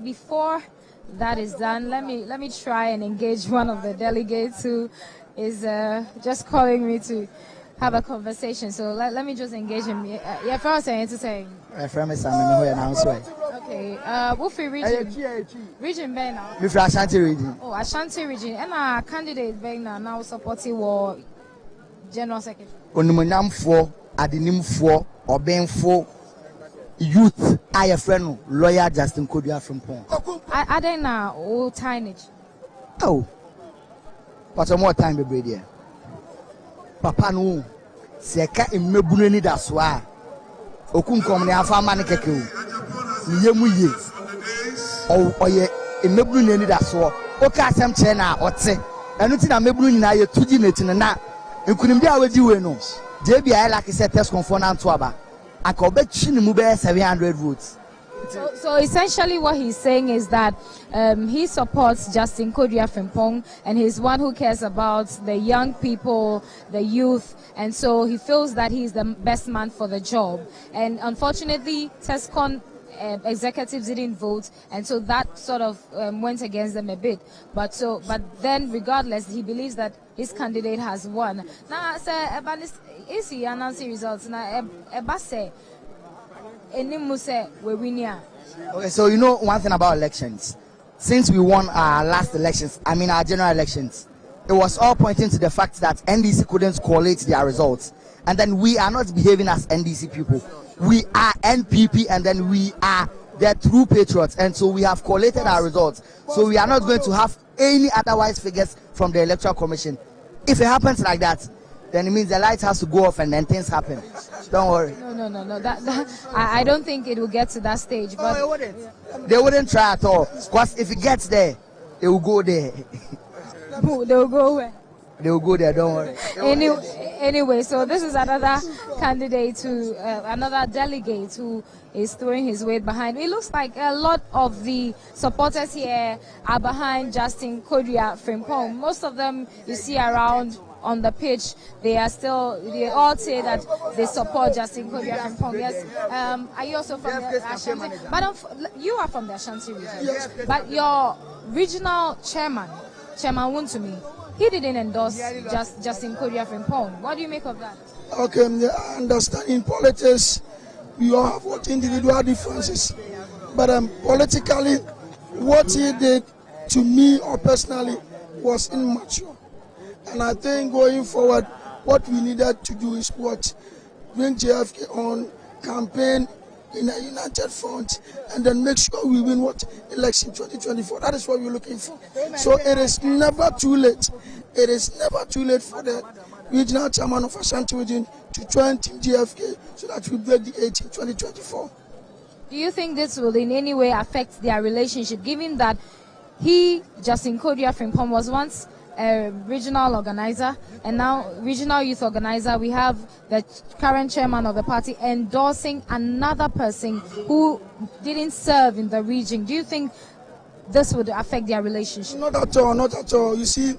before that is done, let me try and engage one of the delegates who is just calling me to have a conversation. So let me just engage him. Yeah, first saying to say. Okay. Wofi region Ben now.
We from Ashanti region.
Oh, Ashanti region. And our candidate Ben now supporting war general secretary.
Onumunamfo, adinimfo, obenfo, youth. I a friend lawyer Justin Kodua from Pong.
I don't know old teenage.
Oh, but some more time be there. Papa no, seka imebunu ni daswa. Okunkom ne afa mane keke Yemu ye. Oye imebunu ni daswa. Oka asem che na ote. Enu ti na mebunu nyina ye tuji neti na nkunim dia wedi we no. JB I like say test confirm na nto aba. Aka obetchi ni mu be 700 votes.
So essentially what he's saying is that he supports Justin Kodua Frimpong, and he's one who cares about the young people, the youth, and so he feels that he's the best man for the job. And unfortunately, TESCON executives didn't vote, and so that sort of went against them a bit. But then regardless, he believes that his candidate has won. Now, sir, is he announcing results? Now,
Okay, so one thing about elections. Since we won our last elections, our general elections, it was all pointing to the fact that NDC couldn't collate their results. And then we are not behaving as NDC people. We are NPP, and then we are they're true patriots, and so we have collated our results. So we are not going to have any otherwise figures from the Electoral Commission. If it happens like that, then it means the light has to go off and then things happen. Don't worry.
No. I don't think it will get to that stage. But
they wouldn't try at all. Because if it gets there, they will go there.
They will go where?
They will go there, don't worry.
Anyway, so this is another candidate another delegate who is throwing his weight behind. It looks like a lot of the supporters here are behind Justin Kodua Frimpong. Most of them you see around on the pitch, they all say that they support Justin Kodua Frimpong. Yes. Are you also from the Ashanti? You are from the Ashanti region. Yes. But your regional chairman Wuntumi, he didn't endorse Justin Kodua Frimpong. What do you make of that?
Okay, I understand in politics we all have what individual differences, but politically, what he did to me or personally was immature. And I think going forward, what we needed to do is bring JFK on, campaign in a united front, and then make sure we win election 2024. That is what we're looking for. So it is never too late. It is never too late for the regional chairman of Ashanti region to join Team JFK so that we break the 8 in 2024.
Do you think this will in any way affect their relationship, given that Justin Kodua Frimpong, was once a regional organizer and now regional youth organizer? We have the current chairman of the party endorsing another person who didn't serve in the region. Do you think this would affect their relationship?
Not at all. You see,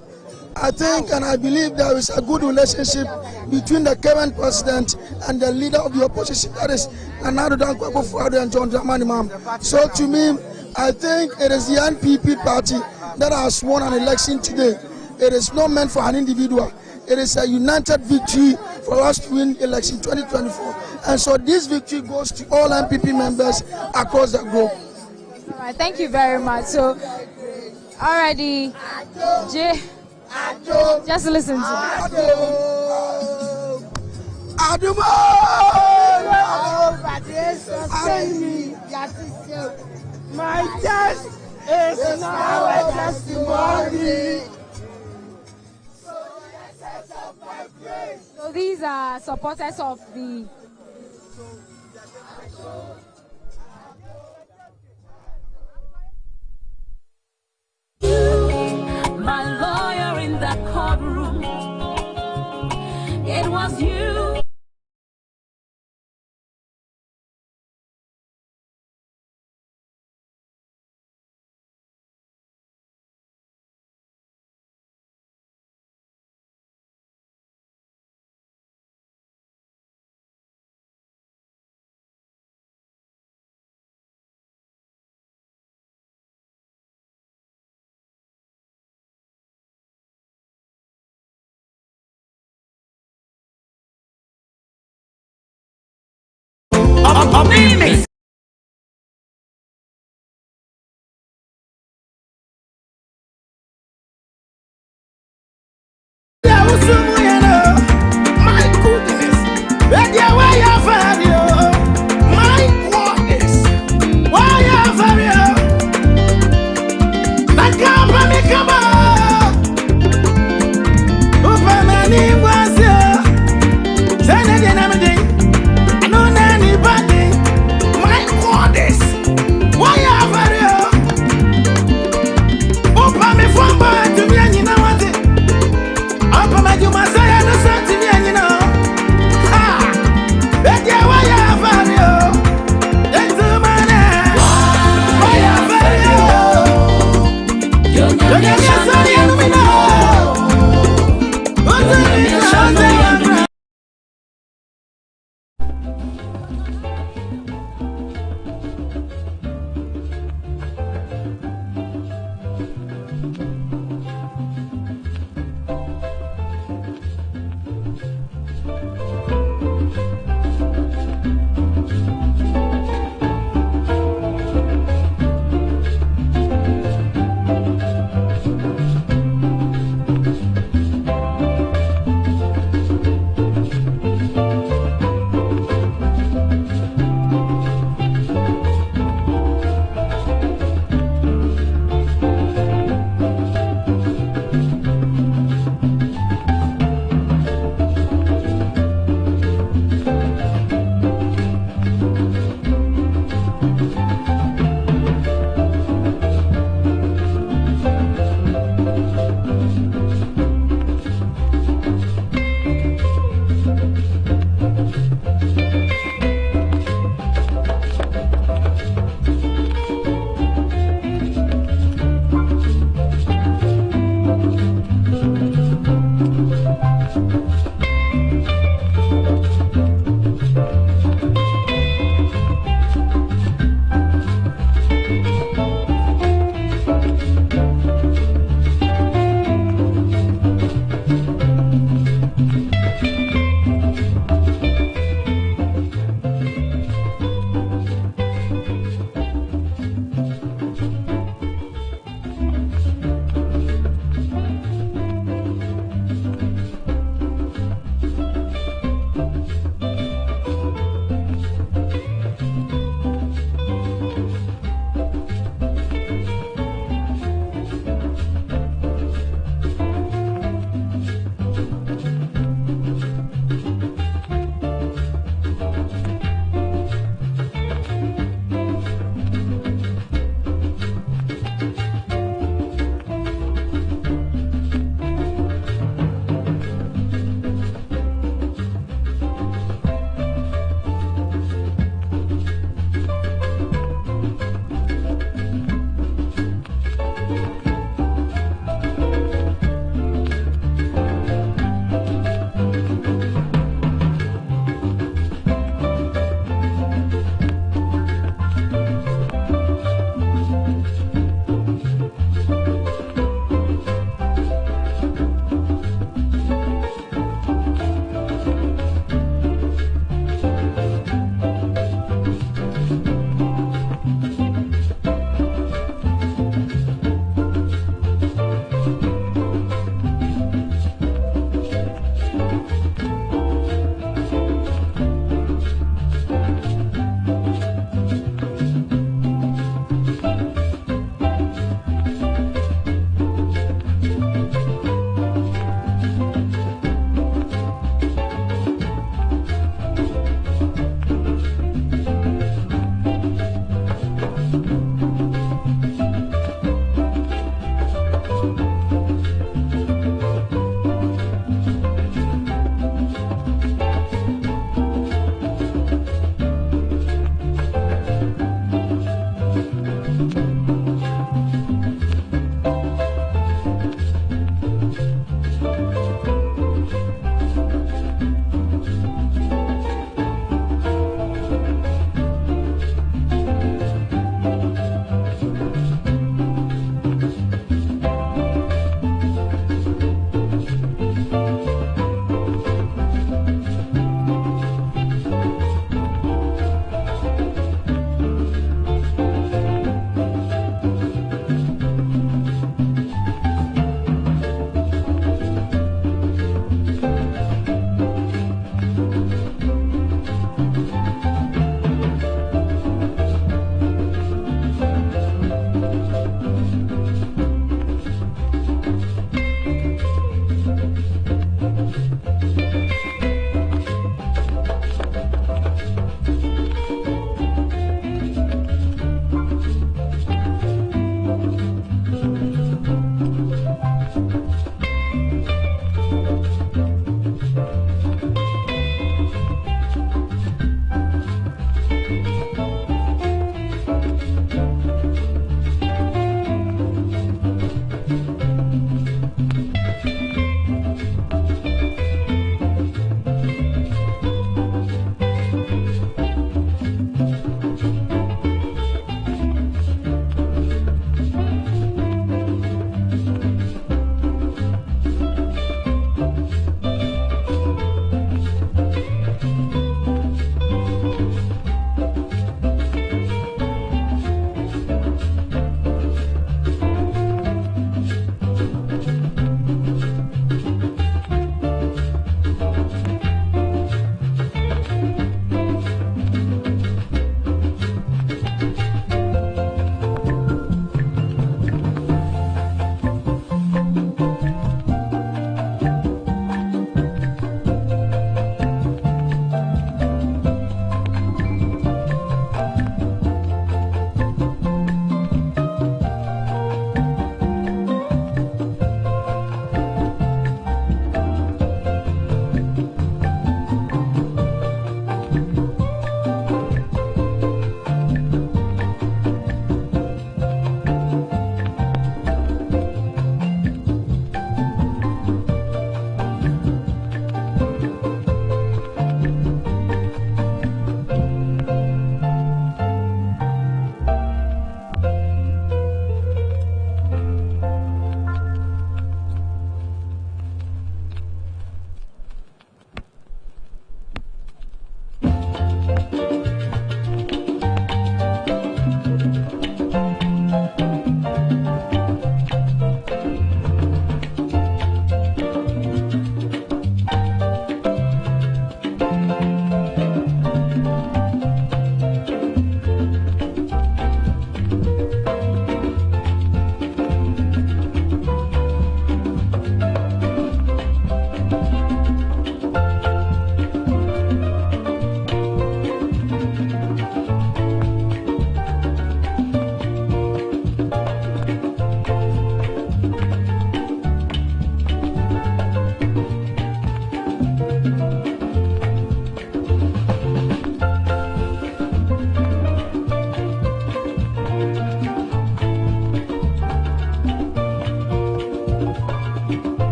I think and I believe there is a good relationship between the current president and the leader of the opposition, that is Nana Addo Dankwa Akufo-Addo and John Dramani Mahama. So to me, I think it is the NPP party that has won an election today. It is not meant for an individual. It is a united victory for us to win election 2024. And so this victory goes to all NPP members across the globe.
All right, thank you very much. So, alrighty, Jay, just listen to
my test is now a testimony.
So these are supporters of the
my lawyer in that courtroom. It was you. Remix.
My goodness, where you find you? My goodness, why you find you? That company come on. Open my name was you. Send it in everything. I know anybody. My goodness, why you find you? Open me from back to me and you know what it. Open my you must say no something and you know. Ha! That you why you find you? That's the man. Why you find you? You're not sorry, you know. What's the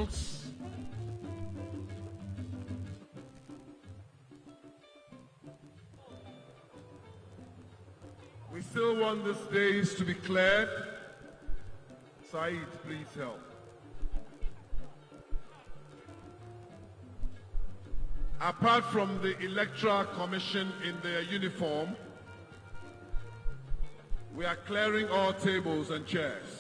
announcements. We still want this days to be cleared. Said, please help. Apart from the Electoral Commission in their uniform, we are clearing all tables and chairs.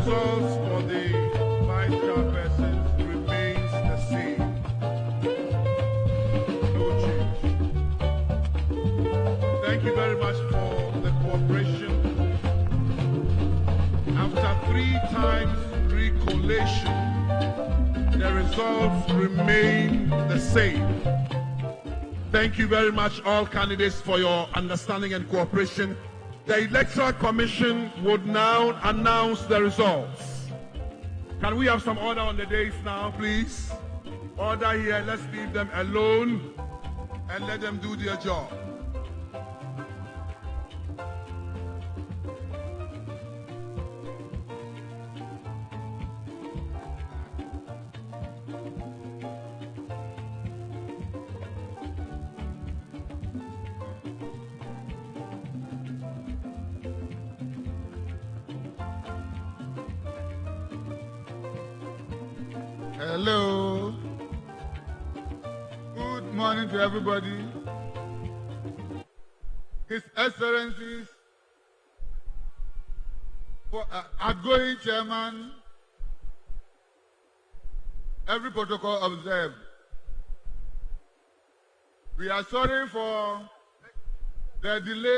results for the vice chairperson remains the same. No change. Thank you very much for the cooperation. After 3 times recollation, the results remain the same. Thank you very much, all candidates, for your understanding and cooperation. The Electoral Commission would now announce the results. Can we have some order on the days now, please? Order here. Let's leave them alone and let them do their job.
Hello. Good morning to everybody. His Excellencies, for outgoing chairman, every protocol observed. We are sorry for the delay